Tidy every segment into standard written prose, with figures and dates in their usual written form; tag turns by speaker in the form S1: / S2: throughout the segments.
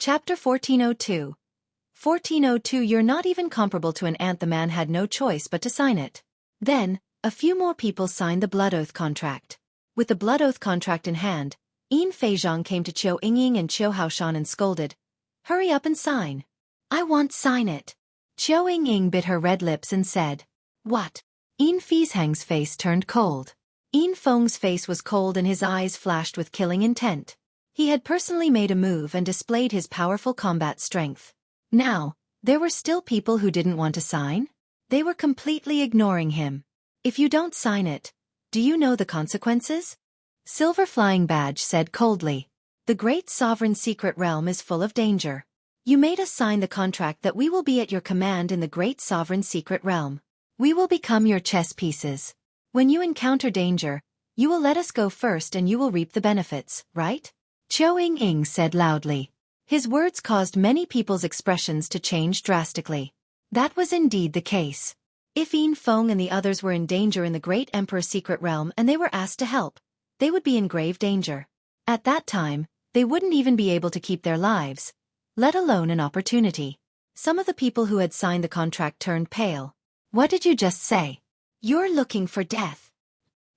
S1: Chapter 1402. 1402 You're not even comparable to an ant. The man had no choice but to sign it. Then, a few more people signed the blood oath contract. With the blood oath contract in hand, Yin Feizhong came to Xueqi and Qiu Haoshan and scolded. Hurry up and sign. I won't sign it. Xueqi bit her red lips and said. What? Yin Feizhong's face turned cold. Yin Feng's face was cold and his eyes flashed with killing intent. He had personally made a move and displayed his powerful combat strength. Now, there were still people who didn't want to sign? They were completely ignoring him. If you don't sign it, do you know the consequences? Silver Flying Badge said coldly. The great sovereign secret realm is full of danger. You made us sign the contract that we will be at your command in the great sovereign secret realm. We will become your chess pieces. When you encounter danger, you will let us go first and you will reap the benefits, right? Xueqi said loudly. His words caused many people's expressions to change drastically. That was indeed the case. If Yin Feng and the others were in danger in the Great Emperor's secret realm and they were asked to help, they would be in grave danger. At that time, they wouldn't even be able to keep their lives, let alone an opportunity. Some of the people who had signed the contract turned pale. What did you just say? You're looking for death.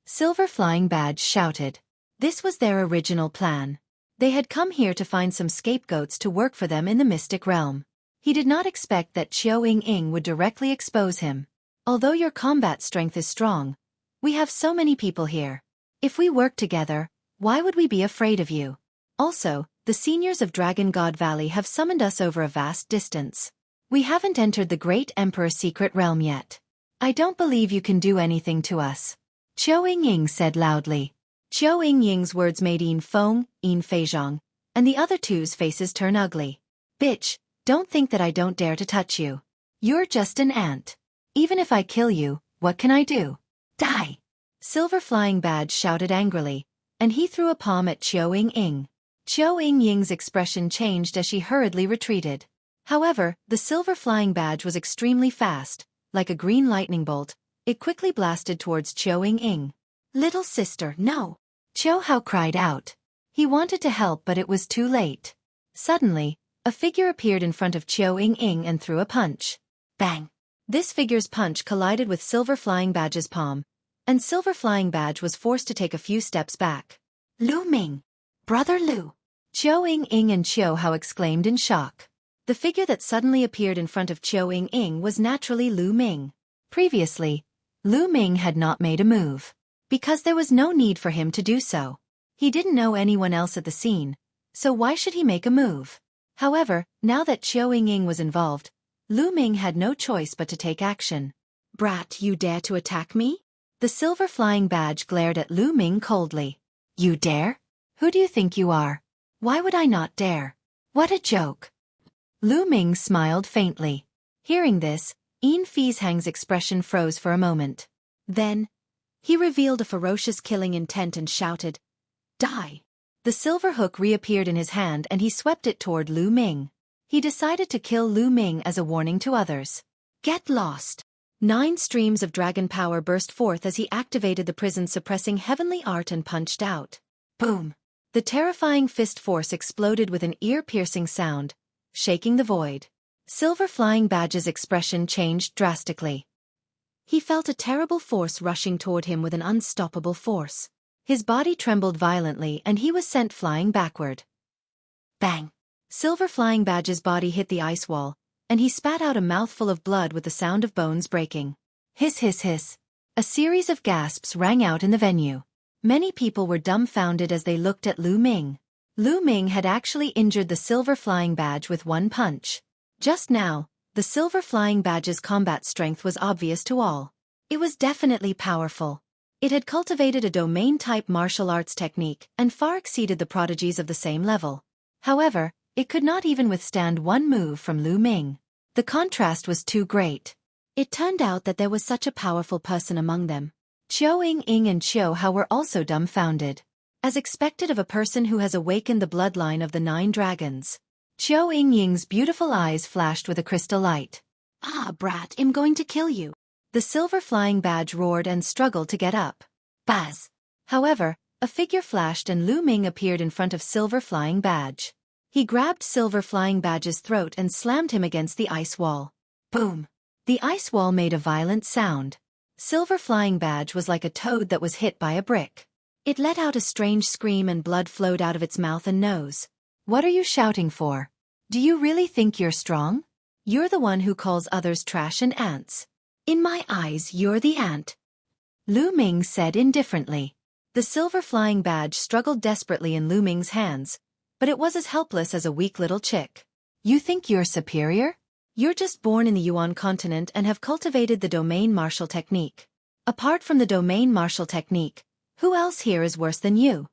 S1: Silver Flying Badge shouted. This was their original plan. They had come here to find some scapegoats to work for them in the mystic realm. He did not expect that Xueqi would directly expose him. Although your combat strength is strong, we have so many people here. If we work together, why would we be afraid of you? Also, the seniors of Dragon God Valley have summoned us over a vast distance. We haven't entered the Great Emperor's secret realm yet. I don't believe you can do anything to us. Xueqi said loudly. Xueqi's words made Yin Feng, Yin Feizhong, and the other two's faces turn ugly. Bitch, don't think that I don't dare to touch you. You're just an ant. Even if I kill you, what can I do? Die! Silver Flying Badge shouted angrily, and he threw a palm at Xueqi. Xueqi's expression changed as she hurriedly retreated. However, the Silver Flying Badge was extremely fast, like a green lightning bolt. It quickly blasted towards Xueqi. Little sister, no! Qiu Hao cried out. He wanted to help but it was too late. Suddenly, a figure appeared in front of Xueqi and threw a punch. Bang! This figure's punch collided with Silver Flying Badge's palm, and Silver Flying Badge was forced to take a few steps back. Lu Ming! Brother Lu! Xueqi and Qiu Hao exclaimed in shock. The figure that suddenly appeared in front of Xueqi was naturally Lu Ming. Previously, Lu Ming had not made a move. Because there was no need for him to do so. He didn't know anyone else at the scene, so why should he make a move? However, now that Xueqi was involved, Lu Ming had no choice but to take action. Brat, you dare to attack me? The Silver Flying Badge glared at Lu Ming coldly. You dare? Who do you think you are? Why would I not dare? What a joke. Lu Ming smiled faintly. Hearing this, Yin Feizhong's expression froze for a moment. Then, he revealed a ferocious killing intent and shouted, Die! The silver hook reappeared in his hand and he swept it toward Lu Ming. He decided to kill Lu Ming as a warning to others. Get lost! 9 streams of dragon power burst forth as he activated the prison-suppressing heavenly art and punched out. Boom! The terrifying fist force exploded with an ear-piercing sound, shaking the void. Silver Flying Badge's expression changed drastically. He felt a terrible force rushing toward him with an unstoppable force. His body trembled violently and he was sent flying backward. Bang! Silver Flying Badge's body hit the ice wall, and he spat out a mouthful of blood with the sound of bones breaking. Hiss hiss hiss. A series of gasps rang out in the venue. Many people were dumbfounded as they looked at Lu Ming. Lu Ming had actually injured the Silver Flying Badge with one punch. Just now, the Silver Flying Badge's combat strength was obvious to all. It was definitely powerful. It had cultivated a domain-type martial arts technique and far exceeded the prodigies of the same level. However, it could not even withstand one move from Lu Ming. The contrast was too great. It turned out that there was such a powerful person among them. Xueqi and Qiu Hao were also dumbfounded. As expected of a person who has awakened the bloodline of the 9 dragons. Xueqi's beautiful eyes flashed with a crystal light. Ah, brat, I'm going to kill you. The Silver Flying Badge roared and struggled to get up. Buzz! However, a figure flashed and Lu Ming appeared in front of Silver Flying Badge. He grabbed Silver Flying Badge's throat and slammed him against the ice wall. Boom! The ice wall made a violent sound. Silver Flying Badge was like a toad that was hit by a brick. It let out a strange scream and blood flowed out of its mouth and nose. What are you shouting for? Do you really think you're strong? You're the one who calls others trash and ants. In my eyes, you're the ant. Lu Ming said indifferently. The Silver Flying Badge struggled desperately in Lu Ming's hands, but it was as helpless as a weak little chick. You think you're superior? You're just born in the Yuan continent and have cultivated the domain martial technique. Apart from the domain martial technique, who else here is worse than you?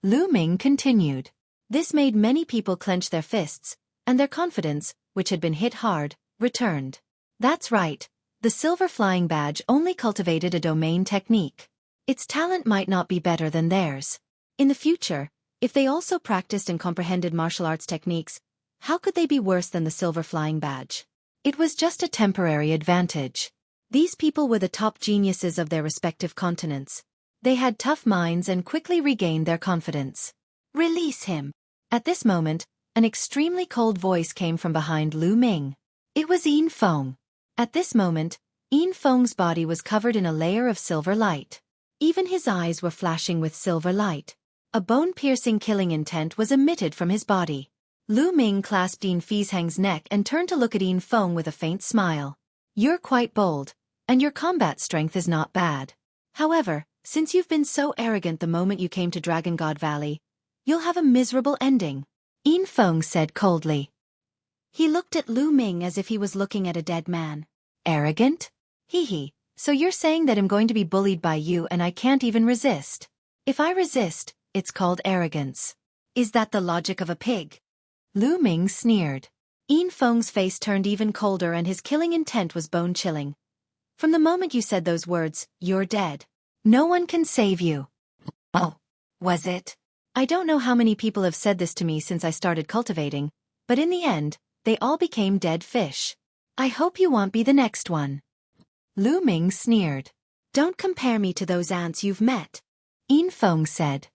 S1: Lu Ming continued. This made many people clench their fists, and their confidence, which had been hit hard, returned. That's right, the Silver Flying Badge only cultivated a domain technique. Its talent might not be better than theirs. In the future, if they also practiced and comprehended martial arts techniques, how could they be worse than the Silver Flying Badge? It was just a temporary advantage. These people were the top geniuses of their respective continents. They had tough minds and quickly regained their confidence. Release him. At this moment, an extremely cold voice came from behind Lu Ming. It was Yin Feng. At this moment, Yin Feng's body was covered in a layer of silver light. Even his eyes were flashing with silver light. A bone-piercing killing intent was emitted from his body. Lu Ming clasped Yin Fizhang's neck and turned to look at Yin Feng with a faint smile. You're quite bold, and your combat strength is not bad. However, since you've been so arrogant the moment you came to Dragon God Valley, you'll have a miserable ending, Yin Feng said coldly. He looked at Lu Ming as if he was looking at a dead man. Arrogant? Hee. So you're saying that I'm going to be bullied by you and I can't even resist? If I resist, it's called arrogance. Is that the logic of a pig? Lu Ming sneered. Yin Feng's face turned even colder and his killing intent was bone-chilling. From the moment you said those words, you're dead. No one can save you. Oh, was it? I don't know how many people have said this to me since I started cultivating, but in the end, they all became dead fish. I hope you won't be the next one. Lu Ming sneered. Don't compare me to those ants you've met, Yin Feng said.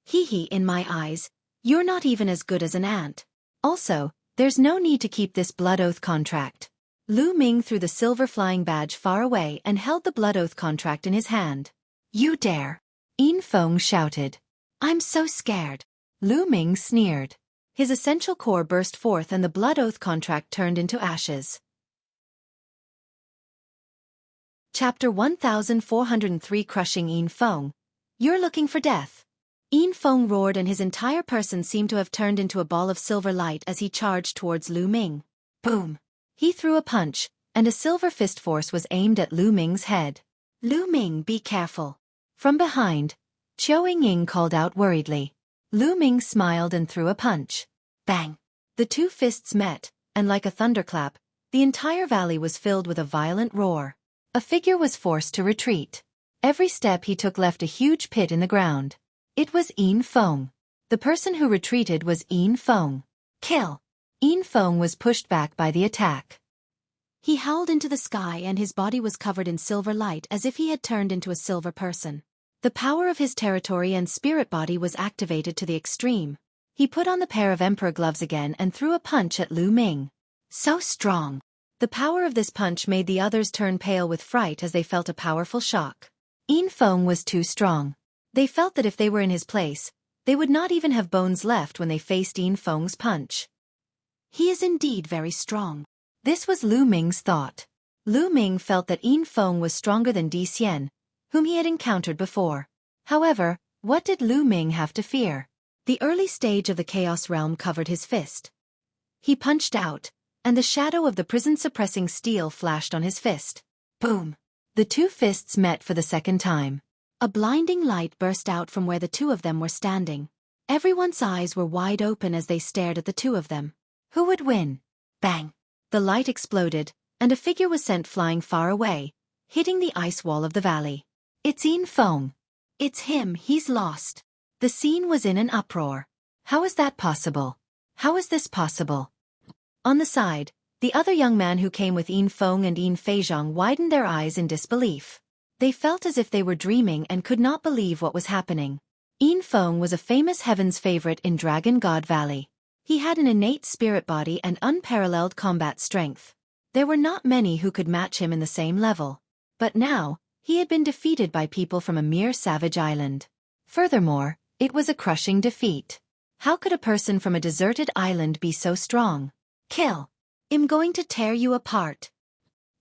S1: Hee, in my eyes, you're not even as good as an ant. Also, there's no need to keep this blood oath contract. Lu Ming threw the Silver Flying Badge far away and held the blood oath contract in his hand. You dare! Yin Feng shouted. I'm so scared. Lu Ming sneered. His essential core burst forth and the blood oath contract turned into ashes. Chapter 1403 Crushing Yin Feng. You're looking for death. Yin Feng roared and his entire person seemed to have turned into a ball of silver light as he charged towards Lu Ming. Boom! He threw a punch, and a silver fist force was aimed at Lu Ming's head. Lu Ming, be careful. From behind, Xueqi called out worriedly. Lu Ming smiled and threw a punch. Bang! The two fists met, and like a thunderclap, the entire valley was filled with a violent roar. A figure was forced to retreat. Every step he took left a huge pit in the ground. It was Yin Feng. The person who retreated was Yin Feng. Kill! Yin Feng was pushed back by the attack. He howled into the sky and his body was covered in silver light as if he had turned into a silver person. The power of his territory and spirit body was activated to the extreme. He put on the pair of emperor gloves again and threw a punch at Lu Ming. So strong! The power of this punch made the others turn pale with fright as they felt a powerful shock. Yin Feng was too strong. They felt that if they were in his place, they would not even have bones left when they faced Yin Feng's punch. He is indeed very strong. This was Lu Ming's thought. Lu Ming felt that Yin Feng was stronger than Di Xian, whom he had encountered before. However, what did Lu Ming have to fear? The early stage of the Chaos Realm covered his fist. He punched out, and the shadow of the prison-suppressing steel flashed on his fist. Boom! The two fists met for the second time. A blinding light burst out from where the two of them were standing. Everyone's eyes were wide open as they stared at the two of them. Who would win? Bang! The light exploded, and a figure was sent flying far away, hitting the ice wall of the valley. It's Yin Feng. It's him, he's lost. The scene was in an uproar. How is that possible? How is this possible? On the side, the other young man who came with Yin Feng and Yin Feizhang widened their eyes in disbelief. They felt as if they were dreaming and could not believe what was happening. Yin Feng was a famous heaven's favorite in Dragon God Valley. He had an innate spirit body and unparalleled combat strength. There were not many who could match him in the same level. But now, he had been defeated by people from a mere savage island. Furthermore, it was a crushing defeat. How could a person from a deserted island be so strong? Kill! I'm going to tear you apart.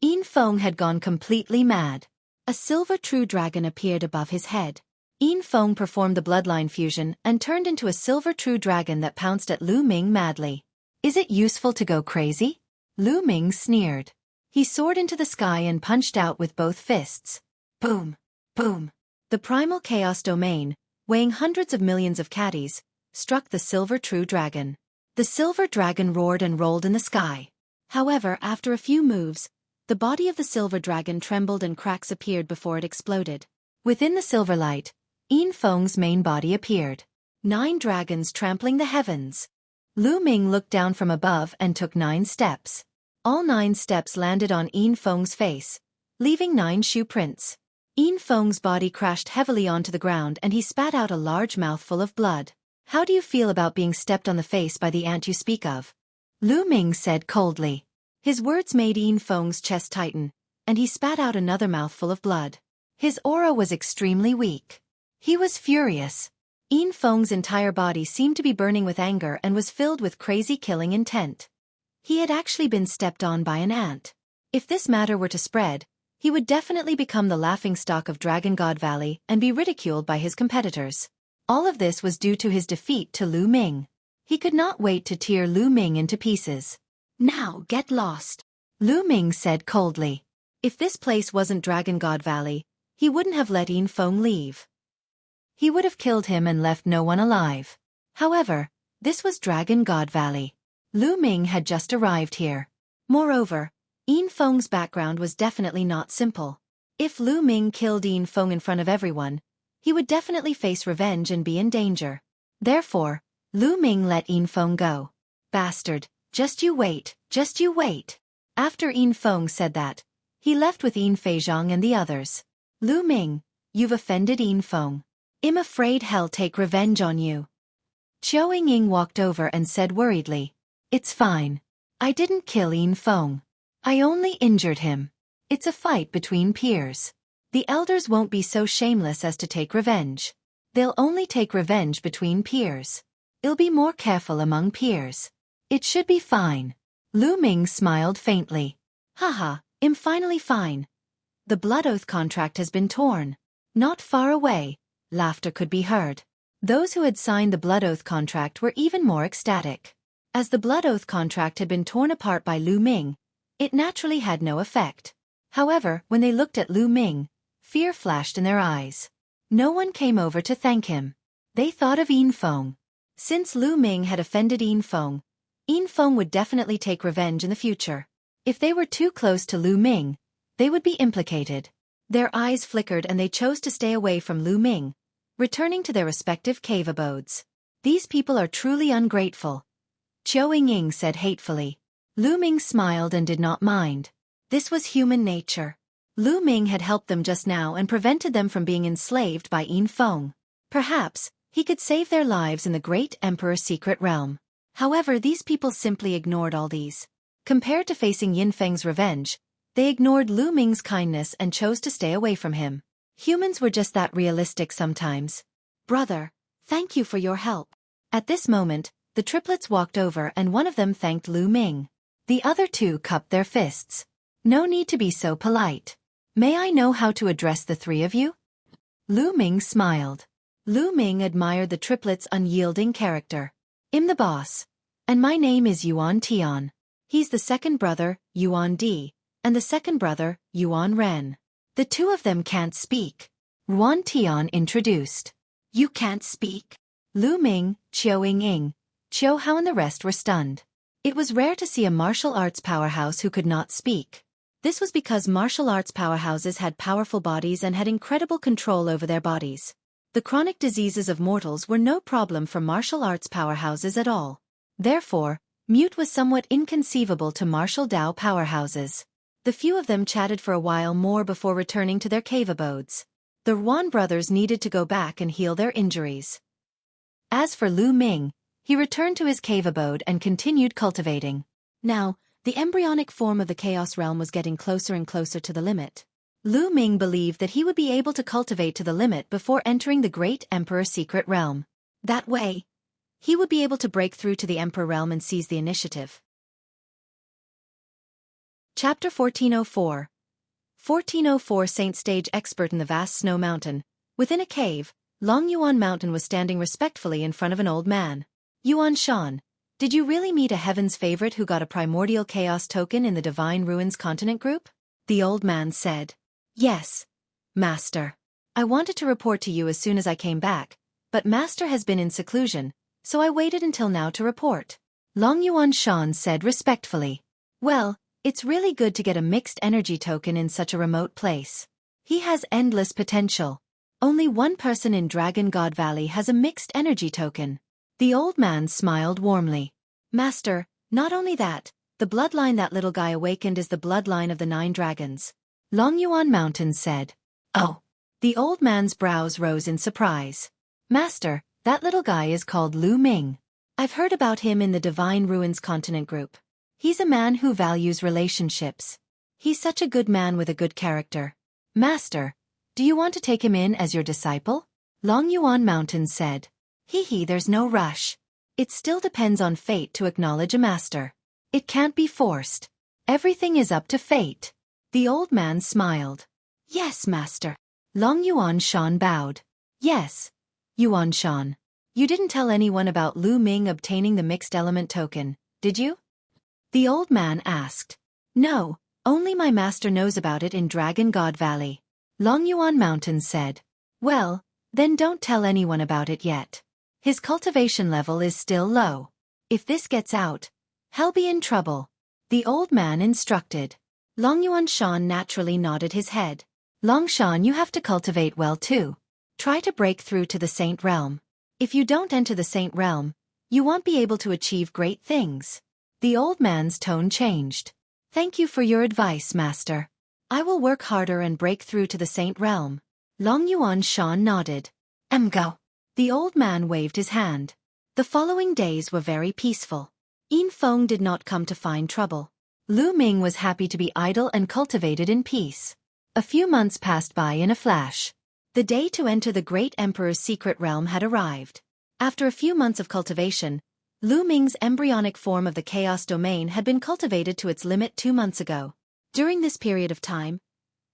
S1: Yin Feng had gone completely mad. A silver true dragon appeared above his head. Yin Feng performed the bloodline fusion and turned into a silver true dragon that pounced at Lu Ming madly. Is it useful to go crazy? Lu Ming sneered. He soared into the sky and punched out with both fists. Boom! Boom! The primal chaos domain, weighing hundreds of millions of catties, struck the silver true dragon. The silver dragon roared and rolled in the sky. However, after a few moves, the body of the silver dragon trembled and cracks appeared before it exploded. Within the silver light, Yin Feng's main body appeared. 9 dragons trampling the heavens. Lu Ming looked down from above and took 9 steps. All 9 steps landed on Yin Feng's face, leaving 9 shoe prints. Yin Feng's body crashed heavily onto the ground and he spat out a large mouthful of blood. How do you feel about being stepped on the face by the ant you speak of? Lu Ming said coldly. His words made Yin Feng's chest tighten, and he spat out another mouthful of blood. His aura was extremely weak. He was furious. Yin Feng's entire body seemed to be burning with anger and was filled with crazy killing intent. He had actually been stepped on by an ant. If this matter were to spread, he would definitely become the laughingstock of Dragon God Valley and be ridiculed by his competitors. All of this was due to his defeat to Lu Ming. He could not wait to tear Lu Ming into pieces. Now get lost, Lu Ming said coldly. If this place wasn't Dragon God Valley, he wouldn't have let Yin Feng leave. He would have killed him and left no one alive. However, this was Dragon God Valley. Lu Ming had just arrived here. Moreover, Yin Feng's background was definitely not simple. If Lu Ming killed Yin Feng in front of everyone, he would definitely face revenge and be in danger. Therefore, Lu Ming let Yin Feng go. Bastard, just you wait, just you wait. After Yin Feng said that, he left with Yin Feizhong and the others. Lu Ming, you've offended Yin Feng. I'm afraid he'll take revenge on you. Xueqi walked over and said worriedly. It's fine. I didn't kill Yin Feng. I only injured him. It's a fight between peers. The elders won't be so shameless as to take revenge. They'll only take revenge between peers. It'll be more careful among peers. It should be fine. Lu Ming smiled faintly. Haha, I'm finally fine. The blood oath contract has been torn. Not far away, laughter could be heard. Those who had signed the blood oath contract were even more ecstatic. As the blood oath contract had been torn apart by Lu Ming, it naturally had no effect. However, when they looked at Lu Ming, fear flashed in their eyes. No one came over to thank him. They thought of Yin Feng. Since Lu Ming had offended Yin Feng would definitely take revenge in the future. If they were too close to Lu Ming, they would be implicated. Their eyes flickered and they chose to stay away from Lu Ming, returning to their respective cave abodes. These people are truly ungrateful, Xueqi said hatefully. Lu Ming smiled and did not mind. This was human nature. Lu Ming had helped them just now and prevented them from being enslaved by Yin Feng. Perhaps, he could save their lives in the great Emperor's secret realm. However, these people simply ignored all these. Compared to facing Yin Feng's revenge, they ignored Lu Ming's kindness and chose to stay away from him. Humans were just that realistic sometimes. Brother, thank you for your help. At this moment, the triplets walked over and one of them thanked Lu Ming. The other 2 cupped their fists. No need to be so polite. May I know how to address the 3 of you? Lu Ming smiled. Lu Ming admired the triplets' unyielding character. I'm the boss. And my name is Yuan Tian. He's the second brother, Yuan Di, and the second brother, Yuan Ren. The 2 of them can't speak. Yuan Tian introduced. You can't speak? Lu Ming, Xueqi, Qiu Hao and the rest were stunned. It was rare to see a martial arts powerhouse who could not speak. This was because martial arts powerhouses had powerful bodies and had incredible control over their bodies. The chronic diseases of mortals were no problem for martial arts powerhouses at all. Therefore, mute was somewhat inconceivable to martial Dao powerhouses. The few of them chatted for a while more before returning to their cave abodes. The Yuan brothers needed to go back and heal their injuries. As for Lu Ming, He returned to his cave abode and continued cultivating. Now, the embryonic form of the Chaos Realm was getting closer and closer to the limit. Lu Ming believed that he would be able to cultivate to the limit before entering the Great Emperor's secret realm. That way, he would be able to break through to the Emperor realm and seize the initiative. Chapter 1404. 1404 Saint Stage Expert in the vast snow mountain. Within a cave, Long Yuan Mountain was standing respectfully in front of an old man. Yuan Shan, did you really meet a heaven's favorite who got a primordial chaos token in the Divine Ruins continent group? The old man said. Yes, Master. I wanted to report to you as soon as I came back, but Master has been in seclusion, so I waited until now to report. Long Yuan Shan said respectfully. Well, it's really good to get a mixed energy token in such a remote place. He has endless potential. Only one person in Dragon God Valley has a mixed energy token. The old man smiled warmly. Master, not only that, the bloodline that little guy awakened is the bloodline of the 9 dragons. Long Yuan Mountain said. Oh. The old man's brows rose in surprise. Master, that little guy is called Lu Ming. I've heard about him in the Divine Ruins continent group. He's a man who values relationships. He's such a good man with a good character. Master, do you want to take him in as your disciple? Long Yuan Mountain said. There's no rush. It still depends on fate to acknowledge a master. It can't be forced. Everything is up to fate. The old man smiled. Yes, Master. Long Yuan Shan bowed. Yes, Yuan Shan. You didn't tell anyone about Lu Ming obtaining the mixed element token, did you? The old man asked. No, only my master knows about it in Dragon God Valley. Long Yuan Mountain said. Well, then don't tell anyone about it yet. His cultivation level is still low. If this gets out, he'll be in trouble. The old man instructed. Long Yuan Shan naturally nodded his head. Long Shan, you have to cultivate well too. Try to break through to the Saint Realm. If you don't enter the Saint Realm, you won't be able to achieve great things. The old man's tone changed. Thank you for your advice, Master. I will work harder and break through to the Saint Realm. Long Yuan Shan nodded. Go. The old man waved his hand. The following days were very peaceful. Yin Feng did not come to find trouble. Lu Ming was happy to be idle and cultivated in peace. A few months passed by in a flash. The day to enter the Great Emperor's secret realm had arrived. After a few months of cultivation, Lu Ming's embryonic form of the Chaos Domain had been cultivated to its limit 2 months ago. During this period of time,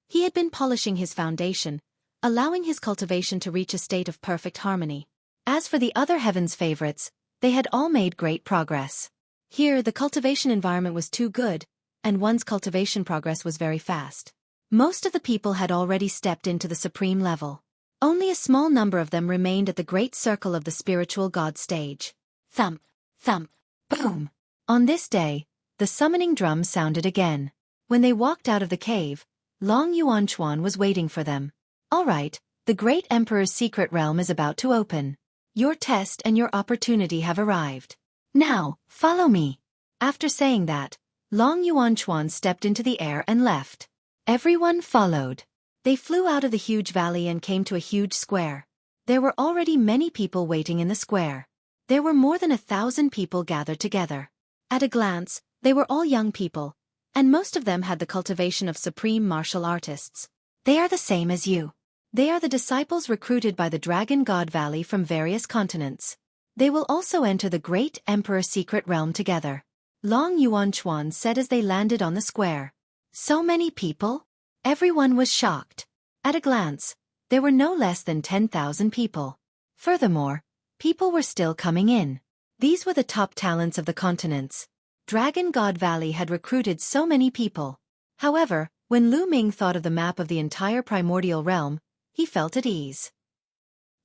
S1: he had been polishing his foundation, allowing his cultivation to reach a state of perfect harmony. As for the other heaven's favorites, they had all made great progress. Here, the cultivation environment was too good, and one's cultivation progress was very fast. Most of the people had already stepped into the supreme level. Only a small number of them remained at the great circle of the spiritual god stage. Thump, thump, boom. On this day, the summoning drum sounded again. When they walked out of the cave, Long Yuan Chuan was waiting for them. All right, the Great Emperor's secret realm is about to open. Your test and your opportunity have arrived. Now, follow me. After saying that, Long Yuan Chuan stepped into the air and left. Everyone followed. They flew out of the huge valley and came to a huge square. There were already many people waiting in the square. There were more than 1,000 people gathered together. At a glance, they were all young people, and most of them had the cultivation of supreme martial artists. They are the same as you. They are the disciples recruited by the Dragon God Valley from various continents. They will also enter the Great Emperor's secret realm together. Long Yuan Chuan said as they landed on the square. So many people? Everyone was shocked. At a glance, there were no less than 10,000 people. Furthermore, people were still coming in. These were the top talents of the continents. Dragon God Valley had recruited so many people. However, when Lu Ming thought of the map of the entire primordial realm, he felt at ease.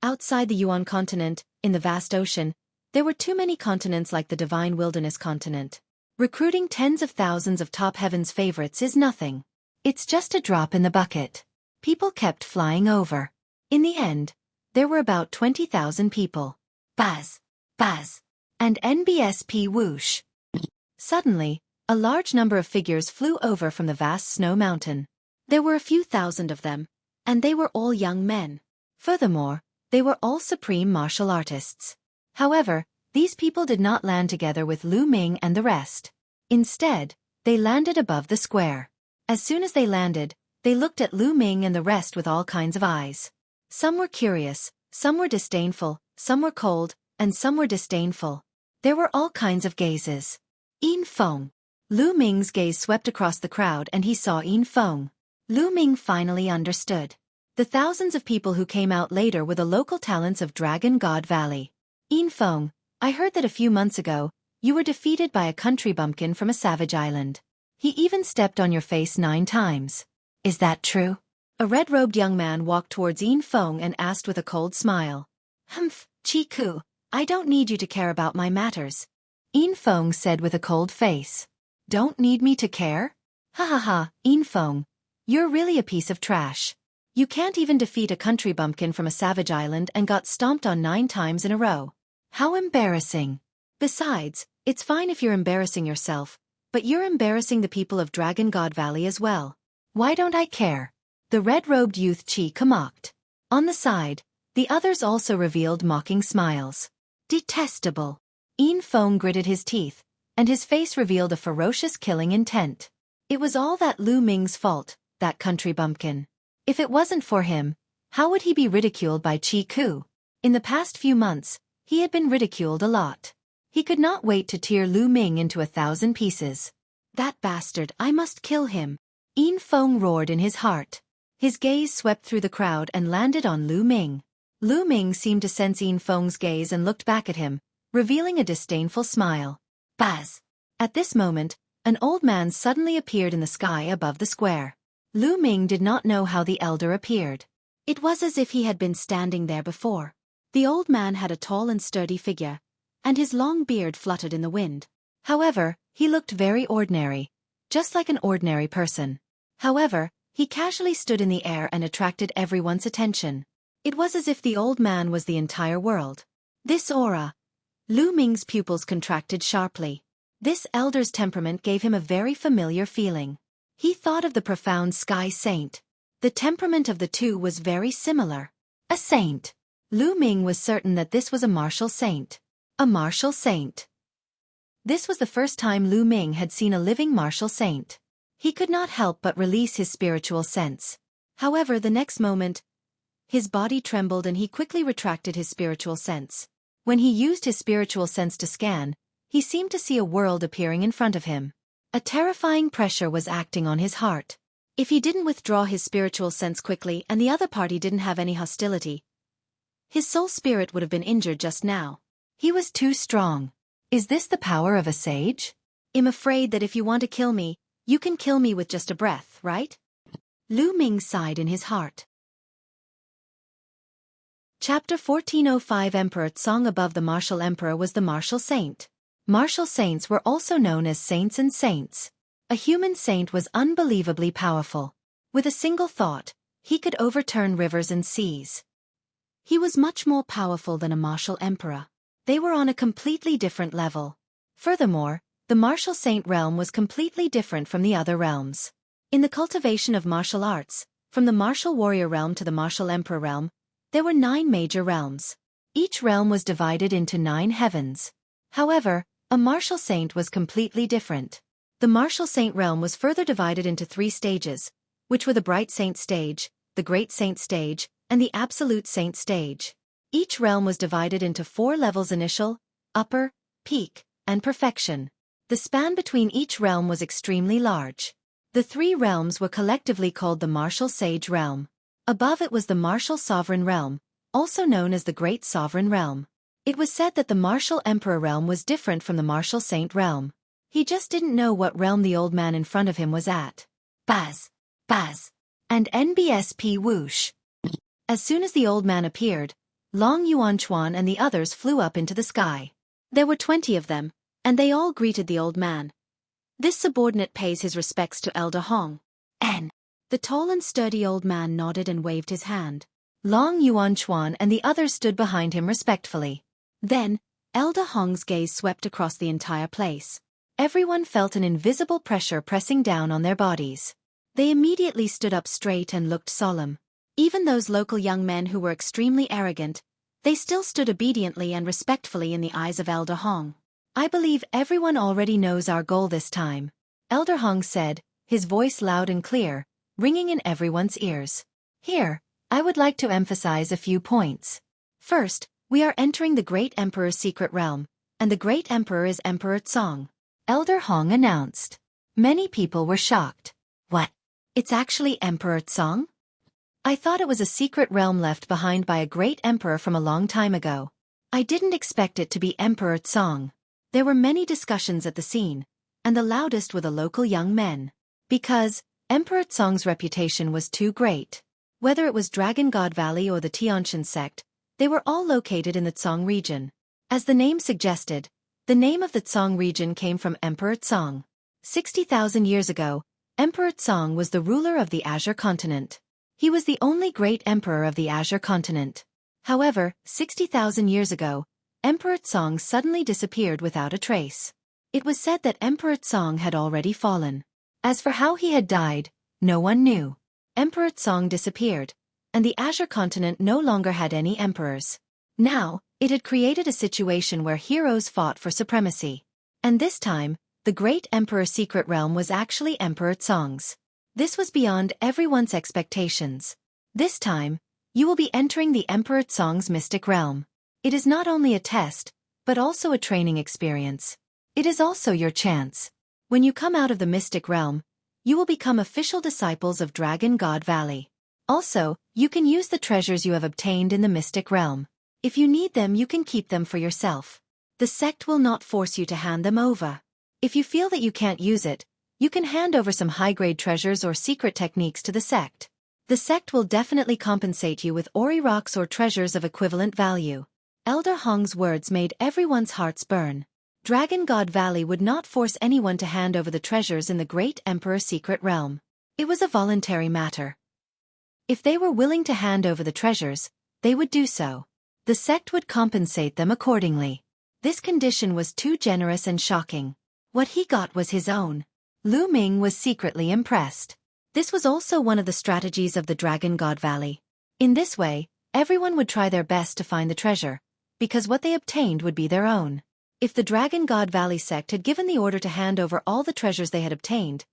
S1: Outside the Yuan continent, in the vast ocean, there were too many continents like the Divine Wilderness continent. Recruiting tens of thousands of top heaven's favorites is nothing. It's just a drop in the bucket. People kept flying over. In the end, there were about 20,000 people. Buzz, buzz, and NBSP whoosh. Suddenly, a large number of figures flew over from the vast snow mountain. There were a few thousand of them, and they were all young men. Furthermore, they were all supreme martial artists. However, These people did not land together with Lu Ming and the rest. Instead, they landed above the square. As soon as they landed, they looked at Lu Ming and the rest with all kinds of eyes. Some were curious, some were disdainful, some were cold, and some were disdainful. There were all kinds of gazes. Yin Feng. Lu Ming's gaze swept across the crowd and he saw Yin Feng. Lu Ming finally understood. The thousands of people who came out later were the local talents of Dragon God Valley. Yin Feng, I heard that a few months ago, you were defeated by a country bumpkin from a savage island. He even stepped on your face 9 times. Is that true? A red-robed young man walked towards Yin Feng and asked with a cold smile. Humph, Xueqi, I don't need you to care about my matters. Yin Feng said with a cold face. Don't need me to care? Ha ha ha, Yin Feng. You're really a piece of trash. You can't even defeat a country bumpkin from a savage island and got stomped on 9 times in a row. How embarrassing. Besides, it's fine if you're embarrassing yourself, but you're embarrassing the people of Dragon God Valley as well. Why don't I care? The red-robed youth Xueqi mocked. On the side, the others also revealed mocking smiles. Detestable. Yin Feng gritted his teeth, and his face revealed a ferocious killing intent. It was all that Lu Ming's fault, that country bumpkin. If it wasn't for him, how would he be ridiculed by Xueqi? In the past few months, he had been ridiculed a lot. He could not wait to tear Lu Ming into 1,000 pieces. That bastard, I must kill him. Yin Feng roared in his heart. His gaze swept through the crowd and landed on Lu Ming. Lu Ming seemed to sense Yin Feng's gaze and looked back at him, revealing a disdainful smile. Buzz! At this moment, an old man suddenly appeared in the sky above the square. Lu Ming did not know how the elder appeared. It was as if he had been standing there before. The old man had a tall and sturdy figure, and his long beard fluttered in the wind. However, he looked very ordinary, just like an ordinary person. However, he casually stood in the air and attracted everyone's attention. It was as if the old man was the entire world. This aura. Lu Ming's pupils contracted sharply. This elder's temperament gave him a very familiar feeling. He thought of the profound sky saint. The temperament of the two was very similar. A saint. Lu Ming was certain that this was a martial saint. A martial saint. This was the first time Lu Ming had seen a living martial saint. He could not help but release his spiritual sense. However, the next moment, his body trembled and he quickly retracted his spiritual sense. When he used his spiritual sense to scan, he seemed to see a world appearing in front of him. A terrifying pressure was acting on his heart. If he didn't withdraw his spiritual sense quickly and the other party didn't have any hostility, his soul spirit would have been injured just now. He was too strong. Is this the power of a sage? I'm afraid that if you want to kill me, you can kill me with just a breath, right? Lu Ming sighed in his heart. Chapter 1405 Emperor Song above the martial emperor was the martial saint. Martial saints were also known as saints and saints. A human saint was unbelievably powerful. With a single thought, he could overturn rivers and seas. He was much more powerful than a martial emperor. They were on a completely different level. Furthermore, the martial saint realm was completely different from the other realms. In the cultivation of martial arts, from the martial warrior realm to the martial emperor realm, there were 9 major realms. Each realm was divided into 9 heavens. However, a martial saint was completely different. The martial saint realm was further divided into 3 stages, which were the bright saint stage, the great saint stage, and the absolute saint stage. Each realm was divided into 4 levels: initial, upper, peak, and perfection. The span between each realm was extremely large. The 3 realms were collectively called the martial sage realm. Above it was the martial sovereign realm, also known as the great sovereign realm. It was said that the martial emperor realm was different from the martial saint realm. He just didn't know what realm the old man in front of him was at. Buzz! Buzz! And NBSP whoosh! As soon as the old man appeared, Long Yuanchuan and the others flew up into the sky. There were 20 of them, and they all greeted the old man. This subordinate pays his respects to Elder Hong. N. The tall and sturdy old man nodded and waved his hand. Long Yuanchuan and the others stood behind him respectfully. Then, Elder Hong's gaze swept across the entire place. Everyone felt an invisible pressure pressing down on their bodies. They immediately stood up straight and looked solemn. Even those local young men who were extremely arrogant, They still stood obediently and respectfully in the eyes of Elder Hong. "I believe everyone already knows our goal this time," Elder Hong said, his voice loud and clear, ringing in everyone's ears. "Here, I would like to emphasize a few points. First, we are entering the Great Emperor's secret realm, and the Great Emperor is Emperor Tsong," Elder Hong announced. Many people were shocked. "What? It's actually Emperor Tsong? I thought it was a secret realm left behind by a great emperor from a long time ago. I didn't expect it to be Emperor Tsong." There were many discussions at the scene, and the loudest were the local young men. Because Emperor Tsong's reputation was too great. Whether it was Dragon God Valley or the Tianshan sect, they were all located in the Tsong region. As the name suggested, the name of the Tsong region came from Emperor Tsong. 60,000 years ago, Emperor Tsong was the ruler of the Azure continent. He was the only great emperor of the Azure continent. However, 60,000 years ago, Emperor Tsong suddenly disappeared without a trace. It was said that Emperor Tsong had already fallen. As for how he had died, no one knew. Emperor Tsong disappeared, and the Azure continent no longer had any emperors. Now, it had created a situation where heroes fought for supremacy. And this time, the Great Emperor's secret realm was actually Emperor Tsong's. This was beyond everyone's expectations. This time, you will be entering the Emperor Tsong's mystic realm. It is not only a test, but also a training experience. It is also your chance. When you come out of the mystic realm, you will become official disciples of Dragon God Valley. Also, you can use the treasures you have obtained in the mystic realm. If you need them, you can keep them for yourself. The sect will not force you to hand them over. If you feel that you can't use it, you can hand over some high-grade treasures or secret techniques to the sect. The sect will definitely compensate you with ori rocks or treasures of equivalent value. Elder Hong's words made everyone's hearts burn. Dragon God Valley would not force anyone to hand over the treasures in the Great Emperor's secret realm. It was a voluntary matter. If they were willing to hand over the treasures, they would do so. The sect would compensate them accordingly. This condition was too generous and shocking. What he got was his own. Lu Ming was secretly impressed. This was also one of the strategies of the Dragon God Valley. In this way, everyone would try their best to find the treasure, because what they obtained would be their own. If the Dragon God Valley sect had given the order to hand over all the treasures they had obtained,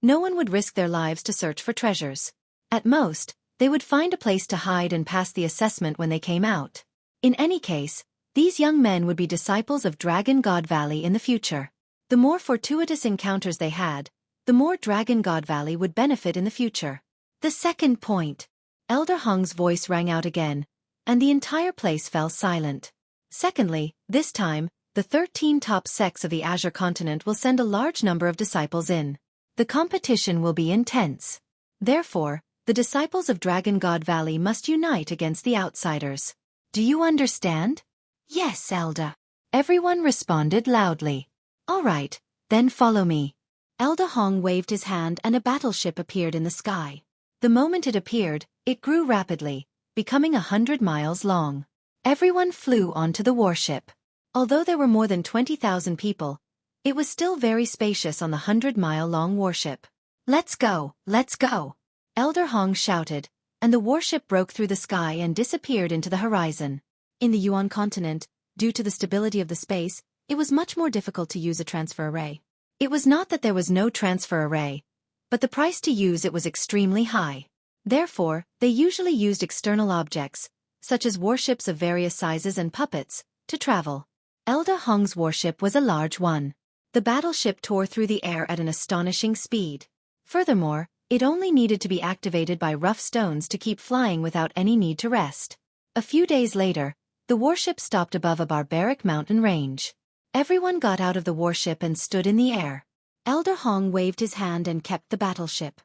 S1: no one would risk their lives to search for treasures. At most, they would find a place to hide and pass the assessment when they came out. In any case, these young men would be disciples of Dragon God Valley in the future. The more fortuitous encounters they had, the more Dragon God Valley would benefit in the future. The second point. Elder Hong's voice rang out again, and the entire place fell silent. Secondly, this time, the 13 top sects of the Azure continent will send a large number of disciples in. The competition will be intense. Therefore, the disciples of Dragon God Valley must unite against the outsiders. Do you understand? Yes, Elder. Everyone responded loudly. All right, then follow me. Elder Hong waved his hand and a battleship appeared in the sky. The moment it appeared, it grew rapidly, becoming 100 miles long. Everyone flew onto the warship. Although there were more than 20,000 people, it was still very spacious on the 100-mile-long warship. Let's go, let's go! Elder Hong shouted, and the warship broke through the sky and disappeared into the horizon. In the Yuan continent, due to the stability of the space, it was much more difficult to use a transfer array. It was not that there was no transfer array, but the price to use it was extremely high. Therefore, they usually used external objects, such as warships of various sizes and puppets, to travel. Elder Hong's warship was a large one. The battleship tore through the air at an astonishing speed. Furthermore, it only needed to be activated by rough stones to keep flying without any need to rest. A few days later, the warship stopped above a barbaric mountain range. Everyone got out of the warship and stood in the air. Elder Hong waved his hand and kept the battleship.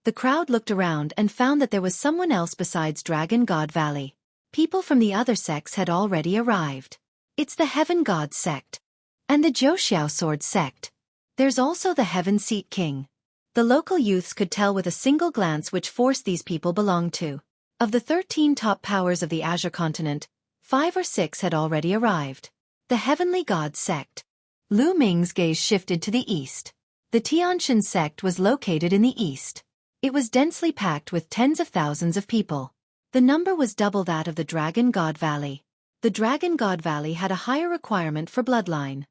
S1: The crowd looked around and found that there was someone else besides Dragon God Valley. People from the other sects had already arrived. It's the Heaven God sect. And the Zhouxiao Sword sect. There's also the Heaven Seat King. The local youths could tell with a single glance which force these people belonged to. Of the 13 top powers of the Azure continent, 5 or 6 had already arrived. The Heavenly God sect. Lu Ming's gaze shifted to the east. The Tianshan sect was located in the east. It was densely packed with tens of thousands of people. The number was double that of the Dragon God Valley. The Dragon God Valley had a higher requirement for bloodline.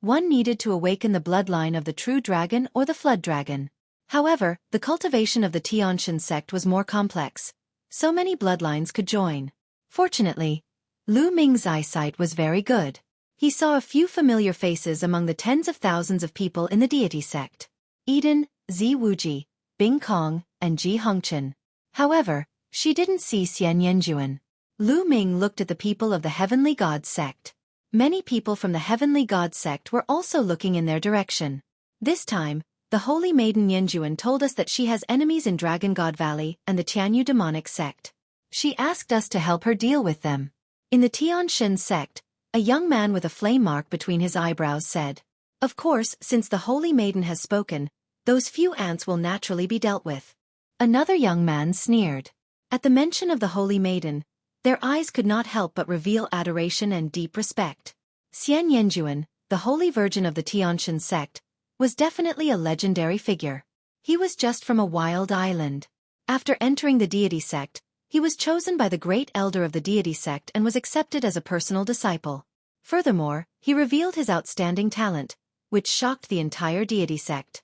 S1: One needed to awaken the bloodline of the true dragon or the flood dragon. However, the cultivation of the Tianshan sect was more complex. So many bloodlines could join. Fortunately, Lu Ming's eyesight was very good. He saw a few familiar faces among the tens of thousands of people in the deity sect. Eden, Zi Wuji, Bing Kong, and Ji Hongchen. However, she didn't see Xian Yanjuan. Lu Ming looked at the people of the Heavenly God sect. Many people from the Heavenly God sect were also looking in their direction. This time, the Holy Maiden Yanjuan told us that she has enemies in Dragon God Valley and the Tianyu demonic sect. She asked us to help her deal with them. In the Tianshan sect, a young man with a flame mark between his eyebrows said, "Of course, since the Holy Maiden has spoken, those few ants will naturally be dealt with." Another young man sneered. At the mention of the Holy Maiden, their eyes could not help but reveal adoration and deep respect. Xian Yanjuan, the Holy Virgin of the Tianshan sect, was definitely a legendary figure. He was just from a wild island. After entering the deity sect, he was chosen by the great elder of the deity sect and was accepted as a personal disciple. Furthermore, he revealed his outstanding talent, which shocked the entire deity sect.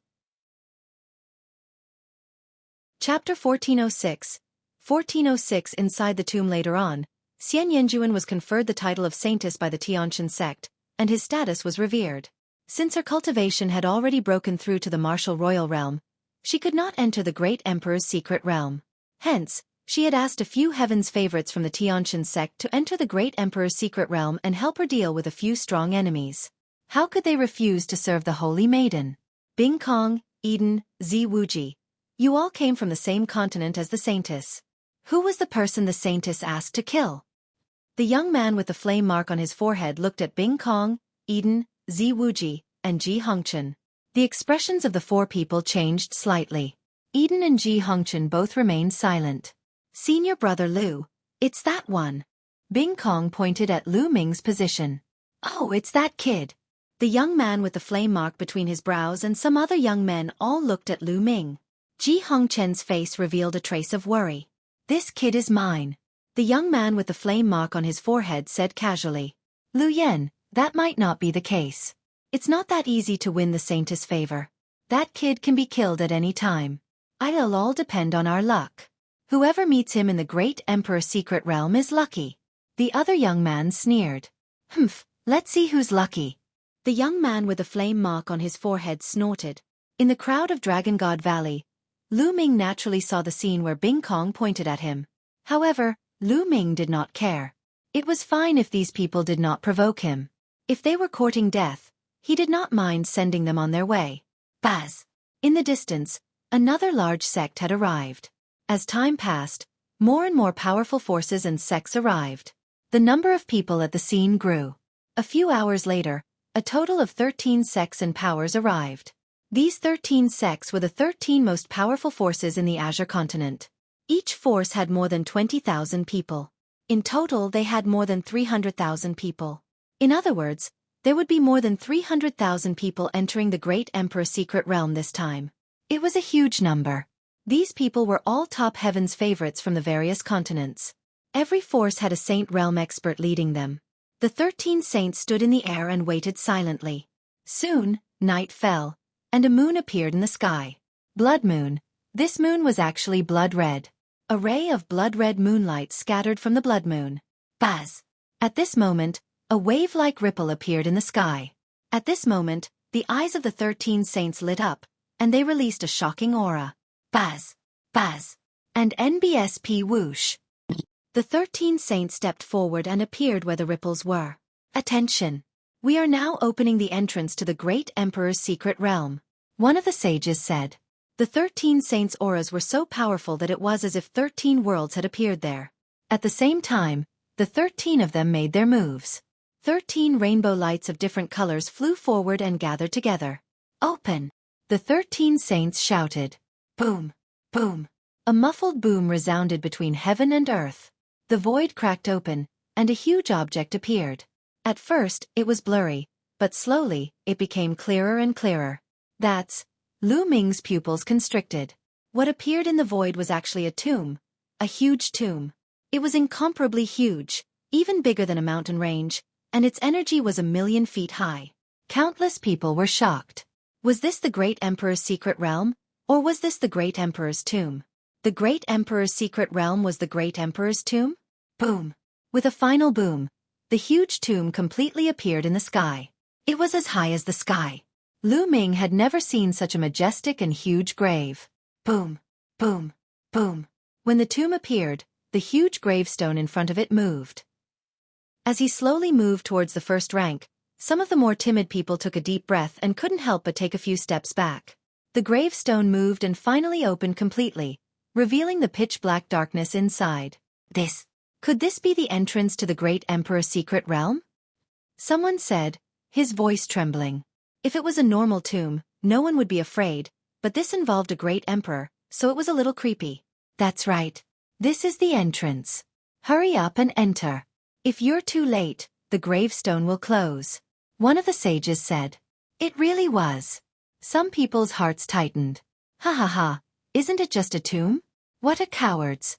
S1: Chapter 1406. 1406. Inside the tomb. Later on, Xian Yanjuan was conferred the title of Saintess by the Tianshan sect, and his status was revered. Since her cultivation had already broken through to the martial royal realm, she could not enter the great emperor's secret realm. Hence, she had asked a few heaven's favorites from the Tianshan sect to enter the great emperor's secret realm and help her deal with a few strong enemies. How could they refuse to serve the Holy Maiden? Bing Kong, Eden, Zi Wuji. You all came from the same continent as the Saintess. Who was the person the Saintess asked to kill? The young man with the flame mark on his forehead looked at Bing Kong, Eden, Zi Wuji, and Ji Hongchen. The expressions of the four people changed slightly. Eden and Ji Hongchen both remained silent. Senior brother Lu, it's that one. Bing Kong pointed at Lu Ming's position. Oh, it's that kid. The young man with the flame mark between his brows and some other young men all looked at Lu Ming. Ji Hongchen's face revealed a trace of worry. This kid is mine. The young man with the flame mark on his forehead said casually. Lu Yen, that might not be the case. It's not that easy to win the Saintess' favor. That kid can be killed at any time. It'll all depend on our luck. Whoever meets him in the great Emperor's secret realm is lucky. The other young man sneered. Humph, let's see who's lucky. The young man with the flame mark on his forehead snorted. In the crowd of Dragon God Valley, Lu Ming naturally saw the scene where Bing Kong pointed at him. However, Lu Ming did not care. It was fine if these people did not provoke him. If they were courting death, he did not mind sending them on their way. Baz! In the distance, another large sect had arrived. As time passed, more and more powerful forces and sects arrived. The number of people at the scene grew. A few hours later, a total of 13 sects and powers arrived. These 13 sects were the 13 most powerful forces in the Azure continent. Each force had more than 20,000 people. In total they had more than 300,000 people. In other words, there would be more than 300,000 people entering the Great Emperor's secret realm this time. It was a huge number. These people were all top heaven's favorites from the various continents. Every force had a saint realm expert leading them. The 13 saints stood in the air and waited silently. Soon, night fell, and a moon appeared in the sky. Blood moon. This moon was actually blood red. A ray of blood-red moonlight scattered from the blood moon. Buzz! At this moment, a wave-like ripple appeared in the sky. At this moment, the eyes of the 13 saints lit up, and they released a shocking aura. Buzz! Buzz! And NBSP whoosh! The 13 saints stepped forward and appeared where the ripples were. Attention! We are now opening the entrance to the Great Emperor's secret realm. One of the sages said. The 13 saints' auras were so powerful that it was as if 13 worlds had appeared there. At the same time, the 13 of them made their moves. 13 rainbow lights of different colors flew forward and gathered together. Open! The 13 saints shouted. Boom! Boom! A muffled boom resounded between heaven and earth. The void cracked open, and a huge object appeared. At first, it was blurry, but slowly, it became clearer and clearer. That's... Lu Ming's pupils constricted. What appeared in the void was actually a a huge tomb. It was incomparably huge, even bigger than a mountain range, and its energy was 1,000,000 feet high. Countless people were shocked. Was this the great emperor's secret realm, or was this the great emperor's tomb? The great emperor's secret realm was the great emperor's tomb? Boom! With a final boom, the huge tomb completely appeared in the sky. It was as high as the sky. Lu Ming had never seen such a majestic and huge grave. Boom! Boom! Boom! When the tomb appeared, the huge gravestone in front of it moved. As he slowly moved towards the first rank, some of the more timid people took a deep breath and couldn't help but take a few steps back. The gravestone moved and finally opened completely, revealing the pitch-black darkness inside. Could this be the entrance to the great emperor's secret realm? Someone said, his voice trembling. If it was a normal tomb, no one would be afraid, but this involved a great emperor, so it was a little creepy. That's right. This is the entrance. Hurry up and enter. If you're too late, the gravestone will close. One of the sages said. It really was. Some people's hearts tightened. Ha ha ha, isn't it just a tomb? What a cowards.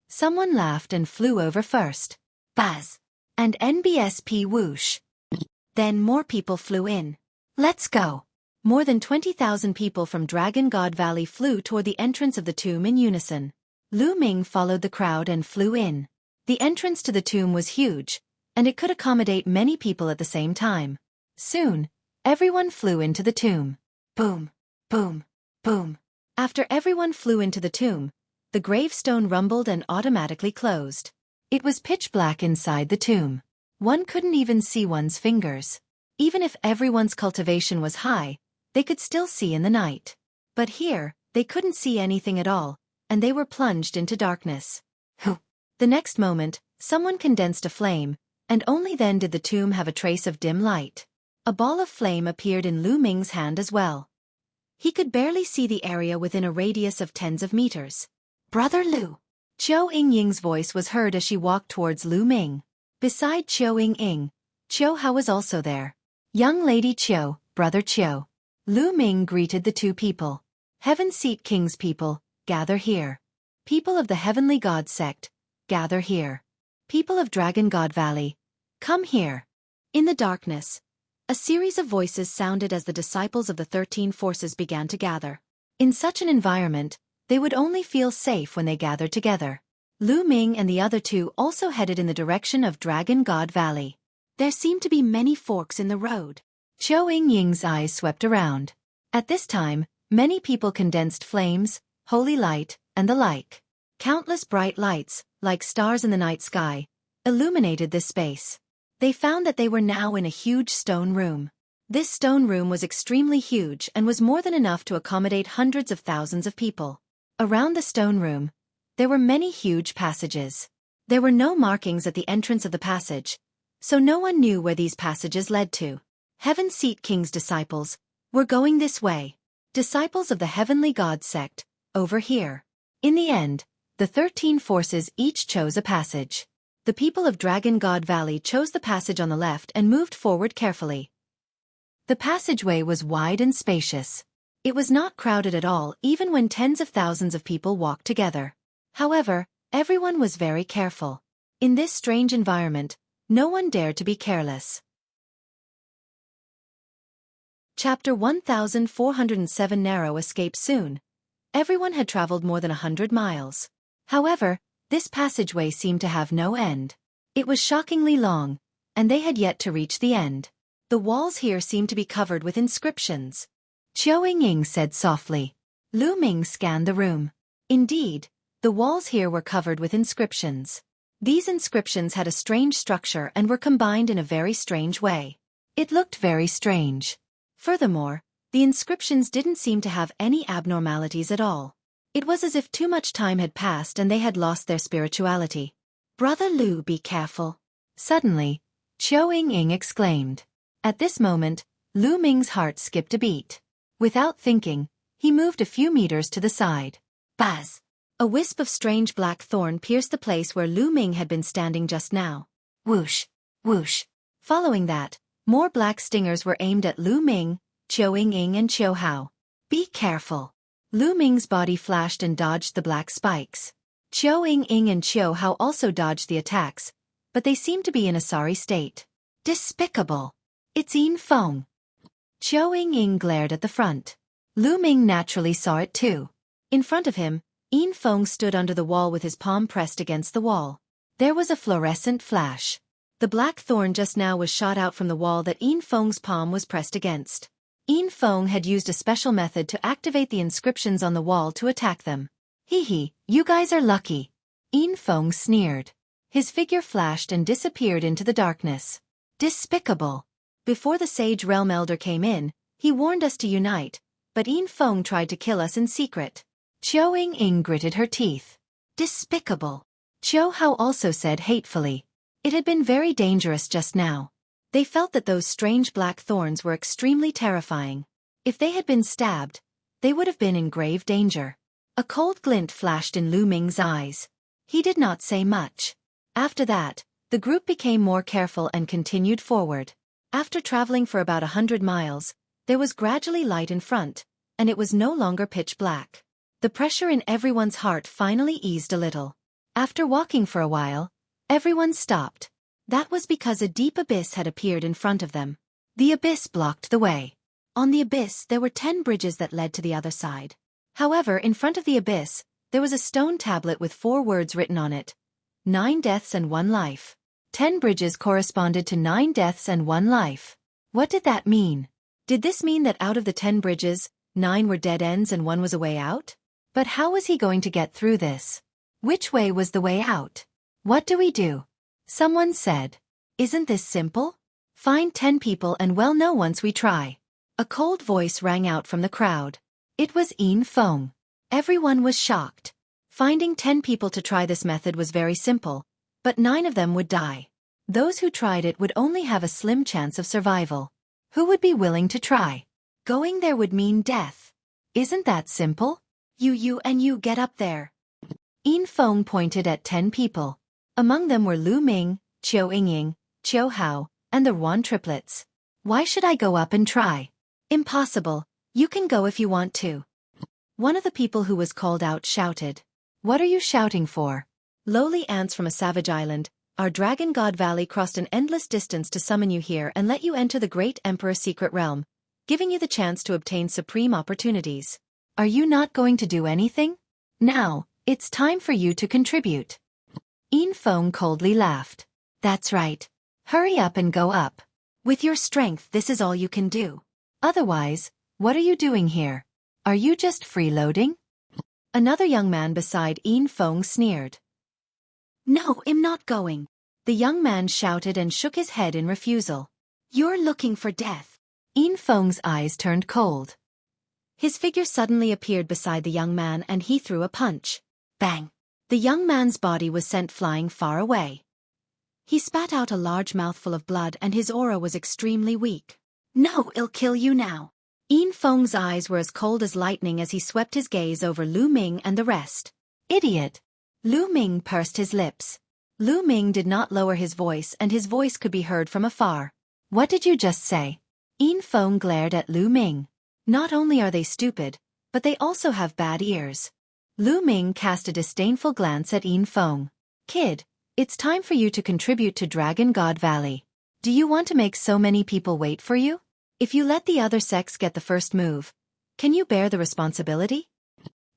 S1: Someone laughed and flew over first. Buzz. And NBSP whoosh. Then more people flew in. Let's go. More than 20,000 people from Dragon God Valley flew toward the entrance of the tomb in unison. Lu Ming followed the crowd and flew in. The entrance to the tomb was huge, and it could accommodate many people at the same time. Soon, everyone flew into the tomb. Boom, boom, boom. After everyone flew into the tomb, the gravestone rumbled and automatically closed. It was pitch black inside the tomb. One couldn't even see one's fingers. Even if everyone's cultivation was high, they could still see in the night. But here, they couldn't see anything at all, and they were plunged into darkness. The next moment, someone condensed a flame, and only then did the tomb have a trace of dim light. A ball of flame appeared in Lu Ming's hand as well. He could barely see the area within a radius of tens of meters. Brother Lu. Qiu Yingying's voice was heard as she walked towards Lu Ming. Beside Qiu Yingying, Qiu Hao was also there. Young Lady Qiu, Brother Qiu. Lu Ming greeted the two people. Heaven Seat King's people, gather here. People of the Heavenly God sect, gather here. People of Dragon God Valley, come here. In the darkness, a series of voices sounded as the disciples of the 13 forces began to gather. In such an environment, they would only feel safe when they gathered together. Lu Ming and the other two also headed in the direction of Dragon God Valley. There seemed to be many forks in the road. Qiu Yingying's eyes swept around. At this time, many people condensed flames, holy light, and the like. Countless bright lights, like stars in the night sky, illuminated this space. They found that they were now in a huge stone room. This stone room was extremely huge and was more than enough to accommodate hundreds of thousands of people. Around the stone room, there were many huge passages. There were no markings at the entrance of the passage, so no one knew where these passages led to. Heaven Seat King's disciples were going this way. Disciples of the Heavenly God sect, over here. In the end, the 13 forces each chose a passage. The people of Dragon God Valley chose the passage on the left and moved forward carefully. The passageway was wide and spacious. It was not crowded at all even when tens of thousands of people walked together. However, everyone was very careful. In this strange environment, no one dared to be careless. Chapter 1407 Narrow Escape. Soon, everyone had traveled more than 100 miles. However, this passageway seemed to have no end. It was shockingly long, and they had yet to reach the end. The walls here seemed to be covered with inscriptions. Qiu Yingying said softly. Lu Ming scanned the room. Indeed, the walls here were covered with inscriptions. These inscriptions had a strange structure and were combined in a very strange way. It looked very strange. Furthermore, the inscriptions didn't seem to have any abnormalities at all. It was as if too much time had passed and they had lost their spirituality. Brother Lu, be careful. Suddenly, Qiu Yingying exclaimed. At this moment, Lu Ming's heart skipped a beat. Without thinking, he moved a few meters to the side. Buzz! A wisp of strange black thorn pierced the place where Lu Ming had been standing just now. Whoosh! Whoosh! Following that, more black stingers were aimed at Lu Ming, Qiu Yingying and Qiu Hao. Be careful! Lu Ming's body flashed and dodged the black spikes. Qiu Ying and Qiu Hao also dodged the attacks, but they seemed to be in a sorry state. Despicable! It's Yin Feng. Qiu Ying glared at the front. Lu Ming naturally saw it too. In front of him, Yin Feng stood under the wall with his palm pressed against the wall. There was a fluorescent flash. The black thorn just now was shot out from the wall that Yin Feng's palm was pressed against. Yin Feng had used a special method to activate the inscriptions on the wall to attack them. Hee, you guys are lucky. Yin Feng sneered. His figure flashed and disappeared into the darkness. Despicable. Before the Sage Realm Elder came in, he warned us to unite, but Yin Feng tried to kill us in secret. Qiu Ying gritted her teeth. Despicable. Qiu Hao also said hatefully. It had been very dangerous just now. They felt that those strange black thorns were extremely terrifying. If they had been stabbed, they would have been in grave danger. A cold glint flashed in Lu Ming's eyes. He did not say much. After that, the group became more careful and continued forward. After traveling for about 100 miles, there was gradually light in front, and it was no longer pitch black. The pressure in everyone's heart finally eased a little. After walking for a while, everyone stopped. That was because a deep abyss had appeared in front of them. The abyss blocked the way. On the abyss there were 10 bridges that led to the other side. However, in front of the abyss, there was a stone tablet with 4 words written on it. 9 deaths and 1 life. 10 bridges corresponded to 9 deaths and 1 life. What did that mean? Did this mean that out of the 10 bridges, 9 were dead ends and 1 was a way out? But how was he going to get through this? Which way was the way out? What do we do? Someone said. Isn't this simple? Find 10 people and we'll know once we try. A cold voice rang out from the crowd. It was Yin Feng. Everyone was shocked. Finding 10 people to try this method was very simple, but 9 of them would die. Those who tried it would only have a slim chance of survival. Who would be willing to try? Going there would mean death. Isn't that simple? You get up there. Yin Feng pointed at 10 people. Among them were Lu Ming, Qiu Ying, Qiu Hao, and the Yuan triplets. Why should I go up and try? Impossible. You can go if you want to. One of the people who was called out shouted. What are you shouting for? Lowly ants from a savage island, our dragon god valley crossed an endless distance to summon you here and let you enter the great emperor's secret realm, giving you the chance to obtain supreme opportunities. Are you not going to do anything? Now, it's time for you to contribute. Yin Feng coldly laughed. That's right. Hurry up and go up. With your strength this is all you can do. Otherwise, what are you doing here? Are you just freeloading? Another young man beside Yin Feng sneered. No, I'm not going. The young man shouted and shook his head in refusal. You're looking for death. Yin Feng's eyes turned cold. His figure suddenly appeared beside the young man and he threw a punch. Bang! The young man's body was sent flying far away. He spat out a large mouthful of blood and his aura was extremely weak. No, I'll kill you now. Yin Feng's eyes were as cold as lightning as he swept his gaze over Lu Ming and the rest. Idiot! Lu Ming pursed his lips. Lu Ming did not lower his voice and his voice could be heard from afar. What did you just say? Yin Feng glared at Lu Ming. Not only are they stupid, but they also have bad ears. Lu Ming cast a disdainful glance at Yin Feng. Kid, it's time for you to contribute to Dragon God Valley. Do you want to make so many people wait for you? If you let the other sex get the first move, can you bear the responsibility?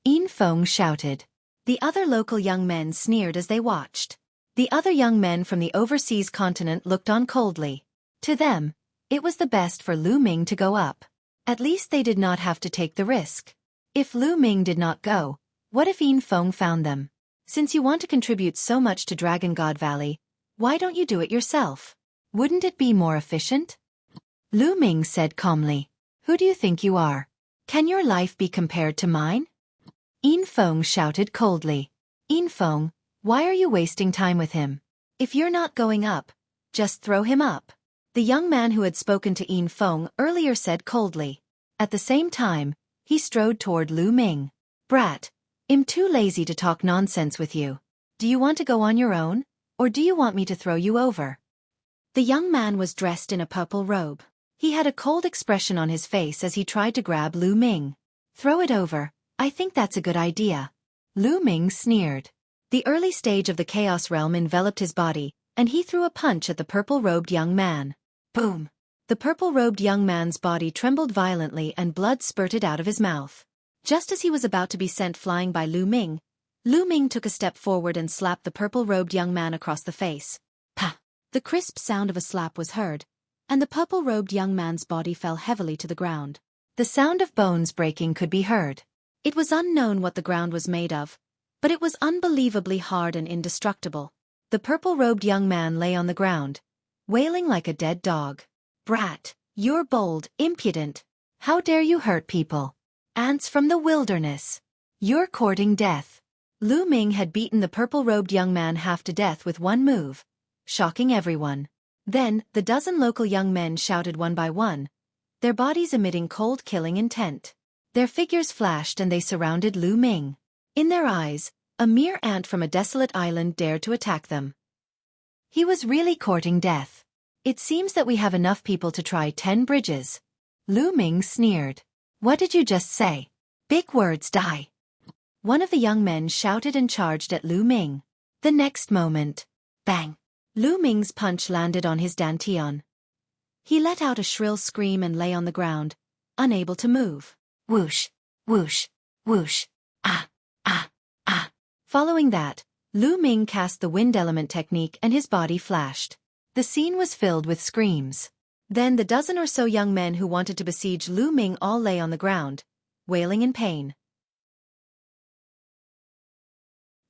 S1: Yin Feng shouted. The other local young men sneered as they watched. The other young men from the overseas continent looked on coldly. To them, it was the best for Lu Ming to go up. At least they did not have to take the risk. If Lu Ming did not go, what if Yin Feng found them? Since you want to contribute so much to Dragon God Valley, why don't you do it yourself? Wouldn't it be more efficient? Lu Ming said calmly. Who do you think you are? Can your life be compared to mine? Yin Feng shouted coldly. Yin Feng, why are you wasting time with him? If you're not going up, just throw him up. The young man who had spoken to Yin Feng earlier said coldly. At the same time, he strode toward Lu Ming. Brat, I'm too lazy to talk nonsense with you. Do you want to go on your own, or do you want me to throw you over? The young man was dressed in a purple robe. He had a cold expression on his face as he tried to grab Lu Ming. Throw it over, I think that's a good idea. Lu Ming sneered. The early stage of the Chaos Realm enveloped his body, and he threw a punch at the purple-robed young man. Boom! The purple-robed young man's body trembled violently and blood spurted out of his mouth. Just as he was about to be sent flying by Lu Ming took a step forward and slapped the purple-robed young man across the face. Pa! The crisp sound of a slap was heard, and the purple-robed young man's body fell heavily to the ground. The sound of bones breaking could be heard. It was unknown what the ground was made of, but it was unbelievably hard and indestructible. The purple-robed young man lay on the ground, wailing like a dead dog. Brat, you're bold, impudent. How dare you hurt people? Ants from the wilderness. You're courting death. Lu Ming had beaten the purple-robed young man half to death with one move, shocking everyone. Then, the dozen local young men shouted one by one, their bodies emitting cold killing intent. Their figures flashed and they surrounded Lu Ming. In their eyes, a mere ant from a desolate island dared to attack them. He was really courting death. It seems that we have enough people to try 10 bridges. Lu Ming sneered. What did you just say? Big words die. One of the young men shouted and charged at Lu Ming. The next moment, bang! Lu Ming's punch landed on his dantian. He let out a shrill scream and lay on the ground, unable to move. Whoosh, whoosh, whoosh, ah, ah, ah. Following that, Lu Ming cast the wind element technique and his body flashed. The scene was filled with screams. Then the dozen or so young men who wanted to besiege Lu Ming all lay on the ground, wailing in pain.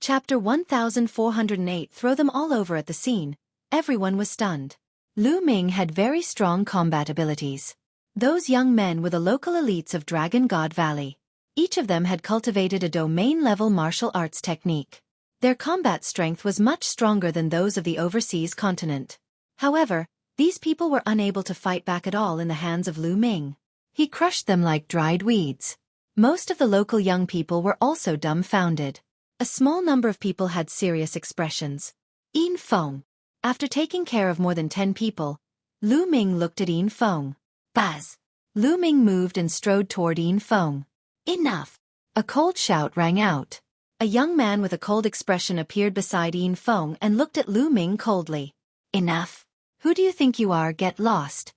S1: Chapter 1408. Throw them all over at the scene. Everyone was stunned. Lu Ming had very strong combat abilities. Those young men were the local elites of Dragon God Valley. Each of them had cultivated a domain-level martial arts technique. Their combat strength was much stronger than those of the overseas continent. However, these people were unable to fight back at all in the hands of Lu Ming. He crushed them like dried weeds. Most of the local young people were also dumbfounded. A small number of people had serious expressions. Yin Feng. After taking care of more than 10 people, Lu Ming looked at Yin Feng. Buzz! Lu Ming moved and strode toward Yin Feng. Enough! A cold shout rang out. A young man with a cold expression appeared beside Yin Feng and looked at Lu Ming coldly. Enough! Who do you think you are? Get lost!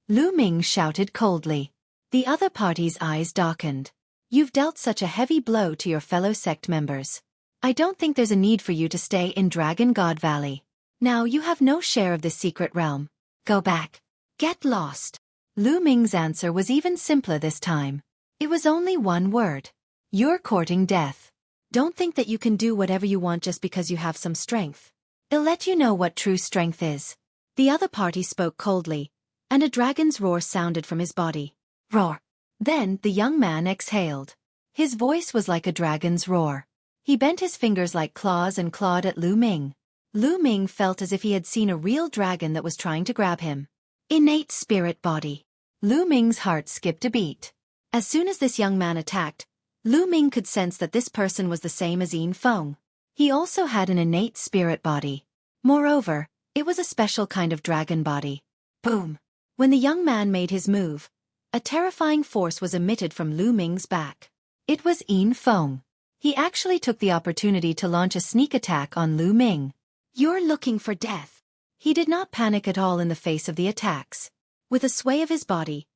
S1: Lu Ming shouted coldly. The other party's eyes darkened. You've dealt such a heavy blow to your fellow sect members. I don't think there's a need for you to stay in Dragon God Valley. Now you have no share of this secret realm. Go back. Get lost. Lu Ming's answer was even simpler this time. It was only one word. You're courting death. Don't think that you can do whatever you want just because you have some strength. I'll let you know what true strength is. The other party spoke coldly, and a dragon's roar sounded from his body. Roar. Then the young man exhaled. His voice was like a dragon's roar. He bent his fingers like claws and clawed at Lu Ming. Lu Ming felt as if he had seen a real dragon that was trying to grab him. Innate spirit body. Lu Ming's heart skipped a beat. As soon as this young man attacked, Lu Ming could sense that this person was the same as Yin Feng. He also had an innate spirit body. Moreover, it was a special kind of dragon body. Boom! When the young man made his move, a terrifying force was emitted from Lu Ming's back. It was Yin Feng. He actually took the opportunity to launch a sneak attack on Lu Ming. You're looking for death. He did not panic at all in the face of the attacks. With a sway of his body,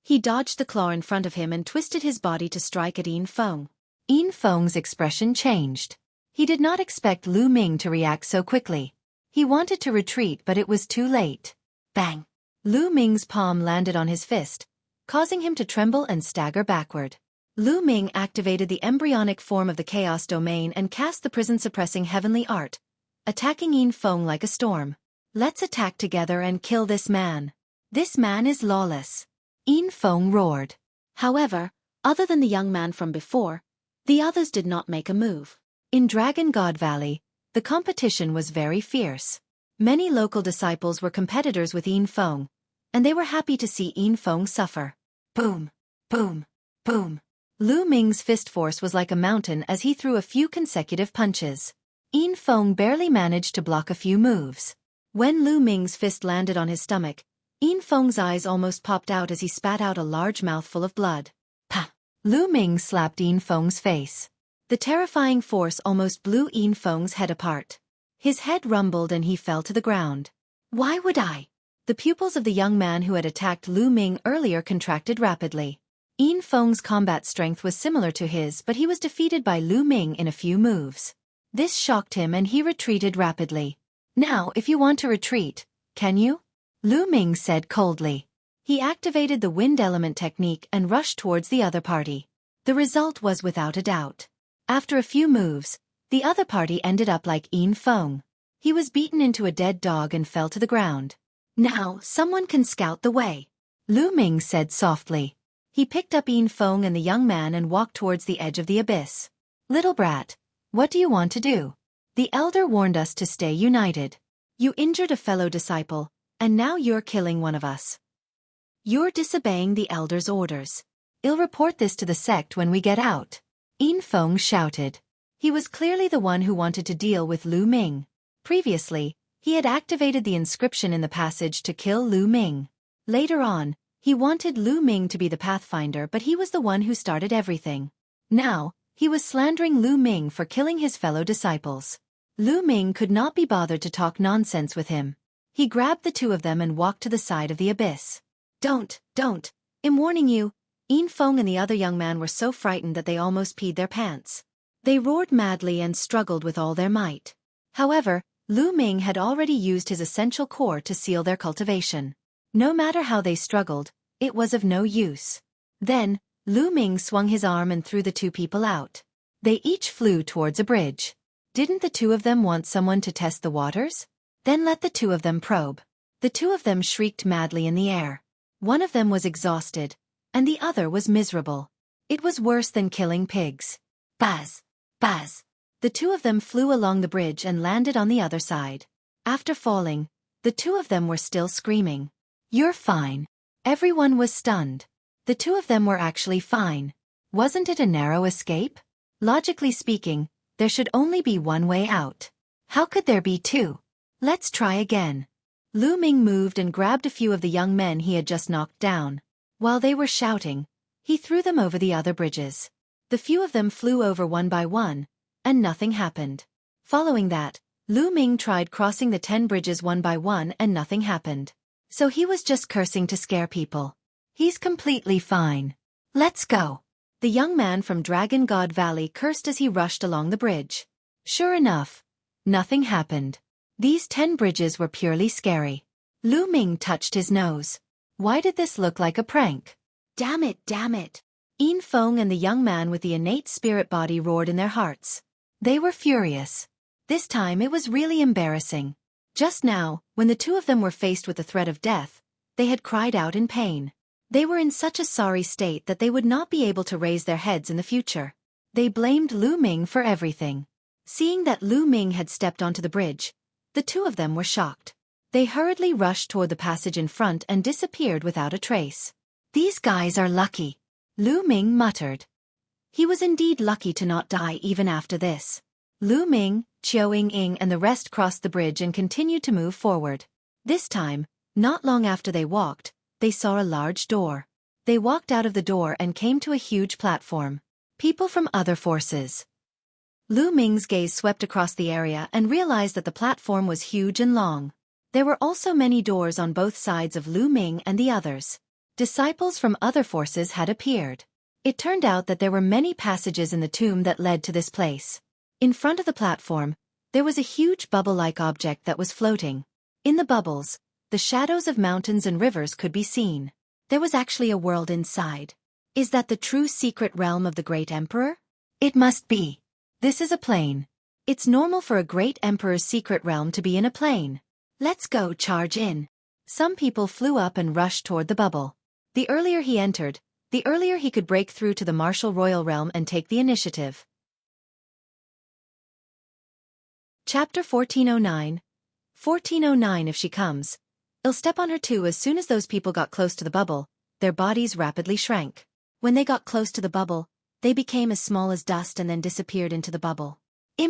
S1: he dodged the claw in front of him and twisted his body to strike at Yin Feng. Yin Feng's expression changed. He did not expect Lu Ming to react so quickly. He wanted to retreat, but it was too late. Bang! Lu Ming's palm landed on his fist, causing him to tremble and stagger backward. Lu Ming activated the embryonic form of the Chaos Domain and cast the prison-suppressing heavenly art, attacking Yin Feng like a storm. Let's attack together and kill this man. This man is lawless. Yin Feng roared. However, other than the young man from before, the others did not make a move. In Dragon God Valley, the competition was very fierce. Many local disciples were competitors with Yin Feng, and they were happy to see Yin Feng suffer. Boom! Boom! Boom! Lu Ming's fist force was like a mountain as he threw a few consecutive punches. Yin Feng barely managed to block a few moves. When Lu Ming's fist landed on his stomach, Yin Feng's eyes almost popped out as he spat out a large mouthful of blood. Pah! Lu Ming slapped Yin Feng's face. The terrifying force almost blew Yin Feng's head apart. His head rumbled and he fell to the ground. Why would I? The pupils of the young man who had attacked Lu Ming earlier contracted rapidly. Yin Feng's combat strength was similar to his, but he was defeated by Lu Ming in a few moves. This shocked him and he retreated rapidly. Now, if you want to retreat, can you? Lu Ming said coldly. He activated the wind element technique and rushed towards the other party. The result was without a doubt. After a few moves, the other party ended up like Yin Feng. He was beaten into a dead dog and fell to the ground. Now, someone can scout the way, Lu Ming said softly. He picked up Yin Feng and the young man and walked towards the edge of the abyss. Little brat, what do you want to do? The elder warned us to stay united. You injured a fellow disciple, and now you're killing one of us. You're disobeying the elder's orders. I'll report this to the sect when we get out. Yin Feng shouted. He was clearly the one who wanted to deal with Lu Ming. Previously, he had activated the inscription in the passage to kill Lu Ming. Later on, he wanted Lu Ming to be the Pathfinder, but he was the one who started everything. Now, he was slandering Lu Ming for killing his fellow disciples. Lu Ming could not be bothered to talk nonsense with him. He grabbed the two of them and walked to the side of the abyss. Don't. I'm warning you. Yin Feng and the other young man were so frightened that they almost peed their pants. They roared madly and struggled with all their might. However, Lu Ming had already used his essential core to seal their cultivation. No matter how they struggled, it was of no use. Then, Lu Ming swung his arm and threw the two people out. They each flew towards a bridge. Didn't the two of them want someone to test the waters? Then let the two of them probe. The two of them shrieked madly in the air. One of them was exhausted, and the other was miserable. It was worse than killing pigs. Buzz! Buzz! The two of them flew along the bridge and landed on the other side. After falling, the two of them were still screaming. You're fine. Everyone was stunned. The two of them were actually fine. Wasn't it a narrow escape? Logically speaking, there should only be one way out. How could there be two? Let's try again. Lu Ming moved and grabbed a few of the young men he had just knocked down. While they were shouting, he threw them over the other bridges. The few of them flew over one by one, and nothing happened. Following that, Lu Ming tried crossing the 10 bridges one by one and nothing happened. So he was just cursing to scare people. He's completely fine. Let's go. The young man from Dragon God Valley cursed as he rushed along the bridge. Sure enough, nothing happened. These 10 bridges were purely scary. Lu Ming touched his nose. Why did this look like a prank? Damn it. Yin Feng and the young man with the innate spirit body roared in their hearts. They were furious. This time it was really embarrassing. Just now, when the two of them were faced with the threat of death, they had cried out in pain. They were in such a sorry state that they would not be able to raise their heads in the future. They blamed Lu Ming for everything. Seeing that Lu Ming had stepped onto the bridge, the two of them were shocked. They hurriedly rushed toward the passage in front and disappeared without a trace. These guys are lucky, Lu Ming muttered. He was indeed lucky to not die even after this. Lu Ming, Xueqi, and the rest crossed the bridge and continued to move forward. This time, not long after they walked, they saw a large door. They walked out of the door and came to a huge platform. People from other forces. Lu Ming's gaze swept across the area and realized that the platform was huge and long. There were also many doors on both sides of Lu Ming and the others. Disciples from other forces had appeared. It turned out that there were many passages in the tomb that led to this place. In front of the platform, there was a huge bubble-like object that was floating. In the bubbles, the shadows of mountains and rivers could be seen. There was actually a world inside. Is that the true secret realm of the Great Emperor? It must be. This is a plane. It's normal for a great emperor's secret realm to be in a plane. Let's go charge in. Some people flew up and rushed toward the bubble. The earlier he entered, the earlier he could break through to the martial royal realm and take the initiative. Chapter 1409. 1409. If she comes, I'll step on her too. As soon as those people got close to the bubble, their bodies rapidly shrank. When they got close to the bubble, they became as small as dust and then disappeared into the bubble.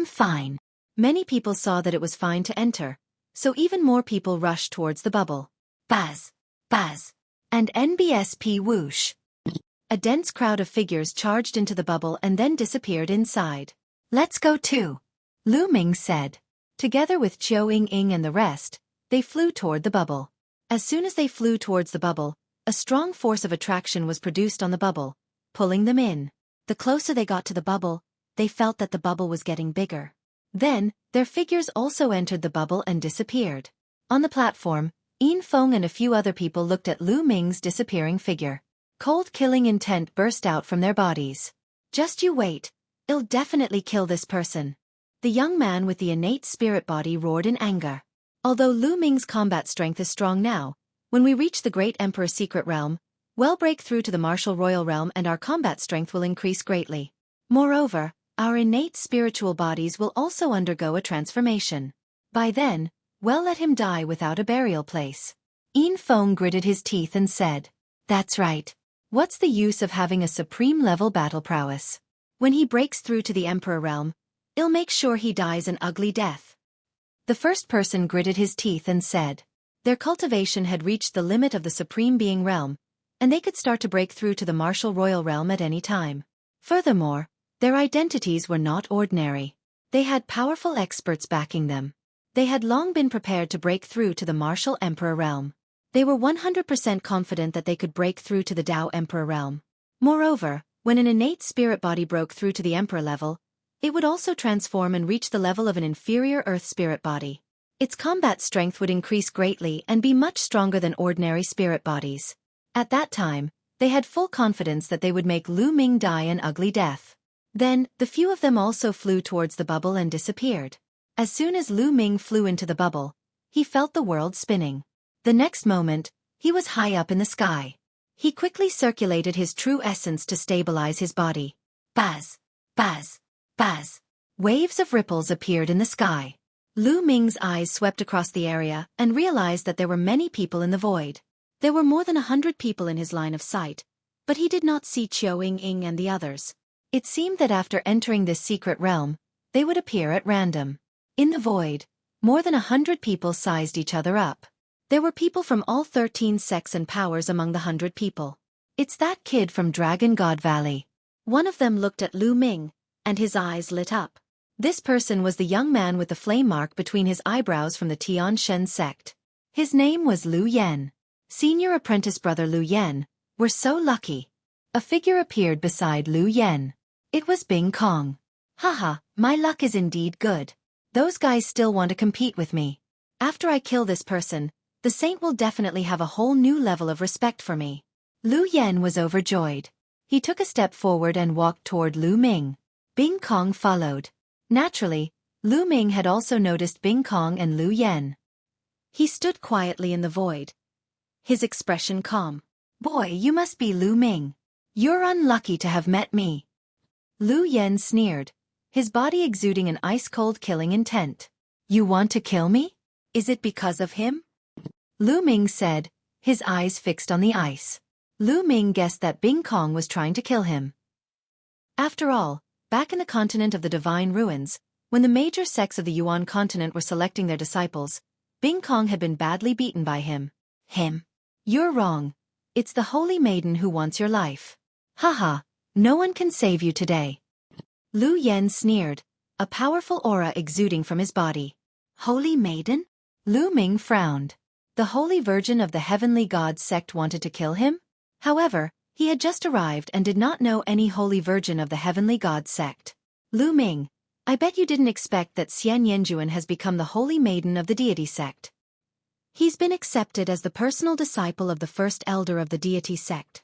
S1: Fine. Many people saw that it was fine to enter, so even more people rushed towards the bubble. Buzz. Buzz. And NBSP whoosh. A dense crowd of figures charged into the bubble and then disappeared inside. "Let's go too," Lu Ming said. Together with Xueqi and the rest, they flew toward the bubble. As soon as they flew towards the bubble, a strong force of attraction was produced on the bubble, pulling them in. The closer they got to the bubble, they felt that the bubble was getting bigger. Then, their figures also entered the bubble and disappeared. On the platform, Yin Feng and a few other people looked at Lu Ming's disappearing figure. Cold killing intent burst out from their bodies. "Just you wait. I'll definitely kill this person." The young man with the innate spirit body roared in anger. "Although Lu Ming's combat strength is strong now, when we reach the Great Emperor's secret realm, we'll break through to the martial royal realm and our combat strength will increase greatly. Moreover, our innate spiritual bodies will also undergo a transformation. By then, we'll let him die without a burial place." Yin Feng gritted his teeth and said, "That's right. What's the use of having a supreme-level battle prowess? When he breaks through to the Emperor realm, I'll make sure he dies an ugly death." The first person gritted his teeth and said, their cultivation had reached the limit of the Supreme Being realm, and they could start to break through to the martial royal realm at any time. Furthermore, their identities were not ordinary. They had powerful experts backing them. They had long been prepared to break through to the martial emperor realm. They were 100% confident that they could break through to the Tao emperor realm. Moreover, when an innate spirit body broke through to the emperor level, it would also transform and reach the level of an inferior earth spirit body. Its combat strength would increase greatly and be much stronger than ordinary spirit bodies. At that time, they had full confidence that they would make Lu Ming die an ugly death. Then, the few of them also flew towards the bubble and disappeared. As soon as Lu Ming flew into the bubble, he felt the world spinning. The next moment, he was high up in the sky. He quickly circulated his true essence to stabilize his body. Buzz! Buzz! Buzz! Waves of ripples appeared in the sky. Lu Ming's eyes swept across the area and realized that there were many people in the void. There were more than 100 people in his line of sight, but he did not see Xueqi and the others. It seemed that after entering this secret realm, they would appear at random. In the void, more than 100 people sized each other up. There were people from all 13 sects and powers among the 100 people. "It's that kid from Dragon God Valley." One of them looked at Lu Ming, and his eyes lit up. This person was the young man with the flame mark between his eyebrows from the Tian Shen sect. His name was Lu Yen. Senior apprentice brother Lu Yen. "We're so lucky." A figure appeared beside Lu Yen. It was Bing Kong. "Haha, my luck is indeed good. Those guys still want to compete with me. After I kill this person, the saint will definitely have a whole new level of respect for me." Lu Yen was overjoyed. He took a step forward and walked toward Lu Ming. Bing Kong followed. Naturally, Lu Ming had also noticed Bing Kong and Lu Yen. He stood quietly in the void, his expression calm. "Boy, you must be Lu Ming. You're unlucky to have met me." Lu Yen sneered, his body exuding an ice-cold killing intent. "You want to kill me? Is it because of him?" Lu Ming said, his eyes fixed on the ice. Lu Ming guessed that Bing Kong was trying to kill him. After all, back in the continent of the Divine Ruins, when the major sects of the Yuan continent were selecting their disciples, Bing Kong had been badly beaten by him. "Him? You're wrong. It's the Holy Maiden who wants your life. Haha, no one can save you today." Lu Yen sneered, a powerful aura exuding from his body. "Holy Maiden?" Lu Ming frowned. The Holy Virgin of the Heavenly Gods sect wanted to kill him? However, he had just arrived and did not know any Holy Virgin of the Heavenly Gods sect. "Lu Ming, I bet you didn't expect that Xian Yanjuan has become the Holy Maiden of the Deity sect. He's been accepted as the personal disciple of the first elder of the Deity sect."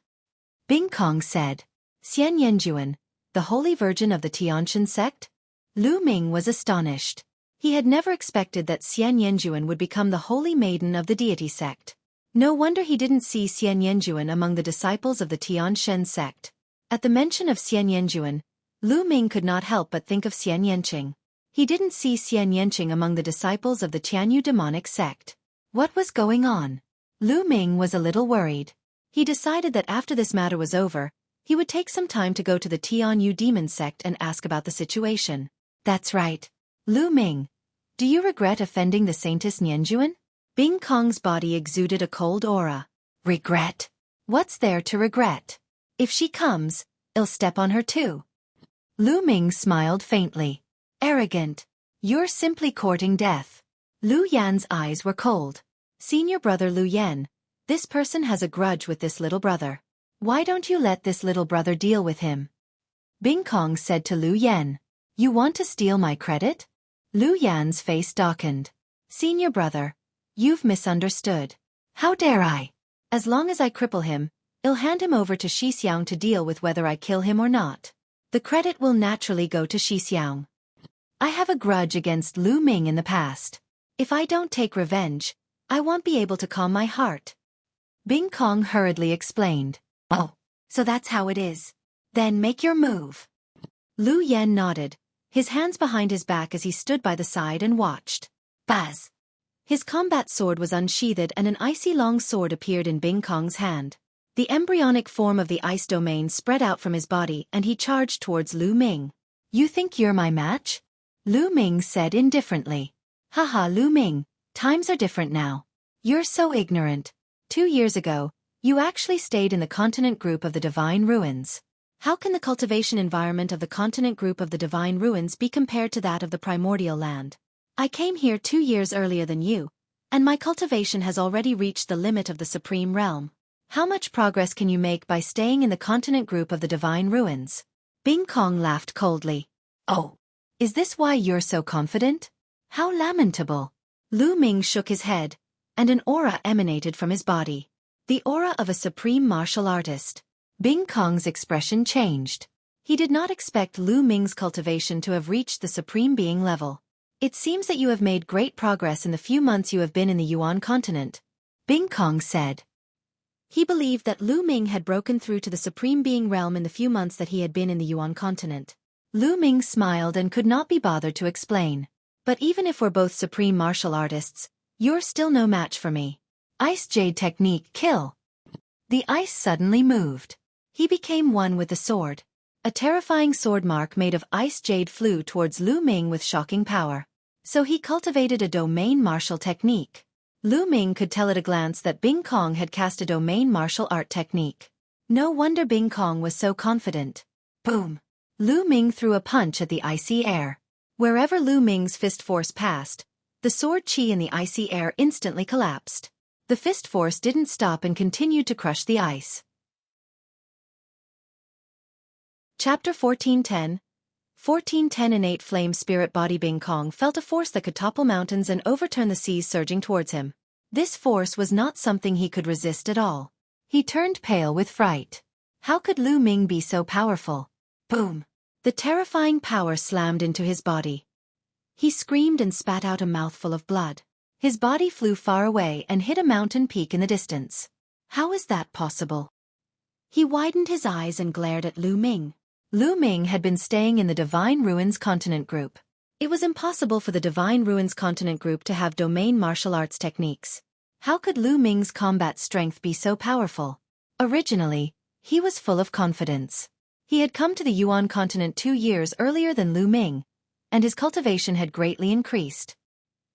S1: Bing Kong said. "Xian Yanjuan, the Holy Virgin of the Tianshan sect?" Lu Ming was astonished. He had never expected that Xian Yanjuan would become the Holy Maiden of the Deity sect. No wonder he didn't see Xian Yanjuan among the disciples of the Tianshan sect. At the mention of Xian Yanjuan, Lu Ming could not help but think of Xian Yanqing. He didn't see Xian Yanqing among the disciples of the Tianyu demonic sect. What was going on? Lu Ming was a little worried. He decided that after this matter was over, he would take some time to go to the Tianyu demon sect and ask about the situation. "That's right. Lu Ming, do you regret offending the Saintess Nianjuan?" Bing Kong's body exuded a cold aura. "Regret? What's there to regret? If she comes, I'll step on her too. Lu Ming smiled faintly. Arrogant. You're simply courting death. Lu Yan's eyes were cold. Senior brother Lu Yan, this person has a grudge with this little brother. Why don't you let this little brother deal with him? Bing Kong said to Lu Yan. You want to steal my credit? Lu Yan's face darkened. Senior brother, you've misunderstood. How dare I? As long as I cripple him, I'll hand him over to Xixiang to deal with whether I kill him or not. The credit will naturally go to Xixiang. I have a grudge against Lu Ming in the past. If I don't take revenge, I won't be able to calm my heart. Bing Kong hurriedly explained. Oh, so that's how it is. Then make your move. Lu Yan nodded, his hands behind his back as he stood by the side and watched. Buzz! His combat sword was unsheathed and an icy long sword appeared in Bing Kong's hand. The embryonic form of the ice domain spread out from his body and he charged towards Lu Ming. You think you're my match? Lu Ming said indifferently. Haha Lu Ming, times are different now. You're so ignorant. 2 years ago, you actually stayed in the continent group of the Divine Ruins. How can the cultivation environment of the continent group of the Divine Ruins be compared to that of the primordial land? I came here 2 years earlier than you, and my cultivation has already reached the limit of the Supreme Realm. How much progress can you make by staying in the continent group of the Divine Ruins? Bing Kong laughed coldly. Oh, is this why you're so confident? How lamentable. Lu Ming shook his head, and an aura emanated from his body. The aura of a supreme martial artist. Bing Kong's expression changed. He did not expect Lu Ming's cultivation to have reached the supreme being level. It seems that you have made great progress in the few months you have been in the Yuan continent, Bing Kong said. He believed that Lu Ming had broken through to the supreme being realm in the few months that he had been in the Yuan continent. Lu Ming smiled and could not be bothered to explain. But even if we're both supreme martial artists, you're still no match for me. Ice Jade Technique Kill. The ice suddenly moved. He became one with the sword. A terrifying sword mark made of ice jade flew towards Lu Ming with shocking power. So he cultivated a domain martial technique. Lu Ming could tell at a glance that Bing Kong had cast a domain martial art technique. No wonder Bing Kong was so confident. Boom! Lu Ming threw a punch at the icy air. Wherever Lu Ming's fist force passed, the sword chi in the icy air instantly collapsed. The fist force didn't stop and continued to crush the ice. Chapter 1410. 1410 Innate Flame Spirit Body. Bing Kong felt a force that could topple mountains and overturn the seas surging towards him. This force was not something he could resist at all. He turned pale with fright. How could Lu Ming be so powerful? Boom! The terrifying power slammed into his body. He screamed and spat out a mouthful of blood. His body flew far away and hit a mountain peak in the distance. How is that possible? He widened his eyes and glared at Lu Ming. Lu Ming had been staying in the Divine Ruins Continent Group. It was impossible for the Divine Ruins Continent Group to have domain martial arts techniques. How could Lu Ming's combat strength be so powerful? Originally, he was full of confidence. He had come to the Yuan continent 2 years earlier than Lu Ming, and his cultivation had greatly increased.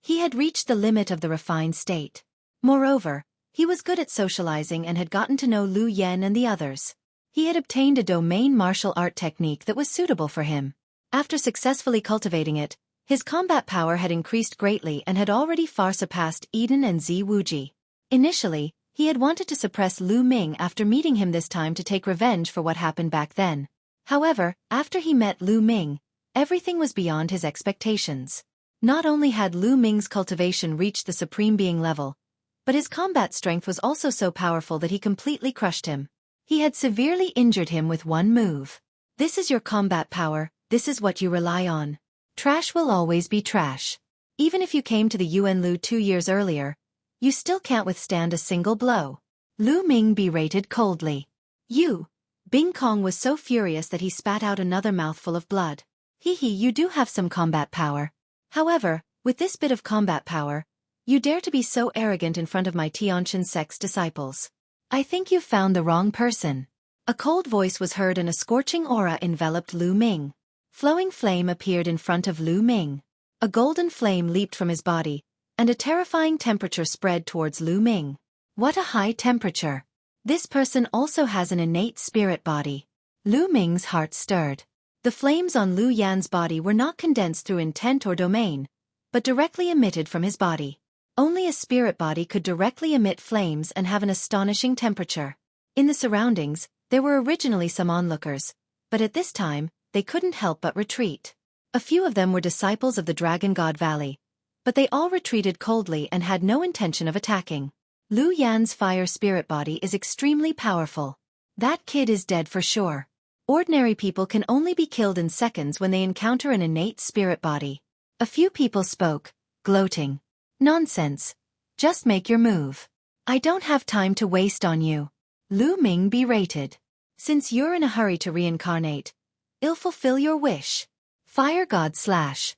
S1: He had reached the limit of the refined state. Moreover, he was good at socializing and had gotten to know Lu Yan and the others. He had obtained a domain martial art technique that was suitable for him. After successfully cultivating it, his combat power had increased greatly and had already far surpassed Eden and Zi Wuji. Initially, he had wanted to suppress Lu Ming after meeting him this time to take revenge for what happened back then. However, after he met Lu Ming, everything was beyond his expectations. Not only had Lu Ming's cultivation reached the supreme being level, but his combat strength was also so powerful that he completely crushed him. He had severely injured him with one move. This is your combat power, this is what you rely on. Trash will always be trash. Even if you came to the Yuan Lu 2 years earlier, you still can't withstand a single blow. Lu Ming berated coldly. You! Bing Kong was so furious that he spat out another mouthful of blood. You do have some combat power. However, with this bit of combat power, you dare to be so arrogant in front of my Tianqian sect's disciples. I think you've found the wrong person. A cold voice was heard and a scorching aura enveloped Lu Ming. Flowing flame appeared in front of Lu Ming. A golden flame leaped from his body, and a terrifying temperature spread towards Lu Ming. What a high temperature! This person also has an innate spirit body. Lu Ming's heart stirred. The flames on Lu Yan's body were not condensed through intent or domain, but directly emitted from his body. Only a spirit body could directly emit flames and have an astonishing temperature. In the surroundings, there were originally some onlookers, but at this time, they couldn't help but retreat. A few of them were disciples of the Dragon God Valley, but they all retreated coldly and had no intention of attacking. Lu Yan's fire spirit body is extremely powerful. That kid is dead for sure. Ordinary people can only be killed in seconds when they encounter an innate spirit body. A few people spoke, gloating. Nonsense. Just make your move. I don't have time to waste on you. Lu Ming berated. Since you're in a hurry to reincarnate, I'll fulfill your wish. Fire God slash.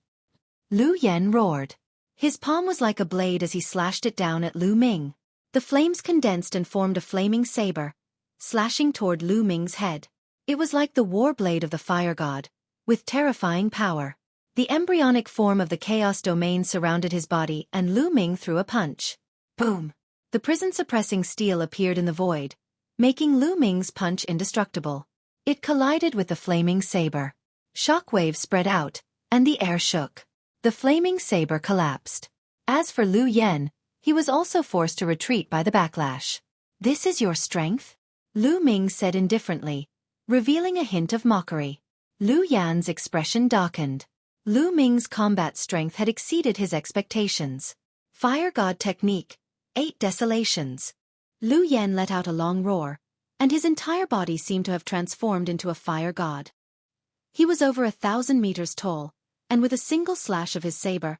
S1: Lu Yan roared. His palm was like a blade as he slashed it down at Lu Ming. The flames condensed and formed a flaming saber, slashing toward Lu Ming's head. It was like the war blade of the fire god, with terrifying power. The embryonic form of the chaos domain surrounded his body and Lu Ming threw a punch. Boom! The prison-suppressing steel appeared in the void, making Lu Ming's punch indestructible. It collided with the flaming saber. Shockwaves spread out, and the air shook. The flaming saber collapsed. As for Lu Yan, he was also forced to retreat by the backlash. This is your strength? Lu Ming said indifferently, revealing a hint of mockery. Lu Yan's expression darkened. Lu Ming's combat strength had exceeded his expectations. Fire God technique, 8 desolations. Lu Yan let out a long roar, and his entire body seemed to have transformed into a fire god. He was over 1,000 meters tall, and with a single slash of his saber,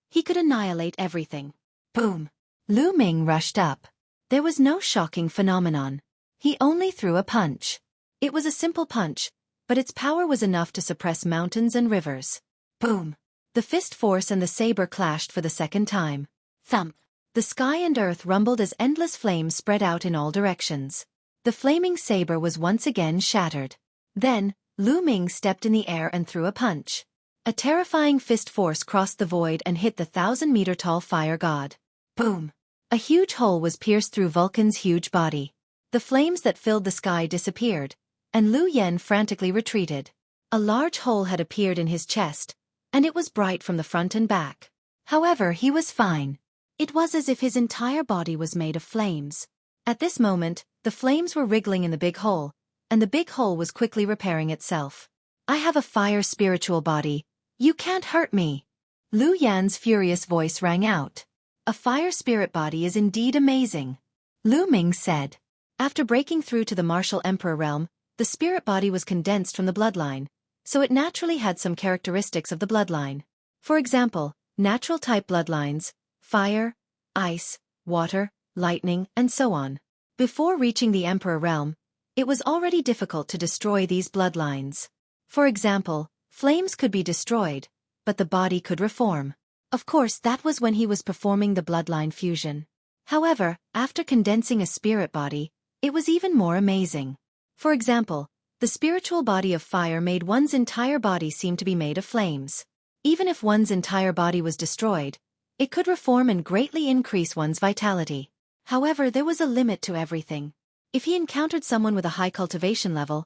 S1: he could annihilate everything. Boom! Lu Ming rushed up. There was no shocking phenomenon. He only threw a punch. It was a simple punch, but its power was enough to suppress mountains and rivers. Boom! The fist force and the saber clashed for the second time. Thump! The sky and earth rumbled as endless flames spread out in all directions. The flaming saber was once again shattered. Then, Lu Ming stepped in the air and threw a punch. A terrifying fist force crossed the void and hit the 1,000-meter-tall fire god. Boom! A huge hole was pierced through Vulcan's huge body. The flames that filled the sky disappeared, and Lu Yan frantically retreated. A large hole had appeared in his chest, and it was bright from the front and back. However, he was fine. It was as if his entire body was made of flames. At this moment, the flames were wriggling in the big hole, and the big hole was quickly repairing itself. I have a fire spiritual body. You can't hurt me. Lu Yan's furious voice rang out. A fire spirit body is indeed amazing. Lu Ming said. After breaking through to the martial emperor realm, the spirit body was condensed from the bloodline, so it naturally had some characteristics of the bloodline. For example, natural-type bloodlines, fire, ice, water, lightning, and so on. Before reaching the emperor realm, it was already difficult to destroy these bloodlines. For example, flames could be destroyed, but the body could reform. Of course, that was when he was performing the bloodline fusion. However, after condensing a spirit body, it was even more amazing. For example, the spiritual body of fire made one's entire body seem to be made of flames. Even if one's entire body was destroyed, it could reform and greatly increase one's vitality. However, there was a limit to everything. If he encountered someone with a high cultivation level,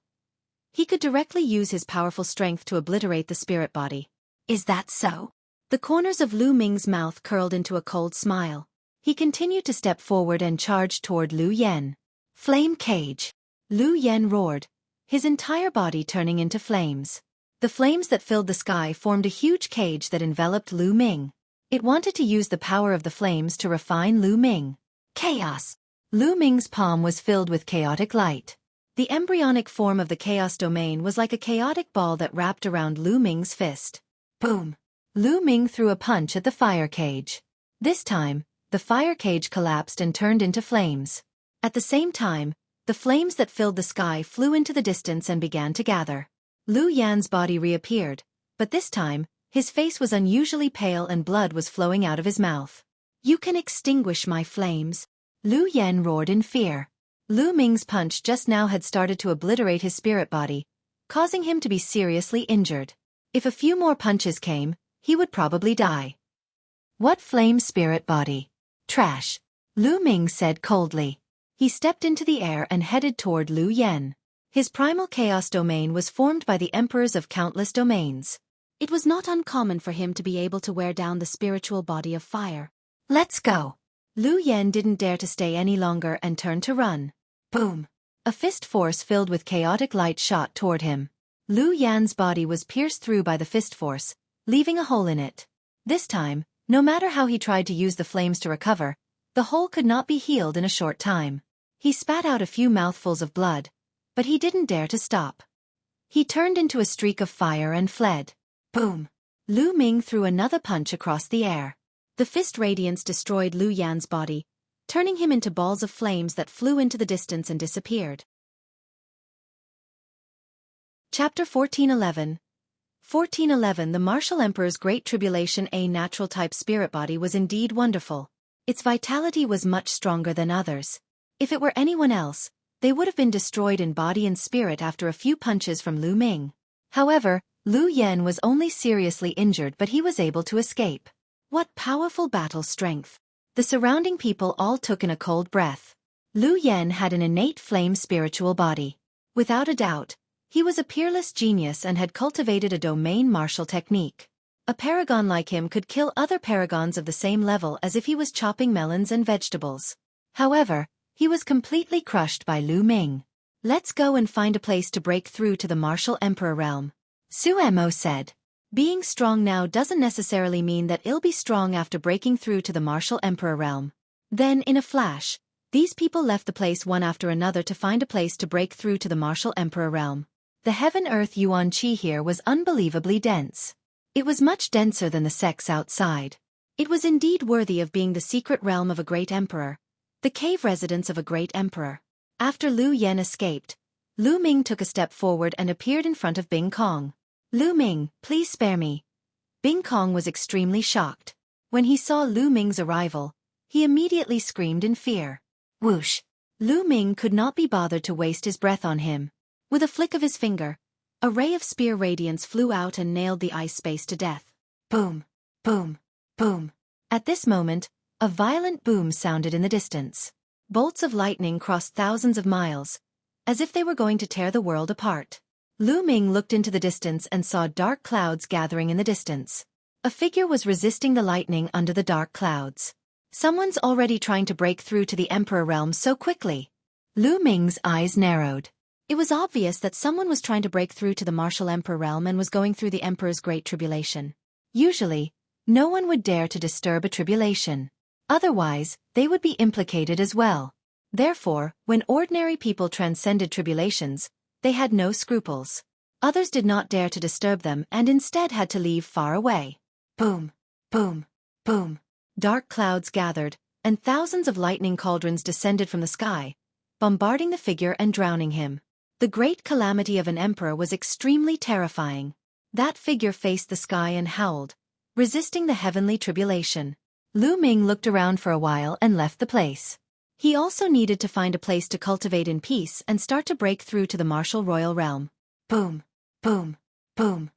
S1: he could directly use his powerful strength to obliterate the spirit body. Is that so? The corners of Lu Ming's mouth curled into a cold smile. He continued to step forward and charged toward Lu Yan. Flame cage! Lu Yan roared, his entire body turning into flames. The flames that filled the sky formed a huge cage that enveloped Lu Ming. It wanted to use the power of the flames to refine Lu Ming. Chaos! Lu Ming's palm was filled with chaotic light. The embryonic form of the chaos domain was like a chaotic ball that wrapped around Lu Ming's fist. Boom! Lu Ming threw a punch at the fire cage. This time, the fire cage collapsed and turned into flames. At the same time, the flames that filled the sky flew into the distance and began to gather. Lu Yan's body reappeared, but this time, his face was unusually pale and blood was flowing out of his mouth. You can extinguish my flames. Lu Yan roared in fear. Lu Ming's punch just now had started to obliterate his spirit body, causing him to be seriously injured. If a few more punches came, he would probably die. What flame spirit body? Trash. Lu Ming said coldly. He stepped into the air and headed toward Lu Yen. His primal chaos domain was formed by the emperors of countless domains. It was not uncommon for him to be able to wear down the spiritual body of fire. Let's go. Lu Yen didn't dare to stay any longer and turned to run. Boom. A fist force filled with chaotic light shot toward him. Lu Yan's body was pierced through by the fist force, leaving a hole in it. This time, no matter how he tried to use the flames to recover, the hole could not be healed in a short time. He spat out a few mouthfuls of blood, but he didn't dare to stop. He turned into a streak of fire and fled. Boom! Lu Ming threw another punch across the air. The fist radiance destroyed Lu Yan's body, turning him into balls of flames that flew into the distance and disappeared. Chapter 1411. 1411. The Martial Emperor's Great Tribulation. A natural-type spirit body was indeed wonderful. Its vitality was much stronger than others. If it were anyone else, they would have been destroyed in body and spirit after a few punches from Lu Ming. However, Lu Yen was only seriously injured, but he was able to escape. What powerful battle strength! The surrounding people all took in a cold breath. Lu Yen had an innate flame spiritual body. Without a doubt, he was a peerless genius and had cultivated a domain martial technique. A paragon like him could kill other paragons of the same level as if he was chopping melons and vegetables. However, he was completely crushed by Lu Ming. Let's go and find a place to break through to the Martial Emperor realm, Suemo said. Being strong now doesn't necessarily mean that it'll be strong after breaking through to the Martial Emperor realm. Then, in a flash, these people left the place one after another to find a place to break through to the Martial Emperor realm. The heaven-earth yuan qi here was unbelievably dense. It was much denser than the sex outside. It was indeed worthy of being the secret realm of a great emperor, the cave residence of a great emperor. After Lu Yen escaped, Lu Ming took a step forward and appeared in front of Bing Kong. Lu Ming, please spare me. Bing Kong was extremely shocked. When he saw Lu Ming's arrival, he immediately screamed in fear. Whoosh! Lu Ming could not be bothered to waste his breath on him. With a flick of his finger, a ray of spear radiance flew out and nailed the ice space to death. Boom! Boom! Boom! At this moment, a violent boom sounded in the distance. Bolts of lightning crossed thousands of miles, as if they were going to tear the world apart. Lu Ming looked into the distance and saw dark clouds gathering in the distance. A figure was resisting the lightning under the dark clouds. Someone's already trying to break through to the Emperor realm so quickly. Lu Ming's eyes narrowed. It was obvious that someone was trying to break through to the Martial Emperor realm and was going through the Emperor's Great Tribulation. Usually, no one would dare to disturb a tribulation. Otherwise, they would be implicated as well. Therefore, when ordinary people transcended tribulations, they had no scruples. Others did not dare to disturb them and instead had to leave far away. Boom! Boom! Boom! Dark clouds gathered, and thousands of lightning cauldrons descended from the sky, bombarding the figure and drowning him. The great calamity of an emperor was extremely terrifying. That figure faced the sky and howled, resisting the heavenly tribulation. Lu Ming looked around for a while and left the place. He also needed to find a place to cultivate in peace and start to break through to the martial royal realm. Boom! Boom! Boom!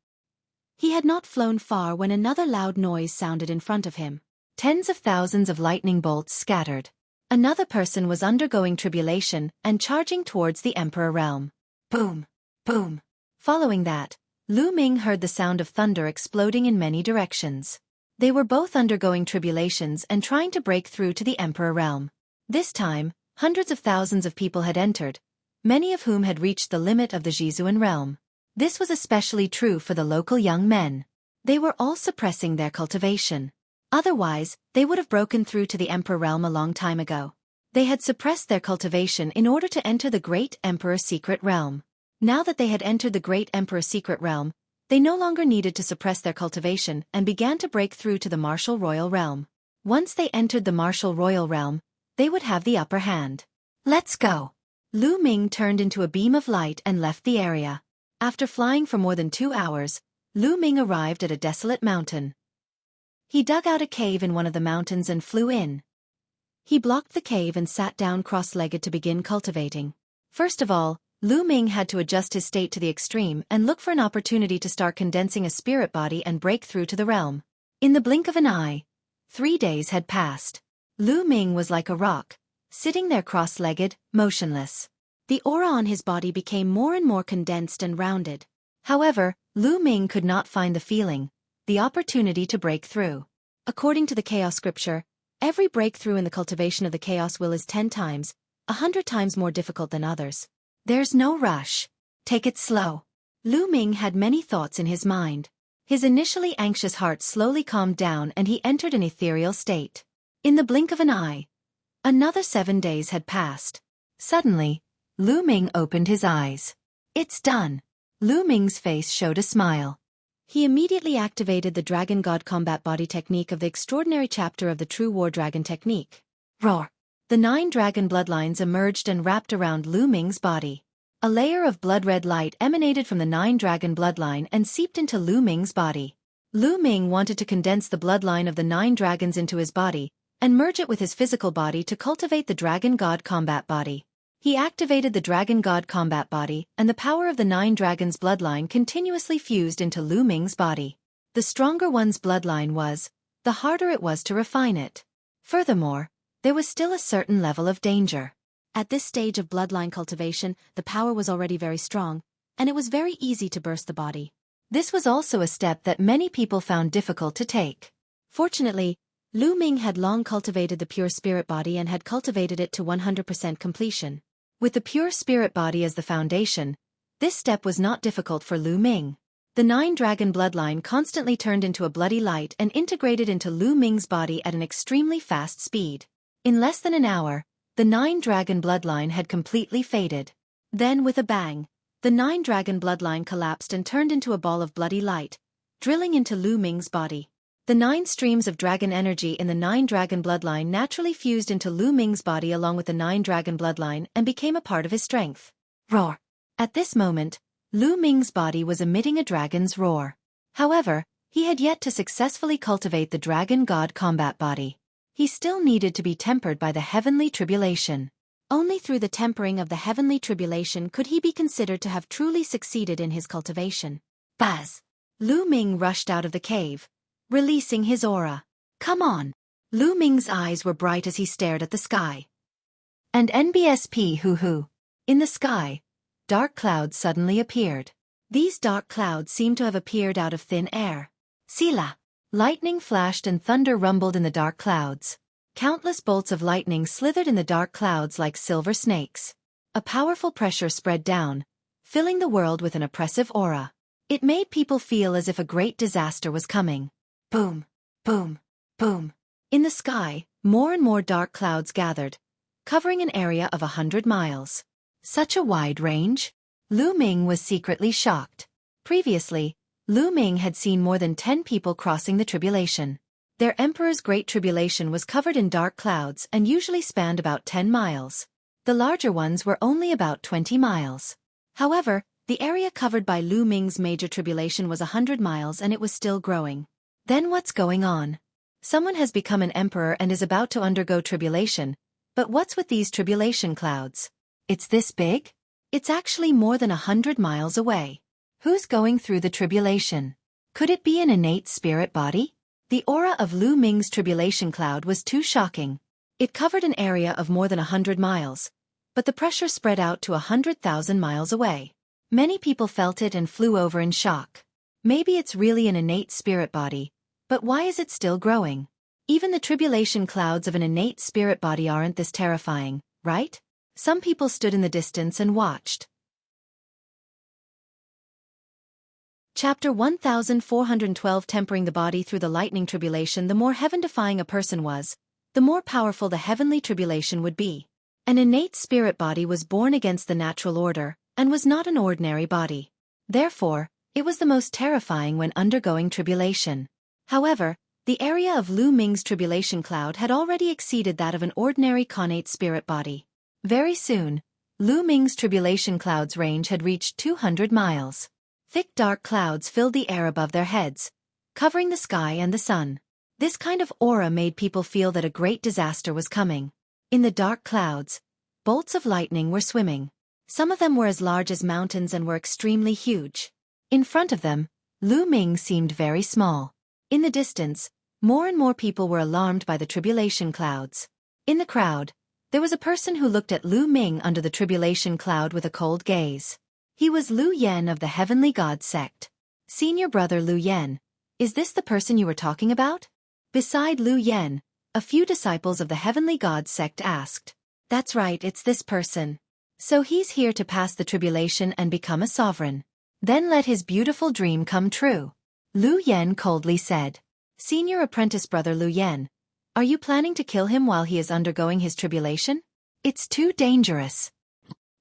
S1: He had not flown far when another loud noise sounded in front of him. Tens of thousands of lightning bolts scattered. Another person was undergoing tribulation and charging towards the Emperor realm. Boom! Boom! Following that, Lu Ming heard the sound of thunder exploding in many directions. They were both undergoing tribulations and trying to break through to the Emperor realm. This time, hundreds of thousands of people had entered, many of whom had reached the limit of the Jizuan realm. This was especially true for the local young men. They were all suppressing their cultivation. Otherwise, they would have broken through to the Emperor realm a long time ago. They had suppressed their cultivation in order to enter the Great Emperor Secret Realm. Now that they had entered the Great Emperor Secret Realm, they no longer needed to suppress their cultivation and began to break through to the Martial Royal Realm. Once they entered the Martial Royal Realm, they would have the upper hand. Let's go! Lu Ming turned into a beam of light and left the area. After flying for more than 2 hours, Lu Ming arrived at a desolate mountain. He dug out a cave in one of the mountains and flew in. He blocked the cave and sat down cross-legged to begin cultivating. First of all, Lu Ming had to adjust his state to the extreme and look for an opportunity to start condensing a spirit body and break through to the realm. In the blink of an eye, 3 days had passed. Lu Ming was like a rock, sitting there cross-legged, motionless. The aura on his body became more and more condensed and rounded. However, Lu Ming could not find the feeling, the opportunity to break through. According to the Chaos Scripture, every breakthrough in the cultivation of the Chaos will is 10 times, 100 times more difficult than others. There's no rush. Take it slow. Lu Ming had many thoughts in his mind. His initially anxious heart slowly calmed down and he entered an ethereal state. In the blink of an eye, another 7 days had passed. Suddenly, Lu Ming opened his eyes. It's done. Lu Ming's face showed a smile. He immediately activated the Dragon God Combat Body technique of the extraordinary chapter of the True War Dragon technique. Roar! The 9 dragon bloodlines emerged and wrapped around Lu Ming's body. A layer of blood-red light emanated from the 9 dragon bloodline and seeped into Lu Ming's body. Lu Ming wanted to condense the bloodline of the 9 dragons into his body and merge it with his physical body to cultivate the Dragon God Combat Body. He activated the Dragon God Combat Body, and the power of the 9 dragons' bloodline continuously fused into Lu Ming's body. The stronger one's bloodline was, the harder it was to refine it. Furthermore, there was still a certain level of danger. At this stage of bloodline cultivation, the power was already very strong, and it was very easy to burst the body. This was also a step that many people found difficult to take. Fortunately, Lu Ming had long cultivated the pure spirit body and had cultivated it to 100% completion. With the pure spirit body as the foundation, this step was not difficult for Lu Ming. The 9 dragon bloodline constantly turned into a bloody light and integrated into Lu Ming's body at an extremely fast speed. In less than an hour, the 9 dragon bloodline had completely faded. Then with a bang, the 9 dragon bloodline collapsed and turned into a ball of bloody light, drilling into Lu Ming's body. The 9 streams of dragon energy in the 9 dragon bloodline naturally fused into Lu Ming's body along with the 9 dragon bloodline and became a part of his strength. Roar! At this moment, Lu Ming's body was emitting a dragon's roar. However, he had yet to successfully cultivate the Dragon God Combat Body. He still needed to be tempered by the heavenly tribulation. Only through the tempering of the heavenly tribulation could he be considered to have truly succeeded in his cultivation. Buzz! Lu Ming rushed out of the cave, releasing his aura. Come on! Lu Ming's eyes were bright as he stared at the sky. And NBSP hoo-hoo. In the sky, dark clouds suddenly appeared. These dark clouds seemed to have appeared out of thin air. Sila! Lightning flashed and thunder rumbled in the dark clouds. Countless bolts of lightning slithered in the dark clouds like silver snakes. A powerful pressure spread down, filling the world with an oppressive aura. It made people feel as if a great disaster was coming. Boom! Boom! Boom! In the sky, more and more dark clouds gathered, covering an area of 100 miles. Such a wide range? Lu Ming was secretly shocked. Previously, Lu Ming had seen more than 10 people crossing the tribulation. Their emperor's great tribulation was covered in dark clouds and usually spanned about 10 miles. The larger ones were only about 20 miles. However, the area covered by Lu Ming's major tribulation was 100 miles and it was still growing. Then what's going on? Someone has become an emperor and is about to undergo tribulation, but what's with these tribulation clouds? It's this big? It's actually more than 100 miles away. Who's going through the tribulation? Could it be an innate spirit body? The aura of Lu Ming's tribulation cloud was too shocking. It covered an area of more than 100 miles, but the pressure spread out to 100,000 miles away. Many people felt it and flew over in shock. Maybe it's really an innate spirit body, but why is it still growing? Even the tribulation clouds of an innate spirit body aren't this terrifying, right? Some people stood in the distance and watched. Chapter 1412 Tempering the body through the lightning tribulation. The more heaven-defying a person was, the more powerful the heavenly tribulation would be. An innate spirit body was born against the natural order, and was not an ordinary body. Therefore, it was the most terrifying when undergoing tribulation. However, the area of Lu Ming's tribulation cloud had already exceeded that of an ordinary connate spirit body. Very soon, Lu Ming's tribulation cloud's range had reached 200 miles. Thick dark clouds filled the air above their heads, covering the sky and the sun. This kind of aura made people feel that a great disaster was coming. In the dark clouds, bolts of lightning were swimming. Some of them were as large as mountains and were extremely huge. In front of them, Lu Ming seemed very small. In the distance, more and more people were alarmed by the tribulation clouds. In the crowd, There was a person who looked at Lu Ming under the tribulation cloud with a cold gaze. He was Lu Yen of the Heavenly God sect. Senior brother Lu Yen, is this the person you were talking about? Beside Lu Yen, a few disciples of the Heavenly God sect asked. That's right, it's this person. So he's here to pass the tribulation and become a sovereign. Then let his beautiful dream come true. Lu Yen coldly said. Senior apprentice brother Lu Yen, are you planning to kill him while he is undergoing his tribulation? It's too dangerous.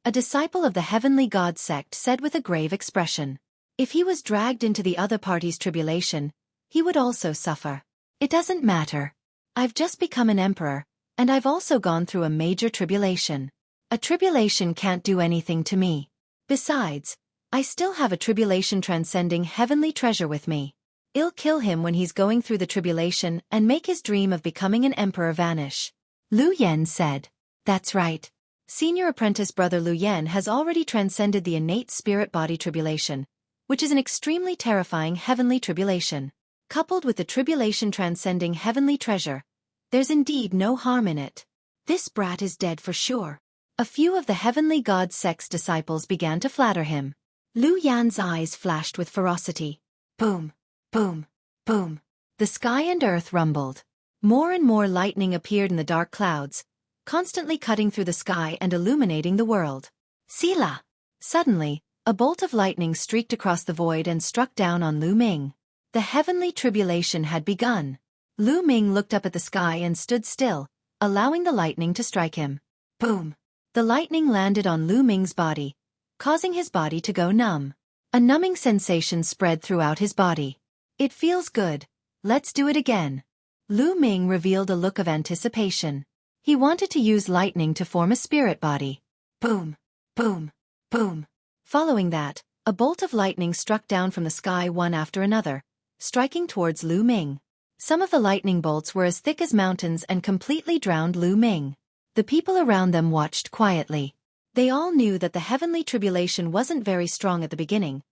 S1: A disciple of the Heavenly God sect said with a grave expression. If he was dragged into the other party's tribulation, he would also suffer. It doesn't matter. I've just become an emperor, and I've also gone through a major tribulation. A tribulation can't do anything to me. Besides, I still have a tribulation transcending heavenly treasure with me. I'll kill him when he's going through the tribulation and make his dream of becoming an emperor vanish. Lu Yen said. That's right. Senior apprentice brother Lu Yen has already transcended the innate spirit body tribulation, which is an extremely terrifying heavenly tribulation. Coupled with the tribulation transcending heavenly treasure, there's indeed no harm in it. This brat is dead for sure. A few of the Heavenly God sect's disciples began to flatter him. Lu Yan's eyes flashed with ferocity. Boom, boom, boom. The sky and earth rumbled. More and more lightning appeared in the dark clouds, constantly cutting through the sky and illuminating the world. Sila! Suddenly, a bolt of lightning streaked across the void and struck down on Lu Ming. The heavenly tribulation had begun. Lu Ming looked up at the sky and stood still, allowing the lightning to strike him. Boom! The lightning landed on Lu Ming's body, causing his body to go numb. A numbing sensation spread throughout his body. It feels good. Let's do it again. Lu Ming revealed a look of anticipation. He wanted to use lightning to form a spirit body. Boom! Boom! Boom! Following that, a bolt of lightning struck down from the sky one after another, striking towards Lu Ming. Some of the lightning bolts were as thick as mountains and completely drowned Lu Ming. The people around them watched quietly. They all knew that the heavenly tribulation wasn't very strong at the beginning,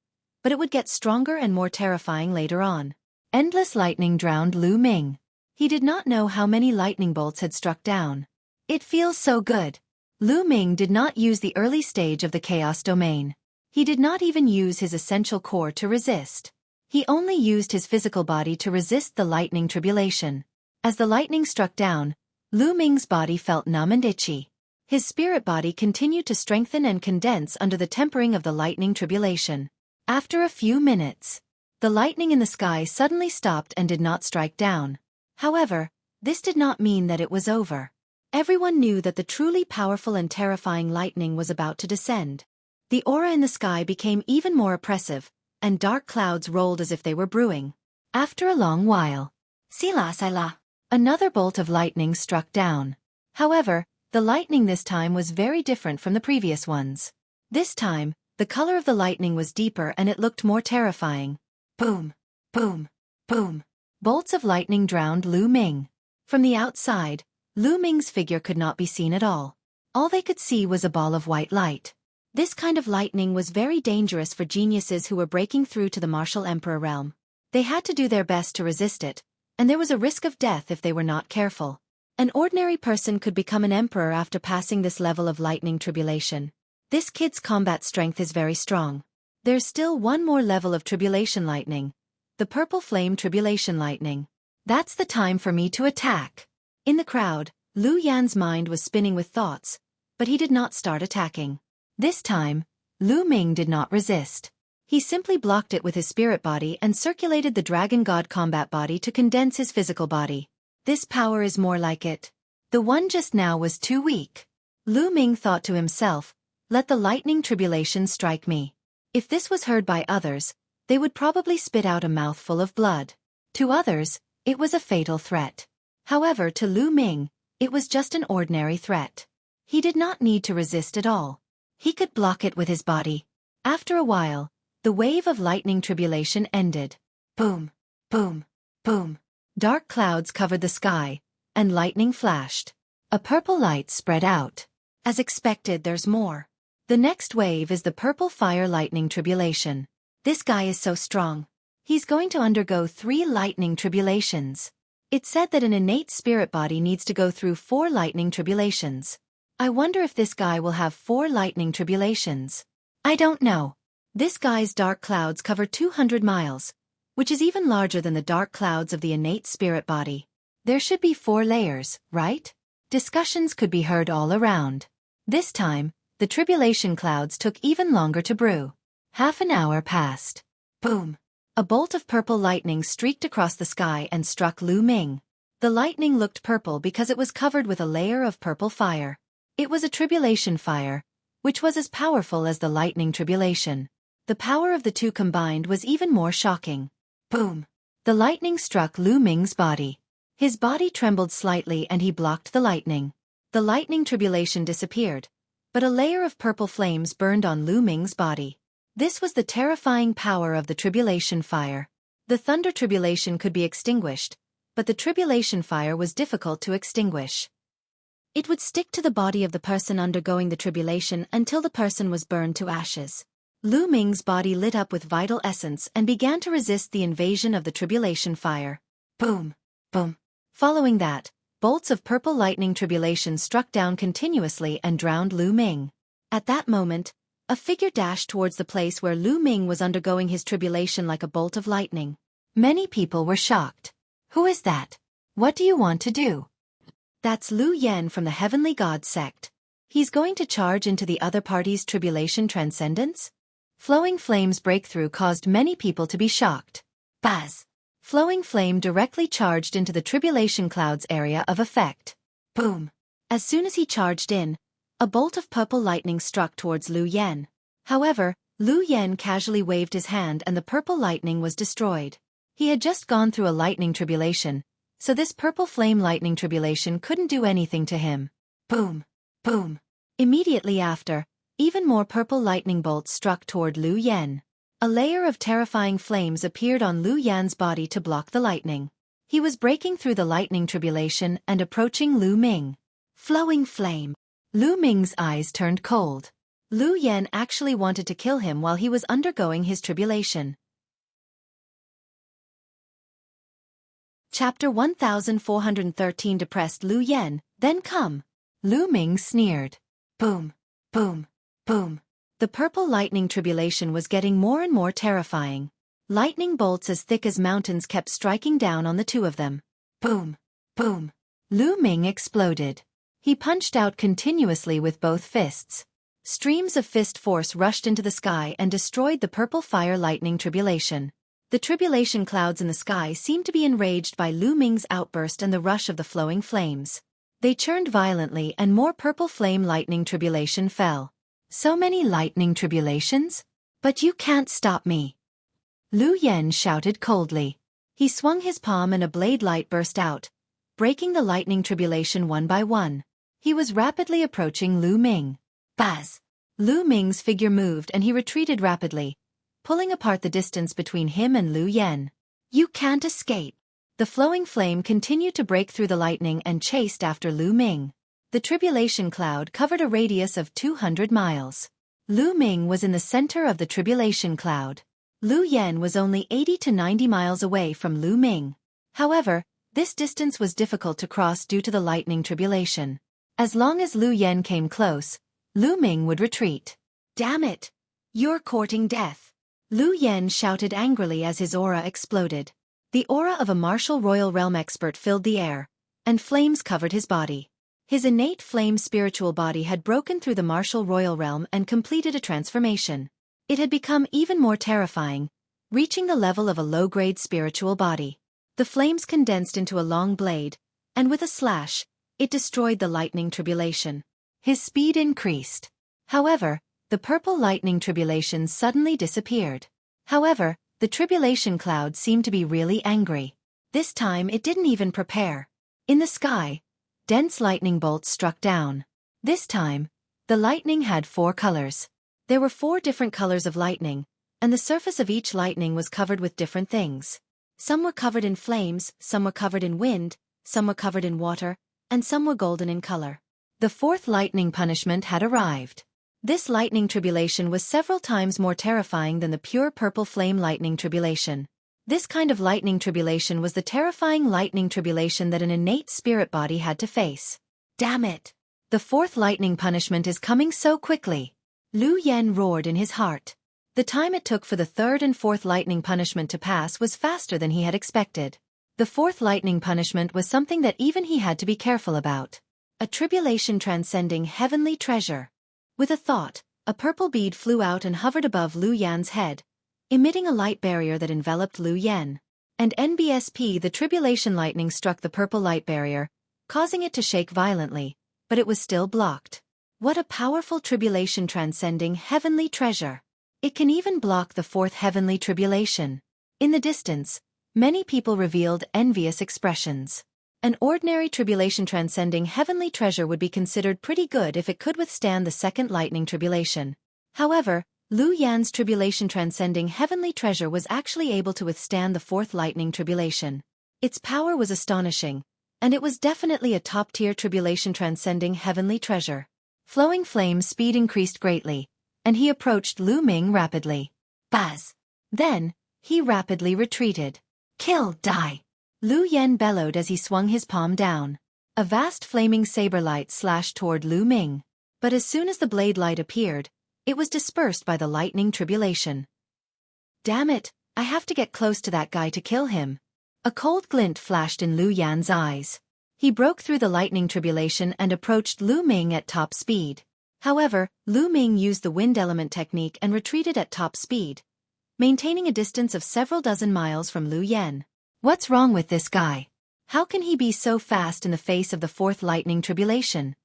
S1: but it would get stronger and more terrifying later on. Endless lightning drowned Lu Ming. He did not know how many lightning bolts had struck down. It feels so good. Lu Ming did not use the early stage of the chaos domain. He did not even use his essential core to resist. He only used his physical body to resist the lightning tribulation. As the lightning struck down, Lu Ming's body felt numb and itchy. His spirit body continued to strengthen and condense under the tempering of the lightning tribulation. After a few minutes, the lightning in the sky suddenly stopped and did not strike down. However, this did not mean that it was over. Everyone knew that the truly powerful and terrifying lightning was about to descend. The aura in the sky became even more oppressive, and dark clouds rolled as if they were brewing. After a long while, Sila, another bolt of lightning struck down. However, the lightning this time was very different from the previous ones. This time, the color of the lightning was deeper and it looked more terrifying. Boom! Boom! Boom! Bolts of lightning drowned Lu Ming. From the outside, Lu Ming's figure could not be seen at all. All they could see was a ball of white light. This kind of lightning was very dangerous for geniuses who were breaking through to the martial emperor realm. They had to do their best to resist it, and there was a risk of death if they were not careful. An ordinary person could become an emperor after passing this level of lightning tribulation. This kid's combat strength is very strong. There's still one more level of tribulation lightning. The purple flame tribulation lightning. That's the time for me to attack. In the crowd, Lu Yan's mind was spinning with thoughts, but he did not start attacking. This time, Lu Ming did not resist. He simply blocked it with his spirit body and circulated the dragon god combat body to condense his physical body. This power is more like it. The one just now was too weak. Lu Ming thought to himself, let the lightning tribulation strike me. If this was heard by others, they would probably spit out a mouthful of blood. To others, it was a fatal threat. However, to Lu Ming, it was just an ordinary threat. He did not need to resist at all. He could block it with his body. After a while, the wave of lightning tribulation ended. Boom! Boom! Boom! Dark clouds covered the sky, and lightning flashed. A purple light spread out. As expected, there's more. The next wave is the purple fire lightning tribulation. This guy is so strong. He's going to undergo 3 lightning tribulations. It's said that an innate spirit body needs to go through 4 lightning tribulations. I wonder if this guy will have 4 lightning tribulations. I don't know. This guy's dark clouds cover 200 miles, which is even larger than the dark clouds of the innate spirit body. There should be 4 layers, right? Discussions could be heard all around. This time, the tribulation clouds took even longer to brew. Half an hour passed. Boom! A bolt of purple lightning streaked across the sky and struck Lu Ming. The lightning looked purple because it was covered with a layer of purple fire. It was a tribulation fire, which was as powerful as the lightning tribulation. The power of the two combined was even more shocking. Boom! The lightning struck Lu Ming's body. His body trembled slightly and he blocked the lightning. The lightning tribulation disappeared, but a layer of purple flames burned on Lu Ming's body. This was the terrifying power of the tribulation fire. The thunder tribulation could be extinguished, but the tribulation fire was difficult to extinguish. It would stick to the body of the person undergoing the tribulation until the person was burned to ashes. Lu Ming's body lit up with vital essence and began to resist the invasion of the tribulation fire. Boom! Boom! Following that, bolts of purple lightning tribulation struck down continuously and drowned Lu Ming. At that moment, a figure dashed towards the place where Lu Ming was undergoing his tribulation like a bolt of lightning. Many people were shocked. Who is that? What do you want to do? That's Lu Yen from the Heavenly God sect. He's going to charge into the other party's tribulation transcendence? Flowing Flame's breakthrough caused many people to be shocked. Buzz! Flowing Flame directly charged into the tribulation cloud's area of effect. Boom! As soon as he charged in, a bolt of purple lightning struck towards Lu Yen. However, Lu Yen casually waved his hand and the purple lightning was destroyed. He had just gone through a lightning tribulation, so this purple flame lightning tribulation couldn't do anything to him. Boom! Boom! Immediately after, even more purple lightning bolts struck toward Lu Yen. A layer of terrifying flames appeared on Lu Yan's body to block the lightning. He was breaking through the lightning tribulation and approaching Lu Ming. Flowing Flame! Lu Ming's eyes turned cold. Lu Yen actually wanted to kill him while he was undergoing his tribulation. Chapter 1413 Depressed Lu Yen, then come. Lu Ming sneered. Boom! Boom! Boom! The purple lightning tribulation was getting more and more terrifying. Lightning bolts as thick as mountains kept striking down on the two of them. Boom! Boom! Lu Ming exploded. He punched out continuously with both fists. Streams of fist force rushed into the sky and destroyed the purple fire lightning tribulation. The tribulation clouds in the sky seemed to be enraged by Lu Ming's outburst and the rush of the flowing flames. They churned violently and more purple flame lightning tribulation fell. So many lightning tribulations? But you can't stop me. Lu Yen shouted coldly. He swung his palm and a blade light burst out, breaking the lightning tribulation one by one. He was rapidly approaching Lu Ming. Buzz! Lu Ming's figure moved and he retreated rapidly, pulling apart the distance between him and Lu Yen. You can't escape. The flowing flame continued to break through the lightning and chased after Lu Ming. The tribulation cloud covered a radius of 200 miles. Lu Ming was in the center of the tribulation cloud. Lu Yen was only 80 to 90 miles away from Lu Ming. However, this distance was difficult to cross due to the lightning tribulation. As long as Lu Yen came close, Lu Ming would retreat. Damn it! You're courting death. Lu Yen shouted angrily as his aura exploded. The aura of a martial royal realm expert filled the air, and flames covered his body. His innate flame spiritual body had broken through the martial royal realm and completed a transformation. It had become even more terrifying, reaching the level of a low-grade spiritual body. The flames condensed into a long blade, and with a slash, it destroyed the lightning tribulation. His speed increased. However, the purple lightning tribulation suddenly disappeared. However, the tribulation cloud seemed to be really angry. This time it didn't even prepare. In the sky, dense lightning bolts struck down. This time, the lightning had 4 colors. There were 4 different colors of lightning, and the surface of each lightning was covered with different things. Some were covered in flames, some were covered in wind, some were covered in water, and some were golden in color. The 4th lightning punishment had arrived. This lightning tribulation was several times more terrifying than the pure purple flame lightning tribulation. This kind of lightning tribulation was the terrifying lightning tribulation that an innate spirit body had to face. Damn it! The fourth lightning punishment is coming so quickly. Lu Yen roared in his heart. The time it took for the third and fourth lightning punishment to pass was faster than he had expected. The fourth lightning punishment was something that even he had to be careful about. A tribulation transcending heavenly treasure. With a thought, a purple bead flew out and hovered above Lu Yan's head, emitting a light barrier that enveloped Lu Yen. And NBSP, the tribulation lightning struck the purple light barrier, causing it to shake violently, but it was still blocked. What a powerful tribulation transcending heavenly treasure. It can even block the fourth heavenly tribulation. In the distance, many people revealed envious expressions. An ordinary tribulation transcending heavenly treasure would be considered pretty good if it could withstand the second lightning tribulation. However, Lu Yan's tribulation transcending heavenly treasure was actually able to withstand the fourth lightning tribulation. Its power was astonishing, and it was definitely a top-tier tribulation transcending heavenly treasure. Flowing Flame's speed increased greatly, and he approached Lu Ming rapidly. Buzz! Then, he rapidly retreated. Kill, die! Lu Yen bellowed as he swung his palm down. A vast flaming saber light slashed toward Lu Ming. But as soon as the blade light appeared, it was dispersed by the lightning tribulation. Damn it, I have to get close to that guy to kill him. A cold glint flashed in Lu Yan's eyes. He broke through the lightning tribulation and approached Lu Ming at top speed. However, Lu Ming used the wind element technique and retreated at top speed, maintaining a distance of several dozen miles from Lu Yen. What's wrong with this guy? How can he be so fast in the face of the fourth lightning tribulation?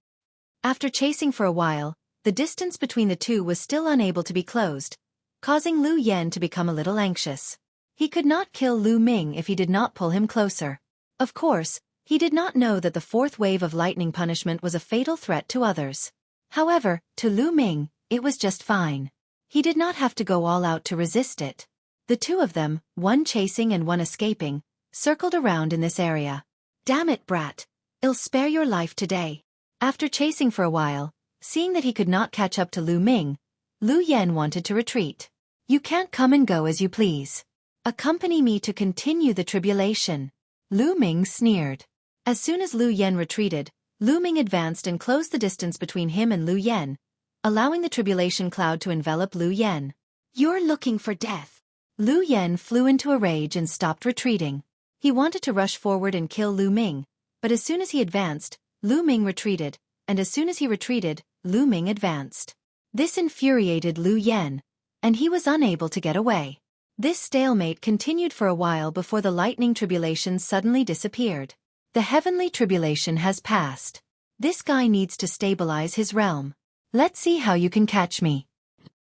S1: After chasing for a while, the distance between the two was still unable to be closed, causing Lu Yen to become a little anxious. He could not kill Lu Ming if he did not pull him closer. Of course, he did not know that the fourth wave of lightning punishment was a fatal threat to others. However, to Lu Ming, it was just fine. He did not have to go all out to resist it. The two of them, one chasing and one escaping, circled around in this area. Damn it, brat. I'll spare your life today. After chasing for a while, seeing that he could not catch up to Lu Ming, Lu Yen wanted to retreat. You can't come and go as you please. Accompany me to continue the tribulation. Lu Ming sneered. As soon as Lu Yen retreated, Lu Ming advanced and closed the distance between him and Lu Yen, allowing the tribulation cloud to envelop Lu Yen. You're looking for death. Lu Yen flew into a rage and stopped retreating. He wanted to rush forward and kill Lu Ming, but as soon as he advanced, Lu Ming retreated, and as soon as he retreated, Lu Ming advanced. This infuriated Lu Yen, and he was unable to get away. This stalemate continued for a while before the lightning tribulation suddenly disappeared. The heavenly tribulation has passed. This guy needs to stabilize his realm. Let's see how you can catch me.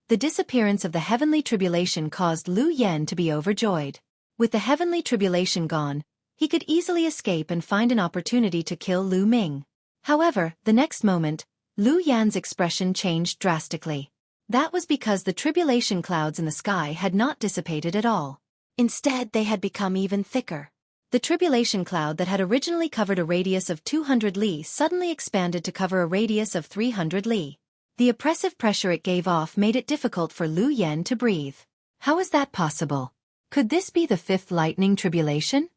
S1: The disappearance of the heavenly tribulation caused Lu Yen to be overjoyed. With the heavenly tribulation gone, he could easily escape and find an opportunity to kill Lu Ming. However, the next moment, Lu Yan's expression changed drastically. That was because the tribulation clouds in the sky had not dissipated at all. Instead, they had become even thicker. The tribulation cloud that had originally covered a radius of 200 li suddenly expanded to cover a radius of 300 li. The oppressive pressure it gave off made it difficult for Lu Yen to breathe. How is that possible? Could this be the fifth lightning tribulation?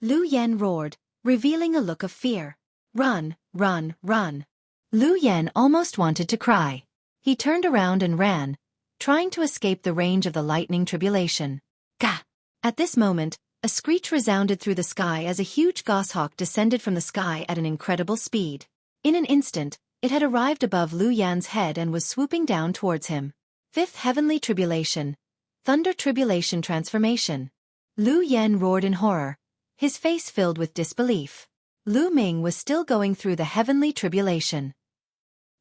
S1: Lu Yen roared, revealing a look of fear. Run, run, run. Lu Yen almost wanted to cry. He turned around and ran, trying to escape the range of the lightning tribulation. Gah! At this moment, a screech resounded through the sky as a huge goshawk descended from the sky at an incredible speed. In an instant, it had arrived above Lu Yan's head and was swooping down towards him. Fifth heavenly tribulation. Thunder tribulation transformation. Lu Yen roared in horror, his face filled with disbelief. Lu Ming was still going through the heavenly tribulation.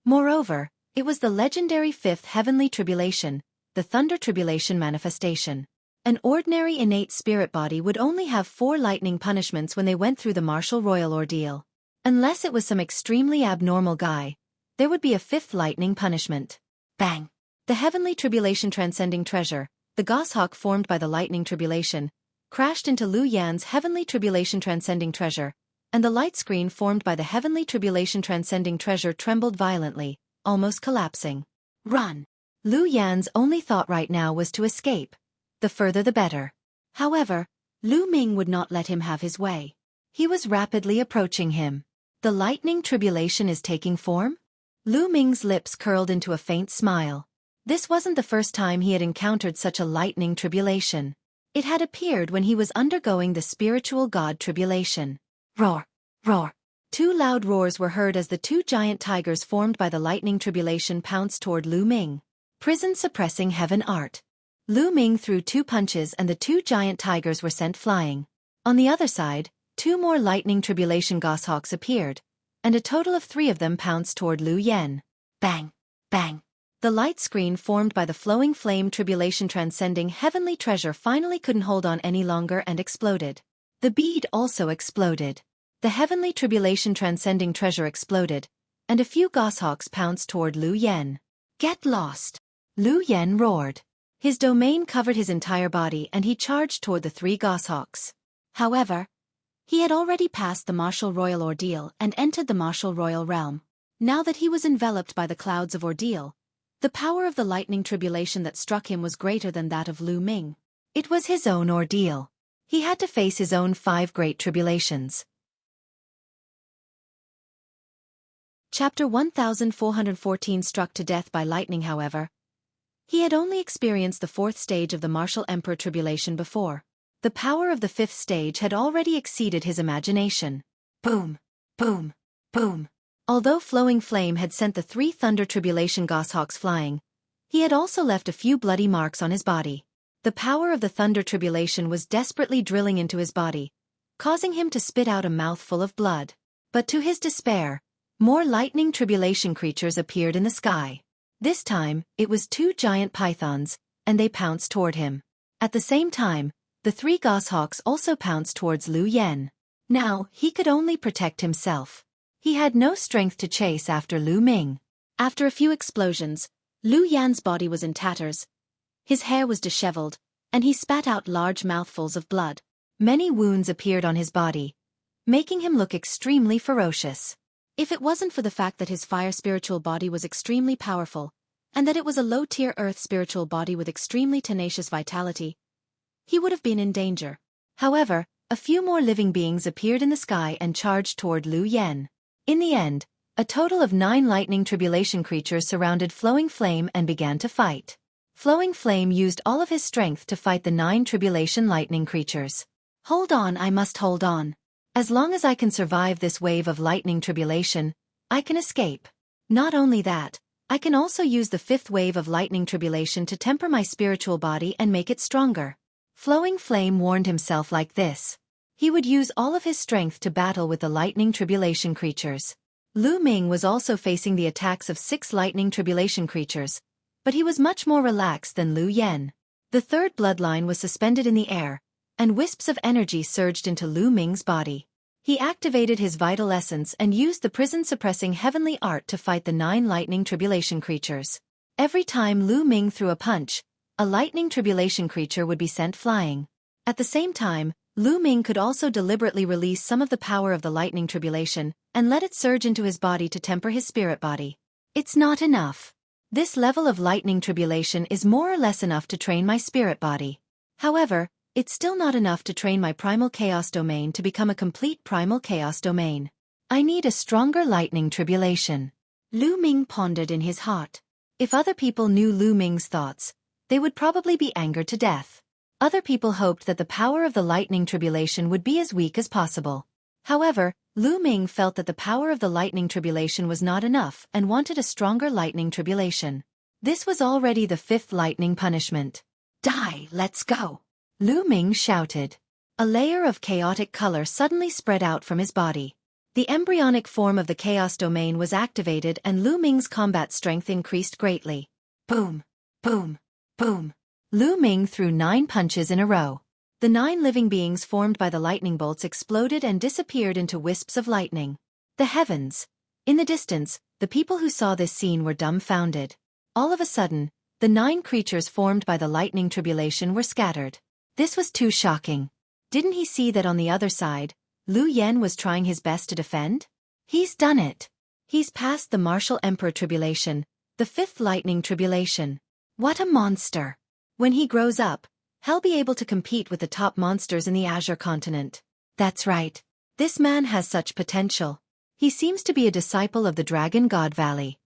S1: Moreover, it was the legendary fifth heavenly tribulation, the thunder tribulation manifestation. An ordinary innate spirit body would only have 4 lightning punishments when they went through the martial royal ordeal. Unless it was some extremely abnormal guy, there would be a 5th lightning punishment. Bang! The heavenly tribulation transcending treasure, the goshawk formed by the lightning tribulation, crashed into Lu Yan's heavenly tribulation transcending treasure, and the light screen formed by the heavenly tribulation transcending treasure trembled violently, almost collapsing. Run! Lu Yan's only thought right now was to escape. The further the better. However, Lu Ming would not let him have his way. He was rapidly approaching him. The lightning tribulation is taking form? Lu Ming's lips curled into a faint smile. This wasn't the first time he had encountered such a lightning tribulation. It had appeared when he was undergoing the spiritual god tribulation. Roar! Roar! Two loud roars were heard as the two giant tigers formed by the lightning tribulation pounced toward Lu Ming. Prison-suppressing heaven art. Lu Ming threw two punches and the two giant tigers were sent flying. On the other side, two more lightning tribulation goshawks appeared, and a total of 3 of them pounced toward Lu Yen. Bang! Bang! The light screen formed by the flowing flame tribulation transcending heavenly treasure finally couldn't hold on any longer and exploded. The bead also exploded. The heavenly tribulation transcending treasure exploded, and a few goshawks pounced toward Lu Yen. Get lost! Lu Yen roared. His domain covered his entire body and he charged toward the 3 goshawks. However, he had already passed the martial royal ordeal and entered the martial royal realm. Now that he was enveloped by the clouds of ordeal, the power of the lightning tribulation that struck him was greater than that of Lu Ming. It was his own ordeal. He had to face his own 5 great tribulations. Chapter 1414 Struck to death by lightning. However, he had only experienced the 4th stage of the martial emperor tribulation before. The power of the 5th stage had already exceeded his imagination. Boom! Boom! Boom! Although flowing flame had sent the 3 thunder tribulation goshawks flying, he had also left a few bloody marks on his body. The power of the thunder tribulation was desperately drilling into his body, causing him to spit out a mouthful of blood. But to his despair, more lightning tribulation creatures appeared in the sky. This time, it was 2 giant pythons, and they pounced toward him. At the same time, the 3 goshawks also pounced towards Lu Yen. Now, he could only protect himself. He had no strength to chase after Lu Ming. After a few explosions, Lu Yan's body was in tatters. His hair was disheveled, and he spat out large mouthfuls of blood. Many wounds appeared on his body, making him look extremely ferocious. If it wasn't for the fact that his fire spiritual body was extremely powerful, and that it was a low-tier earth spiritual body with extremely tenacious vitality, he would have been in danger. However, a few more living beings appeared in the sky and charged toward Lu Yen. In the end, a total of 9 lightning tribulation creatures surrounded Flowing Flame and began to fight. Flowing Flame used all of his strength to fight the 9 tribulation lightning creatures. Hold on, I must hold on. As long as I can survive this wave of lightning tribulation, I can escape. Not only that, I can also use the 5th wave of lightning tribulation to temper my spiritual body and make it stronger. Flowing Flame warned himself like this. He would use all of his strength to battle with the lightning tribulation creatures. Lu Ming was also facing the attacks of 6 lightning tribulation creatures, but he was much more relaxed than Lu Yen. The 3rd bloodline was suspended in the air, and wisps of energy surged into Lu Ming's body. He activated his vital essence and used the prison-suppressing heavenly art to fight the 9 lightning tribulation creatures. Every time Lu Ming threw a punch, a lightning tribulation creature would be sent flying. At the same time, Lu Ming could also deliberately release some of the power of the lightning tribulation and let it surge into his body to temper his spirit body. It's not enough. This level of lightning tribulation is more or less enough to train my spirit body. However, it's still not enough to train my primal chaos domain to become a complete primal chaos domain. I need a stronger lightning tribulation. Lu Ming pondered in his heart. If other people knew Lu Ming's thoughts, they would probably be angered to death. Other people hoped that the power of the lightning tribulation would be as weak as possible. However, Lu Ming felt that the power of the lightning tribulation was not enough and wanted a stronger lightning tribulation. This was already the 5th lightning punishment. Die, let's go! Lu Ming shouted. A layer of chaotic color suddenly spread out from his body. The embryonic form of the chaos domain was activated and Lu Ming's combat strength increased greatly. Boom! Boom! Boom! Lu Ming threw 9 punches in a row. The 9 living beings formed by the lightning bolts exploded and disappeared into wisps of lightning. The heavens! In the distance, the people who saw this scene were dumbfounded. All of a sudden, the 9 creatures formed by the lightning tribulation were scattered. This was too shocking. Didn't he see that on the other side, Lu Yen was trying his best to defend? He's done it. He's passed the martial emperor tribulation, the 5th lightning tribulation. What a monster! When he grows up, he'll be able to compete with the top monsters in the Azure continent. That's right. This man has such potential. He seems to be a disciple of the Dragon God Valley.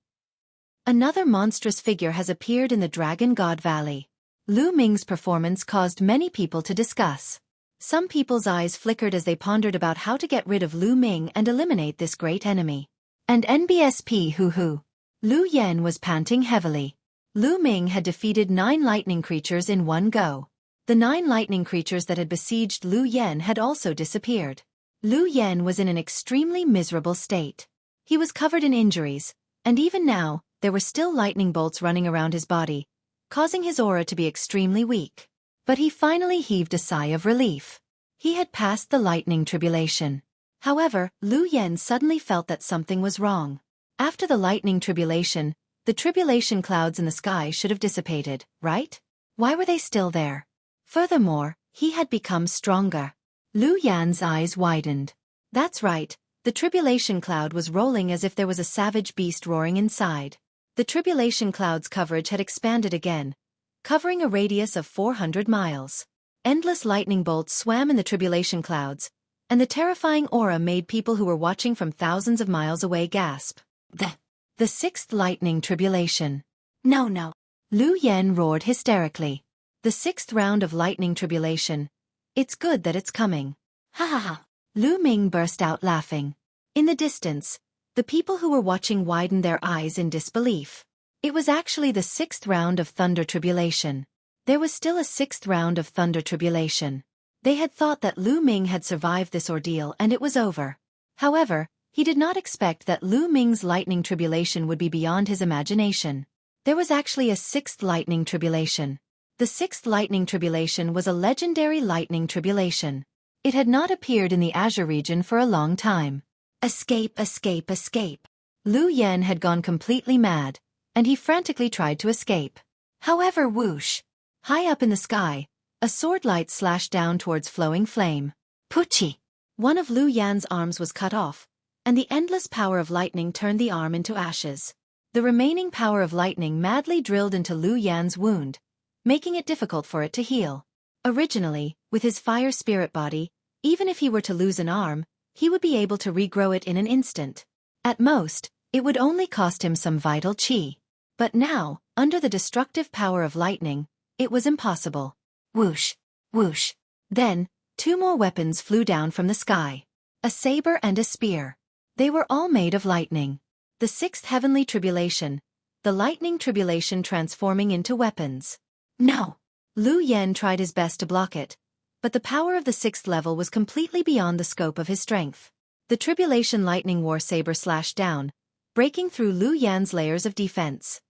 S1: Another monstrous figure has appeared in the Dragon God Valley. Lu Ming's performance caused many people to discuss. Some people's eyes flickered as they pondered about how to get rid of Lu Ming and eliminate this great enemy. And NBSP hoo-hoo. Lu Yan was panting heavily. Lu Ming had defeated 9 lightning creatures in one go. The 9 lightning creatures that had besieged Lu Yan had also disappeared. Lu Yan was in an extremely miserable state. He was covered in injuries, and even now, there were still lightning bolts running around his body, causing his aura to be extremely weak. But he finally heaved a sigh of relief. He had passed the lightning tribulation. However, Lu Yan suddenly felt that something was wrong. After the lightning tribulation, the tribulation clouds in the sky should have dissipated, right? Why were they still there? Furthermore, he had become stronger. Lu Yan's eyes widened. That's right, the tribulation cloud was rolling as if there was a savage beast roaring inside. The tribulation cloud's coverage had expanded again, covering a radius of 400 miles. Endless lightning bolts swam in the tribulation clouds, and the terrifying aura made people who were watching from thousands of miles away gasp. The 6th lightning tribulation. No. Lu Yan roared hysterically. The 6th round of lightning tribulation. It's good that it's coming. Ha ha ha. Lu Ming burst out laughing. In the distance, the people who were watching widened their eyes in disbelief. It was actually the 6th round of thunder tribulation. There was still a 6th round of thunder tribulation. They had thought that Lu Ming had survived this ordeal and it was over. However, he did not expect that Lu Ming's lightning tribulation would be beyond his imagination. There was actually a 6th lightning tribulation. The 6th lightning tribulation was a legendary lightning tribulation. It had not appeared in the Azure region for a long time. Escape. Lu Yan had gone completely mad, and he frantically tried to escape. However, whoosh! High up in the sky, a sword light slashed down towards flowing flame. Puchi! One of Lu Yan's arms was cut off, and the endless power of lightning turned the arm into ashes. The remaining power of lightning madly drilled into Lu Yan's wound, making it difficult for it to heal. Originally, with his fire spirit body, even if he were to lose an arm, he would be able to regrow it in an instant. At most, it would only cost him some vital chi. But now, under the destructive power of lightning, it was impossible. Whoosh! Then, 2 more weapons flew down from the sky. A saber and a spear. They were all made of lightning. The 6th heavenly tribulation, the lightning tribulation transforming into weapons. No! Lu Yan tried his best to block it, but the power of the 6th level was completely beyond the scope of his strength. The tribulation lightning war saber slashed down, breaking through Lu Yan's layers of defense.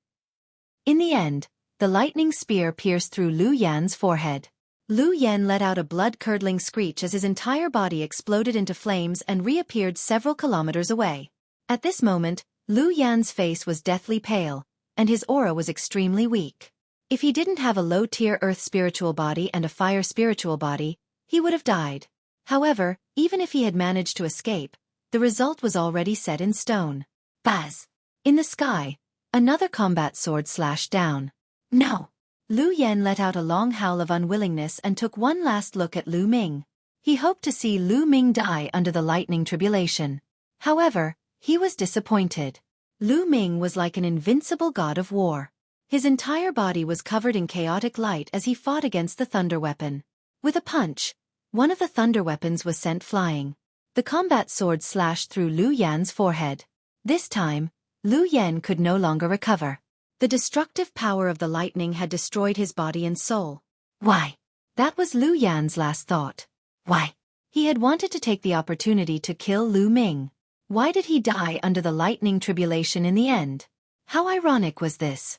S1: In the end, the lightning spear pierced through Lu Yan's forehead. Lu Yan let out a blood-curdling screech as his entire body exploded into flames and reappeared several kilometers away. At this moment, Lu Yan's face was deathly pale, and his aura was extremely weak. If he didn't have a low-tier earth spiritual body and a fire spiritual body, he would have died. However, even if he had managed to escape, the result was already set in stone. Buzz! In the sky, another combat sword slashed down. No! Lu Yan let out a long howl of unwillingness and took one last look at Lu Ming. He hoped to see Lu Ming die under the lightning tribulation. However, he was disappointed. Lu Ming was like an invincible god of war. His entire body was covered in chaotic light as he fought against the thunder weapon. With a punch, one of the thunder weapons was sent flying. The combat sword slashed through Lu Yan's forehead. This time, Lu Yan could no longer recover. The destructive power of the lightning had destroyed his body and soul. Why? That was Lu Yan's last thought. Why? He had wanted to take the opportunity to kill Lu Ming. Why did he die under the lightning tribulation in the end? How ironic was this?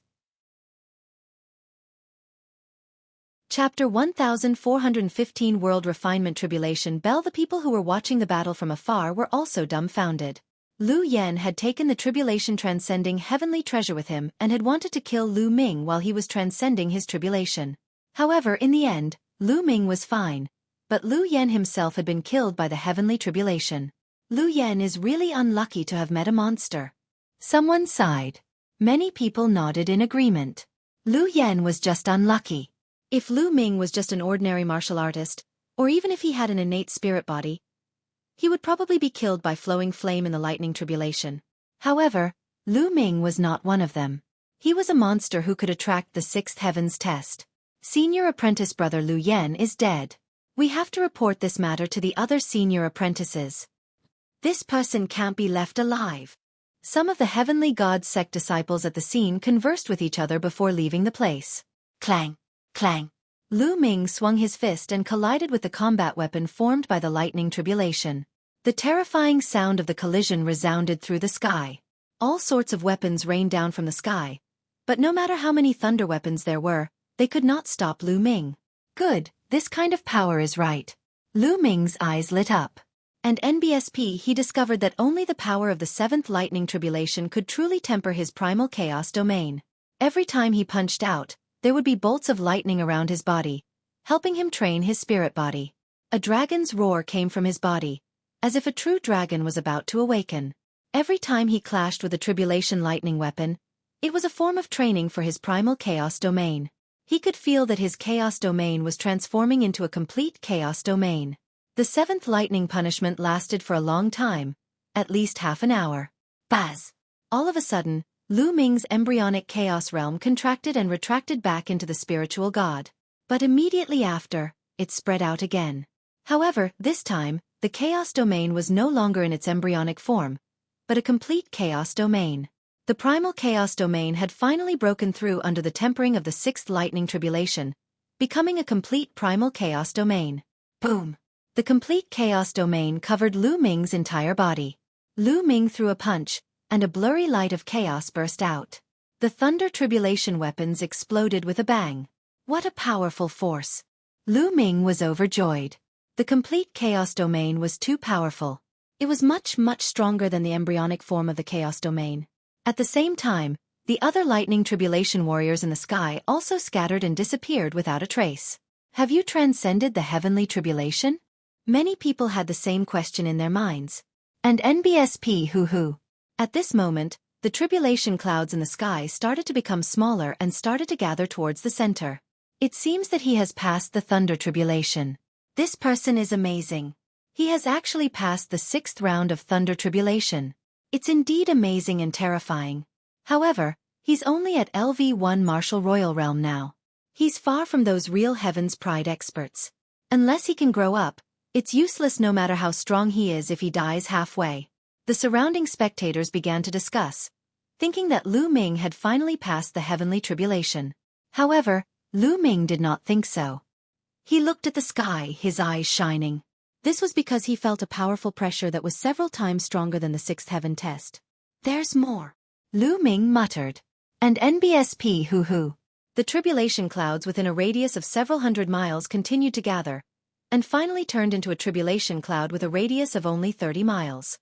S1: Chapter 1415 World Refinement Tribulation Bell. The people who were watching the battle from afar were also dumbfounded. Lu Yan had taken the tribulation transcending heavenly treasure with him and had wanted to kill Lu Ming while he was transcending his tribulation. However, in the end, Lu Ming was fine, but Lu Yan himself had been killed by the heavenly tribulation. Lu Yan is really unlucky to have met a monster. Someone sighed. Many people nodded in agreement. Lu Yan was just unlucky. If Lu Ming was just an ordinary martial artist, or even if he had an innate spirit body, He would probably be killed by flowing flame in the lightning tribulation. However, Lu Ming was not one of them. He was a monster who could attract the sixth heavens test. Senior apprentice brother Lu Yan is dead. We have to report this matter to the other senior apprentices. This person can't be left alive. Some of the heavenly gods sect disciples at the scene conversed with each other before leaving the place. Clang! Clang! Lu Ming swung his fist and collided with the combat weapon formed by the lightning tribulation. The terrifying sound of the collision resounded through the sky. All sorts of weapons rained down from the sky. But no matter how many thunder weapons there were, they could not stop Lu Ming. Good, this kind of power is right. Lu Ming's eyes lit up. And NBSP he discovered that only the power of the seventh lightning tribulation could truly temper his primal chaos domain. Every time he punched out, there would be bolts of lightning around his body, helping him train his spirit body. A dragon's roar came from his body, as if a true dragon was about to awaken. Every time he clashed with a tribulation lightning weapon, it was a form of training for his primal chaos domain. He could feel that his chaos domain was transforming into a complete chaos domain. The seventh lightning punishment lasted for a long time, at least half an hour. Buzz! All of a sudden, Lu Ming's embryonic chaos realm contracted and retracted back into the spiritual god. But immediately after, it spread out again. However, this time, the chaos domain was no longer in its embryonic form, but a complete chaos domain. The primal chaos domain had finally broken through under the tempering of the sixth lightning tribulation, becoming a complete primal chaos domain. Boom! The complete chaos domain covered Lu Ming's entire body. Lu Ming threw a punch, and a blurry light of chaos burst out. The thunder tribulation weapons exploded with a bang. What a powerful force! Lu Ming was overjoyed. The complete chaos domain was too powerful. It was much, much stronger than the embryonic form of the chaos domain. At the same time, the other lightning tribulation warriors in the sky also scattered and disappeared without a trace. Have you transcended the heavenly tribulation? Many people had the same question in their minds. And NBSP hoo-hoo. At this moment, the tribulation clouds in the sky started to become smaller and started to gather towards the center. It seems that he has passed the thunder tribulation. This person is amazing. He has actually passed the sixth round of thunder tribulation. It's indeed amazing and terrifying. However, he's only at LV1 Martial Royal Realm now. He's far from those real Heaven's Pride experts. Unless he can grow up, it's useless no matter how strong he is if he dies halfway. The surrounding spectators began to discuss, thinking that Lu Ming had finally passed the heavenly tribulation. However, Lu Ming did not think so. He looked at the sky, his eyes shining. This was because he felt a powerful pressure that was several times stronger than the sixth heaven test. There's more, Lu Ming muttered. And NBSP hoo-hoo. The tribulation clouds within a radius of several hundred miles continued to gather, and finally turned into a tribulation cloud with a radius of only 30 miles.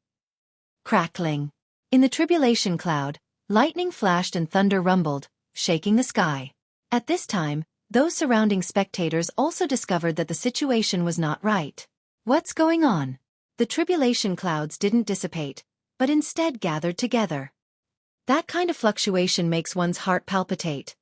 S1: Crackling. In the tribulation cloud, lightning flashed and thunder rumbled, shaking the sky. At this time, those surrounding spectators also discovered that the situation was not right. What's going on? The tribulation clouds didn't dissipate, but instead gathered together. That kind of fluctuation makes one's heart palpitate.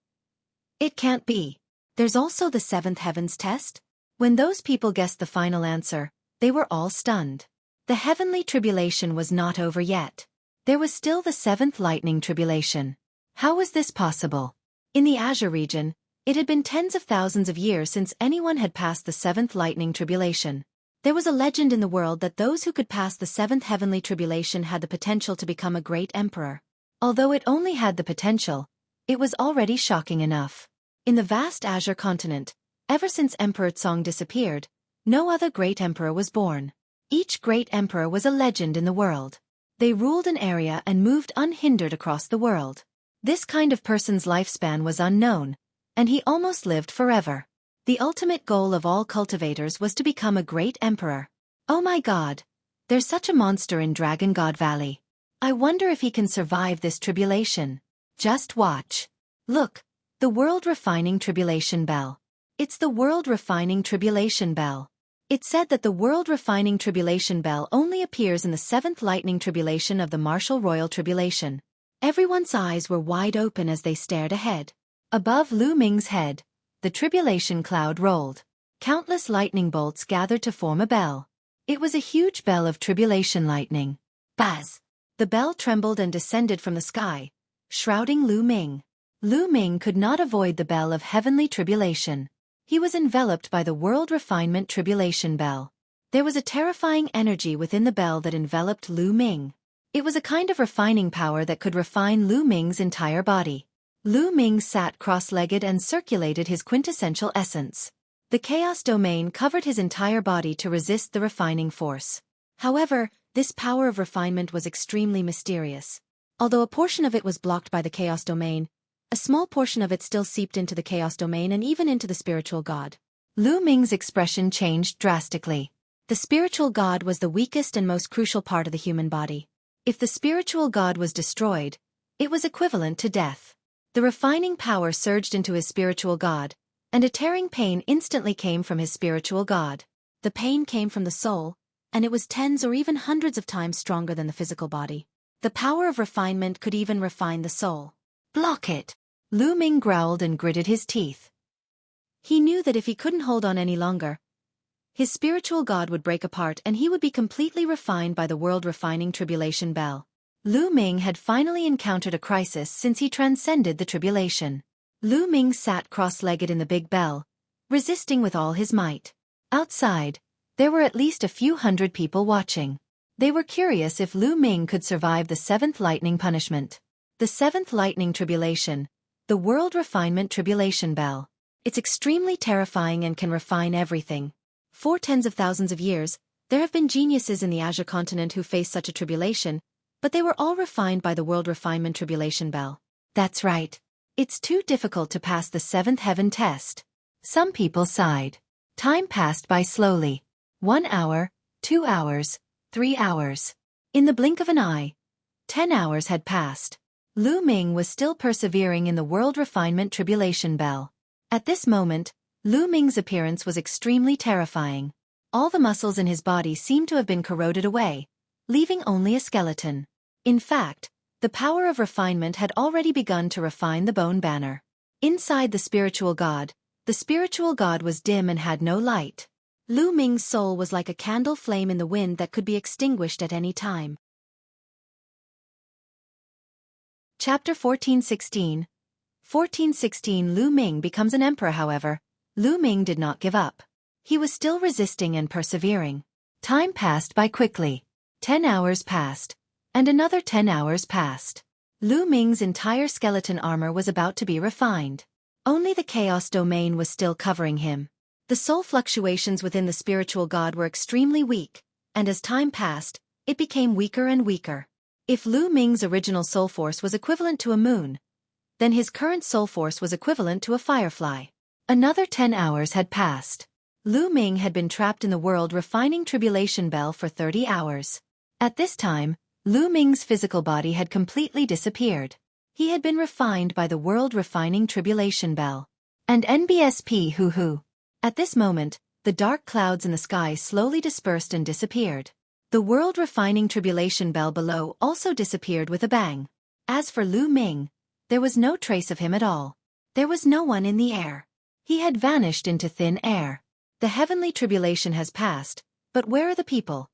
S1: It can't be. There's also the seventh heavens test? When those people guessed the final answer, they were all stunned. The heavenly tribulation was not over yet. There was still the seventh lightning tribulation. How was this possible? In the Azure region, it had been tens of thousands of years since anyone had passed the seventh lightning tribulation. There was a legend in the world that those who could pass the seventh heavenly tribulation had the potential to become a great emperor. Although it only had the potential, it was already shocking enough. In the vast Azure continent, ever since Emperor Tsong disappeared, no other great emperor was born. Each great emperor was a legend in the world. They ruled an area and moved unhindered across the world. This kind of person's lifespan was unknown, and he almost lived forever. The ultimate goal of all cultivators was to become a great emperor. Oh my God! There's such a monster in Dragon God Valley. I wonder if he can survive this tribulation. Just watch. Look, the World Refining Tribulation Bell. It's the World Refining Tribulation Bell. It said that the World Refining Tribulation Bell only appears in the seventh lightning tribulation of the Martial Royal Tribulation. Everyone's eyes were wide open as they stared ahead. Above Lu Ming's head, the tribulation cloud rolled. Countless lightning bolts gathered to form a bell. It was a huge bell of tribulation lightning. Buzz! The bell trembled and descended from the sky, shrouding Lu Ming. Lu Ming could not avoid the bell of heavenly tribulation. He was enveloped by the world refinement tribulation bell. There was a terrifying energy within the bell that enveloped Lu Ming. It was a kind of refining power that could refine Lu Ming's entire body. Lu Ming sat cross-legged and circulated his quintessential essence. The chaos domain covered his entire body to resist the refining force. However, this power of refinement was extremely mysterious. Although a portion of it was blocked by the chaos domain, a small portion of it still seeped into the chaos domain and even into the spiritual god. Lu Ming's expression changed drastically. The spiritual god was the weakest and most crucial part of the human body. If the spiritual god was destroyed, it was equivalent to death. The refining power surged into his spiritual god, and a tearing pain instantly came from his spiritual god. The pain came from the soul, and it was tens or even hundreds of times stronger than the physical body. The power of refinement could even refine the soul. Block it! Lu Ming growled and gritted his teeth. He knew that if he couldn't hold on any longer, his spiritual god would break apart and he would be completely refined by the world-refining tribulation bell. Lu Ming had finally encountered a crisis since he transcended the tribulation. Lu Ming sat cross-legged in the big bell, resisting with all his might. Outside, there were at least a few hundred people watching. They were curious if Lu Ming could survive the seventh lightning punishment. The seventh lightning tribulation, the world refinement tribulation bell. It's extremely terrifying and can refine everything. For tens of thousands of years, there have been geniuses in the Azure continent who faced such a tribulation, but they were all refined by the world refinement tribulation bell. That's right. It's too difficult to pass the seventh heaven test. Some people sighed. Time passed by slowly. 1 hour, 2 hours, 3 hours. In the blink of an eye, 10 hours had passed. Lu Ming was still persevering in the world refinement tribulation bell. At this moment, Lu Ming's appearance was extremely terrifying. All the muscles in his body seemed to have been corroded away, leaving only a skeleton. In fact, the power of refinement had already begun to refine the bone banner. Inside the spiritual god was dim and had no light. Lu Ming's soul was like a candle flame in the wind that could be extinguished at any time. Chapter 1416. 1416 Lu Ming becomes an emperor. However, Lu Ming did not give up. He was still resisting and persevering. Time passed by quickly. 10 hours passed, and another 10 hours passed. Lu Ming's entire skeleton armor was about to be refined. Only the chaos domain was still covering him. The soul fluctuations within the spiritual god were extremely weak, and as time passed, it became weaker and weaker. If Lu Ming's original soul force was equivalent to a moon, then his current soul force was equivalent to a firefly. Another 10 hours had passed. Lu Ming had been trapped in the world refining tribulation bell for 30 hours. At this time, Lu Ming's physical body had completely disappeared. He had been refined by the world refining tribulation bell. And NBSP hoo-hoo. At this moment, the dark clouds in the sky slowly dispersed and disappeared. The world refining tribulation bell below also disappeared with a bang. As for Lu Ming, there was no trace of him at all. There was no one in the air. He had vanished into thin air. The heavenly tribulation has passed, but where are the people?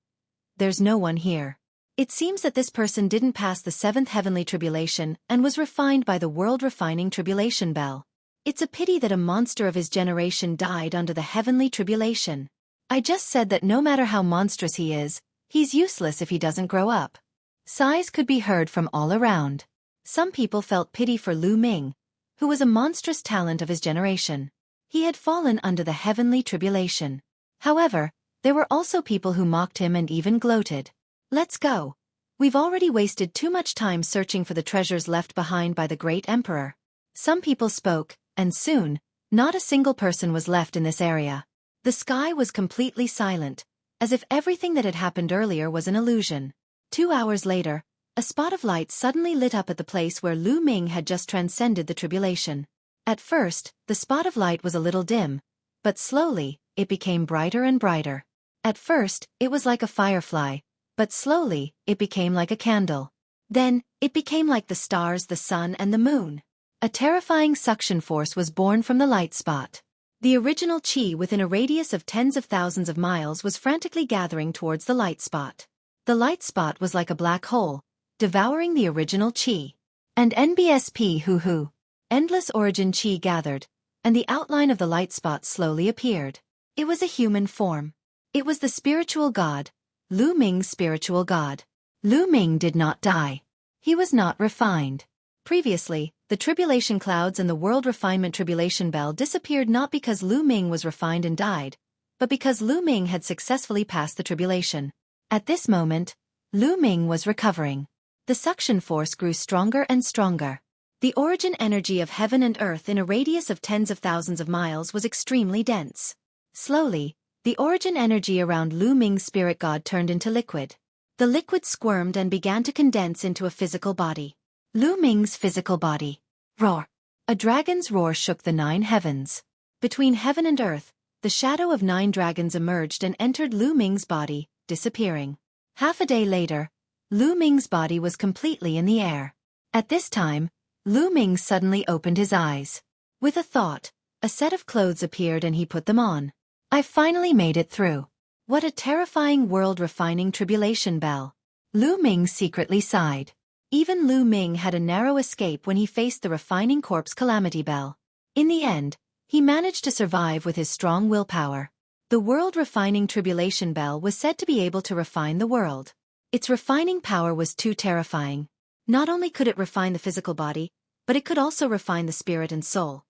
S1: There's no one here. It seems that this person didn't pass the seventh heavenly tribulation and was refined by the world refining tribulation bell. It's a pity that a monster of his generation died under the heavenly tribulation. I just said that no matter how monstrous he is, he's useless if he doesn't grow up. Sighs could be heard from all around. Some people felt pity for Lu Ming, who was a monstrous talent of his generation. He had fallen under the heavenly tribulation. However, there were also people who mocked him and even gloated. Let's go. We've already wasted too much time searching for the treasures left behind by the great emperor. Some people spoke, and soon, not a single person was left in this area. The sky was completely silent, as if everything that had happened earlier was an illusion. 2 hours later, a spot of light suddenly lit up at the place where Lu Ming had just transcended the tribulation. At first, the spot of light was a little dim, but slowly, it became brighter and brighter. At first, it was like a firefly, but slowly, it became like a candle. Then, it became like the stars, the sun, and the moon. A terrifying suction force was born from the light spot. The original Qi within a radius of tens of thousands of miles was frantically gathering towards the light spot. The light spot was like a black hole, devouring the original Qi. And NBSP hoo-hoo. Endless origin Qi gathered, and the outline of the light spot slowly appeared. It was a human form. It was the spiritual god, Lu Ming's spiritual god. Lu Ming did not die. He was not refined. Previously, the tribulation clouds and the world refinement tribulation bell disappeared not because Lu Ming was refined and died, but because Lu Ming had successfully passed the tribulation. At this moment, Lu Ming was recovering. The suction force grew stronger and stronger. The origin energy of heaven and earth in a radius of tens of thousands of miles was extremely dense. Slowly, the origin energy around Lu Ming's spirit god turned into liquid. The liquid squirmed and began to condense into a physical body. Lu Ming's physical body. Roar. A dragon's roar shook the 9 heavens. Between heaven and earth, the shadow of 9 dragons emerged and entered Lu Ming's body, disappearing. Half a day later, Lu Ming's body was completely in the air. At this time, Lu Ming suddenly opened his eyes. With a thought, a set of clothes appeared and he put them on. I finally made it through. What a terrifying world-refining tribulation bell. Lu Ming secretly sighed. Even Lu Ming had a narrow escape when he faced the refining corpse calamity bell. In the end, he managed to survive with his strong willpower. The world-refining tribulation bell was said to be able to refine the world. Its refining power was too terrifying. Not only could it refine the physical body, but it could also refine the spirit and soul.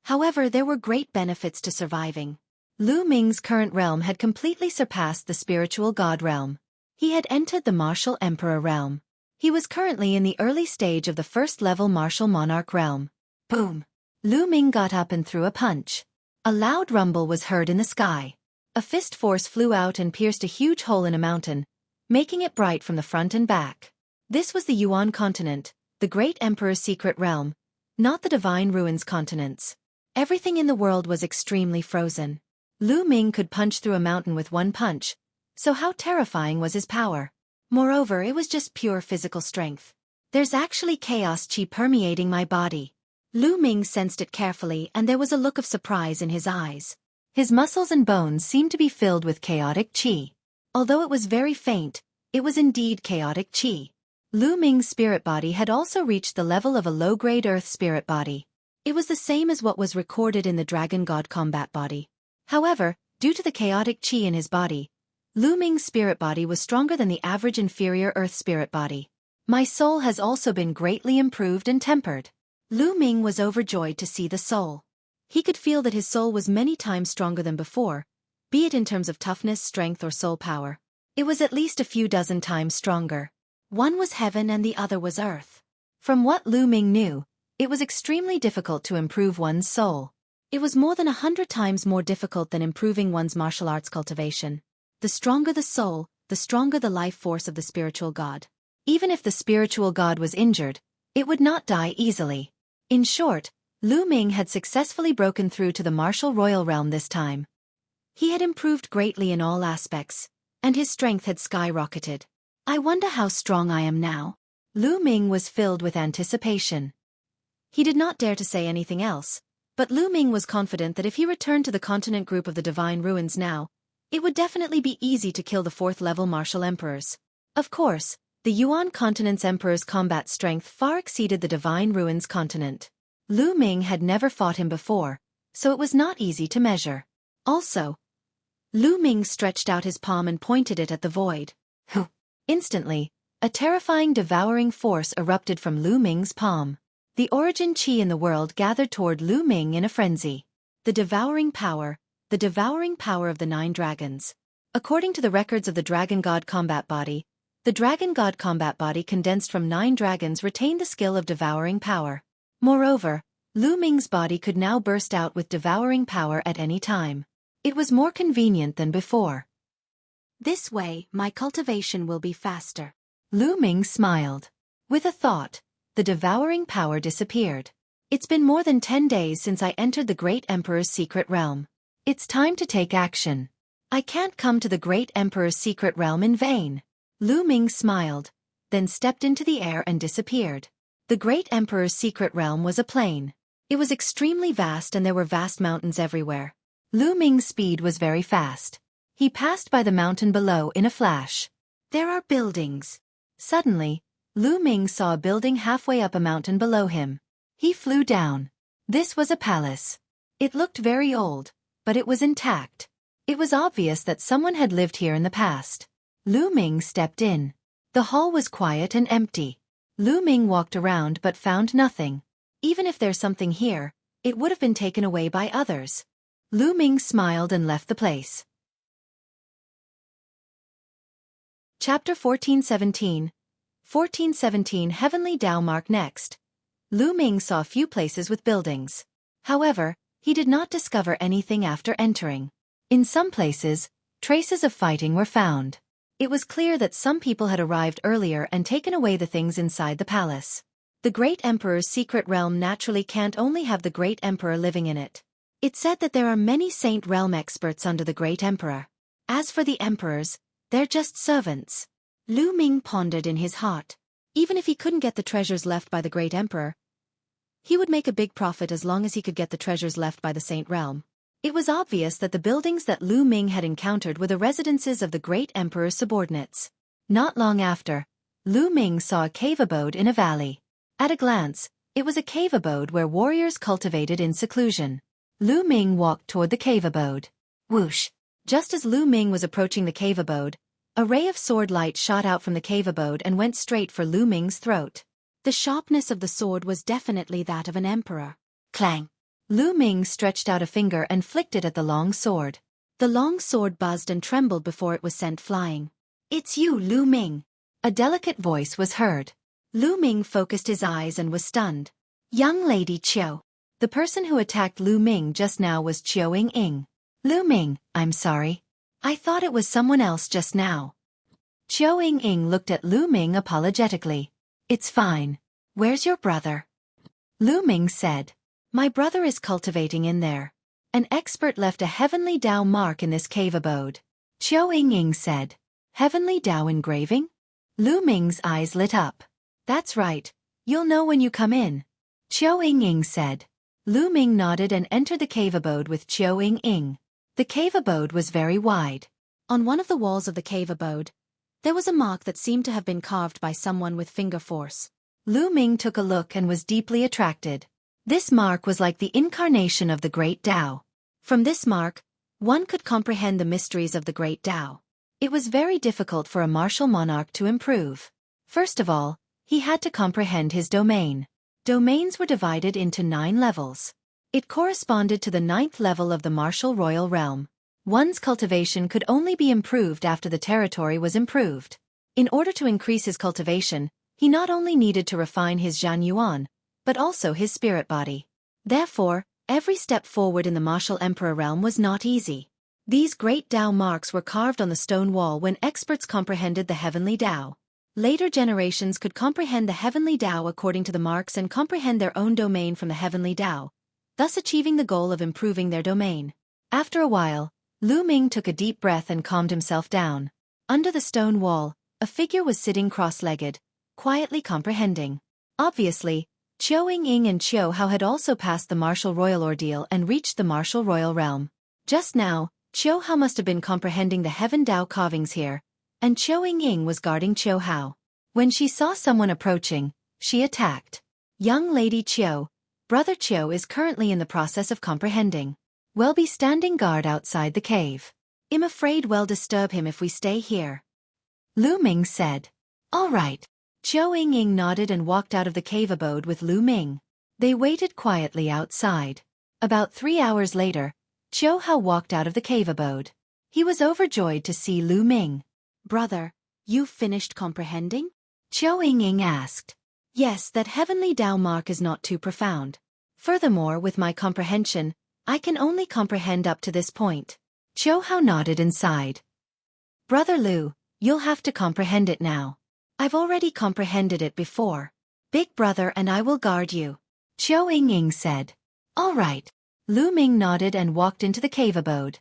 S1: However, there were great benefits to surviving. Lu Ming's current realm had completely surpassed the spiritual god realm. He had entered the martial emperor realm. He was currently in the early stage of the first-level martial monarch realm. Boom! Lu Ming got up and threw a punch. A loud rumble was heard in the sky. A fist force flew out and pierced a huge hole in a mountain, making it bright from the front and back. This was the Yuan continent, the great emperor's secret realm, not the divine ruins continents. Everything in the world was extremely frozen. Lu Ming could punch through a mountain with one punch, so how terrifying was his power? Moreover, it was just pure physical strength. There's actually chaos Qi permeating my body. Lu Ming sensed it carefully and there was a look of surprise in his eyes. His muscles and bones seemed to be filled with chaotic Qi. Although it was very faint, it was indeed chaotic Qi. Lu Ming's spirit body had also reached the level of a low-grade earth spirit body. It was the same as what was recorded in the dragon god combat body. However, due to the chaotic Qi in his body, Lu Ming's spirit body was stronger than the average inferior earth spirit body. My soul has also been greatly improved and tempered. Lu Ming was overjoyed to see the soul. He could feel that his soul was many times stronger than before, be it in terms of toughness, strength or soul power. It was at least a few dozen times stronger. One was heaven and the other was earth. From what Lu Ming knew, it was extremely difficult to improve one's soul. It was more than 100 times more difficult than improving one's martial arts cultivation. The stronger the soul, the stronger the life force of the spiritual god. Even if the spiritual god was injured, it would not die easily. In short, Lu Ming had successfully broken through to the martial royal realm this time. He had improved greatly in all aspects, and his strength had skyrocketed. I wonder how strong I am now. Lu Ming was filled with anticipation. He did not dare to say anything else, but Lu Ming was confident that if he returned to the continent group of the divine ruins now, it would definitely be easy to kill the 4th-level martial emperors. Of course, the Yuan continent's emperor's combat strength far exceeded the divine ruins continent. Lu Ming had never fought him before, so it was not easy to measure. Also, Lu Ming stretched out his palm and pointed it at the void. Instantly, a terrifying devouring force erupted from Lu Ming's palm. The origin Qi in the world gathered toward Lu Ming in a frenzy. The devouring power of the 9 dragons. According to the records of the Dragon God Combat Body, the Dragon God Combat Body condensed from 9 dragons retained the skill of devouring power. Moreover, Lu Ming's body could now burst out with devouring power at any time. It was more convenient than before. This way, my cultivation will be faster. Lu Ming smiled. With a thought, the devouring power disappeared. It's been more than 10 days since I entered the Great Emperor's secret realm. It's time to take action. I can't come to the Great Emperor's secret realm in vain. Lu Ming smiled, then stepped into the air and disappeared. The Great Emperor's secret realm was a plain. It was extremely vast and there were vast mountains everywhere. Lu Ming's speed was very fast. He passed by the mountain below in a flash. There are buildings. Suddenly, Lu Ming saw a building halfway up a mountain below him. He flew down. This was a palace. It looked very old, but it was intact. It was obvious that someone had lived here in the past. Lu Ming stepped in. The hall was quiet and empty. Lu Ming walked around but found nothing. Even if there's something here, it would have been taken away by others. Lu Ming smiled and left the place. Chapter 1417. 1417 Heavenly Dao Mark. Next, Lu Ming saw few places with buildings. However, he did not discover anything after entering. In some places, traces of fighting were found. It was clear that some people had arrived earlier and taken away the things inside the palace. The Great Emperor's secret realm naturally can't only have the Great Emperor living in it. It's said that there are many Saint Realm experts under the Great Emperor. As for the emperors, they're just servants. Lu Ming pondered in his heart. Even if he couldn't get the treasures left by the Great Emperor, he would make a big profit as long as he could get the treasures left by the Saint Realm. It was obvious that the buildings that Lu Ming had encountered were the residences of the Great Emperor's subordinates. Not long after, Lu Ming saw a cave abode in a valley. At a glance, it was a cave abode where warriors cultivated in seclusion. Lu Ming walked toward the cave abode. Whoosh! Just as Lu Ming was approaching the cave abode, a ray of sword light shot out from the cave abode and went straight for Lu Ming's throat. The sharpness of the sword was definitely that of an emperor. Clang! Lu Ming stretched out a finger and flicked it at the long sword. The long sword buzzed and trembled before it was sent flying. "It's you, Lu Ming!" A delicate voice was heard. Lu Ming focused his eyes and was stunned. "Young lady Qiu." The person who attacked Lu Ming just now was Xueqi. "Lu Ming, I'm sorry. I thought it was someone else just now." Xueqi looked at Lu Ming apologetically. "It's fine. Where's your brother?" Lu Ming said. "My brother is cultivating in there. An expert left a Heavenly Dao mark in this cave abode." Xueqi said. "Heavenly Dao engraving?" Lu Ming's eyes lit up. "That's right. You'll know when you come in." Xueqi said. Lu Ming nodded and entered the cave abode with Xueqi. The cave abode was very wide. On one of the walls of the cave abode, there was a mark that seemed to have been carved by someone with finger force. Lu Ming took a look and was deeply attracted. This mark was like the incarnation of the Great Tao. From this mark, one could comprehend the mysteries of the Great Tao. It was very difficult for a martial monarch to improve. First of all, he had to comprehend his domain. Domains were divided into 9 levels. It corresponded to the 9th level of the martial royal realm. One's cultivation could only be improved after the territory was improved. In order to increase his cultivation, he not only needed to refine his Zhan Yuan, but also his spirit body. Therefore, every step forward in the martial emperor realm was not easy. These great Tao marks were carved on the stone wall when experts comprehended the heavenly Tao. Later generations could comprehend the heavenly Tao according to the marks and comprehend their own domain from the heavenly Tao, thus achieving the goal of improving their domain. After a while, Lu Ming took a deep breath and calmed himself down. Under the stone wall, a figure was sitting cross-legged, quietly comprehending. Obviously, Xueqi and Qiu Hao had also passed the martial royal ordeal and reached the martial royal realm. Just now, Qiu Hao must have been comprehending the heaven Tao carvings here, and Xueqi was guarding Qiu Hao. When she saw someone approaching, she attacked. "Young lady Qiu, Brother Qiu is currently in the process of comprehending. We'll be standing guard outside the cave. I'm afraid we'll disturb him if we stay here." Lu Ming said. "All right." Xueqi nodded and walked out of the cave abode with Lu Ming. They waited quietly outside. About 3 hours later, Qiu Hao walked out of the cave abode. He was overjoyed to see Lu Ming. "Brother, you've finished comprehending?" Xueqi asked. "Yes, that heavenly Tao mark is not too profound. Furthermore, with my comprehension, I can only comprehend up to this point." Qiu Hao nodded and sighed. "Brother Lu, you'll have to comprehend it now. I've already comprehended it before. Big brother and I will guard you." Xueqi said. "All right." Lu Ming nodded and walked into the cave abode.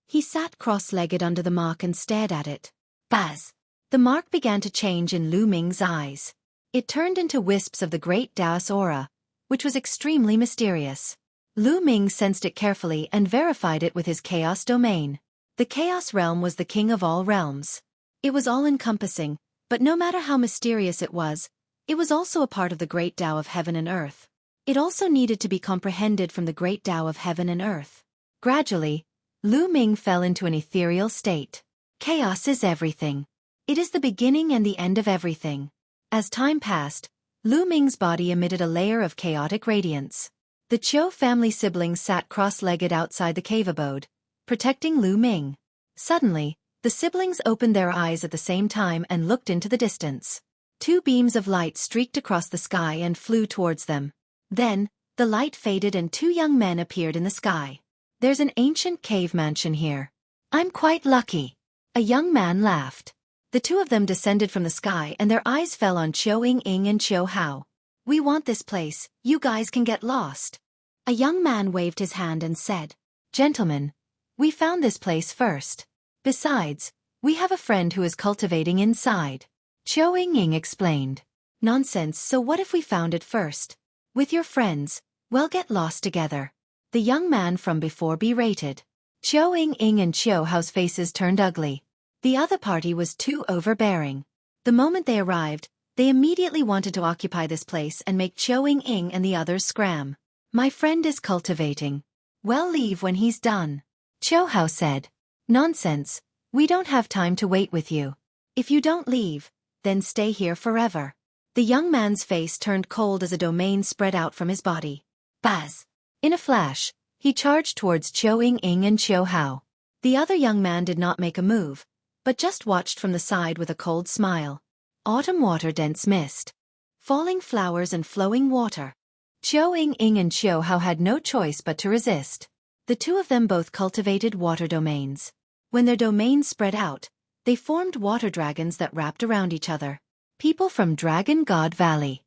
S1: He sat cross-legged under the mark and stared at it. Buzz! The mark began to change in Lu Ming's eyes. It turned into wisps of the great Taoist aura, which was extremely mysterious. Lu Ming sensed it carefully and verified it with his chaos domain. The chaos realm was the king of all realms. It was all-encompassing, but no matter how mysterious it was also a part of the great Tao of heaven and earth. It also needed to be comprehended from the great Tao of heaven and earth. Gradually, Lu Ming fell into an ethereal state. Chaos is everything. It is the beginning and the end of everything. As time passed, Lu Ming's body emitted a layer of chaotic radiance. The Qiu family siblings sat cross-legged outside the cave abode, protecting Lu Ming. Suddenly, the siblings opened their eyes at the same time and looked into the distance. Two beams of light streaked across the sky and flew towards them. Then, the light faded and two young men appeared in the sky. There's an ancient cave mansion here. I'm quite lucky. A young man laughed. The two of them descended from the sky and their eyes fell on Xueqi and Qiu Hao. We want this place, you guys can get lost. A young man waved his hand and said, Gentlemen, we found this place first. Besides, we have a friend who is cultivating inside. Xueqi explained. Nonsense, so what if we found it first? With your friends, we'll get lost together. The young man from before berated. Xueqi and Qiu Hao's faces turned ugly. The other party was too overbearing. The moment they arrived, they immediately wanted to occupy this place and make Xueqi and the others scram. My friend is cultivating. Well, leave when he's done. Qiu Hao said. Nonsense, we don't have time to wait with you. If you don't leave, then stay here forever. The young man's face turned cold as a domain spread out from his body. Buzz! In a flash, he charged towards Xueqi and Qiu Hao. The other young man did not make a move, but just watched from the side with a cold smile. Autumn water, dense mist. Falling flowers and flowing water. Xueqi and Qiu Hao had no choice but to resist. The two of them both cultivated water domains. When their domains spread out, they formed water dragons that wrapped around each other. People from Dragon God Valley.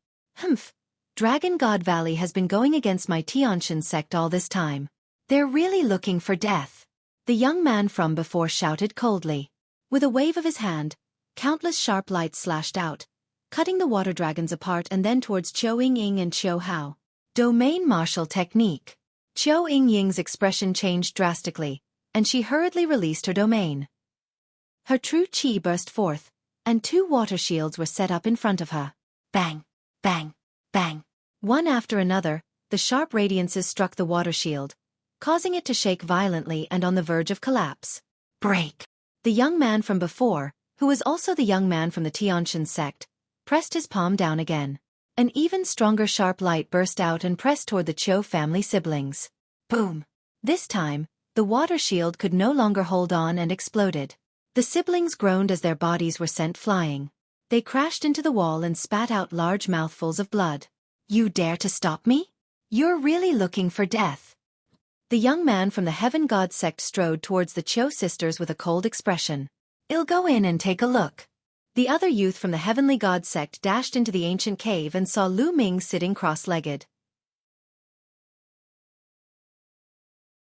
S1: Dragon God Valley has been going against my Tianshan sect all this time. They're really looking for death. The young man from before shouted coldly. With a wave of his hand, countless sharp lights slashed out, cutting the water dragons apart and then towards Xueqi and Qiu Hao. Domain martial technique. Xueqi's expression changed drastically, and she hurriedly released her domain. Her true qi burst forth, and two water shields were set up in front of her. Bang! Bang! Bang! One after another, the sharp radiances struck the water shield, causing it to shake violently and on the verge of collapse. Break! The young man from before, who was also the young man from the Tianshan sect, pressed his palm down again. An even stronger sharp light burst out and pressed toward the Qiu family siblings. Boom! This time, the water shield could no longer hold on and exploded. The siblings groaned as their bodies were sent flying. They crashed into the wall and spat out large mouthfuls of blood. You dare to stop me? You're really looking for death. The young man from the Heaven God sect strode towards the Qiu sisters with a cold expression. I'll go in and take a look. The other youth from the Heavenly God sect dashed into the ancient cave and saw Lu Ming sitting cross-legged.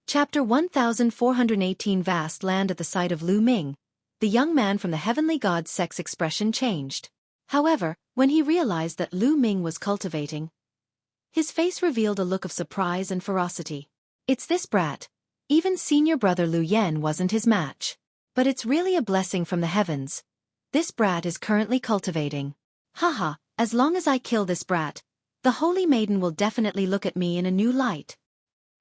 S1: Chapter 1418. Vast land. At the sight of Lu Ming, the young man from the Heavenly God sect's expression changed. However, when he realized that Lu Ming was cultivating, his face revealed a look of surprise and ferocity. It's this brat. Even senior brother Lu Yan wasn't his match. But it's really a blessing from the heavens. This brat is currently cultivating. Haha, as long as I kill this brat, the Holy Maiden will definitely look at me in a new light.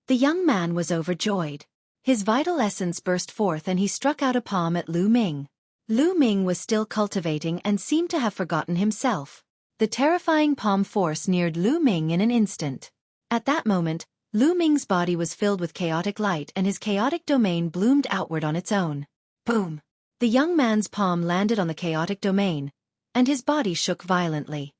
S1: The young man was overjoyed. His vital essence burst forth and he struck out a palm at Lu Ming. Lu Ming was still cultivating and seemed to have forgotten himself. The terrifying palm force neared Lu Ming in an instant. At that moment, Lu Ming's body was filled with chaotic light and his chaotic domain bloomed outward on its own. Boom! The young man's palm landed on the chaotic domain, and his body shook violently.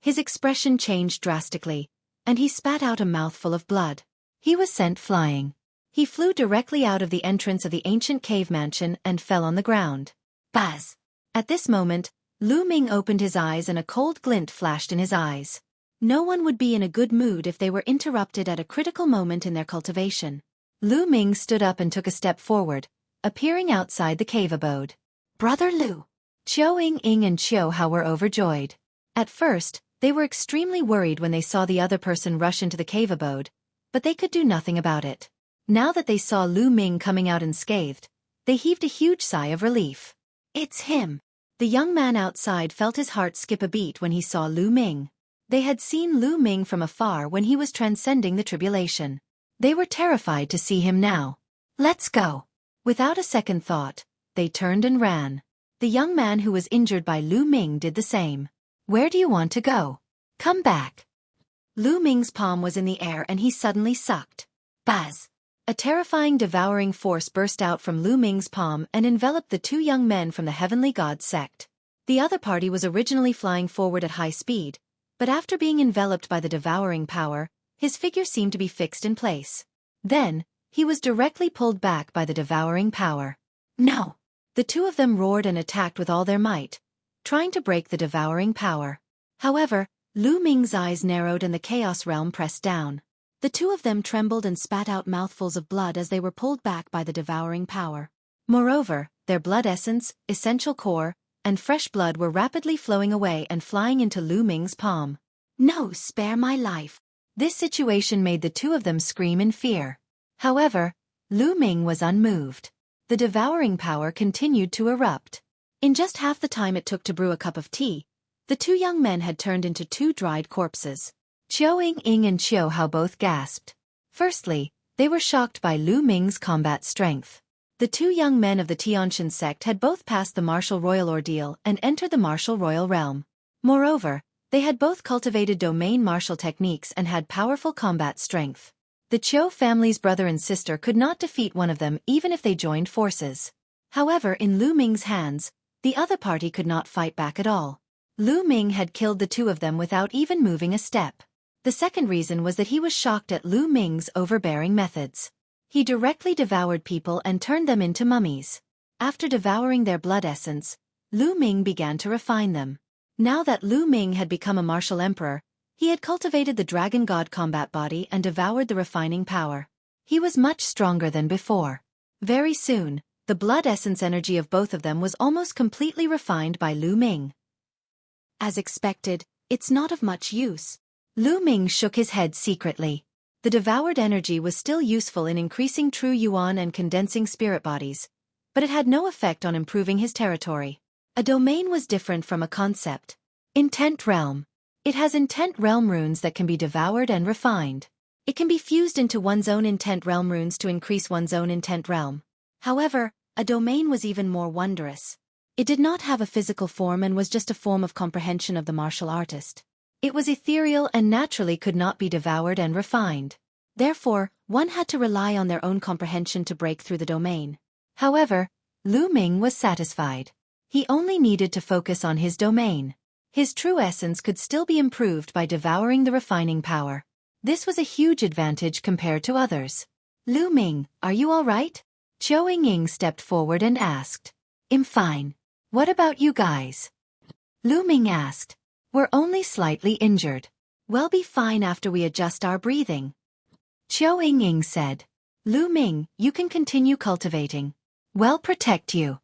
S1: His expression changed drastically, and he spat out a mouthful of blood. He was sent flying. He flew directly out of the entrance of the ancient cave mansion and fell on the ground. Buzz! At this moment, Lu Ming opened his eyes and a cold glint flashed in his eyes. No one would be in a good mood if they were interrupted at a critical moment in their cultivation. Lu Ming stood up and took a step forward, appearing outside the cave abode. Brother Lu! Xueqi and Qiu Hao were overjoyed. At first, They were extremely worried when they saw the other person rush into the cave abode, but they could do nothing about it. Now that they saw Lu Ming coming out unscathed, they heaved a huge sigh of relief. It's him. The young man outside felt his heart skip a beat when he saw Lu Ming. They had seen Lu Ming from afar when he was transcending the tribulation. They were terrified to see him now. Let's go. Without a second thought, they turned and ran. The young man who was injured by Lu Ming did the same. Where do you want to go? Come back. Lu Ming's palm was in the air and he suddenly sucked. Buzz! A terrifying devouring force burst out from Lu Ming's palm and enveloped the two young men from the Heavenly God sect. The other party was originally flying forward at high speed, but after being enveloped by the devouring power, his figure seemed to be fixed in place. Then, he was directly pulled back by the devouring power. No! The two of them roared and attacked with all their might, trying to break the devouring power. However, Lu Ming's eyes narrowed and the Chaos Realm pressed down. The two of them trembled and spat out mouthfuls of blood as they were pulled back by the devouring power. Moreover, their blood essence, essential core, and fresh blood were rapidly flowing away and flying into Lu Ming's palm. No, spare my life. This situation made the two of them scream in fear. However, Lu Ming was unmoved. The devouring power continued to erupt. In just half the time it took to brew a cup of tea, the two young men had turned into two dried corpses. Xueqi and Xueqi both gasped. Firstly, they were shocked by Lu Ming's combat strength. The two young men of the Tiantian sect had both passed the martial royal ordeal and entered the martial royal realm. Moreover, they had both cultivated domain martial techniques and had powerful combat strength. The Qiu family's brother and sister could not defeat one of them even if they joined forces. However, in Lu Ming's hands, the other party could not fight back at all. Lu Ming had killed the two of them without even moving a step. The second reason was that he was shocked at Lu Ming's overbearing methods. He directly devoured people and turned them into mummies. After devouring their blood essence, Lu Ming began to refine them. Now that Lu Ming had become a martial emperor, he had cultivated the dragon god combat body and devoured the refining power. He was much stronger than before. Very soon, the blood essence energy of both of them was almost completely refined by Lu Ming. As expected, it's not of much use. Lu Ming shook his head secretly. The devoured energy was still useful in increasing true yuan and condensing spirit bodies, but it had no effect on improving his territory. A domain was different from a concept. Intent realm. It has intent realm runes that can be devoured and refined. It can be fused into one's own intent realm runes to increase one's own intent realm. However, a domain was even more wondrous. It did not have a physical form and was just a form of comprehension of the martial artist. It was ethereal and naturally could not be devoured and refined. Therefore, one had to rely on their own comprehension to break through the domain. However, Lu Ming was satisfied. He only needed to focus on his domain. His true essence could still be improved by devouring the refining power. This was a huge advantage compared to others. Lu Ming, are you all right? Xueqi stepped forward and asked. I'm fine. What about you guys? Lu Ming asked. We're only slightly injured. We'll be fine after we adjust our breathing. Xueqi said. Lu Ming, you can continue cultivating. We'll protect you.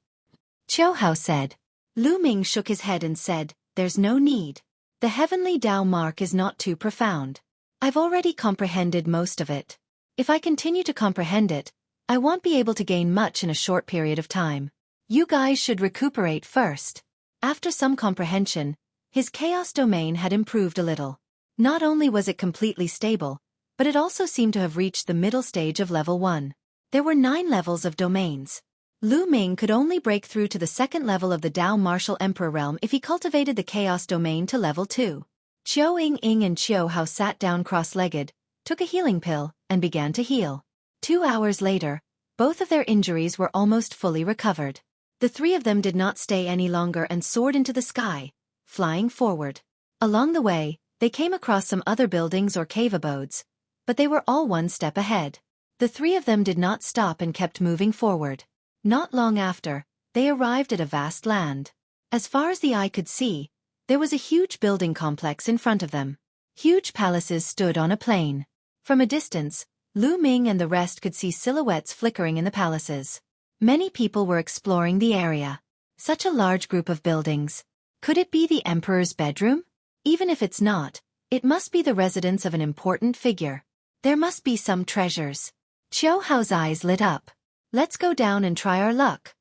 S1: Xueqi said. Lu Ming shook his head and said, there's no need. The heavenly Tao mark is not too profound. I've already comprehended most of it. If I continue to comprehend it, I won't be able to gain much in a short period of time. You guys should recuperate first. After some comprehension, his chaos domain had improved a little. Not only was it completely stable, but it also seemed to have reached the middle stage of level 1. There were 9 levels of domains. Lu Ming could only break through to the second level of the Tao Martial Emperor realm if he cultivated the chaos domain to level 2. Xueqi and Xueqi sat down cross-legged, took a healing pill, and began to heal. 2 hours later, both of their injuries were almost fully recovered. The three of them did not stay any longer and soared into the sky, flying forward. Along the way, they came across some other buildings or cave abodes, but they were all one step ahead. The three of them did not stop and kept moving forward. Not long after, they arrived at a vast land. As far as the eye could see, there was a huge building complex in front of them. Huge palaces stood on a plain. From a distance, Lu Ming and the rest could see silhouettes flickering in the palaces. Many people were exploring the area. Such a large group of buildings. Could it be the emperor's bedroom? Even if it's not, it must be the residence of an important figure. There must be some treasures. Qiu Hao's eyes lit up. Let's go down and try our luck.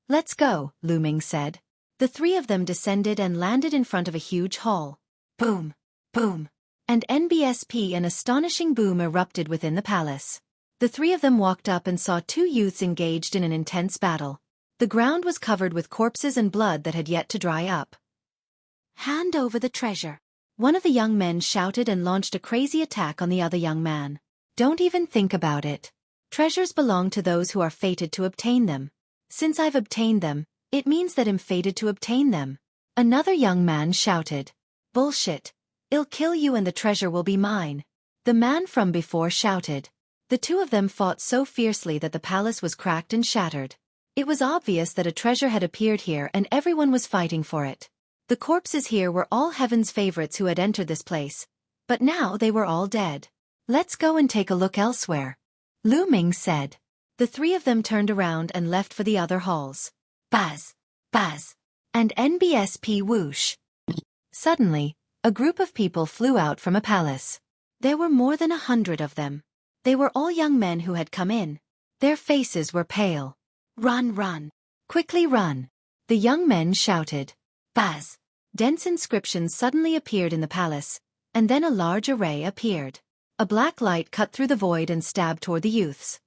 S1: Let's go, Lu Ming said. The three of them descended and landed in front of a huge hall. Boom! Boom! And NBSP, an astonishing boom erupted within the palace. The three of them walked up and saw two youths engaged in an intense battle. The ground was covered with corpses and blood that had yet to dry up. Hand over the treasure. One of the young men shouted and launched a crazy attack on the other young man. Don't even think about it. Treasures belong to those who are fated to obtain them. Since I've obtained them, it means that I'm fated to obtain them. Another young man shouted. Bullshit. I'll kill you and the treasure will be mine. The man from before shouted. The two of them fought so fiercely that the palace was cracked and shattered. It was obvious that a treasure had appeared here and everyone was fighting for it. The corpses here were all heaven's favorites who had entered this place, but now they were all dead. Let's go and take a look elsewhere, Lu Ming said. The three of them turned around and left for the other halls. Buzz! Buzz! And NBSP whoosh! Suddenly, a group of people flew out from a palace. There were more than 100 of them. They were all young men who had come in. Their faces were pale. Run, run! Quickly run! The young men shouted. Buzz! Dense inscriptions suddenly appeared in the palace, and then a large array appeared. A black light cut through the void and stabbed toward the youths.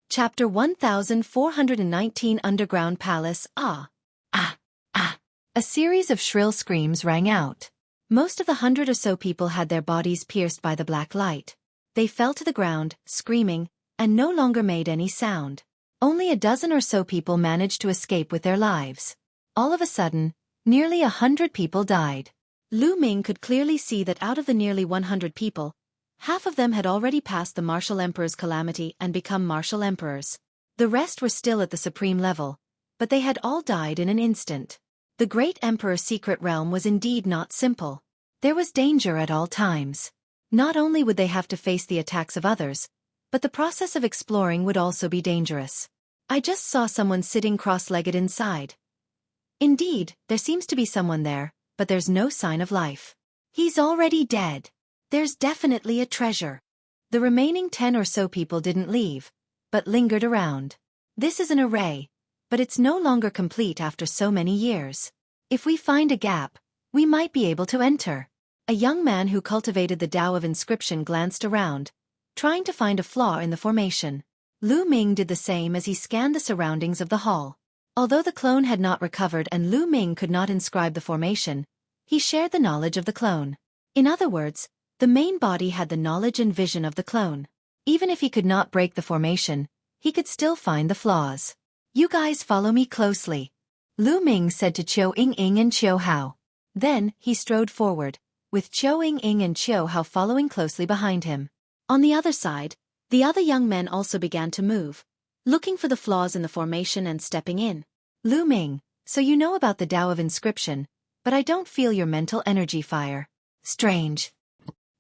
S1: Chapter 1419 Underground Palace. Ah! Ah! Ah! A series of shrill screams rang out. Most of the 100 or so people had their bodies pierced by the black light. They fell to the ground, screaming, and no longer made any sound. Only a dozen or so people managed to escape with their lives. All of a sudden, nearly 100 people died. Lu Ming could clearly see that out of the nearly 100 people, half of them had already passed the martial emperor's calamity and become martial emperors. The rest were still at the supreme level, but they had all died in an instant. The great emperor's secret realm was indeed not simple. There was danger at all times. Not only would they have to face the attacks of others, but the process of exploring would also be dangerous. I just saw someone sitting cross-legged inside. Indeed, there seems to be someone there, but there's no sign of life. He's already dead. There's definitely a treasure. The remaining 10 or so people didn't leave, but lingered around. This is an array, but it's no longer complete after so many years. If we find a gap, we might be able to enter. A young man who cultivated the Tao of Inscription glanced around, trying to find a flaw in the formation. Lu Ming did the same as he scanned the surroundings of the hall. Although the clone had not recovered and Lu Ming could not inscribe the formation, he shared the knowledge of the clone. In other words, the main body had the knowledge and vision of the clone. Even if he could not break the formation, he could still find the flaws. You guys follow me closely, Lu Ming said to Qiu Ying and Qiu Hao. Then, he strode forward, with Qiu Ying and Qiu Hao following closely behind him. On the other side, the other young men also began to move, looking for the flaws in the formation and stepping in. Lu Ming, so you know about the Tao of Inscription, but I don't feel your mental energy fire. Strange.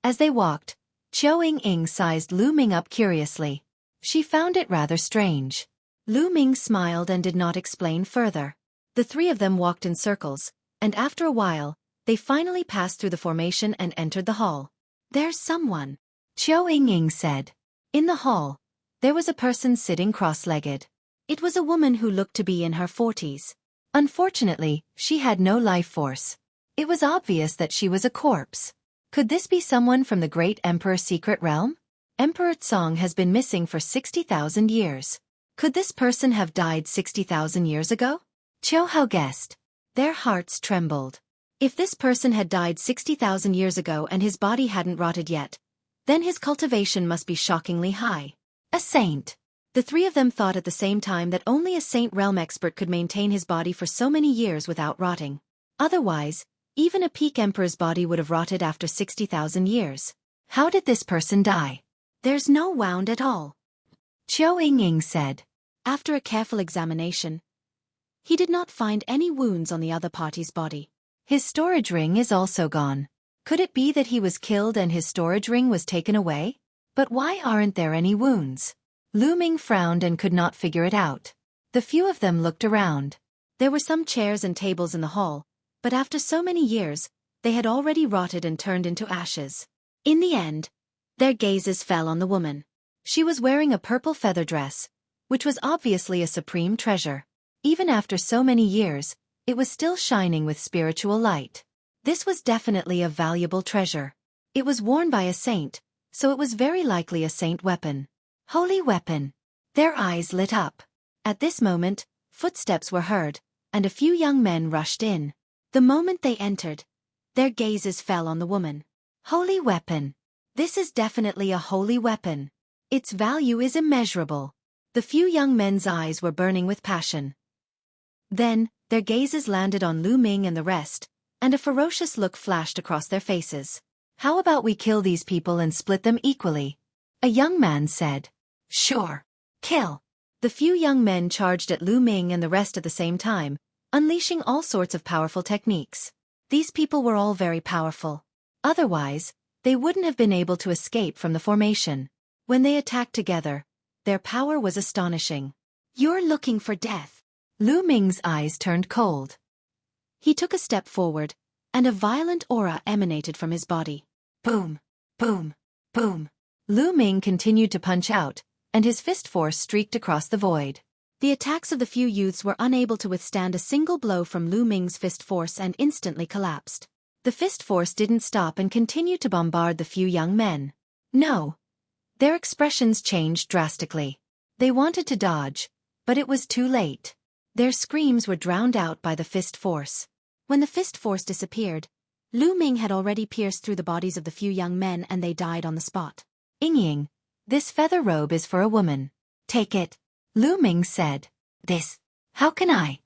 S1: As they walked, Qiu Ying sized Lu Ming up curiously. She found it rather strange. Lu Ming smiled and did not explain further. The three of them walked in circles, and after a while, they finally passed through the formation and entered the hall. There's someone, Qiu Ying said. In the hall, there was a person sitting cross-legged. It was a woman who looked to be in her 40s. Unfortunately, she had no life force. It was obvious that she was a corpse. Could this be someone from the great emperor's secret realm? Emperor Tsong has been missing for 60,000 years. Could this person have died 60,000 years ago? Qiu Hao guessed. Their hearts trembled. If this person had died 60,000 years ago and his body hadn't rotted yet, then his cultivation must be shockingly high. A saint. The three of them thought at the same time that only a saint realm expert could maintain his body for so many years without rotting. Otherwise, even a peak emperor's body would have rotted after 60,000 years. How did this person die? There's no wound at all, Qiu Ying said. After a careful examination, he did not find any wounds on the other party's body. His storage ring is also gone. Could it be that he was killed and his storage ring was taken away? But why aren't there any wounds? Lu Ming frowned and could not figure it out. The few of them looked around. There were some chairs and tables in the hall, but after so many years, they had already rotted and turned into ashes. In the end, their gazes fell on the woman. She was wearing a purple feather dress, which was obviously a supreme treasure. Even after so many years, it was still shining with spiritual light. This was definitely a valuable treasure. It was worn by a saint, so it was very likely a saint weapon. Holy weapon! Their eyes lit up. At this moment, footsteps were heard, and a few young men rushed in. The moment they entered, their gazes fell on the woman. Holy weapon! This is definitely a holy weapon. Its value is immeasurable. The few young men's eyes were burning with passion. Then, their gazes landed on Lu Ming and the rest, and a ferocious look flashed across their faces. How about we kill these people and split them equally? A young man said. Sure. Kill. The few young men charged at Lu Ming and the rest at the same time, unleashing all sorts of powerful techniques. These people were all very powerful. Otherwise, they wouldn't have been able to escape from the formation. When they attacked together, their power was astonishing. You're looking for death. Lu Ming's eyes turned cold. He took a step forward, and a violent aura emanated from his body. Boom, boom, boom. Lu Ming continued to punch out, and his fist force streaked across the void. The attacks of the few youths were unable to withstand a single blow from Lu Ming's fist force and instantly collapsed. The fist force didn't stop and continued to bombard the few young men. No. Their expressions changed drastically. They wanted to dodge, but it was too late. Their screams were drowned out by the fist force. When the fist force disappeared, Lu Ming had already pierced through the bodies of the few young men and they died on the spot. Ying, this feather robe is for a woman. Take it. Lu Ming said. This. How can I?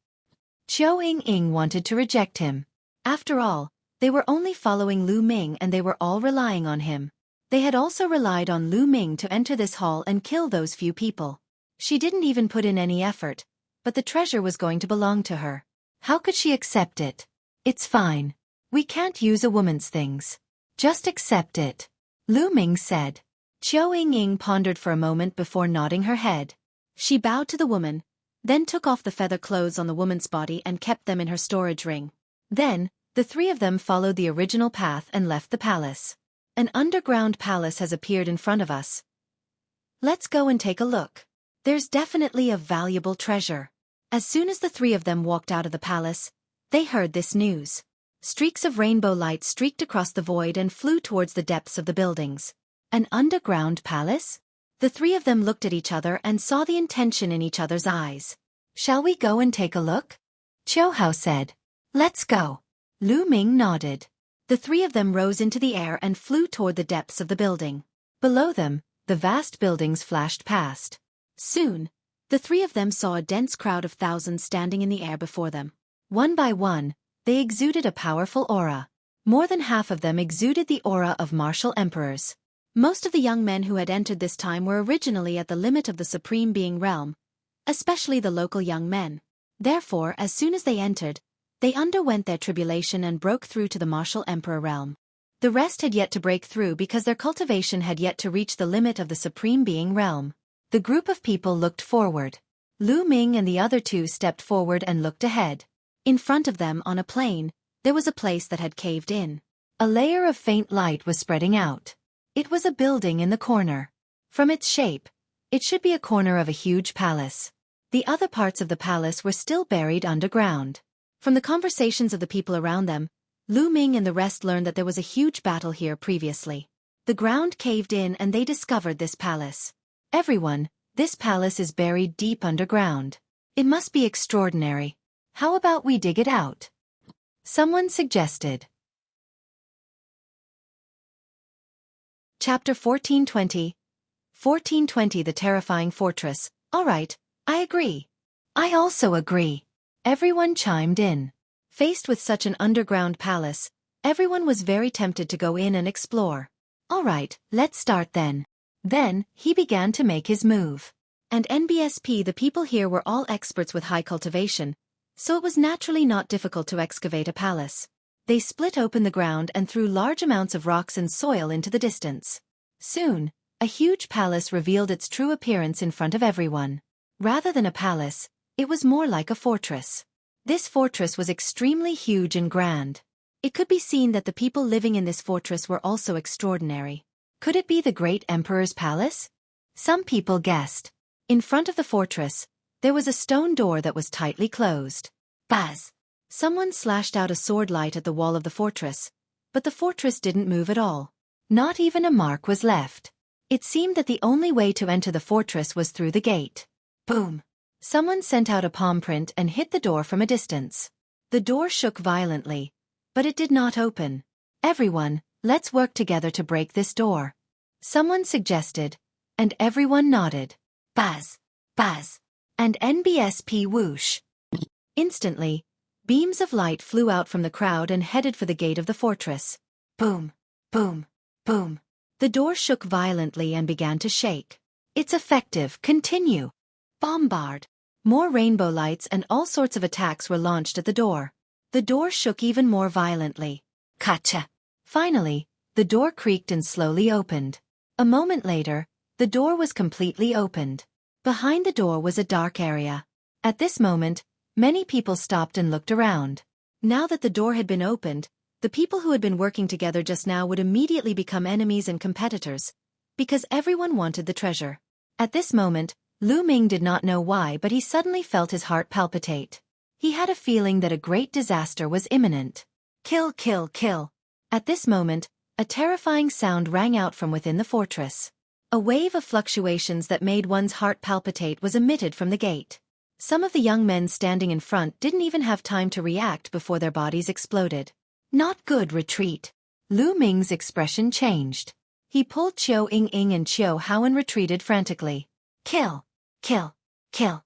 S1: Xueqi wanted to reject him. After all, they were only following Lu Ming and they were all relying on him. They had also relied on Lu Ming to enter this hall and kill those few people. She didn't even put in any effort, but the treasure was going to belong to her. How could she accept it? It's fine. We can't use a woman's things. Just accept it. Lu Ming said. Xueqi pondered for a moment before nodding her head. She bowed to the woman, then took off the feather clothes on the woman's body and kept them in her storage ring. Then, the three of them followed the original path and left the palace. An underground palace has appeared in front of us. Let's go and take a look. There's definitely a valuable treasure. As soon as the three of them walked out of the palace, they heard this news. Streaks of rainbow light streaked across the void and flew towards the depths of the buildings. An underground palace? The three of them looked at each other and saw the intention in each other's eyes. Shall we go and take a look? Xueqi said. Let's go. Lu Ming nodded. The three of them rose into the air and flew toward the depths of the building. Below them, the vast buildings flashed past. Soon, the three of them saw a dense crowd of thousands standing in the air before them. One by one, they exuded a powerful aura. More than half of them exuded the aura of martial emperors. Most of the young men who had entered this time were originally at the limit of the Supreme Being realm, especially the local young men. Therefore, as soon as they entered, they underwent their tribulation and broke through to the martial emperor realm. The rest had yet to break through because their cultivation had yet to reach the limit of the Supreme Being realm. The group of people looked forward. Lu Ming and the other two stepped forward and looked ahead. In front of them, on a plain, there was a place that had caved in. A layer of faint light was spreading out. It was a building in the corner. From its shape, it should be a corner of a huge palace. The other parts of the palace were still buried underground. From the conversations of the people around them, Lu Ming and the rest learned that there was a huge battle here previously. The ground caved in and they discovered this palace. Everyone, this palace is buried deep underground. It must be extraordinary. How about we dig it out? Someone suggested. Chapter 1420. 1420 The Terrifying Fortress. Alright, I agree. I also agree. Everyone chimed in. Faced with such an underground palace, everyone was very tempted to go in and explore. Alright, let's start then. Then, he began to make his move. And NBSP, the people here were all experts with high cultivation, so it was naturally not difficult to excavate a palace. They split open the ground and threw large amounts of rocks and soil into the distance. Soon, a huge palace revealed its true appearance in front of everyone. Rather than a palace, it was more like a fortress. This fortress was extremely huge and grand. It could be seen that the people living in this fortress were also extraordinary. Could it be the great emperor's palace? Some people guessed. In front of the fortress, there was a stone door that was tightly closed. Buzz! Someone slashed out a sword light at the wall of the fortress, but the fortress didn't move at all. Not even a mark was left. It seemed that the only way to enter the fortress was through the gate. Boom! Someone sent out a palm print and hit the door from a distance. The door shook violently, but it did not open. Everyone, let's work together to break this door. Someone suggested, and everyone nodded. Buzz! Buzz! And NBSP whoosh! Instantly, beams of light flew out from the crowd and headed for the gate of the fortress. Boom! Boom! Boom! The door shook violently and began to shake. It's effective, continue. Bombard! More rainbow lights and all sorts of attacks were launched at the door. The door shook even more violently. Kacha! Finally, the door creaked and slowly opened. A moment later, the door was completely opened. Behind the door was a dark area. At this moment, many people stopped and looked around. Now that the door had been opened, the people who had been working together just now would immediately become enemies and competitors, because everyone wanted the treasure. At this moment, Lu Ming did not know why, but he suddenly felt his heart palpitate. He had a feeling that a great disaster was imminent. Kill, kill, kill. At this moment, a terrifying sound rang out from within the fortress. A wave of fluctuations that made one's heart palpitate was emitted from the gate. Some of the young men standing in front didn't even have time to react before their bodies exploded. Not good, retreat. Lu Ming's expression changed. He pulled Qiu Ying and Qiu Hao and retreated frantically. Kill! Kill! Kill!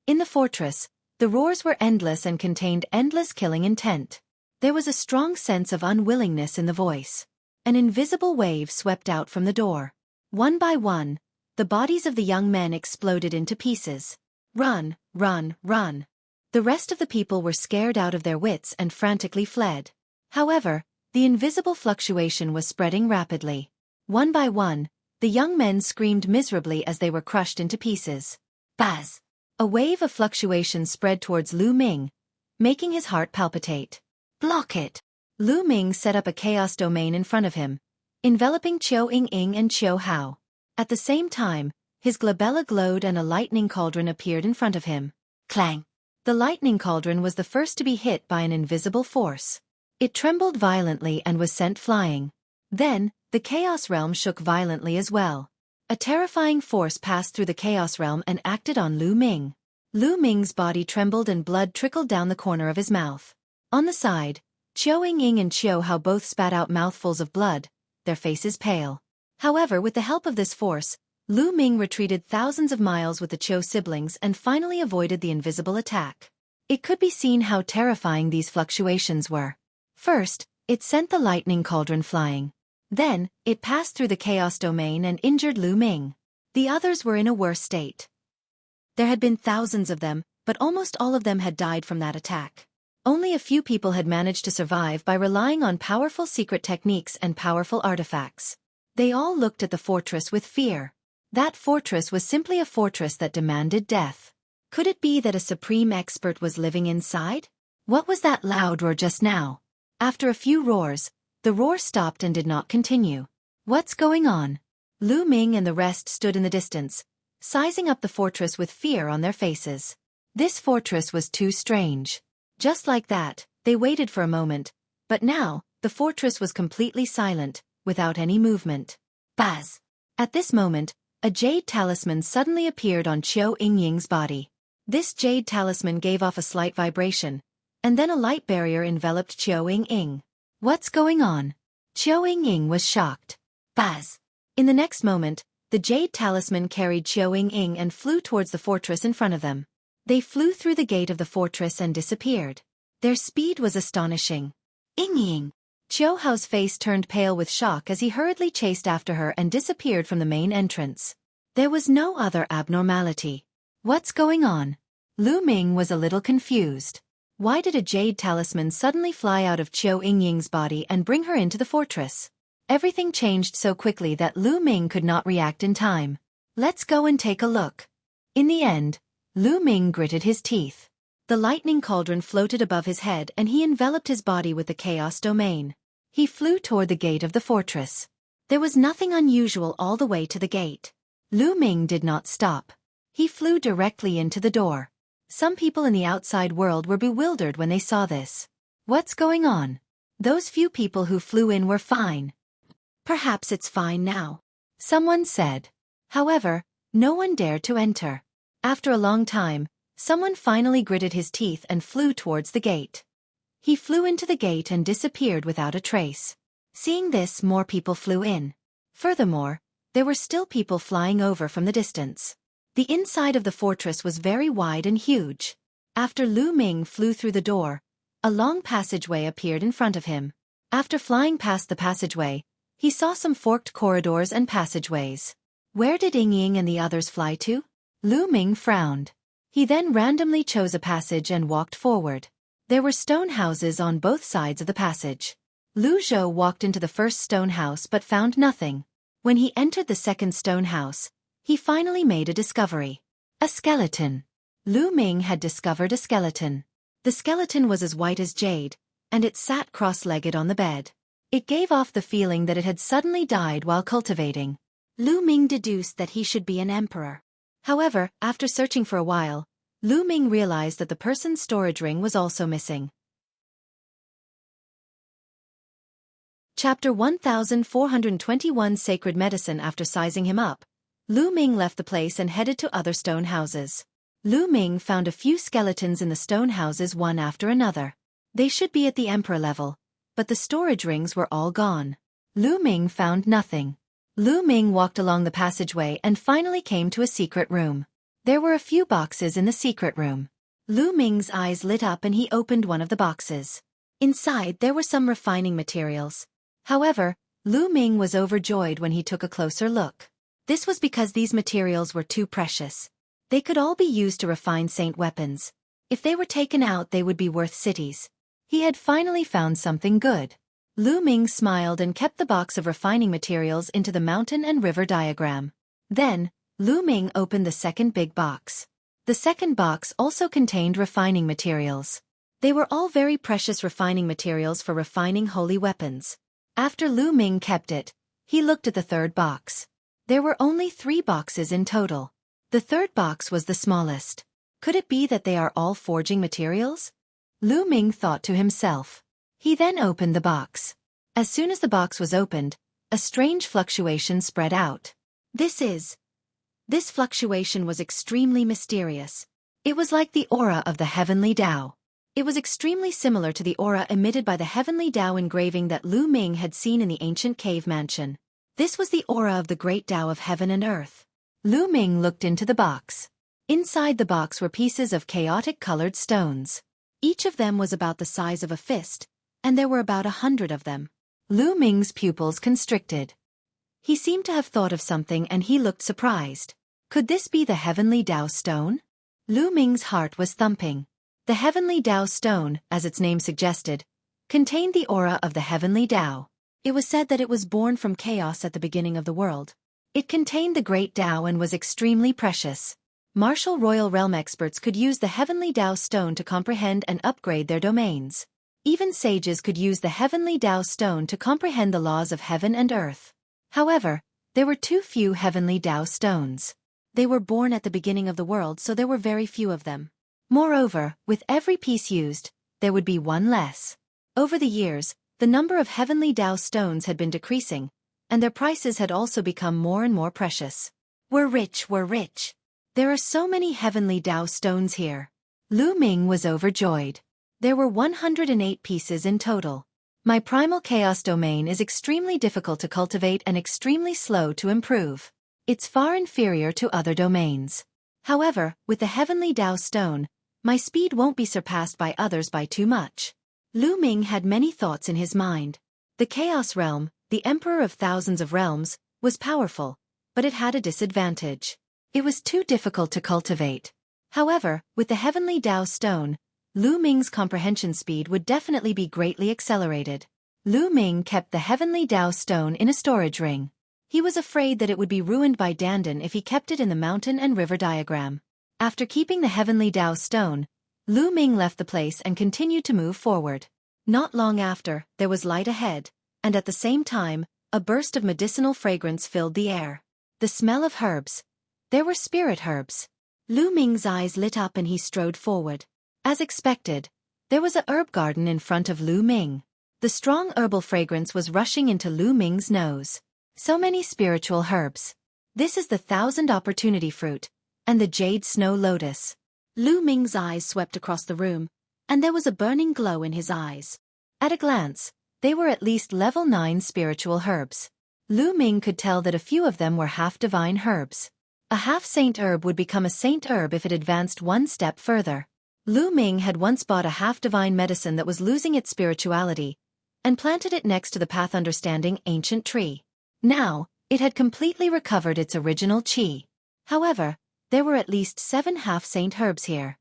S1: In the fortress, the roars were endless and contained endless killing intent. There was a strong sense of unwillingness in the voice. An invisible wave swept out from the door. One by one, the bodies of the young men exploded into pieces. Run, run, run. The rest of the people were scared out of their wits and frantically fled. However, the invisible fluctuation was spreading rapidly. One by one, the young men screamed miserably as they were crushed into pieces. Buzz! A wave of fluctuation spread towards Lu Ming, making his heart palpitate. Block it! Lu Ming set up a chaos domain in front of him, enveloping Qiu Ying and Qiu Hao. At the same time, his glabella glowed and a lightning cauldron appeared in front of him. Clang! The lightning cauldron was the first to be hit by an invisible force. It trembled violently and was sent flying. Then, the Chaos Realm shook violently as well. A terrifying force passed through the Chaos Realm and acted on Lu Ming. Lu Ming's body trembled and blood trickled down the corner of his mouth. On the side, Qiu Ying and Qiu Hao both spat out mouthfuls of blood, their faces pale. However, with the help of this force, Lu Ming retreated thousands of miles with the Qiu siblings and finally avoided the invisible attack. It could be seen how terrifying these fluctuations were. First, it sent the lightning cauldron flying. Then, it passed through the chaos domain and injured Lu Ming. The others were in a worse state. There had been thousands of them, but almost all of them had died from that attack. Only a few people had managed to survive by relying on powerful secret techniques and powerful artifacts. They all looked at the fortress with fear. That fortress was simply a fortress that demanded death. Could it be that a supreme expert was living inside? What was that loud roar just now? After a few roars, the roar stopped and did not continue. What's going on? Lu Ming and the rest stood in the distance, sizing up the fortress with fear on their faces. This fortress was too strange. Just like that, they waited for a moment, but now, the fortress was completely silent, without any movement. Buzz! At this moment, a jade talisman suddenly appeared on Qiu Ying's body. This jade talisman gave off a slight vibration, and then a light barrier enveloped Qiu Ying. What's going on? Qiu Ying was shocked. Buzz! In the next moment, the jade talisman carried Qiu Ying and flew towards the fortress in front of them. They flew through the gate of the fortress and disappeared. Their speed was astonishing. Ying! Qiu Hao's face turned pale with shock as he hurriedly chased after her and disappeared from the main entrance. There was no other abnormality. What's going on? Lu Ming was a little confused. Why did a jade talisman suddenly fly out of Qiu Ying's body and bring her into the fortress? Everything changed so quickly that Lu Ming could not react in time. Let's go and take a look. In the end, Lu Ming gritted his teeth. The lightning cauldron floated above his head and he enveloped his body with the chaos domain. He flew toward the gate of the fortress. There was nothing unusual all the way to the gate. Lu Ming did not stop. He flew directly into the door. Some people in the outside world were bewildered when they saw this. What's going on? Those few people who flew in were fine. Perhaps it's fine now, someone said. However, no one dared to enter. After a long time, someone finally gritted his teeth and flew towards the gate. He flew into the gate and disappeared without a trace. Seeing this, more people flew in. Furthermore, there were still people flying over from the distance. The inside of the fortress was very wide and huge. After Lu Ming flew through the door, a long passageway appeared in front of him. After flying past the passageway, he saw some forked corridors and passageways. Where did Ying and the others fly to? Lu Ming frowned. He then randomly chose a passage and walked forward. There were stone houses on both sides of the passage. Lu Zhou walked into the first stone house but found nothing. When he entered the second stone house, he finally made a discovery. A skeleton. Lu Ming had discovered a skeleton. The skeleton was as white as jade, and it sat cross-legged on the bed. It gave off the feeling that it had suddenly died while cultivating. Lu Ming deduced that he should be an emperor. However, after searching for a while, Lu Ming realized that the person's storage ring was also missing. Chapter 1421 Sacred Medicine. After sizing him up, Lu Ming left the place and headed to other stone houses. Lu Ming found a few skeletons in the stone houses one after another. They should be at the emperor level, but the storage rings were all gone. Lu Ming found nothing. Lu Ming walked along the passageway and finally came to a secret room. There were a few boxes in the secret room. Lu Ming's eyes lit up and he opened one of the boxes. Inside there were some refining materials. However, Lu Ming was overjoyed when he took a closer look. This was because these materials were too precious. They could all be used to refine saint weapons. If they were taken out, they would be worth cities. He had finally found something good. Lu Ming smiled and kept the box of refining materials into the mountain and river diagram. Then, Lu Ming opened the second big box. The second box also contained refining materials. They were all very precious refining materials for refining holy weapons. After Lu Ming kept it, he looked at the third box. There were only 3 boxes in total. The third box was the smallest. Could it be that they are all forging materials? Lu Ming thought to himself. He then opened the box. As soon as the box was opened, a strange fluctuation spread out. This fluctuation was extremely mysterious. It was like the aura of the heavenly Tao. It was extremely similar to the aura emitted by the heavenly Tao engraving that Lu Ming had seen in the ancient cave mansion. This was the aura of the great Tao of heaven and earth. Lu Ming looked into the box. Inside the box were pieces of chaotic colored stones. Each of them was about the size of a fist, and there were about 100 of them. Lu Ming's pupils constricted. He seemed to have thought of something and he looked surprised. Could this be the heavenly Tao stone? Lu Ming's heart was thumping. The heavenly Tao stone, as its name suggested, contained the aura of the heavenly Tao. It was said that it was born from chaos at the beginning of the world. It contained the great Tao and was extremely precious. Martial royal realm experts could use the heavenly Tao stone to comprehend and upgrade their domains. Even sages could use the heavenly Tao stone to comprehend the laws of heaven and earth. However, there were too few heavenly Tao stones. They were born at the beginning of the world, so there were very few of them. Moreover, with every piece used, there would be one less. Over the years, the number of heavenly Tao stones had been decreasing, and their prices had also become more and more precious. We're rich. There are so many heavenly Tao stones here. Lu Ming was overjoyed. There were 108 pieces in total. My primal chaos domain is extremely difficult to cultivate and extremely slow to improve. It's far inferior to other domains. However, with the heavenly Tao stone, my speed won't be surpassed by others by too much. Lu Ming had many thoughts in his mind. The Chaos Realm, the Emperor of thousands of realms, was powerful, but it had a disadvantage. It was too difficult to cultivate. However, with the heavenly Tao stone, Lu Ming's comprehension speed would definitely be greatly accelerated. Lu Ming kept the heavenly Tao stone in a storage ring. He was afraid that it would be ruined by Dandan if he kept it in the mountain and river diagram. After keeping the heavenly Tao stone, Lu Ming left the place and continued to move forward. Not long after, there was light ahead, and at the same time, a burst of medicinal fragrance filled the air. The smell of herbs. There were spirit herbs. Lu Ming's eyes lit up and he strode forward. As expected, there was a herb garden in front of Lu Ming. The strong herbal fragrance was rushing into Lu Ming's nose. So many spiritual herbs. This is the 1,000 opportunity fruit, and the jade snow lotus. Lu Ming's eyes swept across the room, and there was a burning glow in his eyes. At a glance, they were at least level 9 spiritual herbs. Lu Ming could tell that a few of them were half-divine herbs. A half-saint herb would become a saint herb if it advanced one step further. Lu Ming had once bought a half-divine medicine that was losing its spirituality, and planted it next to the path understanding ancient tree. Now, it had completely recovered its original chi. However, there were at least 7 half-saint herbs here.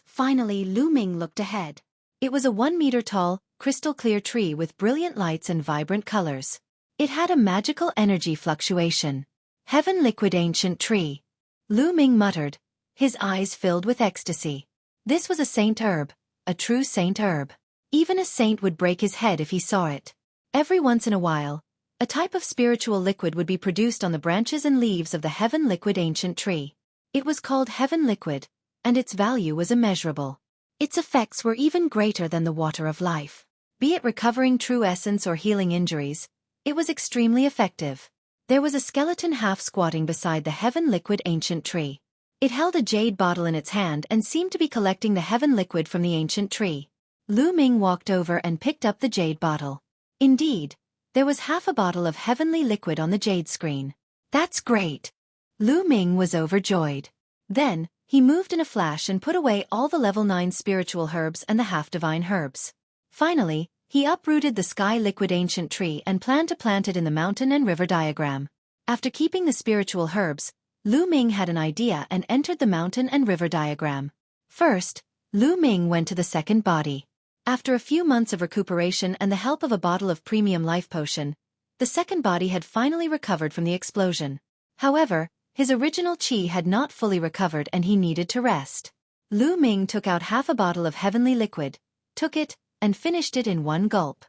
S1: Finally Lu Ming looked ahead. It was a 1-meter-tall, crystal-clear tree with brilliant lights and vibrant colors. It had a magical energy fluctuation. Heaven liquid ancient tree. Lu Ming muttered, his eyes filled with ecstasy. This was a saint herb, a true saint herb. Even a saint would break his head if he saw it. Every once in a while, a type of spiritual liquid would be produced on the branches and leaves of the heaven liquid ancient tree. It was called heaven liquid, and its value was immeasurable. Its effects were even greater than the water of life. Be it recovering true essence or healing injuries, it was extremely effective. There was a skeleton half squatting beside the heaven liquid ancient tree. It held a jade bottle in its hand and seemed to be collecting the heaven liquid from the ancient tree. Lu Ming walked over and picked up the jade bottle. Indeed, there was half a bottle of heavenly liquid on the jade screen. That's great! Lu Ming was overjoyed. Then, he moved in a flash and put away all the level 9 spiritual herbs and the half-divine herbs. Finally, he uprooted the sky liquid ancient tree and planned to plant it in the mountain and river diagram. After keeping the spiritual herbs, Lu Ming had an idea and entered the mountain and river diagram. First, Lu Ming went to the second body. After a few months of recuperation and the help of a bottle of premium life potion, the second body had finally recovered from the explosion. However, his original chi had not fully recovered and he needed to rest. Lu Ming took out half a bottle of heavenly liquid, took it, and finished it in one gulp.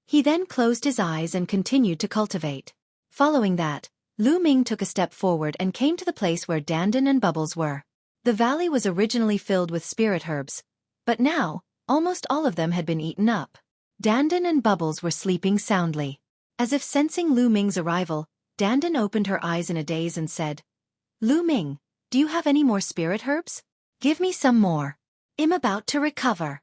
S1: He then closed his eyes and continued to cultivate. Following that, Lu Ming took a step forward and came to the place where Dandan and Bubbles were. The valley was originally filled with spirit herbs, but now, almost all of them had been eaten up. Dandan and Bubbles were sleeping soundly. As if sensing Lu Ming's arrival, Dandan opened her eyes in a daze and said, Lu Ming, do you have any more spirit herbs? Give me some more. I'm about to recover.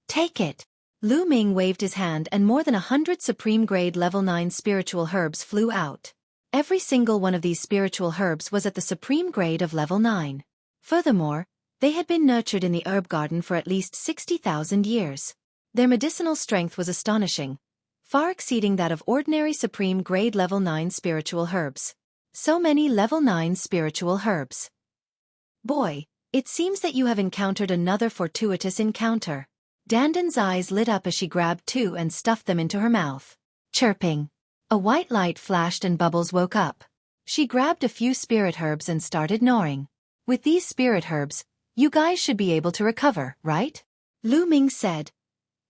S1: Take it. Lu Ming waved his hand and more than 100 supreme grade level 9 spiritual herbs flew out. Every single one of these spiritual herbs was at the supreme grade of level 9. Furthermore, they had been nurtured in the herb garden for at least 60,000 years. Their medicinal strength was astonishing, far exceeding that of ordinary supreme grade level 9 spiritual herbs. So many level 9 spiritual herbs. Boy, it seems that you have encountered another fortuitous encounter. Dandan's eyes lit up as she grabbed 2 and stuffed them into her mouth. Chirping. A white light flashed and Bubbles woke up. She grabbed a few spirit herbs and started gnawing. With these spirit herbs, you guys should be able to recover, right? Lu Ming said,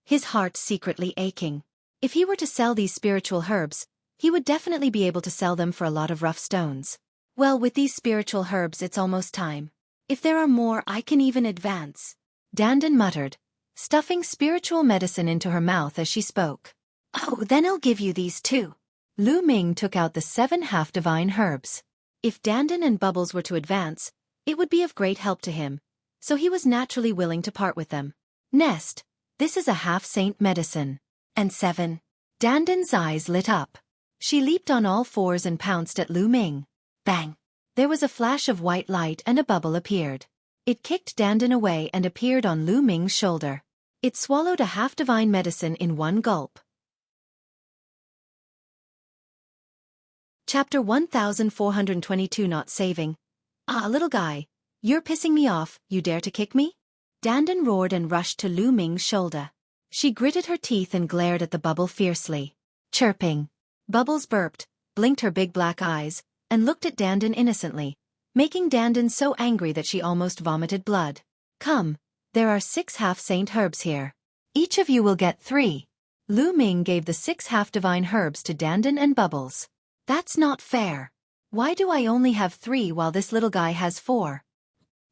S1: his heart secretly aching. If he were to sell these spiritual herbs, he would definitely be able to sell them for a lot of rough stones. Well, with these spiritual herbs it's almost time. If there are more I can even advance. Dandan muttered, stuffing spiritual medicine into her mouth as she spoke. Oh, then I'll give you these too. Lu Ming took out the 7 half-divine herbs. If Dandan and Bubbles were to advance, it would be of great help to him, so he was naturally willing to part with them. Nest, this is a half-saint medicine. And 7. Dandan's eyes lit up. She leaped on all fours and pounced at Lu Ming. Bang! There was a flash of white light and a bubble appeared. It kicked Dandan away and appeared on Lu Ming's shoulder. It swallowed a half-divine medicine in one gulp. Chapter 1422 Not Saving. Ah, little guy. You're pissing me off, you dare to kick me? Dandan roared and rushed to Lu Ming's shoulder. She gritted her teeth and glared at the bubble fiercely. Chirping. Bubbles burped, blinked her big black eyes, and looked at Dandan innocently, making Dandan so angry that she almost vomited blood. Come, There are 6 half-saint herbs here. Each of you will get 3. Lu Ming gave the 6 half-divine herbs to Dandan and Bubbles. That's not fair. Why do I only have 3 while this little guy has 4?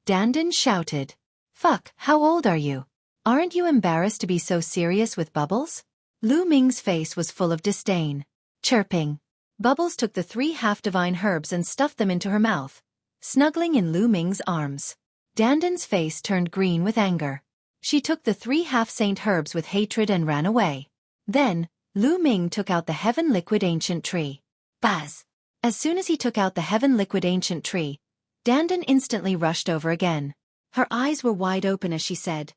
S1: Dandan shouted. Fuck, how old are you? Aren't you embarrassed to be so serious with Bubbles? Lu Ming's face was full of disdain. Chirping. Bubbles took the 3 half-divine herbs and stuffed them into her mouth, snuggling in Lu Ming's arms. Dandan's face turned green with anger. She took the 3 half-saint herbs with hatred and ran away. Then, Lu Ming took out the Heaven Liquid Ancient Tree. Buzz! As soon as he took out the Heaven Liquid Ancient Tree, Dandan instantly rushed over again. Her eyes were wide open as she said,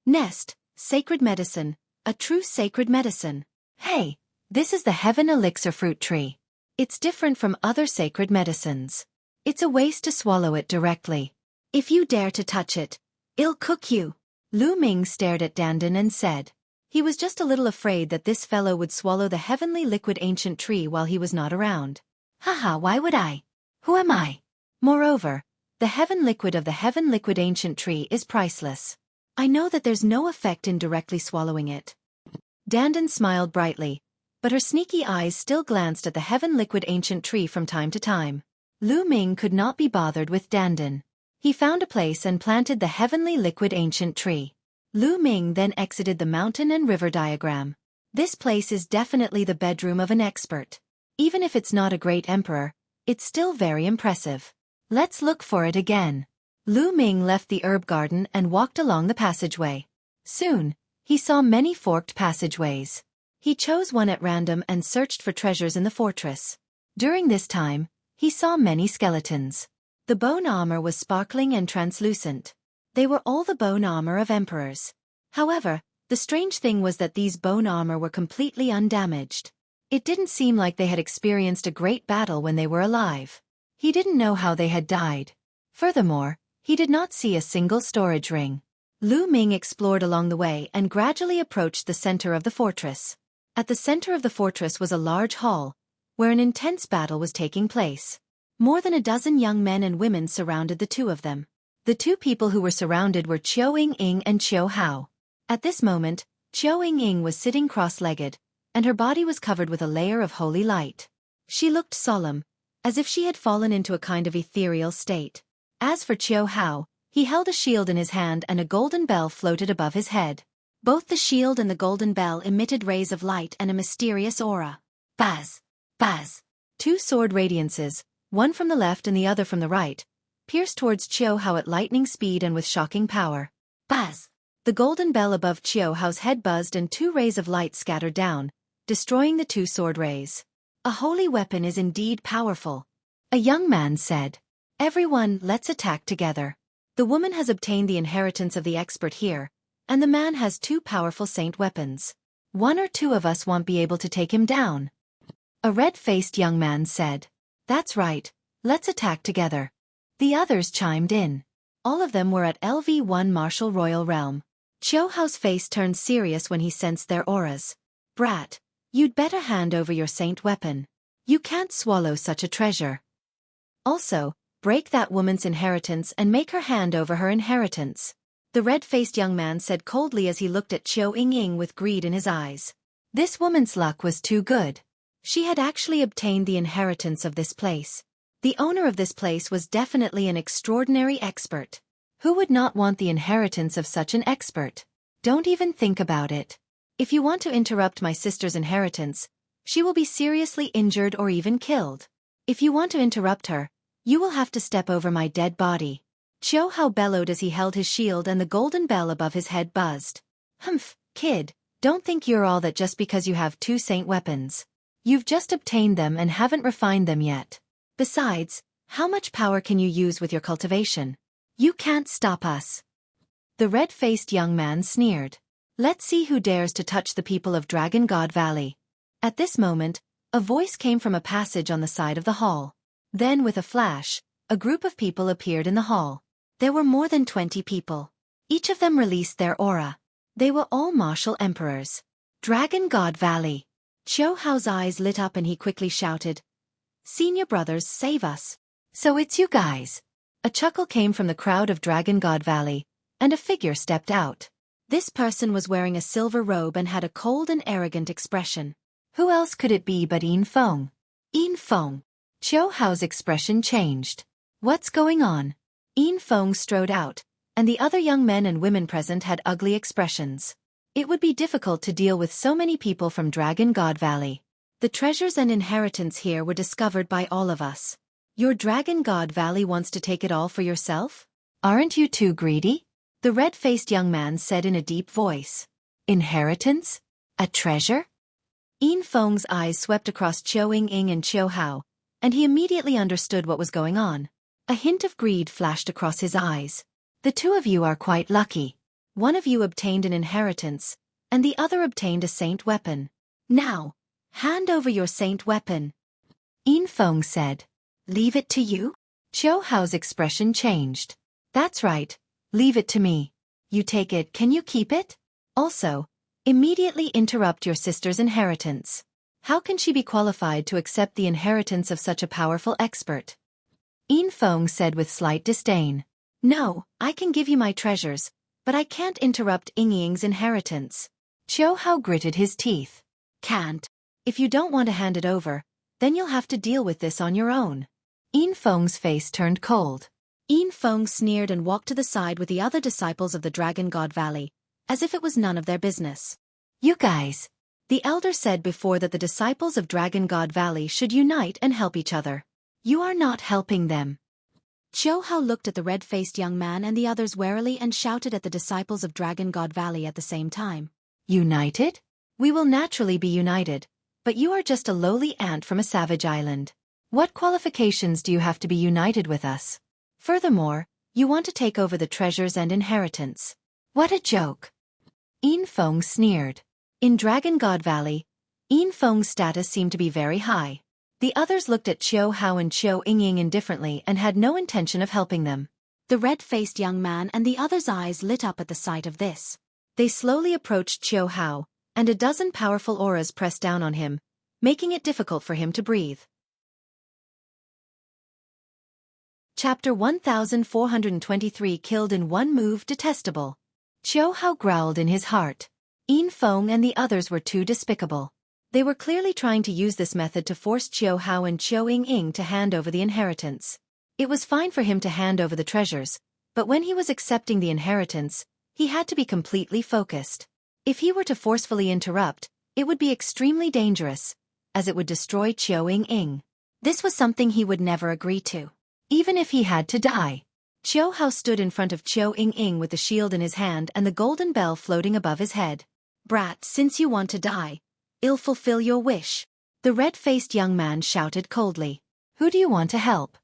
S1: Nest, sacred medicine, a true sacred medicine. Hey, this is the Heaven Elixir Fruit Tree. It's different from other sacred medicines. It's a waste to swallow it directly. If you dare to touch it, it'll cook you. Lu Ming stared at Dandan and said. He was just a little afraid that this fellow would swallow the Heavenly Liquid Ancient Tree while he was not around. Haha, why would I? Who am I? Moreover, the Heaven Liquid of the Heaven Liquid Ancient Tree is priceless. I know that there's no effect in directly swallowing it. Dandan smiled brightly, but her sneaky eyes still glanced at the Heaven Liquid Ancient Tree from time to time. Lu Ming could not be bothered with Dandan. He found a place and planted the Heavenly Liquid Ancient Tree. Lu Ming then exited the mountain and river diagram. This place is definitely the bedroom of an expert. Even if it's not a great emperor, it's still very impressive. Let's look for it again. Lu Ming left the herb garden and walked along the passageway. Soon, he saw many forked passageways. He chose one at random and searched for treasures in the fortress. During this time, he saw many skeletons. The bone armor was sparkling and translucent. They were all the bone armor of emperors. However, the strange thing was that these bone armor were completely undamaged. It didn't seem like they had experienced a great battle when they were alive. He didn't know how they had died. Furthermore, he did not see a single storage ring. Lu Ming explored along the way and gradually approached the center of the fortress. At the center of the fortress was a large hall, where an intense battle was taking place. More than a dozen young men and women surrounded the two of them. The two people who were surrounded were Qiao Ying and Qiao Hao. At this moment, Qiao Ying was sitting cross-legged, and her body was covered with a layer of holy light. She looked solemn, as if she had fallen into a kind of ethereal state. As for Qiao Hao, he held a shield in his hand and a golden bell floated above his head. Both the shield and the golden bell emitted rays of light and a mysterious aura. Buzz! Buzz! 2 sword radiances, one from the left and the other from the right, pierced towards Qiao Hao at lightning speed and with shocking power. Buzz! The golden bell above Qiao Hao's head buzzed and 2 rays of light scattered down, destroying the 2 sword rays. A holy weapon is indeed powerful. A young man said. Everyone, let's attack together. The woman has obtained the inheritance of the expert here, and the man has 2 powerful saint weapons. 1 or 2 of us won't be able to take him down. A red-faced young man said. That's right, let's attack together. The others chimed in. All of them were at LV1 Martial Royal Realm. Qiao Hao's face turned serious when he sensed their auras. Brat, you'd better hand over your saint weapon. You can't swallow such a treasure. Also, break that woman's inheritance and make her hand over her inheritance. The red-faced young man said coldly as he looked at Qiao Ying with greed in his eyes. This woman's luck was too good. She had actually obtained the inheritance of this place. The owner of this place was definitely an extraordinary expert. Who would not want the inheritance of such an expert? Don't even think about it. If you want to interrupt my sister's inheritance, she will be seriously injured or even killed. If you want to interrupt her, you will have to step over my dead body. Qiao Hao bellowed as he held his shield and the golden bell above his head buzzed. Humph, kid, don't think you're all that just because you have 2 saint weapons. You've just obtained them and haven't refined them yet. Besides, how much power can you use with your cultivation? You can't stop us. The red-faced young man sneered. Let's see who dares to touch the people of Dragon God Valley. At this moment, a voice came from a passage on the side of the hall. Then with a flash, a group of people appeared in the hall. There were more than 20 people. Each of them released their aura. They were all martial emperors. Dragon God Valley. Qiao Hao's eyes lit up and he quickly shouted, Senior brothers, save us. So it's you guys. A chuckle came from the crowd of Dragon God Valley, and a figure stepped out. This person was wearing a silver robe and had a cold and arrogant expression. Who else could it be but Yin Feng? Yin Feng. Qiu Hao's expression changed. What's going on? Yin Feng strode out, and the other young men and women present had ugly expressions. It would be difficult to deal with so many people from Dragon God Valley. The treasures and inheritance here were discovered by all of us. Your Dragon God Valley wants to take it all for yourself? Aren't you too greedy? The red-faced young man said in a deep voice. Inheritance? A treasure? Yin Feng's eyes swept across Qiu Ying and Qiu Hao, and he immediately understood what was going on. A hint of greed flashed across his eyes. The two of you are quite lucky. One of you obtained an inheritance, and the other obtained a saint weapon. Now, hand over your saint weapon. Yin Feng said. Leave it to you? Qiu Hao's expression changed. That's right, leave it to me. You take it, can you keep it? Also, immediately interrupt your sister's inheritance. How can she be qualified to accept the inheritance of such a powerful expert? Yin Feng said with slight disdain. No, I can give you my treasures, but I can't interrupt Ying's inheritance. Qiu Hao gritted his teeth. Can't. If you don't want to hand it over, then you'll have to deal with this on your own. Yin Feng's face turned cold. Yin Feng sneered and walked to the side with the other disciples of the Dragon God Valley, as if it was none of their business. You guys. The elder said before that the disciples of Dragon God Valley should unite and help each other. You are not helping them. Qiu Hao looked at the red-faced young man and the others warily and shouted at the disciples of Dragon God Valley at the same time. United? We will naturally be united, but you are just a lowly ant from a savage island. What qualifications do you have to be united with us? Furthermore, you want to take over the treasures and inheritance. What a joke! Yin Feng sneered. In Dragon God Valley, Yin Feng's status seemed to be very high. The others looked at Qiu Hao and Qiu Ying indifferently and had no intention of helping them. The red-faced young man and the others' eyes lit up at the sight of this. They slowly approached Qiu Hao, and a dozen powerful auras pressed down on him, making it difficult for him to breathe. Chapter 1423 Killed in one move. Detestable. Qiu Hao growled in his heart. Yin Feng and the others were too despicable. They were clearly trying to use this method to force Qiu Hao and Qiu Ying to hand over the inheritance. It was fine for him to hand over the treasures, but when he was accepting the inheritance, he had to be completely focused. If he were to forcefully interrupt, it would be extremely dangerous, as it would destroy Qiu Ying. This was something he would never agree to. Even if he had to die. Qiu Hao stood in front of Qiu Ying with the shield in his hand and the golden bell floating above his head. Brat, since you want to die, I'll fulfill your wish. The red-faced young man shouted coldly. Who do you want to help?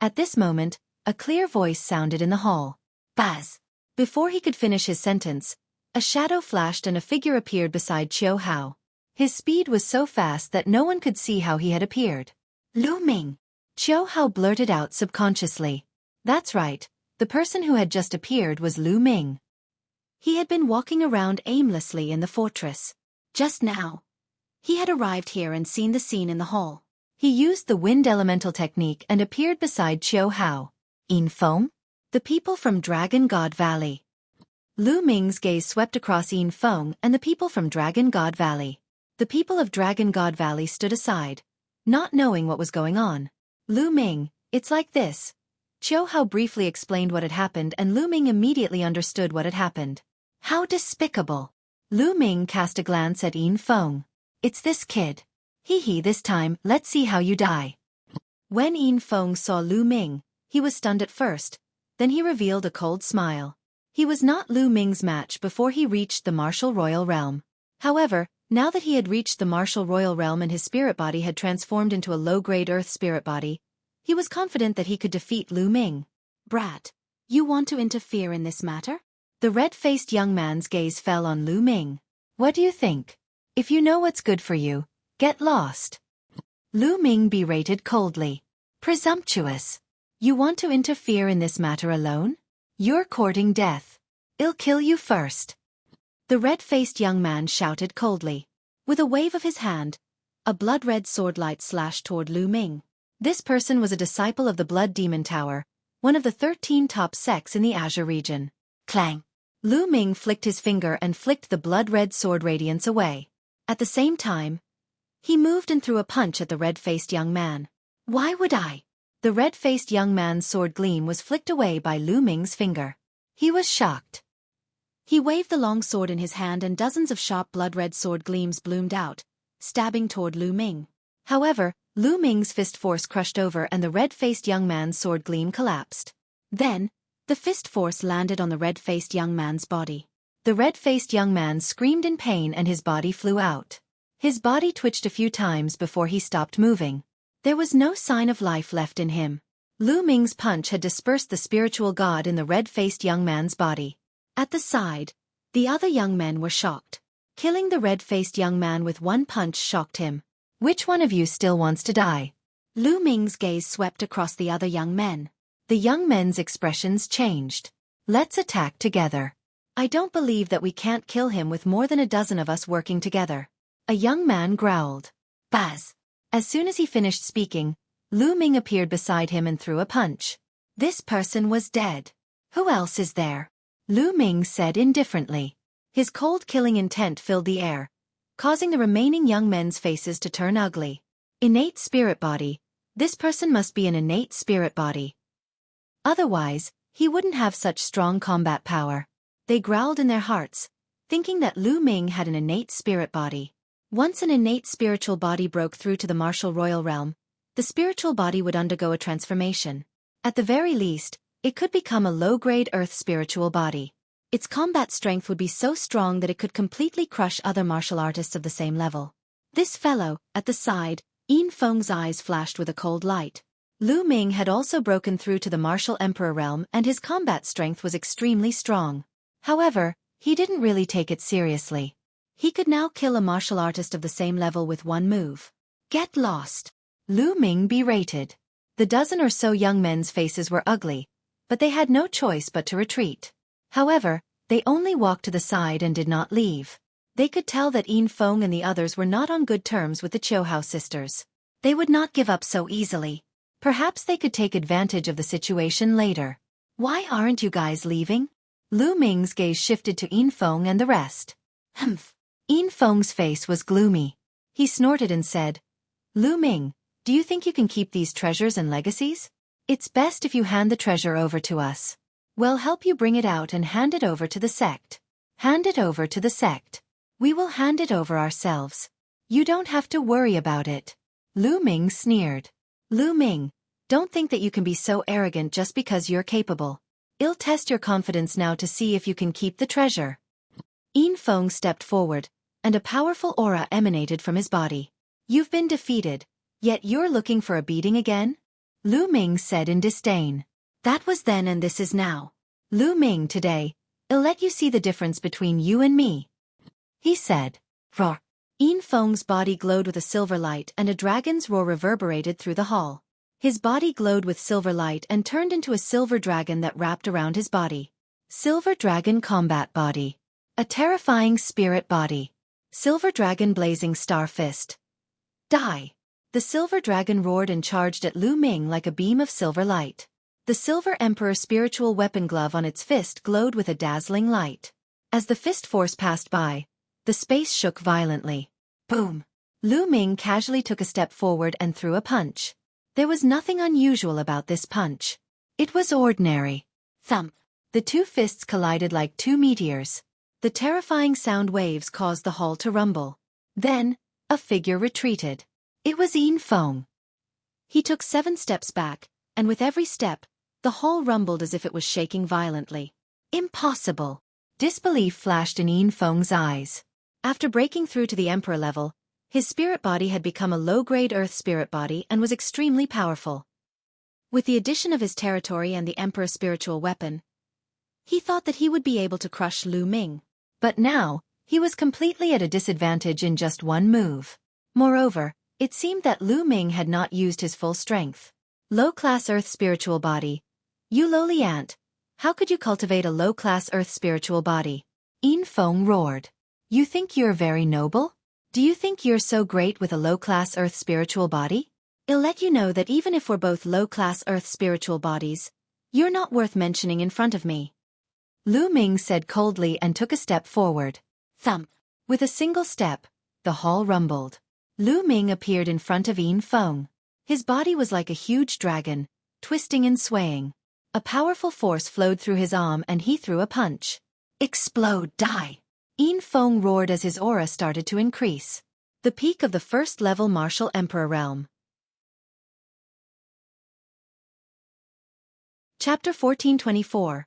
S1: At this moment, a clear voice sounded in the hall. Baz. Before he could finish his sentence, a shadow flashed and a figure appeared beside Qiu Hao. His speed was so fast that no one could see how he had appeared. Lu Ming. Qiu Hao blurted out subconsciously. That's right, the person who had just appeared was Lu Ming. He had been walking around aimlessly in the fortress. Just now, he had arrived here and seen the scene in the hall. He used the wind elemental technique and appeared beside Qiu Hao. Yin Feng? The people from Dragon God Valley. Lu Ming's gaze swept across Yin Feng and the people from Dragon God Valley. The people of Dragon God Valley stood aside, not knowing what was going on. Lu Ming, it's like this. Qiu Hao briefly explained what had happened and Lu Ming immediately understood what had happened. How despicable. Lu Ming cast a glance at Yin Feng. It's this kid. Hee this time, let's see how you die. When Yin Feng saw Lu Ming, he was stunned at first, then he revealed a cold smile. He was not Lu Ming's match before he reached the martial royal realm. However, now that he had reached the martial royal realm and his spirit body had transformed into a low-grade earth spirit body, he was confident that he could defeat Lu Ming. Brat, you want to interfere in this matter? The red-faced young man's gaze fell on Lu Ming. What do you think? If you know what's good for you, get lost. Lu Ming berated coldly. Presumptuous. You want to interfere in this matter alone? You're courting death. I'll kill you first. The red-faced young man shouted coldly. With a wave of his hand, a blood-red sword light slashed toward Lu Ming. This person was a disciple of the Blood Demon Tower, one of the 13 top sects in the Azure region. Clang! Lu Ming flicked his finger and flicked the blood-red sword radiance away. At the same time, he moved and threw a punch at the red-faced young man. Why would I? The red-faced young man's sword gleam was flicked away by Lu Ming's finger. He was shocked. He waved the long sword in his hand and dozens of sharp blood-red sword gleams bloomed out, stabbing toward Lu Ming. However, Lu Ming's fist force crushed over and the red-faced young man's sword gleam collapsed. Then, the fist force landed on the red-faced young man's body. The red-faced young man screamed in pain and his body flew out. His body twitched a few times before he stopped moving. There was no sign of life left in him. Lu Ming's punch had dispersed the spiritual god in the red-faced young man's body. At the side, the other young men were shocked. Killing the red-faced young man with one punch shocked him. Which one of you still wants to die? Lu Ming's gaze swept across the other young men. The young men's expressions changed. Let's attack together. I don't believe that we can't kill him with more than a dozen of us working together. A young man growled. Buzz! As soon as he finished speaking, Lu Ming appeared beside him and threw a punch. This person was dead. Who else is there? Lu Ming said indifferently. His cold killing intent filled the air, causing the remaining young men's faces to turn ugly. Innate spirit body. This person must be an innate spirit body. Otherwise, he wouldn't have such strong combat power. They growled in their hearts, thinking that Lu Ming had an innate spirit body. Once an innate spiritual body broke through to the martial royal realm, the spiritual body would undergo a transformation. At the very least, it could become a low-grade earth spiritual body. Its combat strength would be so strong that it could completely crush other martial artists of the same level. This fellow, at the side, Yin Feng's eyes flashed with a cold light. Lu Ming had also broken through to the martial emperor realm and his combat strength was extremely strong. However, he didn't really take it seriously. He could now kill a martial artist of the same level with one move. Get lost! Lu Ming berated. The dozen or so young men's faces were ugly, but they had no choice but to retreat. However, they only walked to the side and did not leave. They could tell that Yin Feng and the others were not on good terms with the Qiuhao sisters. They would not give up so easily. Perhaps they could take advantage of the situation later. Why aren't you guys leaving? Lu Ming's gaze shifted to Yin Feng and the rest. Humph. Yin Feng's face was gloomy. He snorted and said, Lu Ming, do you think you can keep these treasures and legacies? It's best if you hand the treasure over to us. We'll help you bring it out and hand it over to the sect. Hand it over to the sect. We will hand it over ourselves. You don't have to worry about it. Lu Ming sneered. Lu Ming, don't think that you can be so arrogant just because you're capable. I'll test your confidence now to see if you can keep the treasure. Yin Feng stepped forward, and a powerful aura emanated from his body. You've been defeated, yet you're looking for a beating again? Lu Ming said in disdain. That was then and this is now. Lu Ming, today, I'll let you see the difference between you and me. He said. Roar. Yin Feng's body glowed with a silver light and a dragon's roar reverberated through the hall. His body glowed with silver light and turned into a silver dragon that wrapped around his body. Silver dragon combat body. A terrifying spirit body. Silver dragon blazing star fist. Die. The silver dragon roared and charged at Lu Ming like a beam of silver light. The silver emperor spiritual weapon glove on its fist glowed with a dazzling light. As the fist force passed by, the space shook violently. Boom! Lu Ming casually took a step forward and threw a punch. There was nothing unusual about this punch. It was ordinary. Thump! The two fists collided like two meteors. The terrifying sound waves caused the hall to rumble. Then, a figure retreated. It was Yin Feng. He took 7 steps back, and with every step, the hall rumbled as if it was shaking violently. Impossible! Disbelief flashed in Yin Feng's eyes. After breaking through to the emperor level, his spirit body had become a low-grade earth spirit body and was extremely powerful. With the addition of his territory and the emperor's spiritual weapon, he thought that he would be able to crush Lu Ming. But now, he was completely at a disadvantage in just one move. Moreover, it seemed that Lu Ming had not used his full strength. Low-class earth spiritual body. You lowly ant, how could you cultivate a low-class earth spiritual body? Yin Feng roared. You think you're very noble? Do you think you're so great with a low-class earth spiritual body? I'll let you know that even if we're both low-class earth spiritual bodies, you're not worth mentioning in front of me. Lu Ming said coldly and took a step forward. Thump! With a single step, the hall rumbled. Lu Ming appeared in front of Yin Feng. His body was like a huge dragon, twisting and swaying. A powerful force flowed through his arm and he threw a punch. Explode, die! Yin Feng roared as his aura started to increase. The peak of the first-level martial emperor realm. Chapter 1424.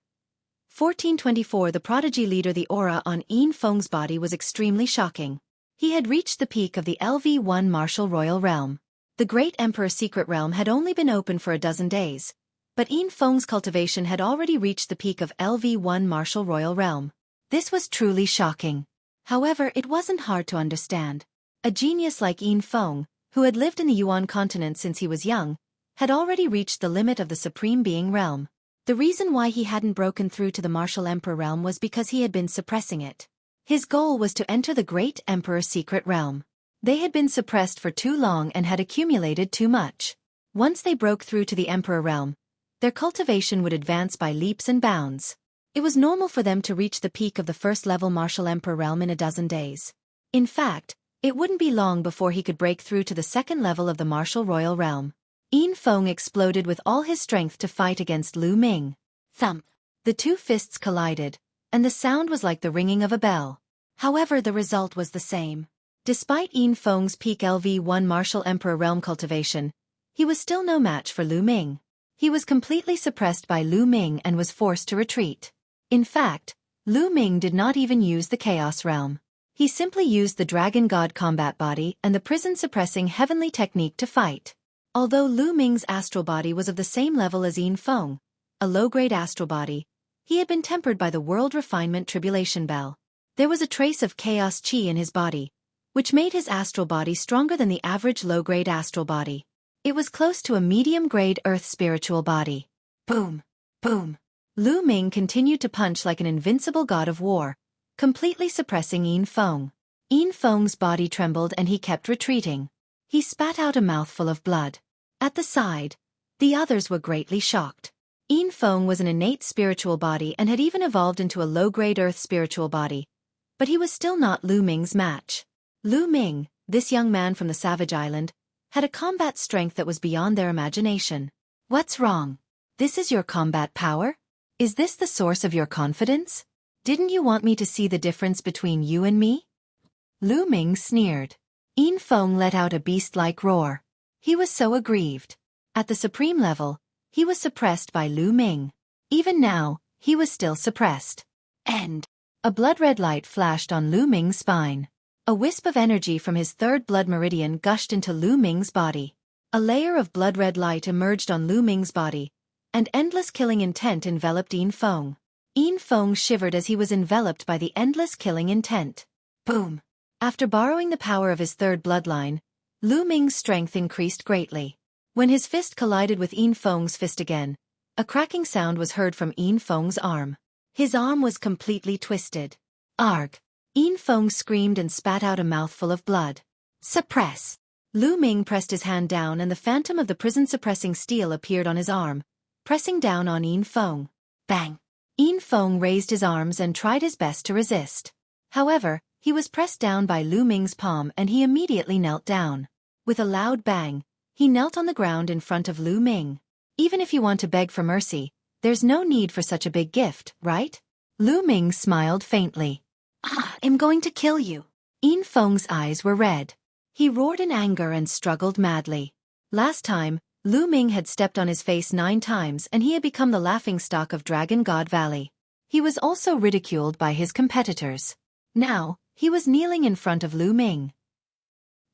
S1: 1424. The prodigy leader. The aura on Yin Feng's body was extremely shocking. He had reached the peak of the LV1 martial royal realm. The great emperor secret realm had only been open for a dozen days, but Yin Feng's cultivation had already reached the peak of LV1 martial royal realm. This was truly shocking. However, it wasn't hard to understand. A genius like Yin Feng, who had lived in the Yuan continent since he was young, had already reached the limit of the Supreme Being realm. The reason why he hadn't broken through to the martial emperor realm was because he had been suppressing it. His goal was to enter the great emperor secret realm. They had been suppressed for too long and had accumulated too much. Once they broke through to the emperor realm, their cultivation would advance by leaps and bounds. It was normal for them to reach the peak of the first-level martial emperor realm in a dozen days. In fact, it wouldn't be long before he could break through to the second level of the martial royal realm. Yin Feng exploded with all his strength to fight against Lu Ming. Thump! The two fists collided, and the sound was like the ringing of a bell. However, the result was the same. Despite Yin Feng's peak LV1 martial emperor realm cultivation, he was still no match for Lu Ming. He was completely suppressed by Lu Ming and was forced to retreat. In fact, Lu Ming did not even use the Chaos Realm. He simply used the Dragon God combat body and the prison-suppressing heavenly technique to fight. Although Lu Ming's astral body was of the same level as Yin Feng, a low-grade astral body, he had been tempered by the world refinement tribulation bell. There was a trace of chaos chi in his body, which made his astral body stronger than the average low-grade astral body. It was close to a medium-grade earth spiritual body. Boom! Boom! Lu Ming continued to punch like an invincible god of war, completely suppressing Yin Feng. Yin Feng's body trembled and he kept retreating. He spat out a mouthful of blood. At the side, the others were greatly shocked. Yin Feng was an innate spiritual body and had even evolved into a low-grade earth spiritual body, but he was still not Lu Ming's match. Lu Ming, this young man from the Savage Island, had a combat strength that was beyond their imagination. What's wrong? This is your combat power? Is this the source of your confidence? Didn't you want me to see the difference between you and me? Lu Ming sneered. Yin Feng let out a beast-like roar. He was so aggrieved. At the supreme level, he was suppressed by Lu Ming. Even now, he was still suppressed. And a blood-red light flashed on Lu Ming's spine. A wisp of energy from his third blood meridian gushed into Lu Ming's body. A layer of blood-red light emerged on Lu Ming's body, and endless killing intent enveloped Yin Feng. Yin Feng shivered as he was enveloped by the endless killing intent. Boom! After borrowing the power of his third bloodline, Lu Ming's strength increased greatly. When his fist collided with Yin Feng's fist again, a cracking sound was heard from Yin Feng's arm. His arm was completely twisted. Arg! Yin Feng screamed and spat out a mouthful of blood. Suppress! Lu Ming pressed his hand down and the phantom of the prison-suppressing steel appeared on his arm, pressing down on Yin Feng. Bang! Yin Feng raised his arms and tried his best to resist. However, he was pressed down by Lu Ming's palm and he immediately knelt down. With a loud bang, he knelt on the ground in front of Lu Ming. Even if you want to beg for mercy, there's no need for such a big gift, right? Lu Ming smiled faintly. I'm going to kill you. Yin Feng's eyes were red. He roared in anger and struggled madly. Last time, Lu Ming had stepped on his face 9 times and he had become the laughingstock of Dragon God Valley. He was also ridiculed by his competitors. Now, he was kneeling in front of Lu Ming.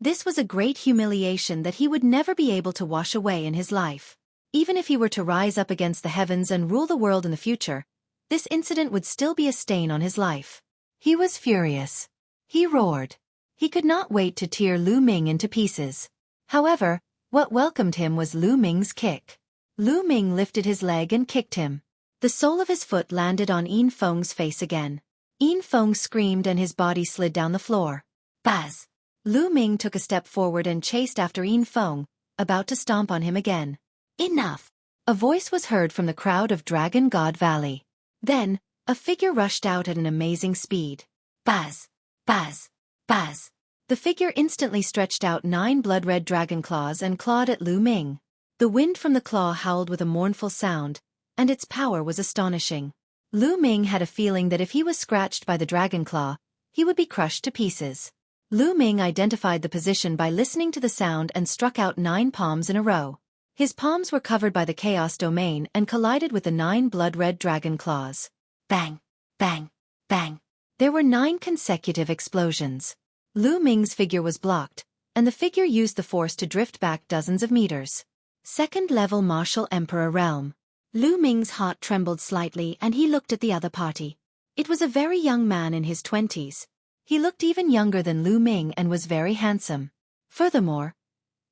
S1: This was a great humiliation that he would never be able to wash away in his life. Even if he were to rise up against the heavens and rule the world in the future, this incident would still be a stain on his life. He was furious. He roared. He could not wait to tear Lu Ming into pieces. However, what welcomed him was Lu Ming's kick. Lu Ming lifted his leg and kicked him. The sole of his foot landed on Yin Feng's face again. Yin Feng screamed and his body slid down the floor. Buzz! Lu Ming took a step forward and chased after Yin Feng, about to stomp on him again. Enough! A voice was heard from the crowd of Dragon God Valley. Then, A figure rushed out at an amazing speed. Buzz! Buzz! Buzz! The figure instantly stretched out 9 blood-red dragon claws and clawed at Lu Ming. The wind from the claw howled with a mournful sound, and its power was astonishing. Lu Ming had a feeling that if he was scratched by the dragon claw, he would be crushed to pieces. Lu Ming identified the position by listening to the sound and struck out 9 palms in a row. His palms were covered by the chaos domain and collided with the 9 blood-red dragon claws. Bang! Bang! Bang! There were 9 consecutive explosions. Lu Ming's figure was blocked, and the figure used the force to drift back dozens of meters. Second-level Martial Emperor Realm. Lu Ming's heart trembled slightly and he looked at the other party. It was a very young man in his 20s. He looked even younger than Lu Ming and was very handsome. Furthermore,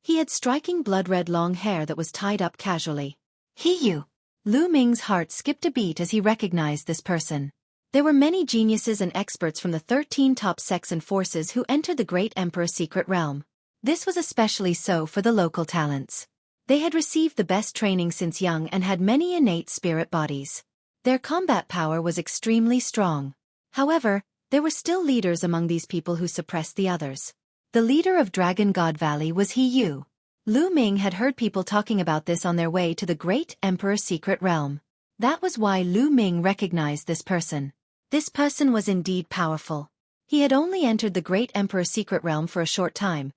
S1: he had striking blood-red long hair that was tied up casually. You! Lu Ming's heart skipped a beat as he recognized this person. There were many geniuses and experts from the 13 top sects and forces who entered the Great Emperor's secret realm. This was especially so for the local talents. They had received the best training since young and had many innate spirit bodies. Their combat power was extremely strong. However, there were still leaders among these people who suppressed the others. The leader of Dragon God Valley was Yu. Lu Ming had heard people talking about this on their way to the Great Emperor's secret realm. That was why Lu Ming recognized this person. This person was indeed powerful. He had only entered the Great Emperor's secret realm for a short time,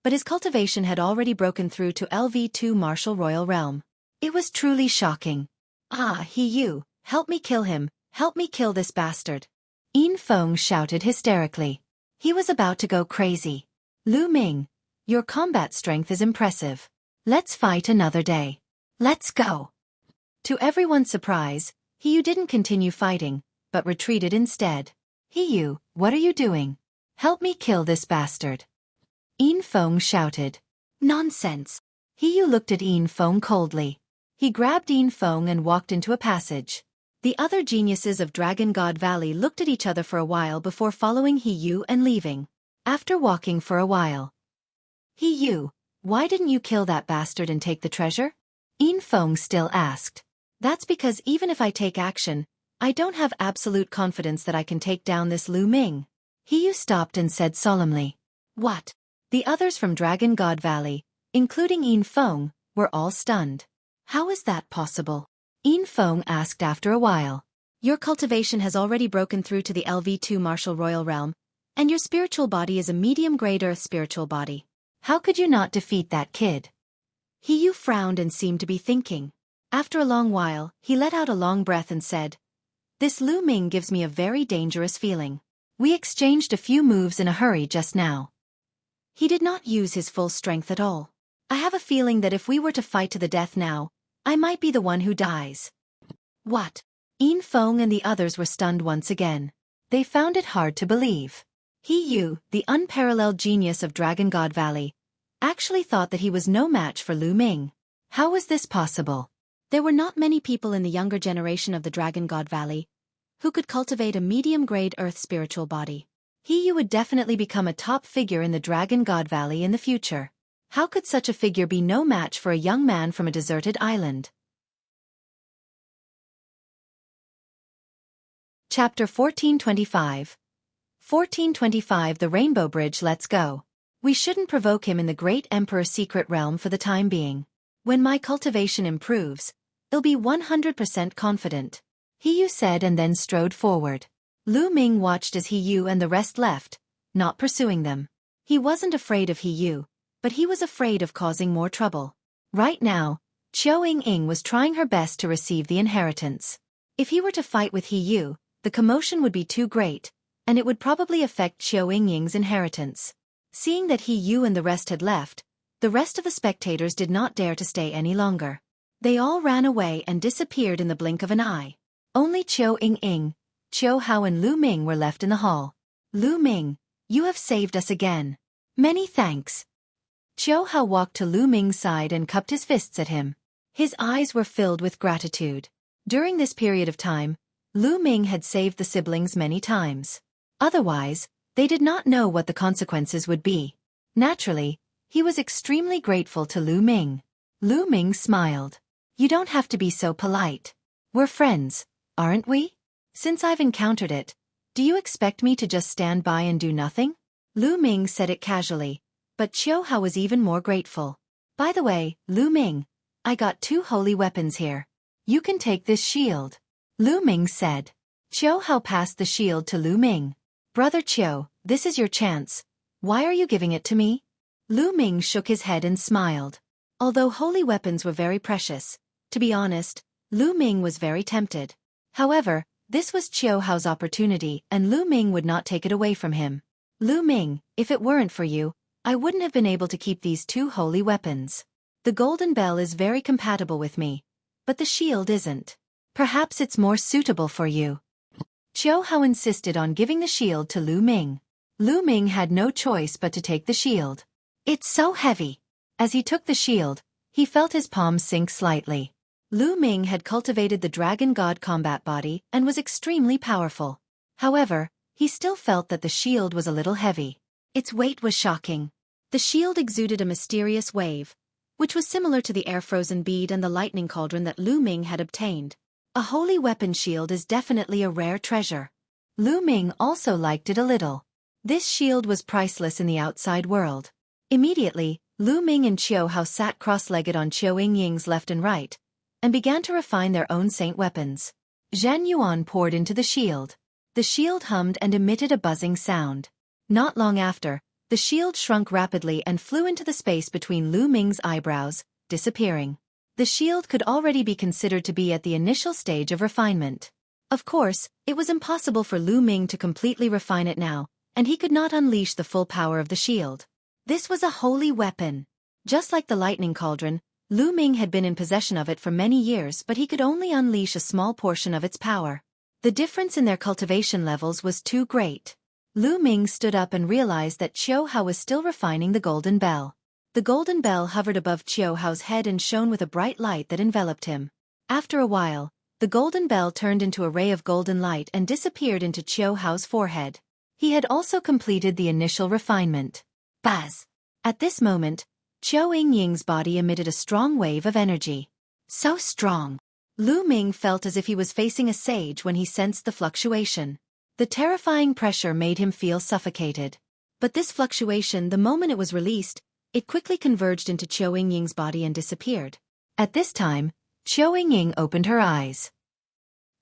S1: but his cultivation had already broken through to LV2 Martial Royal Realm. It was truly shocking. Yu, help me kill him, help me kill this bastard. Yin Feng shouted hysterically. He was about to go crazy. Lu Ming, your combat strength is impressive. Let's fight another day. Let's go. To everyone's surprise, Yu didn't continue fighting, but retreated instead. Yu, what are you doing? Help me kill this bastard. Yin Feng shouted. Nonsense. Yu looked at Yin Feng coldly. He grabbed Yin Feng and walked into a passage. The other geniuses of Dragon God Valley looked at each other for a while before following Yu and leaving. After walking for a while. Yu, why didn't you kill that bastard and take the treasure? Yin Feng still asked. That's because even if I take action, I don't have absolute confidence that I can take down this Lu Ming. Yu stopped and said solemnly. What? The others from Dragon God Valley, including Yin Feng, were all stunned. How is that possible? Yin Feng asked after a while. Your cultivation has already broken through to the LV2 Martial Royal Realm, and your spiritual body is a medium-grade Earth spiritual body. How could you not defeat that kid? Yu frowned and seemed to be thinking. After a long while, he let out a long breath and said, This Lu Ming gives me a very dangerous feeling. We exchanged a few moves in a hurry just now. He did not use his full strength at all. I have a feeling that if we were to fight to the death now, I might be the one who dies. What? Yin Feng and the others were stunned once again. They found it hard to believe. Yu, the unparalleled genius of Dragon God Valley, actually thought that he was no match for Lu Ming. How was this possible? There were not many people in the younger generation of the Dragon God Valley who could cultivate a medium-grade Earth spiritual body. Yu would definitely become a top figure in the Dragon God Valley in the future. How could such a figure be no match for a young man from a deserted island? Chapter 1425. 1425 The Rainbow Bridge. Let's go. We shouldn't provoke him in the Great Emperor's secret realm for the time being. When my cultivation improves, I'll be 100% confident. Yu said and then strode forward. Lu Ming watched as Yu and the rest left, not pursuing them. He wasn't afraid of Yu, but he was afraid of causing more trouble. Right now, Xueqi was trying her best to receive the inheritance. If he were to fight with Yu, the commotion would be too great, and it would probably affect Xueqi's inheritance. Seeing that Yu and the rest had left, the rest of the spectators did not dare to stay any longer. They all ran away and disappeared in the blink of an eye. Only Xueqi, Qiu Hao and Lu Ming were left in the hall. Lu Ming, you have saved us again. Many thanks. Qiu Hao walked to Lu Ming's side and cupped his fists at him. His eyes were filled with gratitude. During this period of time, Lu Ming had saved the siblings many times. Otherwise, they did not know what the consequences would be. Naturally, he was extremely grateful to Lu Ming. Lu Ming smiled. You don't have to be so polite. We're friends, aren't we? Since I've encountered it, do you expect me to just stand by and do nothing? Lu Ming said it casually, but Qiu Hao was even more grateful. By the way, Lu Ming, I got 2 holy weapons here. You can take this shield. Lu Ming said. Qiu Hao passed the shield to Lu Ming. Brother Qiu, this is your chance. Why are you giving it to me? Lu Ming shook his head and smiled. Although holy weapons were very precious, to be honest, Lu Ming was very tempted. However, this was Qiu Hao's opportunity and Lu Ming would not take it away from him. Lu Ming, if it weren't for you, I wouldn't have been able to keep these 2 holy weapons. The golden bell is very compatible with me, but the shield isn't. Perhaps it's more suitable for you. Qiu Hao insisted on giving the shield to Lu Ming. Lu Ming had no choice but to take the shield. It's so heavy. As he took the shield, he felt his palms sink slightly. Lu Ming had cultivated the dragon god combat body and was extremely powerful. However, he still felt that the shield was a little heavy. Its weight was shocking. The shield exuded a mysterious wave, which was similar to the air-frozen bead and the lightning cauldron that Lu Ming had obtained. A holy weapon shield is definitely a rare treasure. Lu Ming also liked it a little. This shield was priceless in the outside world. Immediately, Lu Ming and Qiu Hao sat cross-legged on Qiu Yingying's left and right, and began to refine their own saint weapons. Zhan Yuan poured into the shield. The shield hummed and emitted a buzzing sound. Not long after, the shield shrunk rapidly and flew into the space between Lu Ming's eyebrows, disappearing. The shield could already be considered to be at the initial stage of refinement. Of course, it was impossible for Lu Ming to completely refine it now, and he could not unleash the full power of the shield. This was a holy weapon. Just like the lightning cauldron, Lu Ming had been in possession of it for many years, but he could only unleash a small portion of its power. The difference in their cultivation levels was too great. Lu Ming stood up and realized that Qiu Hao was still refining the golden bell. The golden bell hovered above Qiu Hao's head and shone with a bright light that enveloped him. After a while, the golden bell turned into a ray of golden light and disappeared into Qiu Hao's forehead. He had also completed the initial refinement. Buzz! At this moment, Qiu Yingying's body emitted a strong wave of energy. So strong! Lu Ming felt as if he was facing a sage when he sensed the fluctuation. The terrifying pressure made him feel suffocated. But this fluctuation, the moment it was released, it quickly converged into Qiu Yingying's body and disappeared. At this time, Qiu Yingying opened her eyes.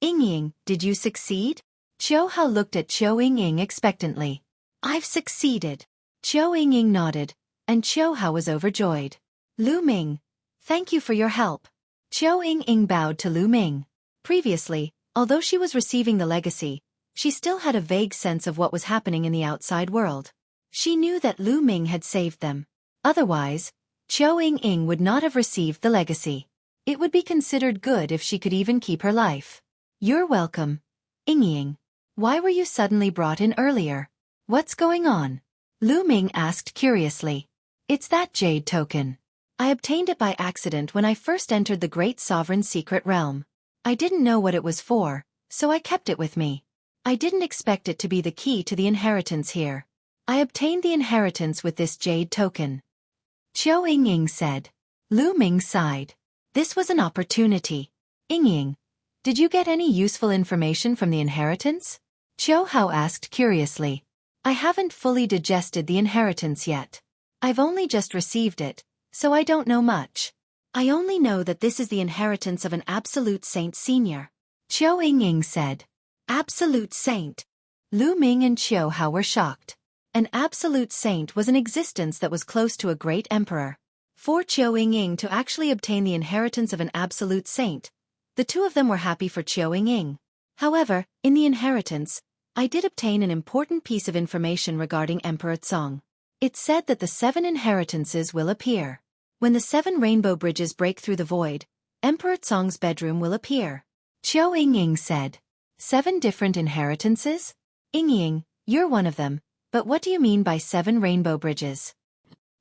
S1: Yingying, did you succeed? Qiu Hao looked at Qiu Yingying expectantly. I've succeeded. Qiu Yingying nodded, and Qiu Hao was overjoyed. Lu Ming, thank you for your help. Qiu Yingying bowed to Lu Ming. Previously, although she was receiving the legacy, she still had a vague sense of what was happening in the outside world. She knew that Lu Ming had saved them. Otherwise, Qiu Yingying would not have received the legacy. It would be considered good if she could even keep her life. You're welcome, Yingying. Why were you suddenly brought in earlier? What's going on? Lu Ming asked curiously. It's that jade token. I obtained it by accident when I first entered the Great Sovereign's secret realm. I didn't know what it was for, so I kept it with me. I didn't expect it to be the key to the inheritance here. I obtained the inheritance with this jade token. Qiu Yingying said. Lu Ming sighed. This was an opportunity. Yingying, did you get any useful information from the inheritance? Qiu Hao asked curiously. I haven't fully digested the inheritance yet. I've only just received it, so I don't know much. I only know that this is the inheritance of an absolute saint senior. Qiu Yingying said. Absolute saint. Lu Ming and Qiu Hao were shocked. An absolute saint was an existence that was close to a great emperor. For Qiu Yingying to actually obtain the inheritance of an absolute saint, the two of them were happy for Qiu Yingying. However, in the inheritance, I did obtain an important piece of information regarding Emperor Cong. It said that the 7 inheritances will appear. When the 7 rainbow bridges break through the void, Emperor Cong's bedroom will appear. Qiu Yingying said. 7 different inheritances? Yingying, you're one of them, but what do you mean by 7 rainbow bridges?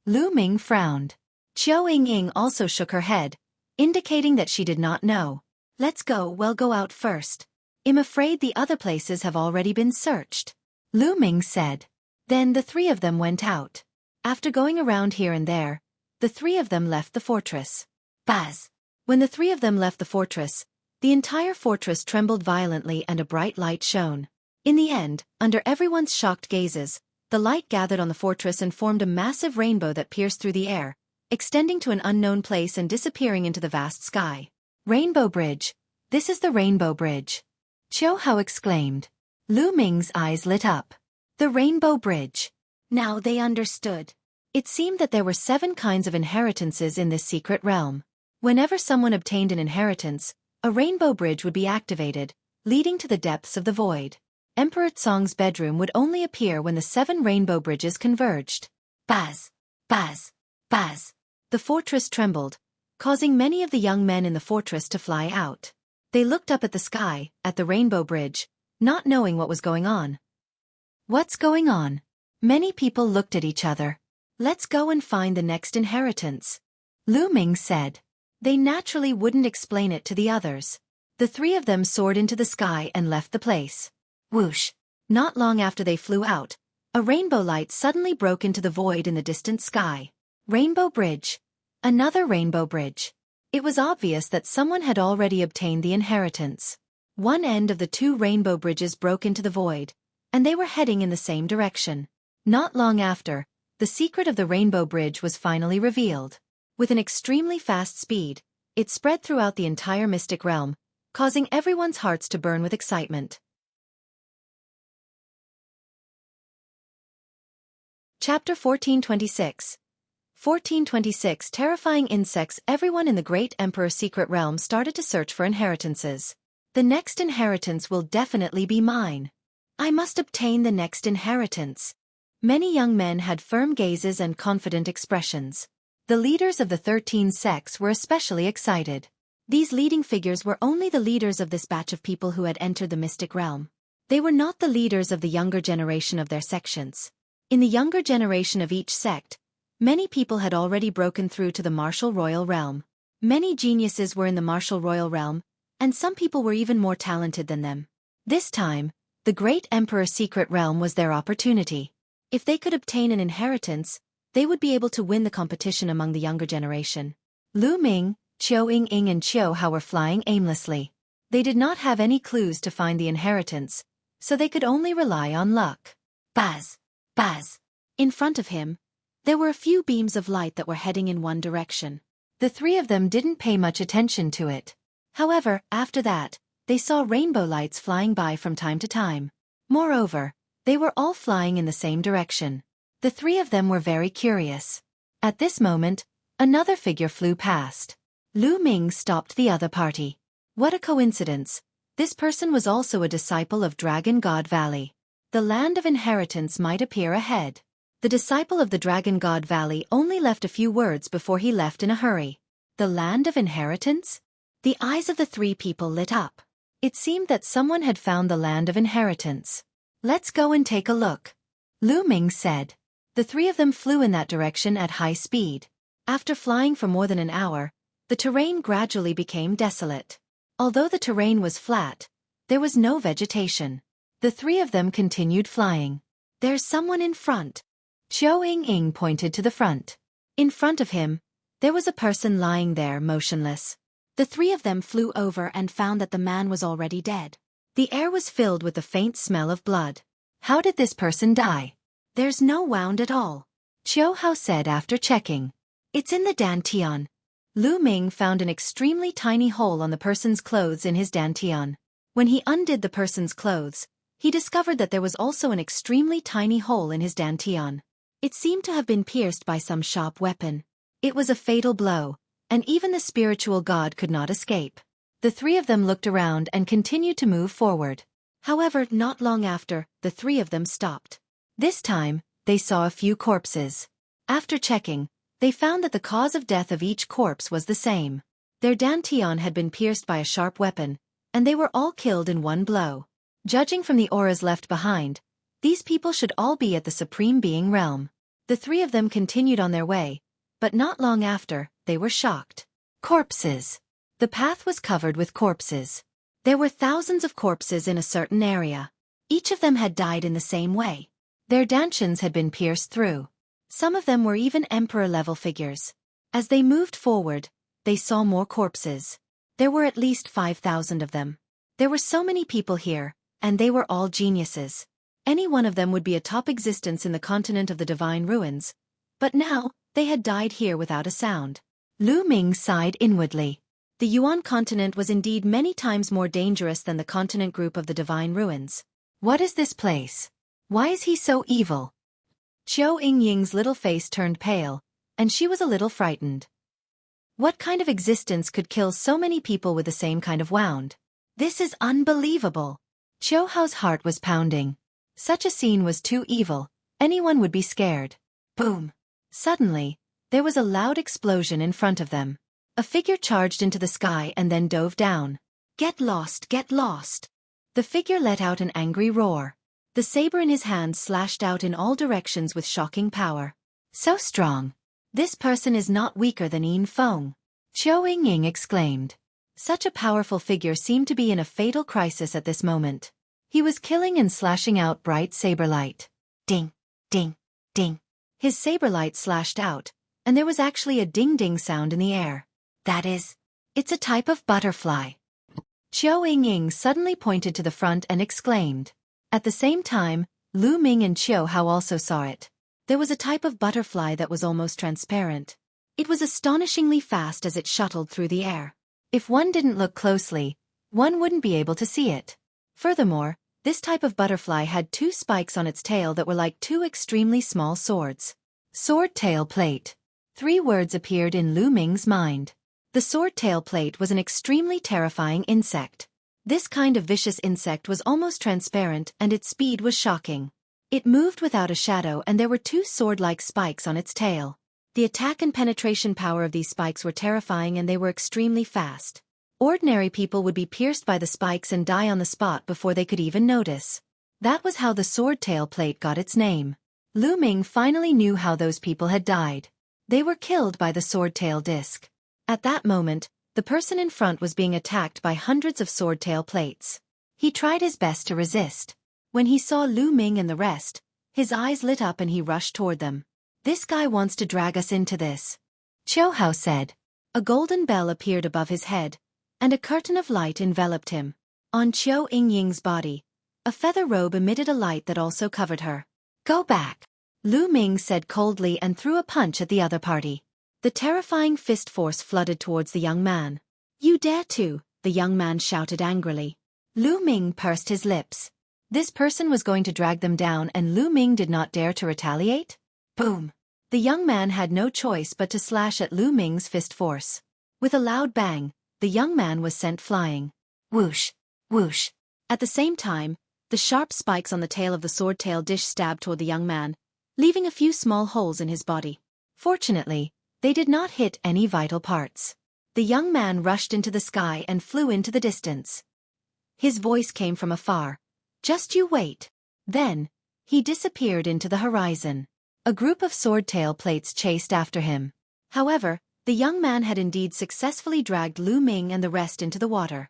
S1: Lu Ming frowned. Qiu Yingying also shook her head, indicating that she did not know. Let's go, we'll go out first. I'm afraid the other places have already been searched. Lu Ming said. Then the 3 of them went out. After going around here and there, the 3 of them left the fortress. Buzz! When the 3 of them left the fortress, The entire fortress trembled violently and a bright light shone. In the end, under everyone's shocked gazes, the light gathered on the fortress and formed a massive rainbow that pierced through the air, extending to an unknown place and disappearing into the vast sky. Rainbow Bridge. This is the Rainbow Bridge. Xueqi exclaimed. Lu Ming's eyes lit up. The Rainbow Bridge. Now they understood. It seemed that there were 7 kinds of inheritances in this secret realm. Whenever someone obtained an inheritance, a rainbow bridge would be activated, leading to the depths of the void. Emperor Tsong's bedroom would only appear when the 7 rainbow bridges converged. Buzz! Buzz! Buzz! The fortress trembled, causing many of the young men in the fortress to fly out. They looked up at the sky, at the rainbow bridge, not knowing what was going on. What's going on? Many people looked at each other. Let's go and find the next inheritance. Lu Ming said. They naturally wouldn't explain it to the others. The 3 of them soared into the sky and left the place. Whoosh! Not long after they flew out, a rainbow light suddenly broke into the void in the distant sky. Rainbow Bridge. Another rainbow bridge. It was obvious that someone had already obtained the inheritance. One end of the 2 rainbow bridges broke into the void, and they were heading in the same direction. Not long after, the secret of the rainbow bridge was finally revealed. With an extremely fast speed, it spread throughout the entire mystic realm, causing everyone's hearts to burn with excitement. Chapter 1426. 1426 Terrifying insects. Everyone in the Great Emperor's secret realm started to search for inheritances. The next inheritance will definitely be mine. I must obtain the next inheritance. Many young men had firm gazes and confident expressions. The leaders of the 13 sects were especially excited. These leading figures were only the leaders of this batch of people who had entered the mystic realm. They were not the leaders of the younger generation of their sections. In the younger generation of each sect, many people had already broken through to the martial royal realm. Many geniuses were in the martial royal realm, and some people were even more talented than them. This time, the Great Emperor's secret realm was their opportunity. If they could obtain an inheritance, they would be able to win the competition among the younger generation. Lu Ming, Xueqi and Xueqi were flying aimlessly. They did not have any clues to find the inheritance, so they could only rely on luck. Buzz! Buzz! In front of him, there were a few beams of light that were heading in one direction. The 3 of them didn't pay much attention to it. However, after that, they saw rainbow lights flying by from time to time. Moreover, they were all flying in the same direction. The 3 of them were very curious. At this moment, another figure flew past. Lu Ming stopped the other party. What a coincidence! This person was also a disciple of Dragon God Valley. The land of inheritance might appear ahead. The disciple of the Dragon God Valley only left a few words before he left in a hurry. The land of inheritance? The eyes of the 3 people lit up. It seemed that someone had found the land of inheritance. Let's go and take a look. Lu Ming said. The 3 of them flew in that direction at high speed. After flying for more than an hour, the terrain gradually became desolate. Although the terrain was flat, there was no vegetation. The 3 of them continued flying. There's someone in front. Xueqi pointed to the front. In front of him, there was a person lying there motionless. The 3 of them flew over and found that the man was already dead. The air was filled with the faint smell of blood. How did this person die? There's no wound at all. Xueqi said after checking. It's in the dantian. Lu Ming found an extremely tiny hole on the person's clothes in his dantian. When he undid the person's clothes, he discovered that there was also an extremely tiny hole in his dantian. It seemed to have been pierced by some sharp weapon. It was a fatal blow, and even the spiritual god could not escape. The 3 of them looked around and continued to move forward. However, not long after, the 3 of them stopped. This time, they saw a few corpses. After checking, they found that the cause of death of each corpse was the same. Their dantian had been pierced by a sharp weapon, and they were all killed in one blow. Judging from the auras left behind, these people should all be at the Supreme Being realm. The 3 of them continued on their way, but not long after, they were shocked. Corpses. The path was covered with corpses. There were thousands of corpses in a certain area. Each of them had died in the same way. Their dantians had been pierced through. Some of them were even emperor-level figures. As they moved forward, they saw more corpses. There were at least 5,000 of them. There were so many people here, and they were all geniuses. Any one of them would be a top existence in the continent of the divine ruins. But now, they had died here without a sound. Lu Ming sighed inwardly. The Yuan continent was indeed many times more dangerous than the continent group of the divine ruins. What is this place? Why is he so evil? Qiu Yingying's little face turned pale, and she was a little frightened. What kind of existence could kill so many people with the same kind of wound? This is unbelievable. Qiu Hao's heart was pounding. Such a scene was too evil. Anyone would be scared. Boom! Suddenly, there was a loud explosion in front of them. A figure charged into the sky and then dove down. Get lost, get lost! The figure let out an angry roar. The saber in his hand slashed out in all directions with shocking power. So strong! This person is not weaker than Yin Feng. Qiu Yingying exclaimed. Such a powerful figure seemed to be in a fatal crisis at this moment. He was killing and slashing out bright saber light. Ding, ding, ding. His saber light slashed out, and there was actually a ding-ding sound in the air. It's a type of butterfly. Qiu Yingying suddenly pointed to the front and exclaimed. At the same time, Lu Ming and Qiu Hao also saw it. There was a type of butterfly that was almost transparent. It was astonishingly fast as it shuttled through the air. If one didn't look closely, one wouldn't be able to see it. Furthermore, this type of butterfly had 2 spikes on its tail that were like 2 extremely small swords. Sword tail plate. 3 words appeared in Lu Ming's mind. The sword tail plate was an extremely terrifying insect. This kind of vicious insect was almost transparent and its speed was shocking. It moved without a shadow and there were 2 sword-like spikes on its tail. The attack and penetration power of these spikes were terrifying and they were extremely fast. Ordinary people would be pierced by the spikes and die on the spot before they could even notice. That was how the sword tail plate got its name. Lu Ming finally knew how those people had died. They were killed by the sword tail disc. At that moment, the person in front was being attacked by hundreds of sword tail plates. He tried his best to resist. When he saw Lu Ming and the rest, his eyes lit up and he rushed toward them. This guy wants to drag us into this. Qiu Hao said. A golden bell appeared above his head, and a curtain of light enveloped him. On Qiu Yingying's body, a feather robe emitted a light that also covered her. Go back, Lu Ming said coldly and threw a punch at the other party. The terrifying fist force flooded towards the young man. You dare to, the young man shouted angrily. Lu Ming pursed his lips. This person was going to drag them down and Lu Ming did not dare to retaliate? Boom! The young man had no choice but to slash at Lu Ming's fist force. With a loud bang, the young man was sent flying. Whoosh! Whoosh! At the same time, the sharp spikes on the tail of the sword tail dish stabbed toward the young man, leaving a few small holes in his body. Fortunately, they did not hit any vital parts. The young man rushed into the sky and flew into the distance. His voice came from afar. Just you wait. Then, he disappeared into the horizon. A group of sword tail plates chased after him. However, the young man had indeed successfully dragged Lu Ming and the rest into the water.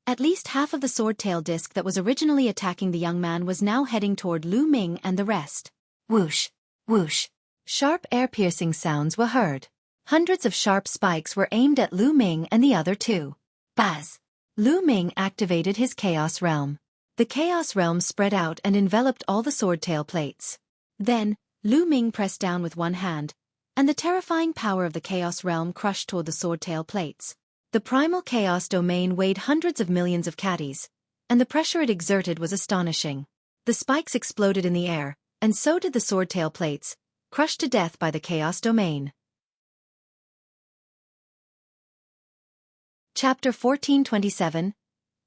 S1: At least half of the sword tail disc that was originally attacking the young man was now heading toward Lu Ming and the rest. Whoosh! Whoosh! Sharp air-piercing sounds were heard. Hundreds of sharp spikes were aimed at Lu Ming and the other 2. Buzz! Lu Ming activated his Chaos Realm. The Chaos Realm spread out and enveloped all the sword tail plates. Then, Lu Ming pressed down with one hand, and the terrifying power of the Chaos Realm crushed toward the sword tail plates. The primal Chaos domain weighed hundreds of millions of catties, and the pressure it exerted was astonishing. The spikes exploded in the air, and so did the sword tail plates, crushed to death by the Chaos domain. Chapter 1427.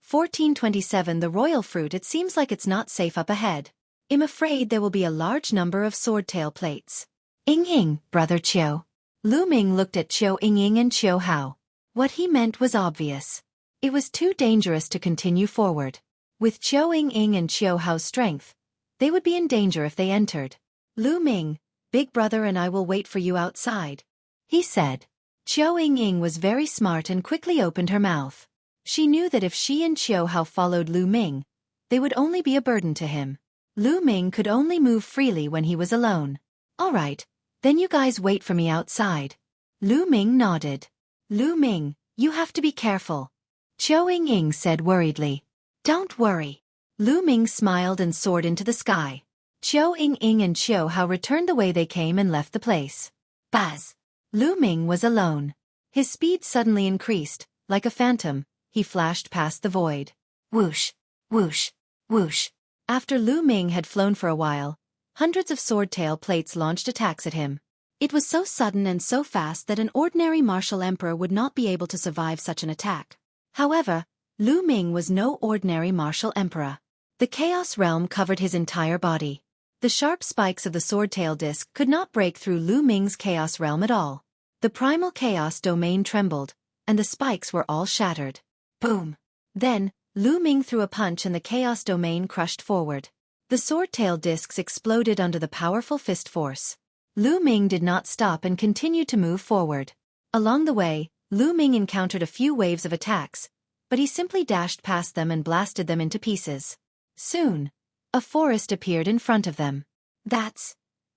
S1: 1427 The Royal Fruit. It seems like it's not safe up ahead. I'm afraid there will be a large number of sword tail plates. Yingying, brother Qiu. Lu Ming looked at Qiu Yingying and Qiu Hao. What he meant was obvious. It was too dangerous to continue forward. With Qiu Yingying and Qiu Hao's strength, they would be in danger if they entered. Lu Ming, big brother and I will wait for you outside, he said. Qiu Yingying was very smart and quickly opened her mouth. She knew that if she and Qiu Hao followed Lu Ming, they would only be a burden to him. Lu Ming could only move freely when he was alone. All right, then you guys wait for me outside. Lu Ming nodded. Lu Ming, You have to be careful. Xueqi said worriedly. Don't worry. Lu Ming smiled and soared into the sky. Xueqi and Xuehao returned the way they came and left the place. Buzz! Lu Ming was alone. His speed suddenly increased. Like a phantom, he flashed past the void. Whoosh! Whoosh! Whoosh! After Lu Ming had flown for a while, hundreds of swordtail plates launched attacks at him. It was so sudden and so fast that an ordinary martial emperor would not be able to survive such an attack. However, Lu Ming was no ordinary martial emperor. The chaos realm covered his entire body. The sharp spikes of the swordtail disc could not break through Lu Ming's chaos realm at all. The primal chaos domain trembled, and the spikes were all shattered. Boom! Then, Lu Ming threw a punch and the chaos domain crushed forward. The swordtail discs exploded under the powerful fist force. Lu Ming did not stop and continued to move forward. Along the way, Lu Ming encountered a few waves of attacks, but he simply dashed past them and blasted them into pieces. Soon, a forest appeared in front of them. That's...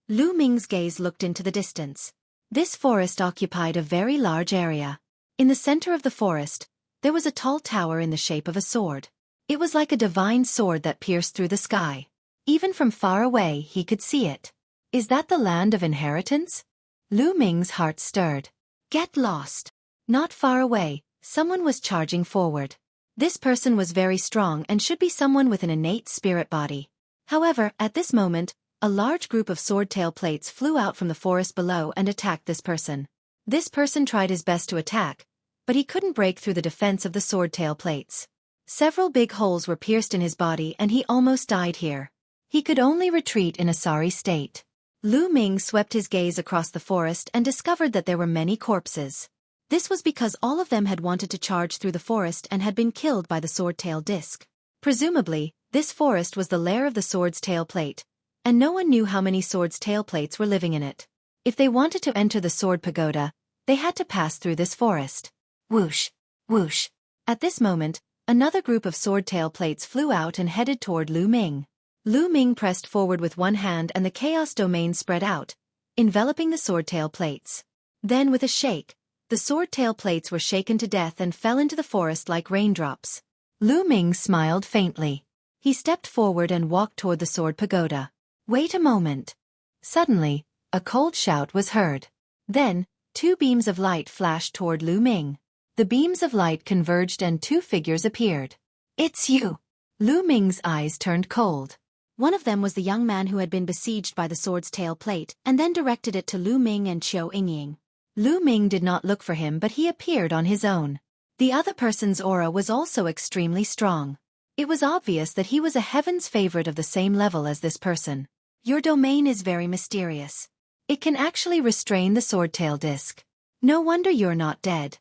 S1: Lu Ming's gaze looked into the distance. This forest occupied a very large area. In the center of the forest, there was a tall tower in the shape of a sword. It was like a divine sword that pierced through the sky. Even from far away he could see it. Is that the land of inheritance? Lu Ming's heart stirred. Get lost. Not far away, someone was charging forward. This person was very strong and should be someone with an innate spirit body. However, at this moment, a large group of swordtail plates flew out from the forest below and attacked this person. This person tried his best to attack, but he couldn't break through the defense of the swordtail plates. Several big holes were pierced in his body and he almost died here. He could only retreat in a sorry state. Lu Ming swept his gaze across the forest and discovered that there were many corpses. This was because all of them had wanted to charge through the forest and had been killed by the swordtail disc. Presumably, this forest was the lair of the sword's tail plate, and no one knew how many sword's tail plates were living in it. If they wanted to enter the sword pagoda, they had to pass through this forest. Whoosh! Whoosh! At this moment, another group of swordtail plates flew out and headed toward Lu Ming. Lu Ming pressed forward with one hand and the chaos domain spread out, enveloping the swordtail plates. Then with a shake, the swordtail plates were shaken to death and fell into the forest like raindrops. Lu Ming smiled faintly. He stepped forward and walked toward the sword pagoda. Wait a moment. Suddenly, a cold shout was heard. Then, two beams of light flashed toward Lu Ming. The beams of light converged and two figures appeared. It's you! Lu Ming's eyes turned cold. One of them was the young man who had been besieged by the sword's tail plate and then directed it to Lu Ming and Xueqi. Lu Ming did not look for him but he appeared on his own. The other person's aura was also extremely strong. It was obvious that he was a heaven's favorite of the same level as this person. Your domain is very mysterious. It can actually restrain the swordtail disc. No wonder you're not dead.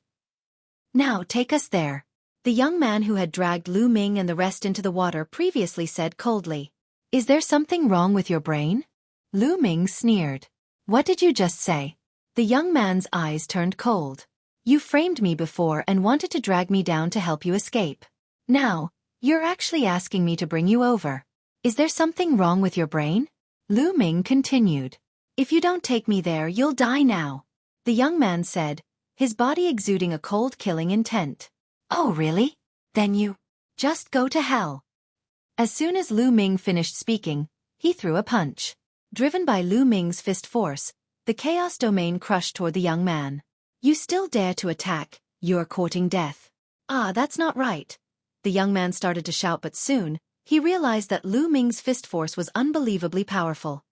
S1: Now take us there. The young man who had dragged Lu Ming and the rest into the water previously said coldly. Is there something wrong with your brain? Lu Ming sneered. What did you just say? The young man's eyes turned cold. You framed me before and wanted to drag me down to help you escape. Now, you're actually asking me to bring you over. Is there something wrong with your brain? Lu Ming continued. If you don't take me there, you'll die now. The young man said, his body exuding a cold killing intent. Oh really? Then you just go to hell. As soon as Lu Ming finished speaking, he threw a punch. Driven by Lu Ming's fist force, the chaos domain crushed toward the young man. You still dare to attack, you're courting death. Ah, that's not right. The young man started to shout but soon, he realized that Lu Ming's fist force was unbelievably powerful.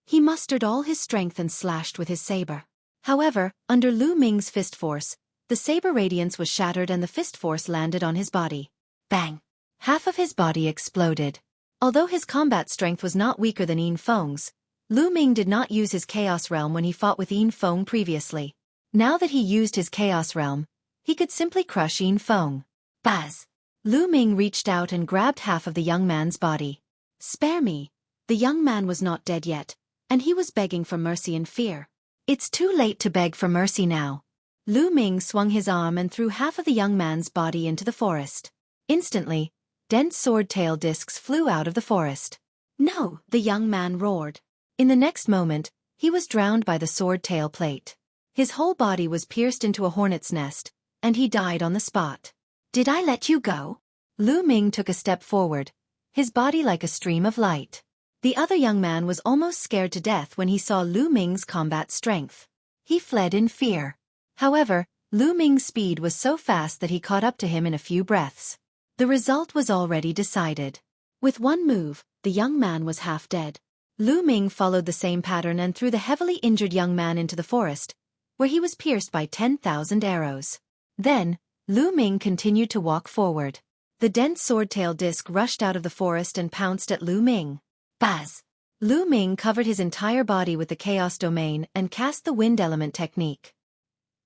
S1: He mustered all his strength and slashed with his saber. However, under Lu Ming's fist force, the saber radiance was shattered and the fist force landed on his body. Bang! Half of his body exploded. Although his combat strength was not weaker than Yin Feng's, Lu Ming did not use his Chaos Realm when he fought with Yin Feng previously. Now that he used his Chaos Realm, he could simply crush Yin Feng. Buzz! Lu Ming reached out and grabbed half of the young man's body. Spare me. The young man was not dead yet, and he was begging for mercy in fear. It's too late to beg for mercy now. Lu Ming swung his arm and threw half of the young man's body into the forest. Instantly, dense sword-tail discs flew out of the forest. No, the young man roared. In the next moment, he was drowned by the sword-tail plate. His whole body was pierced into a hornet's nest, and he died on the spot. Did I let you go? Lu Ming took a step forward, his body like a stream of light. The other young man was almost scared to death when he saw Lu Ming's combat strength. He fled in fear. However, Lu Ming's speed was so fast that he caught up to him in a few breaths. The result was already decided. With one move, the young man was half dead. Lu Ming followed the same pattern and threw the heavily injured young man into the forest, where he was pierced by 10,000 arrows. Then, Lu Ming continued to walk forward. The dense sword-tail disc rushed out of the forest and pounced at Lu Ming. Buzz! Lu Ming covered his entire body with the chaos domain and cast the wind element technique.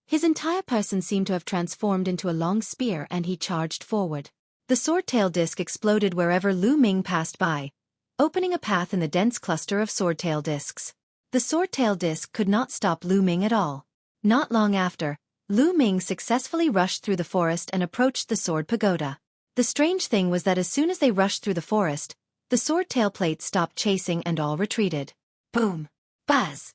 S1: His entire person seemed to have transformed into a long spear and he charged forward. The sword-tail disc exploded wherever Lu Ming passed by, opening a path in the dense cluster of sword-tail discs. The sword-tail disc could not stop Lu Ming at all. Not long after, Lu Ming successfully rushed through the forest and approached the sword pagoda. The strange thing was that as soon as they rushed through the forest, the sword-tail plates stopped chasing and all retreated. Boom! Buzz!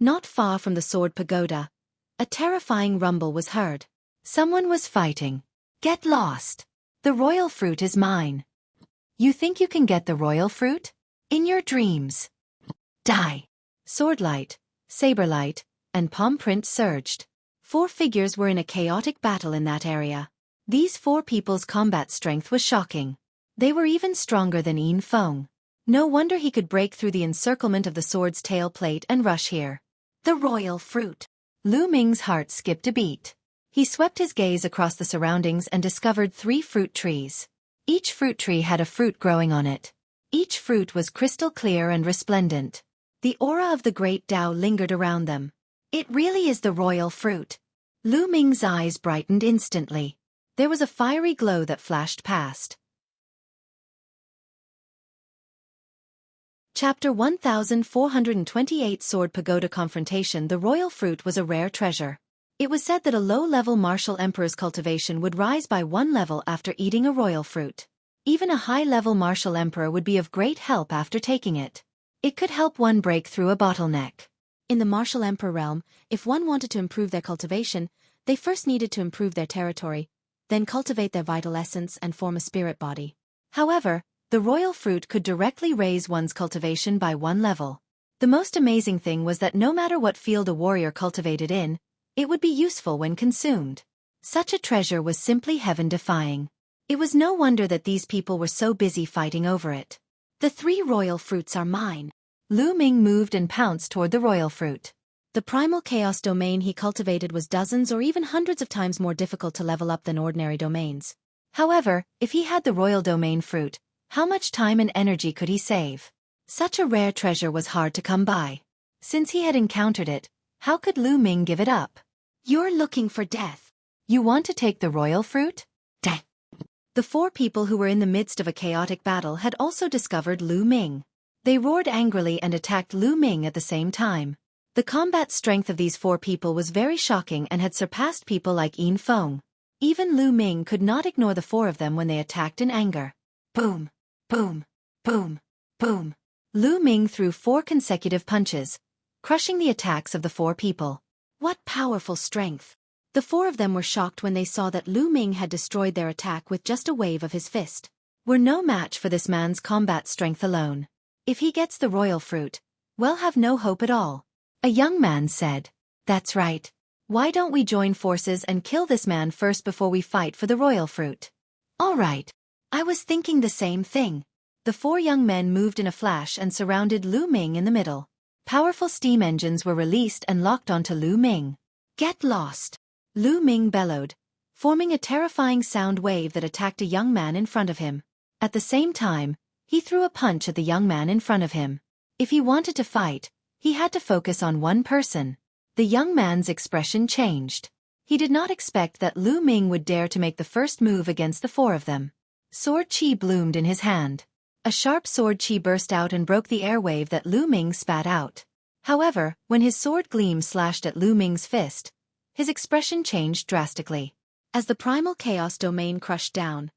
S1: Not far from the sword pagoda, a terrifying rumble was heard. Someone was fighting. Get lost! The royal fruit is mine. You think you can get the royal fruit? In your dreams. Die! Swordlight, Saberlight, and Palm Print surged. 4 figures were in a chaotic battle in that area. These 4 people's combat strength was shocking. They were even stronger than Yin Feng. No wonder he could break through the encirclement of the sword's tail plate and rush here. The royal fruit. Lu Ming's heart skipped a beat. He swept his gaze across the surroundings and discovered 3 fruit trees. Each fruit tree had a fruit growing on it. Each fruit was crystal clear and resplendent. The aura of the great Tao lingered around them. It really is the royal fruit. Lu Ming's eyes brightened instantly. There was a fiery glow that flashed past. Chapter 1428 Sword Pagoda Confrontation. The royal fruit was a rare treasure. It was said that a low-level martial emperor's cultivation would rise by 1 level after eating a royal fruit. Even a high-level martial emperor would be of great help after taking it. It could help one break through a bottleneck. In the martial emperor realm, if one wanted to improve their cultivation, they first needed to improve their territory, then cultivate their vital essence and form a spirit body. However, the royal fruit could directly raise one's cultivation by 1 level. The most amazing thing was that no matter what field a warrior cultivated in, it would be useful when consumed. Such a treasure was simply heaven-defying. It was no wonder that these people were so busy fighting over it. The 3 royal fruits are mine. Lu Ming moved and pounced toward the royal fruit. The primal chaos domain he cultivated was dozens or even hundreds of times more difficult to level up than ordinary domains. However, if he had the royal domain fruit, how much time and energy could he save? Such a rare treasure was hard to come by. Since he had encountered it, how could Lu Ming give it up? You're looking for death. You want to take the royal fruit? Deh. The 4 people who were in the midst of a chaotic battle had also discovered Lu Ming. They roared angrily and attacked Lu Ming at the same time. The combat strength of these 4 people was very shocking and had surpassed people like Yin Feng. Even Lu Ming could not ignore the 4 of them when they attacked in anger. Boom! Boom! Boom! Boom! Lu Ming threw 4 consecutive punches, crushing the attacks of the 4 people. What powerful strength! The 4 of them were shocked when they saw that Lu Ming had destroyed their attack with just a wave of his fist. We're no match for this man's combat strength alone. If he gets the royal fruit, we'll have no hope at all. A young man said. That's right. Why don't we join forces and kill this man first before we fight for the royal fruit? All right. I was thinking the same thing. The 4 young men moved in a flash and surrounded Lu Ming in the middle. Powerful steam engines were released and locked onto Lu Ming. Get lost! Lu Ming bellowed, forming a terrifying sound wave that attacked a young man in front of him. At the same time, he threw a punch at the young man in front of him. If he wanted to fight, he had to focus on one person. The young man's expression changed. He did not expect that Lu Ming would dare to make the first move against the 4 of them. Sword chi bloomed in his hand. A sharp sword chi burst out and broke the airwave that Lu Ming spat out. However, when his sword gleam slashed at Lu Ming's fist, his expression changed drastically. As the primal chaos domain crushed down,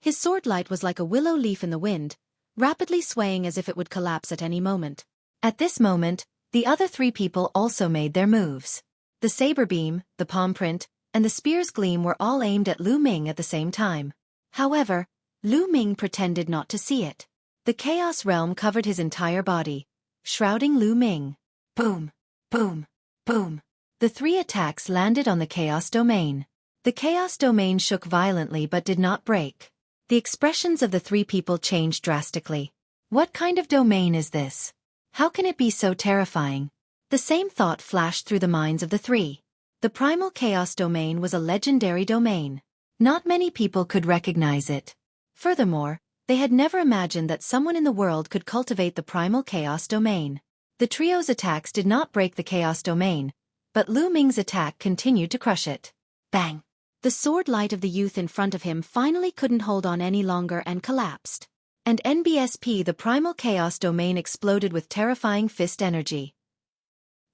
S1: his sword light was like a willow leaf in the wind, rapidly swaying as if it would collapse at any moment. At this moment, the other 3 people also made their moves. The saber beam, the palm print, and the spear's gleam were all aimed at Lu Ming at the same time. However, Lu Ming pretended not to see it. The chaos realm covered his entire body, shrouding Lu Ming. Boom, boom, boom. The three attacks landed on the chaos domain. The chaos domain shook violently but did not break. The expressions of the three people changed drastically. What kind of domain is this? How can it be so terrifying? The same thought flashed through the minds of the three. The primal chaos domain was a legendary domain. Not many people could recognize it. Furthermore, they had never imagined that someone in the world could cultivate the primal chaos domain. The trio's attacks did not break the chaos domain, but Lu Ming's attack continued to crush it. Bang! The sword light of the youth in front of him finally couldn't hold on any longer and collapsed. And NBSP, the primal chaos domain, exploded with terrifying fist energy.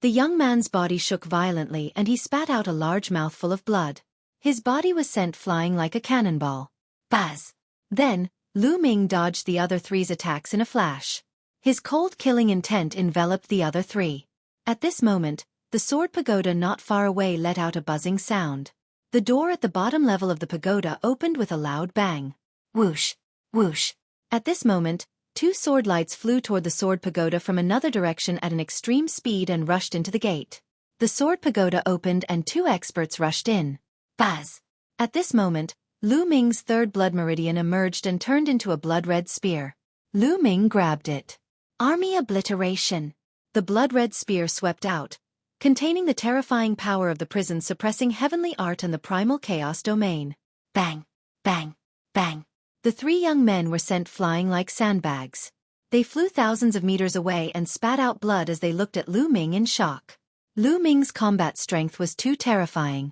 S1: The young man's body shook violently and he spat out a large mouthful of blood. His body was sent flying like a cannonball. Buzz! Then, Lu Ming dodged the other three's attacks in a flash. His cold killing intent enveloped the other three. At this moment, the sword pagoda not far away let out a buzzing sound. The door at the bottom level of the pagoda opened with a loud bang. Whoosh! Whoosh! At this moment, two sword lights flew toward the sword pagoda from another direction at an extreme speed and rushed into the gate. The sword pagoda opened and two experts rushed in. Buzz! At this moment, Lu Ming's third blood meridian emerged and turned into a blood-red spear. Lu Ming grabbed it. Army obliteration! The blood-red spear swept out, containing the terrifying power of the prison suppressing heavenly art and the primal chaos domain. Bang! Bang! Bang! The three young men were sent flying like sandbags. They flew thousands of meters away and spat out blood as they looked at Lu Ming in shock. Lu Ming's combat strength was too terrifying.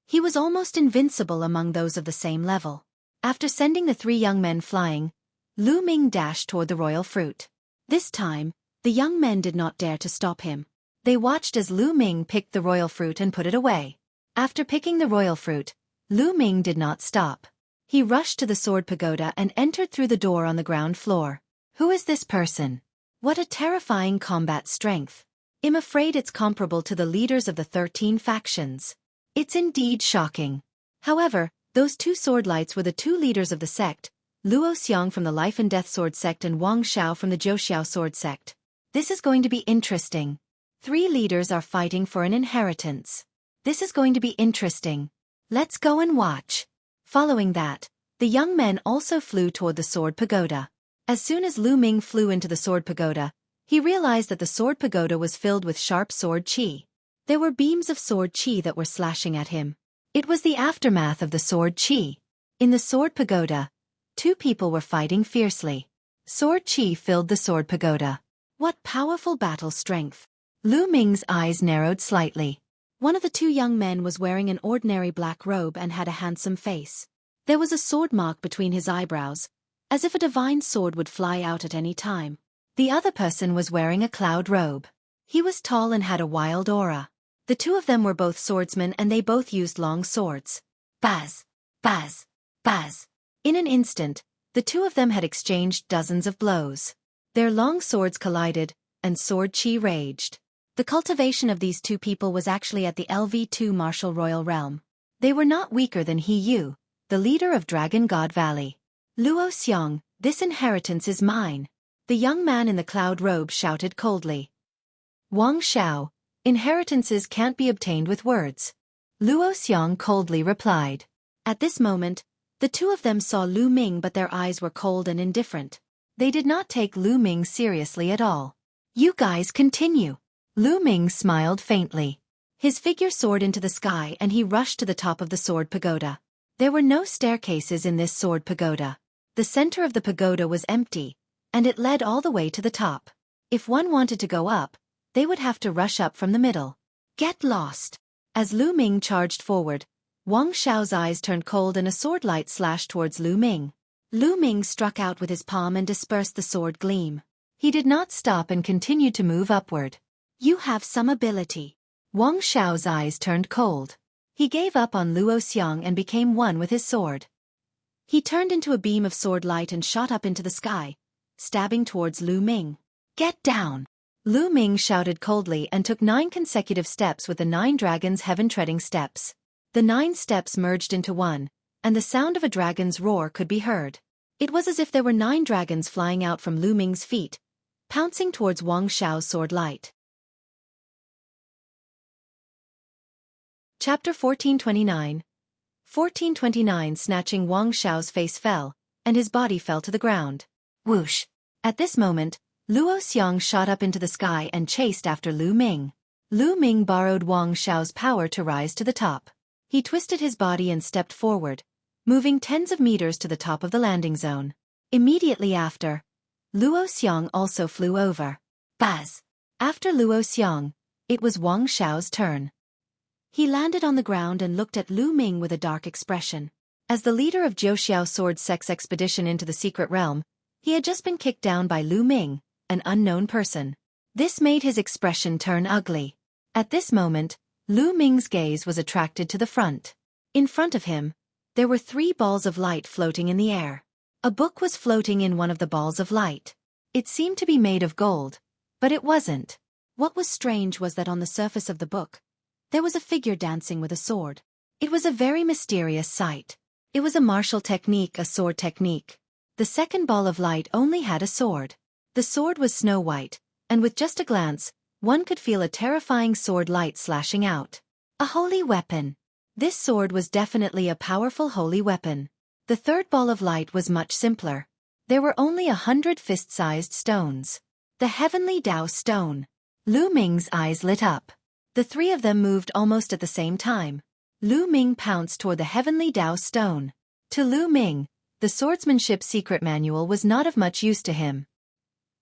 S1: He was almost invincible among those of the same level. After sending the three young men flying, Lu Ming dashed toward the royal fruit. This time, the young men did not dare to stop him. They watched as Lu Ming picked the royal fruit and put it away. After picking the royal fruit, Lu Ming did not stop. He rushed to the sword pagoda and entered through the door on the ground floor. Who is this person? What a terrifying combat strength. I'm afraid it's comparable to the leaders of the 13 factions. It's indeed shocking. However, those two sword lights were the two leaders of the sect, Luo Xiang from the Life and Death Sword sect and Wang Xiao from the Zhouxiao Sword sect. This is going to be interesting. 3 leaders are fighting for an inheritance. This is going to be interesting. Let's go and watch. Following that, the young men also flew toward the sword pagoda. As soon as Lu Ming flew into the sword pagoda, he realized that the sword pagoda was filled with sharp sword qi. There were beams of sword qi that were slashing at him. It was the aftermath of the sword qi. In the sword pagoda, 2 people were fighting fiercely. Sword qi filled the sword pagoda. What powerful battle strength! Lu Ming's eyes narrowed slightly. One of the 2 young men was wearing an ordinary black robe and had a handsome face. There was a sword mark between his eyebrows, as if a divine sword would fly out at any time. The other person was wearing a cloud robe. He was tall and had a wild aura. The 2 of them were both swordsmen and they both used long swords. Buzz! Buzz! Buzz! In an instant, the 2 of them had exchanged dozens of blows. Their long swords collided, and sword qi raged. The cultivation of these 2 people was actually at the LV2 martial royal realm. They were not weaker than He Yu, the leader of Dragon God Valley. Luo Xiang, this inheritance is mine. The young man in the cloud robe shouted coldly. Wang Xiao, inheritances can't be obtained with words. Luo Xiang coldly replied. At this moment, the 2 of them saw Lu Ming but their eyes were cold and indifferent. They did not take Lu Ming seriously at all. You guys continue. Lu Ming smiled faintly. His figure soared into the sky and he rushed to the top of the sword pagoda. There were no staircases in this sword pagoda. The center of the pagoda was empty, and it led all the way to the top. If one wanted to go up, they would have to rush up from the middle. Get lost! As Lu Ming charged forward, Wang Xiao's eyes turned cold and a sword light slashed towards Lu Ming. Lu Ming struck out with his palm and dispersed the sword gleam. He did not stop and continued to move upward. You have some ability. Wang Xiao's eyes turned cold. He gave up on Luo Xiang and became one with his sword. He turned into a beam of sword light and shot up into the sky, stabbing towards Lu Ming. Get down! Lu Ming shouted coldly and took 9 consecutive steps with the 9 dragons' heaven-treading steps. The 9 steps merged into one, and the sound of a dragon's roar could be heard. It was as if there were 9 dragons flying out from Lu Ming's feet, pouncing towards Wang Xiao's sword light. Chapter 1429. 1429. Snatching Wang Xiao's face fell, and his body fell to the ground. Whoosh! At this moment, Luo Xiang shot up into the sky and chased after Lu Ming. Lu Ming borrowed Wang Xiao's power to rise to the top. He twisted his body and stepped forward, moving tens of meters to the top of the landing zone. Immediately after, Luo Xiang also flew over. Buzz! After Luo Xiang, it was Wang Xiao's turn. He landed on the ground and looked at Lu Ming with a dark expression. As the leader of Jiuxiao Sword Sex expedition into the secret realm, he had just been kicked down by Lu Ming, an unknown person. This made his expression turn ugly. At this moment, Lu Ming's gaze was attracted to the front. In front of him, there were 3 balls of light floating in the air. A book was floating in one of the balls of light. It seemed to be made of gold, but it wasn't. What was strange was that on the surface of the book, there was a figure dancing with a sword. It was a very mysterious sight. It was a martial technique, a sword technique. The second ball of light only had a sword. The sword was snow white, and with just a glance, one could feel a terrifying sword light slashing out. A holy weapon. This sword was definitely a powerful holy weapon. The third ball of light was much simpler. There were only 100 fist-sized stones. The heavenly Tao stone. Lu Ming's eyes lit up. The 3 of them moved almost at the same time. Lu Ming pounced toward the heavenly Tao stone. To Lu Ming, the swordsmanship secret manual was not of much use to him.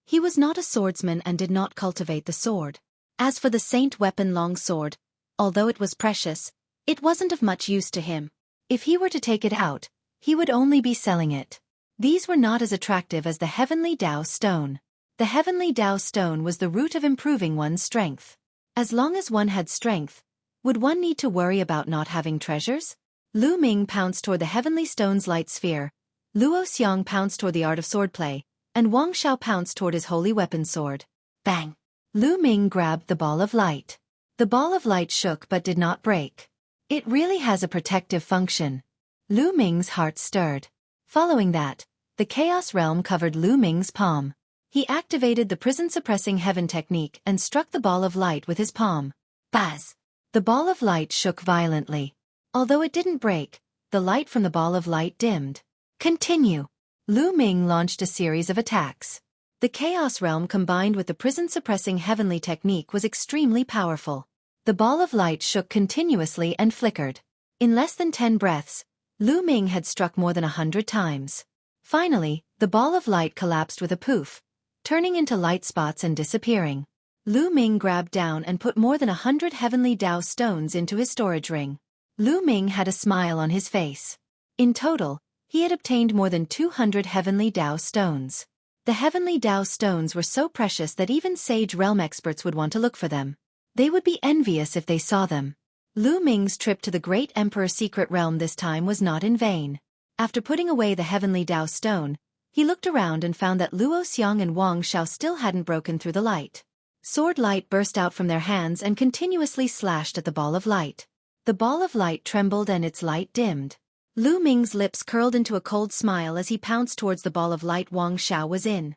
S1: He was not a swordsman and did not cultivate the sword. As for the saint weapon long sword, although it was precious, it wasn't of much use to him. If he were to take it out, he would only be selling it. These were not as attractive as the heavenly Tao stone. The heavenly Tao stone was the root of improving one's strength. As long as one had strength, would one need to worry about not having treasures? Lu Ming pounced toward the heavenly stone's light sphere, Luo Xiang pounced toward the art of swordplay, and Wang Xiao pounced toward his holy weapon sword. Bang! Lu Ming grabbed the ball of light. The ball of light shook but did not break. It really has a protective function. Lu Ming's heart stirred. Following that, the chaos realm covered Lu Ming's palm. He activated the prison-suppressing heaven technique and struck the ball of light with his palm. Buzz! The ball of light shook violently. Although it didn't break, the light from the ball of light dimmed. Continue! Lu Ming launched a series of attacks. The chaos realm combined with the prison-suppressing heavenly technique was extremely powerful. The ball of light shook continuously and flickered. In less than 10 breaths, Lu Ming had struck more than 100 times. Finally, the ball of light collapsed with a poof, turning into light spots and disappearing. Lu Ming grabbed down and put more than 100 heavenly Tao stones into his storage ring. Lu Ming had a smile on his face. In total, he had obtained more than 200 heavenly Tao stones. The heavenly Tao stones were so precious that even sage realm experts would want to look for them. They would be envious if they saw them. Lu Ming's trip to the great emperor secret realm this time was not in vain. After putting away the heavenly Tao stone, he looked around and found that Luo Xiang and Wang Xiao still hadn't broken through the light. Sword light burst out from their hands and continuously slashed at the ball of light. The ball of light trembled and its light dimmed. Lu Ming's lips curled into a cold smile as he pounced towards the ball of light Wang Xiao was in.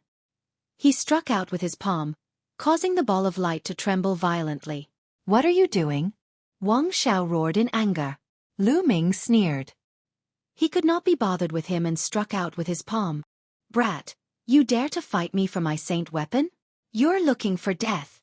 S1: He struck out with his palm, causing the ball of light to tremble violently. "What are you doing?" Wang Xiao roared in anger. Lu Ming sneered. He could not be bothered with him and struck out with his palm. "Brat, you dare to fight me for my saint weapon? You're looking for death."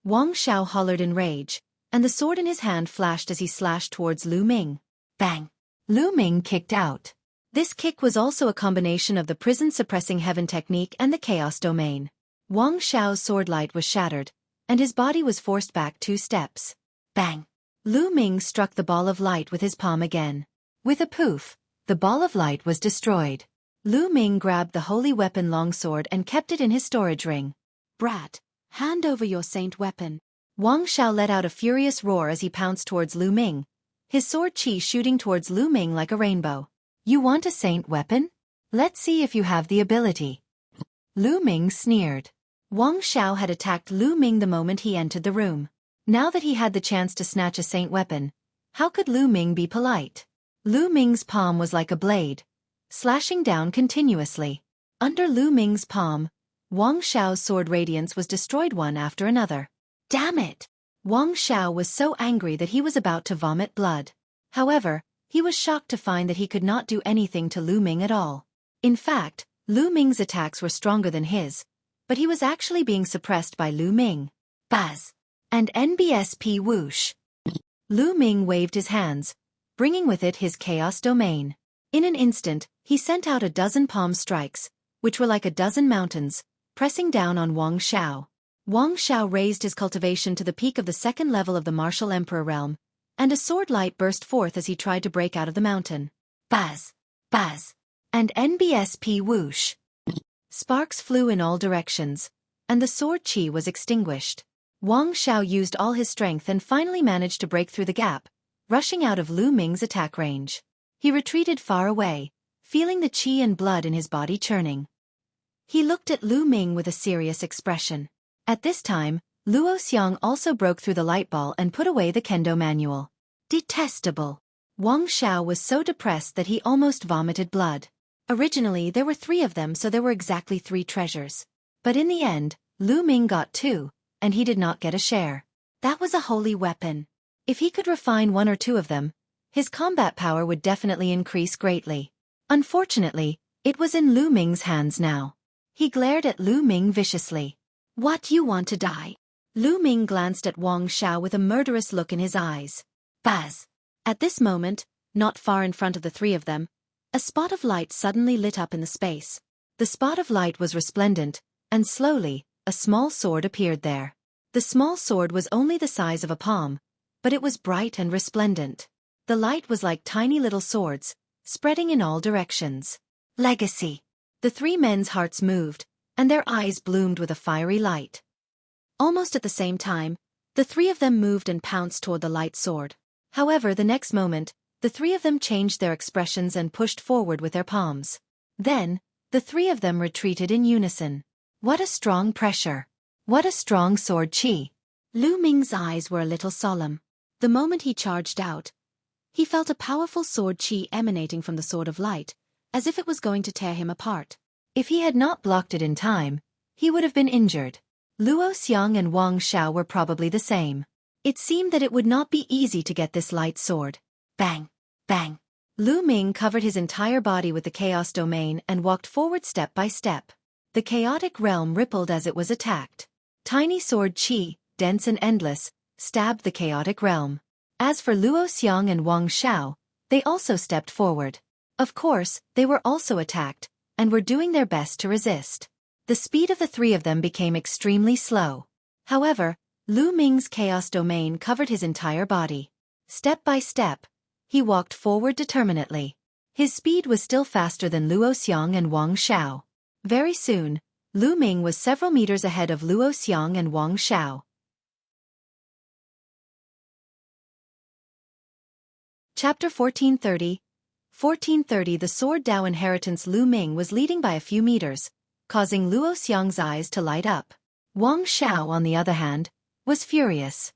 S1: Wang Xiao hollered in rage, and the sword in his hand flashed as he slashed towards Lu Ming. Bang! Lu Ming kicked out. This kick was also a combination of the prison-suppressing heaven technique and the chaos domain. Wang Xiao's sword light was shattered, and his body was forced back 2 steps. Bang! Lu Ming struck the ball of light with his palm again. With a poof, the ball of light was destroyed. Lu Ming grabbed the holy weapon longsword and kept it in his storage ring. "Brat, hand over your saint weapon." Wang Xiao let out a furious roar as he pounced towards Lu Ming, his sword chi shooting towards Lu Ming like a rainbow. "You want a saint weapon? Let's see if you have the ability." Lu Ming sneered. Wang Xiao had attacked Lu Ming the moment he entered the room. Now that he had the chance to snatch a saint weapon, How could Lu Ming be polite? Lu Ming's palm was like a blade, slashing down continuously. Under Lu Ming's palm, Wang Xiao's sword radiance was destroyed one after another. Damn it! Wang Xiao was so angry that he was about to vomit blood. However, he was shocked to find that he could not do anything to Lu Ming at all. In fact, Lu Ming's attacks were stronger than his, but he was actually being suppressed by Lu Ming. Buzz! And NBSP whoosh! Lu Ming waved his hands, bringing with it his chaos domain. In an instant, he sent out a dozen palm strikes, which were like a dozen mountains, pressing down on Wang Xiao. Wang Xiao raised his cultivation to the peak of the second level of the martial emperor realm, and a sword light burst forth as he tried to break out of the mountain. Buzz! Buzz! And NBSP whoosh! Sparks flew in all directions, and the sword chi was extinguished. Wang Xiao used all his strength and finally managed to break through the gap, rushing out of Lu Ming's attack range. He retreated far away, feeling the chi and blood in his body churning. He looked at Lu Ming with a serious expression. At this time, Luo Xiang also broke through the light ball and put away the kendo manual. Detestable! Wang Xiao was so depressed that he almost vomited blood. Originally there were 3 of them, so there were exactly 3 treasures. But in the end, Lu Ming got 2, and he did not get a share. That was a holy weapon. If he could refine 1 or 2 of them, his combat power would definitely increase greatly. Unfortunately, it was in Lu Ming's hands now. He glared at Lu Ming viciously. What, you want to die? Lu Ming glanced at Wang Xiao with a murderous look in his eyes. Buzz! At this moment, not far in front of the 3 of them, a spot of light suddenly lit up in the space. The spot of light was resplendent, and slowly, a small sword appeared there. The small sword was only the size of a palm, but it was bright and resplendent. The light was like tiny little swords, spreading in all directions. Legacy! The 3 men's hearts moved, and their eyes bloomed with a fiery light. Almost at the same time, the 3 of them moved and pounced toward the light sword. However, the next moment, the 3 of them changed their expressions and pushed forward with their palms. Then, the 3 of them retreated in unison. What a strong pressure! What a strong sword chi! Lu Ming's eyes were a little solemn. The moment he charged out, he felt a powerful sword chi emanating from the sword of light, as if it was going to tear him apart. If he had not blocked it in time, he would have been injured. Luo Xiang and Wang Xiao were probably the same. It seemed that it would not be easy to get this light sword. Bang! Bang! Lu Ming covered his entire body with the chaos domain and walked forward step by step. The chaotic realm rippled as it was attacked. Tiny sword chi, dense and endless, stabbed the chaotic realm. As for Luo Xiang and Wang Xiao, they also stepped forward. Of course, they were also attacked, and were doing their best to resist. The speed of the 3 of them became extremely slow. However, Lu Ming's chaos domain covered his entire body. Step by step, he walked forward determinedly. His speed was still faster than Luo Xiang and Wang Xiao. Very soon, Lu Ming was several meters ahead of Luo Xiang and Wang Xiao. Chapter 1430. 1430. The Sword Dao Inheritance. Lu Ming was leading by a few meters, causing Luo Xiang's eyes to light up. Wang Xiao, on the other hand, was furious.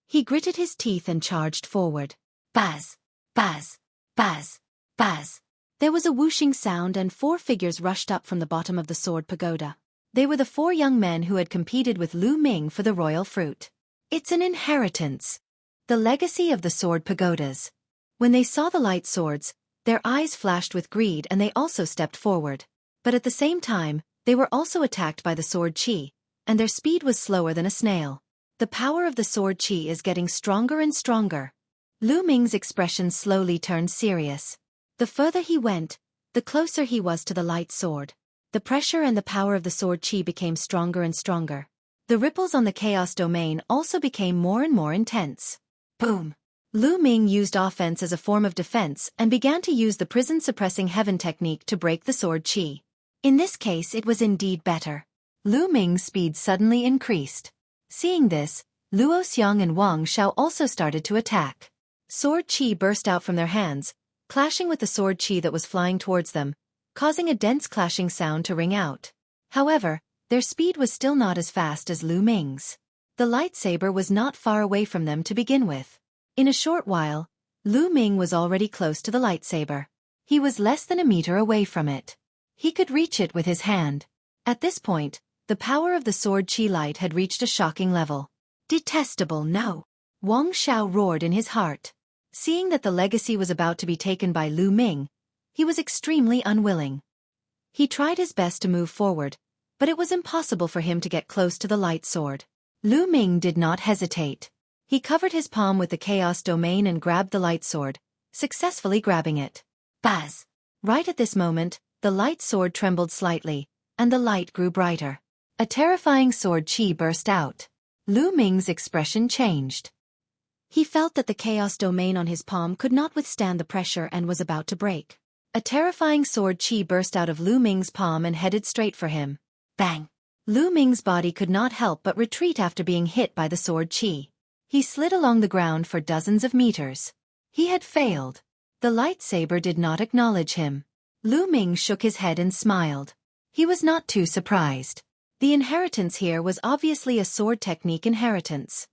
S1: He gritted his teeth and charged forward. Buzz! Buzz! Buzz! Buzz! There was a whooshing sound and 4 figures rushed up from the bottom of the sword pagoda. They were the 4 young men who had competed with Lu Ming for the royal fruit. It's an inheritance. The legacy of the sword pagodas. When they saw the light swords, their eyes flashed with greed and they also stepped forward. But at the same time, they were also attacked by the sword chi, and their speed was slower than a snail. The power of the sword chi is getting stronger and stronger. Lu Ming's expression slowly turned serious. The further he went, the closer he was to the light sword. The pressure and the power of the sword chi became stronger and stronger. The ripples on the chaos domain also became more and more intense. Boom! Lu Ming used offense as a form of defense and began to use the prison-suppressing heaven technique to break the sword chi. In this case it was indeed better. Lu Ming's speed suddenly increased. Seeing this, Luo Xiang and Wang Xiao also started to attack. Sword chi burst out from their hands, clashing with the sword chi that was flying towards them, causing a dense clashing sound to ring out. However, their speed was still not as fast as Lu Ming's. The lightsaber was not far away from them to begin with. In a short while, Lu Ming was already close to the lightsaber. He was less than a meter away from it. He could reach it with his hand. At this point, the power of the sword chi light had reached a shocking level. Detestable, no! Wang Xiao roared in his heart. Seeing that the legacy was about to be taken by Lu Ming, he was extremely unwilling. He tried his best to move forward, but it was impossible for him to get close to the light sword. Lu Ming did not hesitate. He covered his palm with the chaos domain and grabbed the light sword, successfully grabbing it. Buzz! Right at this moment, the light sword trembled slightly, and the light grew brighter. A terrifying sword chi burst out. Lu Ming's expression changed. He felt that the chaos domain on his palm could not withstand the pressure and was about to break. A terrifying sword chi burst out of Lu Ming's palm and headed straight for him. Bang! Lu Ming's body could not help but retreat after being hit by the sword chi. He slid along the ground for dozens of meters. He had failed. The lightsaber did not acknowledge him. Lu Ming shook his head and smiled. He was not too surprised. The inheritance here was obviously a sword technique inheritance.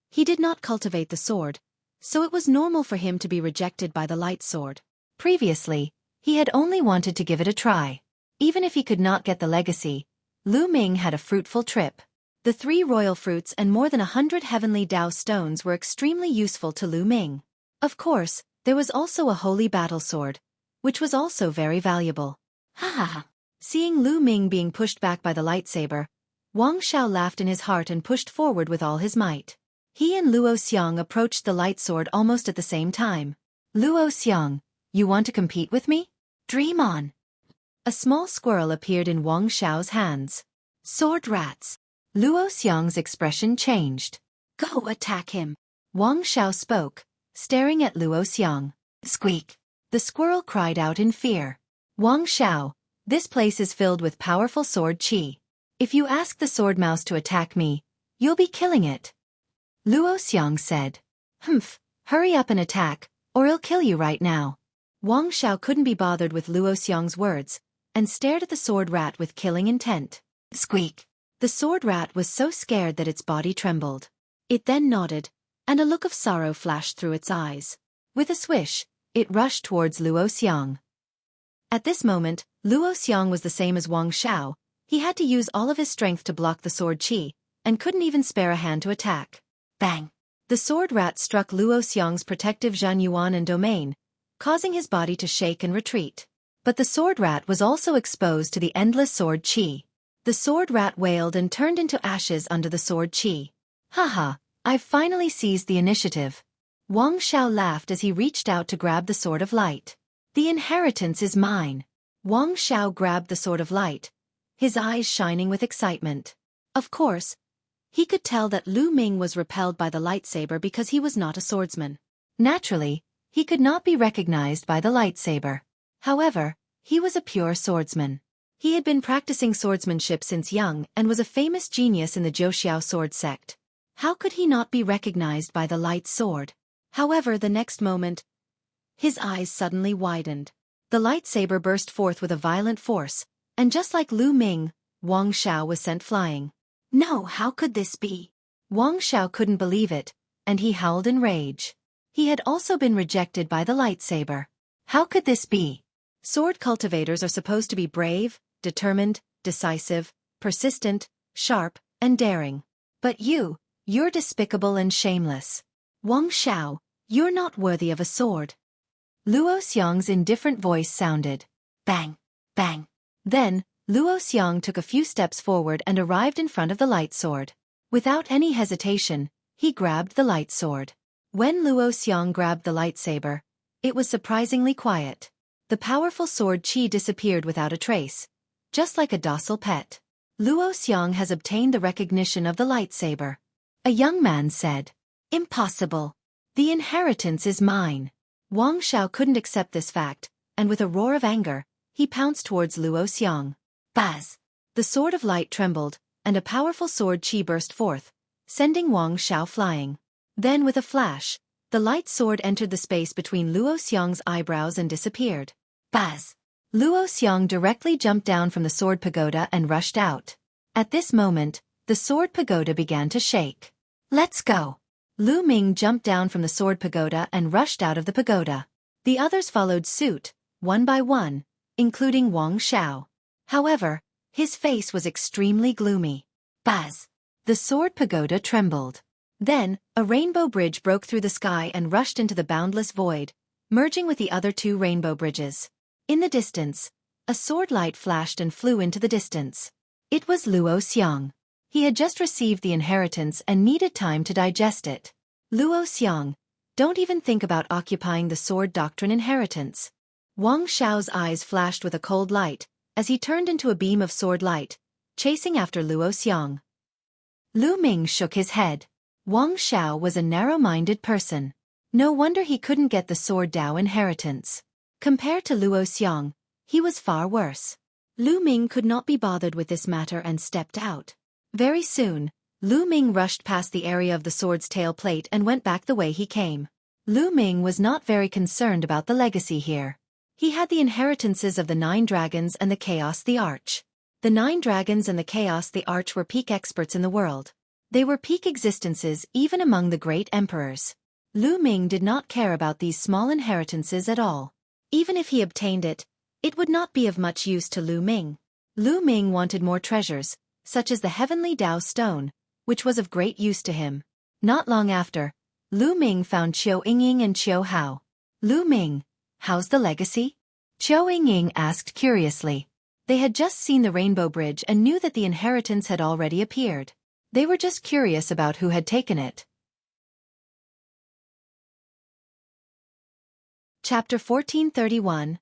S1: He did not cultivate the sword, so it was normal for him to be rejected by the light sword. Previously, he had only wanted to give it a try. Even if he could not get the legacy, Lu Ming had a fruitful trip. The 3 royal fruits and more than 100 heavenly Dao stones were extremely useful to Lu Ming. Of course, there was also a holy battle sword, which was also very valuable. Ha ha ha! Seeing Lu Ming being pushed back by the lightsaber, Wang Xiao laughed in his heart and pushed forward with all his might. He and Luo Xiang approached the light sword almost at the same time. Luo Xiang, you want to compete with me? Dream on! A small squirrel appeared in Wang Xiao's hands. Sword rats! Luo Xiang's expression changed. Go attack him! Wang Xiao spoke, staring at Luo Xiang. Squeak! The squirrel cried out in fear. Wang Xiao, this place is filled with powerful sword chi. If you ask the sword mouse to attack me, you'll be killing it. Luo Xiang said. Humph, hurry up and attack, or I'll kill you right now. Wang Xiao couldn't be bothered with Luo Xiang's words, and stared at the sword rat with killing intent. Squeak! The sword rat was so scared that its body trembled. It then nodded, and a look of sorrow flashed through its eyes. With a swish, it rushed towards Luo Xiang. At this moment, Luo Xiang was the same as Wang Xiao. He had to use all of his strength to block the sword chi, and couldn't even spare a hand to attack. Bang! The sword rat struck Luo Xiang's protective Zhan Yuan and domain, causing his body to shake and retreat. But the sword rat was also exposed to the endless sword chi. The sword rat wailed and turned into ashes under the sword chi. Haha, I've finally seized the initiative. Wang Xiao laughed as he reached out to grab the sword of light. The inheritance is mine. Wang Xiao grabbed the sword of light, his eyes shining with excitement. Of course, he could tell that Lu Ming was repelled by the lightsaber because he was not a swordsman. Naturally, he could not be recognized by the lightsaber. However, he was a pure swordsman. He had been practicing swordsmanship since young and was a famous genius in the Zhouxiao sword sect. How could he not be recognized by the light sword? However, the next moment, his eyes suddenly widened. The lightsaber burst forth with a violent force, and just like Lu Ming, Wang Xiao was sent flying. No, how could this be? Wang Xiao couldn't believe it, and he howled in rage. He had also been rejected by the lightsaber. How could this be? Sword cultivators are supposed to be brave, determined, decisive, persistent, sharp, and daring. But you're despicable and shameless. Wang Xiao, you're not worthy of a sword. Luo Xiang's indifferent voice sounded. Bang! Bang! Then, Luo Xiang took a few steps forward and arrived in front of the light sword. Without any hesitation, he grabbed the light sword. When Luo Xiang grabbed the lightsaber, it was surprisingly quiet. The powerful sword chi disappeared without a trace, just like a docile pet. Luo Xiang has obtained the recognition of the lightsaber. A young man said. Impossible. The inheritance is mine. Wang Xiao couldn't accept this fact, and with a roar of anger, he pounced towards Luo Xiang. Buzz! The sword of light trembled, and a powerful sword chi burst forth, sending Wang Xiao flying. Then with a flash, the light sword entered the space between Luo Xiang's eyebrows and disappeared. Buzz! Luo Xiang directly jumped down from the sword pagoda and rushed out. At this moment, the sword pagoda began to shake. Let's go! Lu Ming jumped down from the sword pagoda and rushed out of the pagoda. The others followed suit, one by one, including Wang Xiao. However, his face was extremely gloomy. Buzz! The sword pagoda trembled. Then, a rainbow bridge broke through the sky and rushed into the boundless void, merging with the other two rainbow bridges. In the distance, a sword light flashed and flew into the distance. It was Luo Xiang. He had just received the inheritance and needed time to digest it. Luo Xiang, don't even think about occupying the sword doctrine inheritance. Wang Xiao's eyes flashed with a cold light, as he turned into a beam of sword light, chasing after Luo Xiang. Lu Ming shook his head. Wang Xiao was a narrow-minded person. No wonder he couldn't get the sword Dao inheritance. Compared to Luo Xiang, he was far worse. Lu Ming could not be bothered with this matter and stepped out. Very soon, Lu Ming rushed past the area of the sword's tail plate and went back the way he came. Lu Ming was not very concerned about the legacy here. He had the inheritances of the 9 dragons and the Chaos the Arch. The 9 dragons and the Chaos the Arch were peak experts in the world. They were peak existences even among the great emperors. Lu Ming did not care about these small inheritances at all. Even if he obtained it, it would not be of much use to Lu Ming. Lu Ming wanted more treasures, such as the heavenly Dao stone, which was of great use to him. Not long after, Lu Ming found Qiu Yingying and Qiu Hao. Lu Ming, how's the legacy? Qiu Yingying asked curiously. They had just seen the Rainbow Bridge and knew that the inheritance had already appeared. They were just curious about who had taken it. Chapter 1431.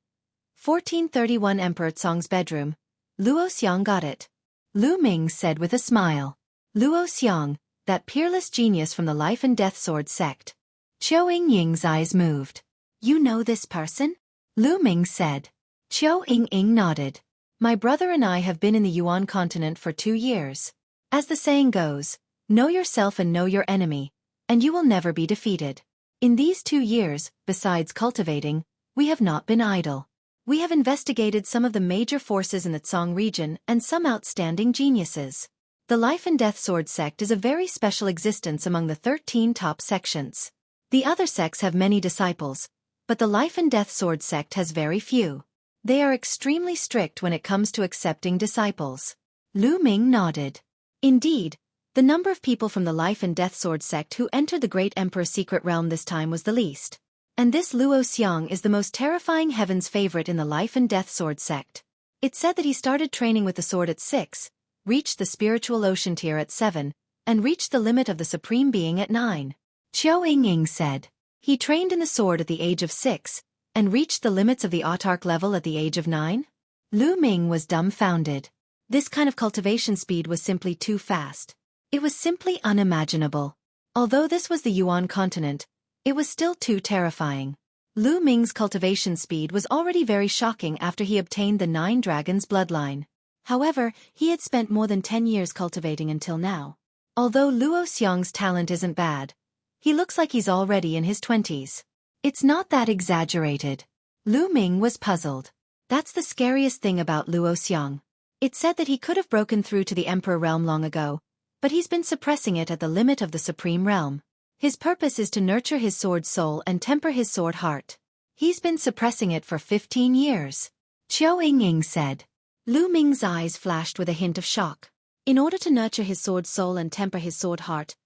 S1: 1431 Emperor Cong's bedroom. Luo Xiang got it. Lu Ming said with a smile. Luo Xiang, that peerless genius from the Life and Death Sword sect. Qiu Yingying's eyes moved. You know this person? Lu Ming said. Qiu Yingying nodded. My brother and I have been in the Yuan continent for 2 years. As the saying goes, know yourself and know your enemy, and you will never be defeated. In these 2 years, besides cultivating, we have not been idle. We have investigated some of the major forces in the Cong region and some outstanding geniuses. The Life and Death Sword sect is a very special existence among the 13 top sections. The other sects have many disciples, but the Life and Death Sword sect has very few. They are extremely strict when it comes to accepting disciples. Lu Ming nodded. Indeed, the number of people from the Life and Death Sword sect who entered the Great Emperor's secret realm this time was the least. And this Luo Xiang is the most terrifying heaven's favorite in the Life and Death Sword sect. It said that he started training with the sword at 6, reached the spiritual ocean tier at 7, and reached the limit of the Supreme Being at 9. Qiu Yingying said. He trained in the sword at the age of 6, and reached the limits of the autarch level at the age of 9? Lu Ming was dumbfounded. This kind of cultivation speed was simply too fast. It was simply unimaginable. Although this was the Yuan continent, it was still too terrifying. Lu Ming's cultivation speed was already very shocking after he obtained the 9 dragons bloodline. However, he had spent more than 10 years cultivating until now. Although Luo Xiang's talent isn't bad, he looks like he's already in his 20s. It's not that exaggerated. Lu Ming was puzzled. That's the scariest thing about Luo Xiang. It said that he could have broken through to the Emperor realm long ago, but he's been suppressing it at the limit of the Supreme Realm. His purpose is to nurture his sword soul and temper his sword heart. He's been suppressing it for 15 years. Qiu Yingying said. Lu Ming's eyes flashed with a hint of shock. In order to nurture his sword soul and temper his sword heart,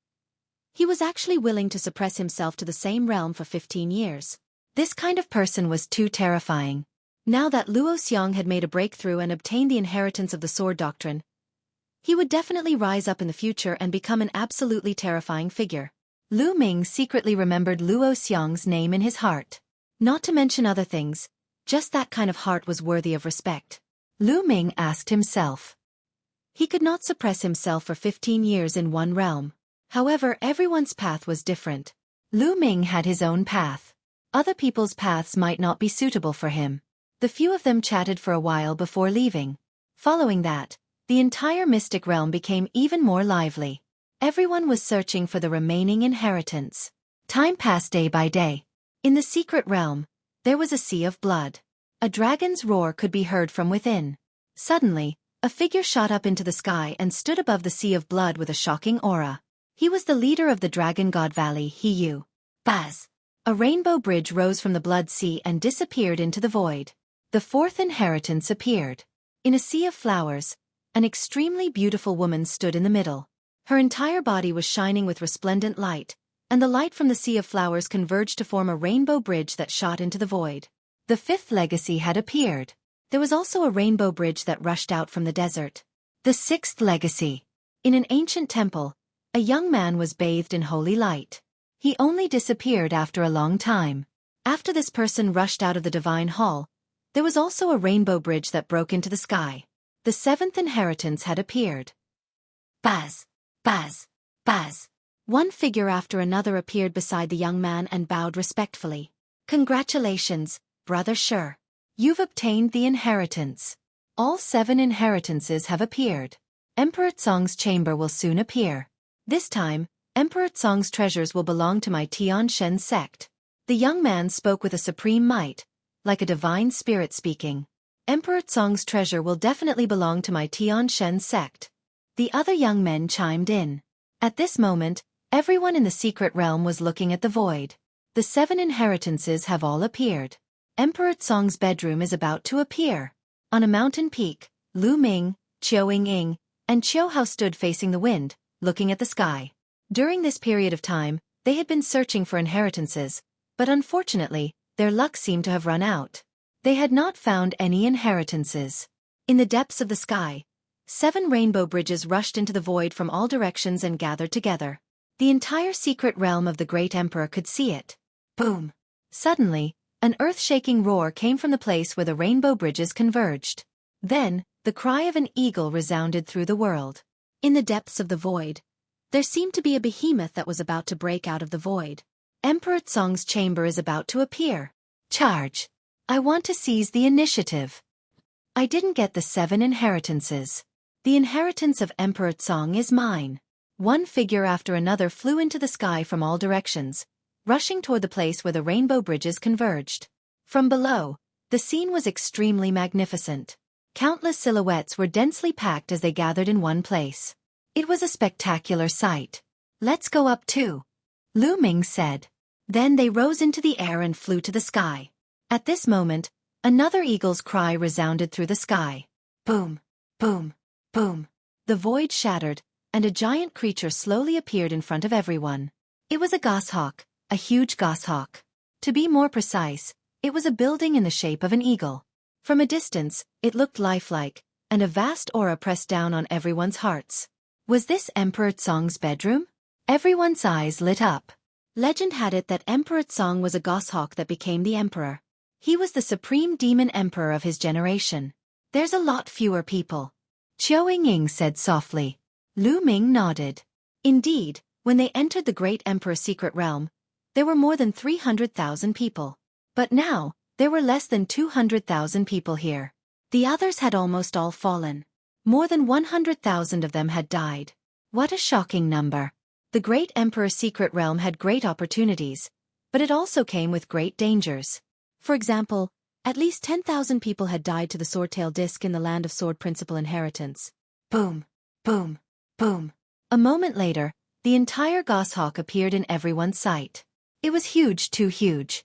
S1: he was actually willing to suppress himself to the same realm for 15 years. This kind of person was too terrifying. Now that Luo Xiang had made a breakthrough and obtained the inheritance of the sword doctrine, he would definitely rise up in the future and become an absolutely terrifying figure. Lu Ming secretly remembered Luo Xiang's name in his heart. Not to mention other things, just that kind of heart was worthy of respect. Lu Ming asked himself. He could not suppress himself for 15 years in one realm. However, everyone's path was different. Lu Ming had his own path. Other people's paths might not be suitable for him. The few of them chatted for a while before leaving. Following that, the entire mystic realm became even more lively. Everyone was searching for the remaining inheritance. Time passed day by day. In the secret realm, there was a sea of blood. A dragon's roar could be heard from within. Suddenly, a figure shot up into the sky and stood above the sea of blood with a shocking aura. He was the leader of the Dragon God Valley. Baz. A rainbow bridge rose from the Blood Sea and disappeared into the void. The fourth inheritance appeared. In a sea of flowers, an extremely beautiful woman stood in the middle. Her entire body was shining with resplendent light, and the light from the sea of flowers converged to form a rainbow bridge that shot into the void. The fifth legacy had appeared. There was also a rainbow bridge that rushed out from the desert. The sixth legacy. In an ancient temple, a young man was bathed in holy light. He only disappeared after a long time. After this person rushed out of the divine hall, there was also a rainbow bridge that broke into the sky. The seventh inheritance had appeared. Baz. Baz. Baz. One figure after another appeared beside the young man and bowed respectfully. Congratulations, Brother Sure. You've obtained the inheritance. All 7 inheritances have appeared. Emperor Tsong's chamber will soon appear. This time, Emperor Tsong's treasures will belong to my Tian Shen sect. The young man spoke with a supreme might, like a divine spirit speaking. Emperor Tsong's treasure will definitely belong to my Tian Shen sect. The other young men chimed in. At this moment, everyone in the secret realm was looking at the void. The 7 inheritances have all appeared. Emperor Tsong's bedroom is about to appear. On a mountain peak, Lu Ming, Qiao Ying, and Qiao Hao stood facing the wind, looking at the sky. During this period of time, they had been searching for inheritances, but unfortunately, their luck seemed to have run out. They had not found any inheritances. In the depths of the sky, 7 rainbow bridges rushed into the void from all directions and gathered together. The entire secret realm of the great emperor could see it. Boom! Suddenly, an earth-shaking roar came from the place where the rainbow bridges converged. Then, the cry of an eagle resounded through the world. In the depths of the void, there seemed to be a behemoth that was about to break out of the void. Emperor Tsong's chamber is about to appear. Charge! I want to seize the initiative. I didn't get the 7 inheritances. The inheritance of Emperor Tsong is mine. One figure after another flew into the sky from all directions, rushing toward the place where the rainbow bridges converged. From below, the scene was extremely magnificent. Countless silhouettes were densely packed as they gathered in one place. It was a spectacular sight. Let's go up too, Lu Ming said. Then they rose into the air and flew to the sky. At this moment, another eagle's cry resounded through the sky. Boom, boom, boom. The void shattered, and a giant creature slowly appeared in front of everyone. It was a goshawk, a huge goshawk. To be more precise, it was a building in the shape of an eagle. From a distance, it looked lifelike, and a vast aura pressed down on everyone's hearts. Was this Emperor Tsong's bedroom? Everyone's eyes lit up. Legend had it that Emperor Tsong was a goshawk that became the emperor. He was the supreme demon emperor of his generation. There's a lot fewer people, Qiao Ying said softly. Lu Ming nodded. Indeed, when they entered the great emperor's secret realm, there were more than 300,000 people. But now, there were less than 200,000 people here. The others had almost all fallen. More than 100,000 of them had died. What a shocking number. The great emperor's secret realm had great opportunities, but it also came with great dangers. For example, at least 10,000 people had died to the sword-tail disc in the land of sword principal inheritance. Boom, boom, boom. A moment later, the entire goshawk appeared in everyone's sight. It was huge, too huge.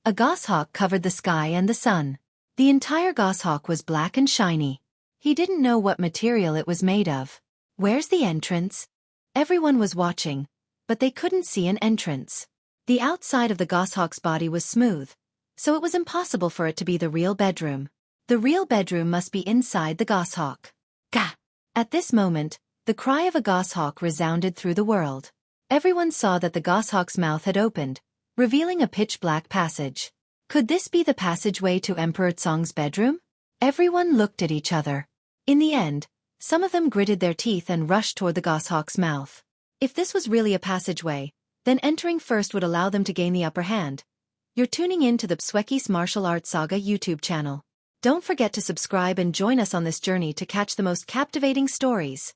S1: A goshawk covered the sky and the sun. The entire goshawk was black and shiny. He didn't know what material it was made of. Where's the entrance? Everyone was watching, but they couldn't see an entrance. The outside of the goshawk's body was smooth, so it was impossible for it to be the real bedroom. The real bedroom must be inside the goshawk. Gah! At this moment, the cry of a goshawk resounded through the world. Everyone saw that the goshawk's mouth had opened, revealing a pitch-black passage. Could this be the passageway to Emperor Tsong's bedroom? Everyone looked at each other. In the end, some of them gritted their teeth and rushed toward the goshawk's mouth. If this was really a passageway, then entering first would allow them to gain the upper hand. You're tuning in to the Xueqi's Martial Arts Saga YouTube channel. Don't forget to subscribe and join us on this journey to catch the most captivating stories.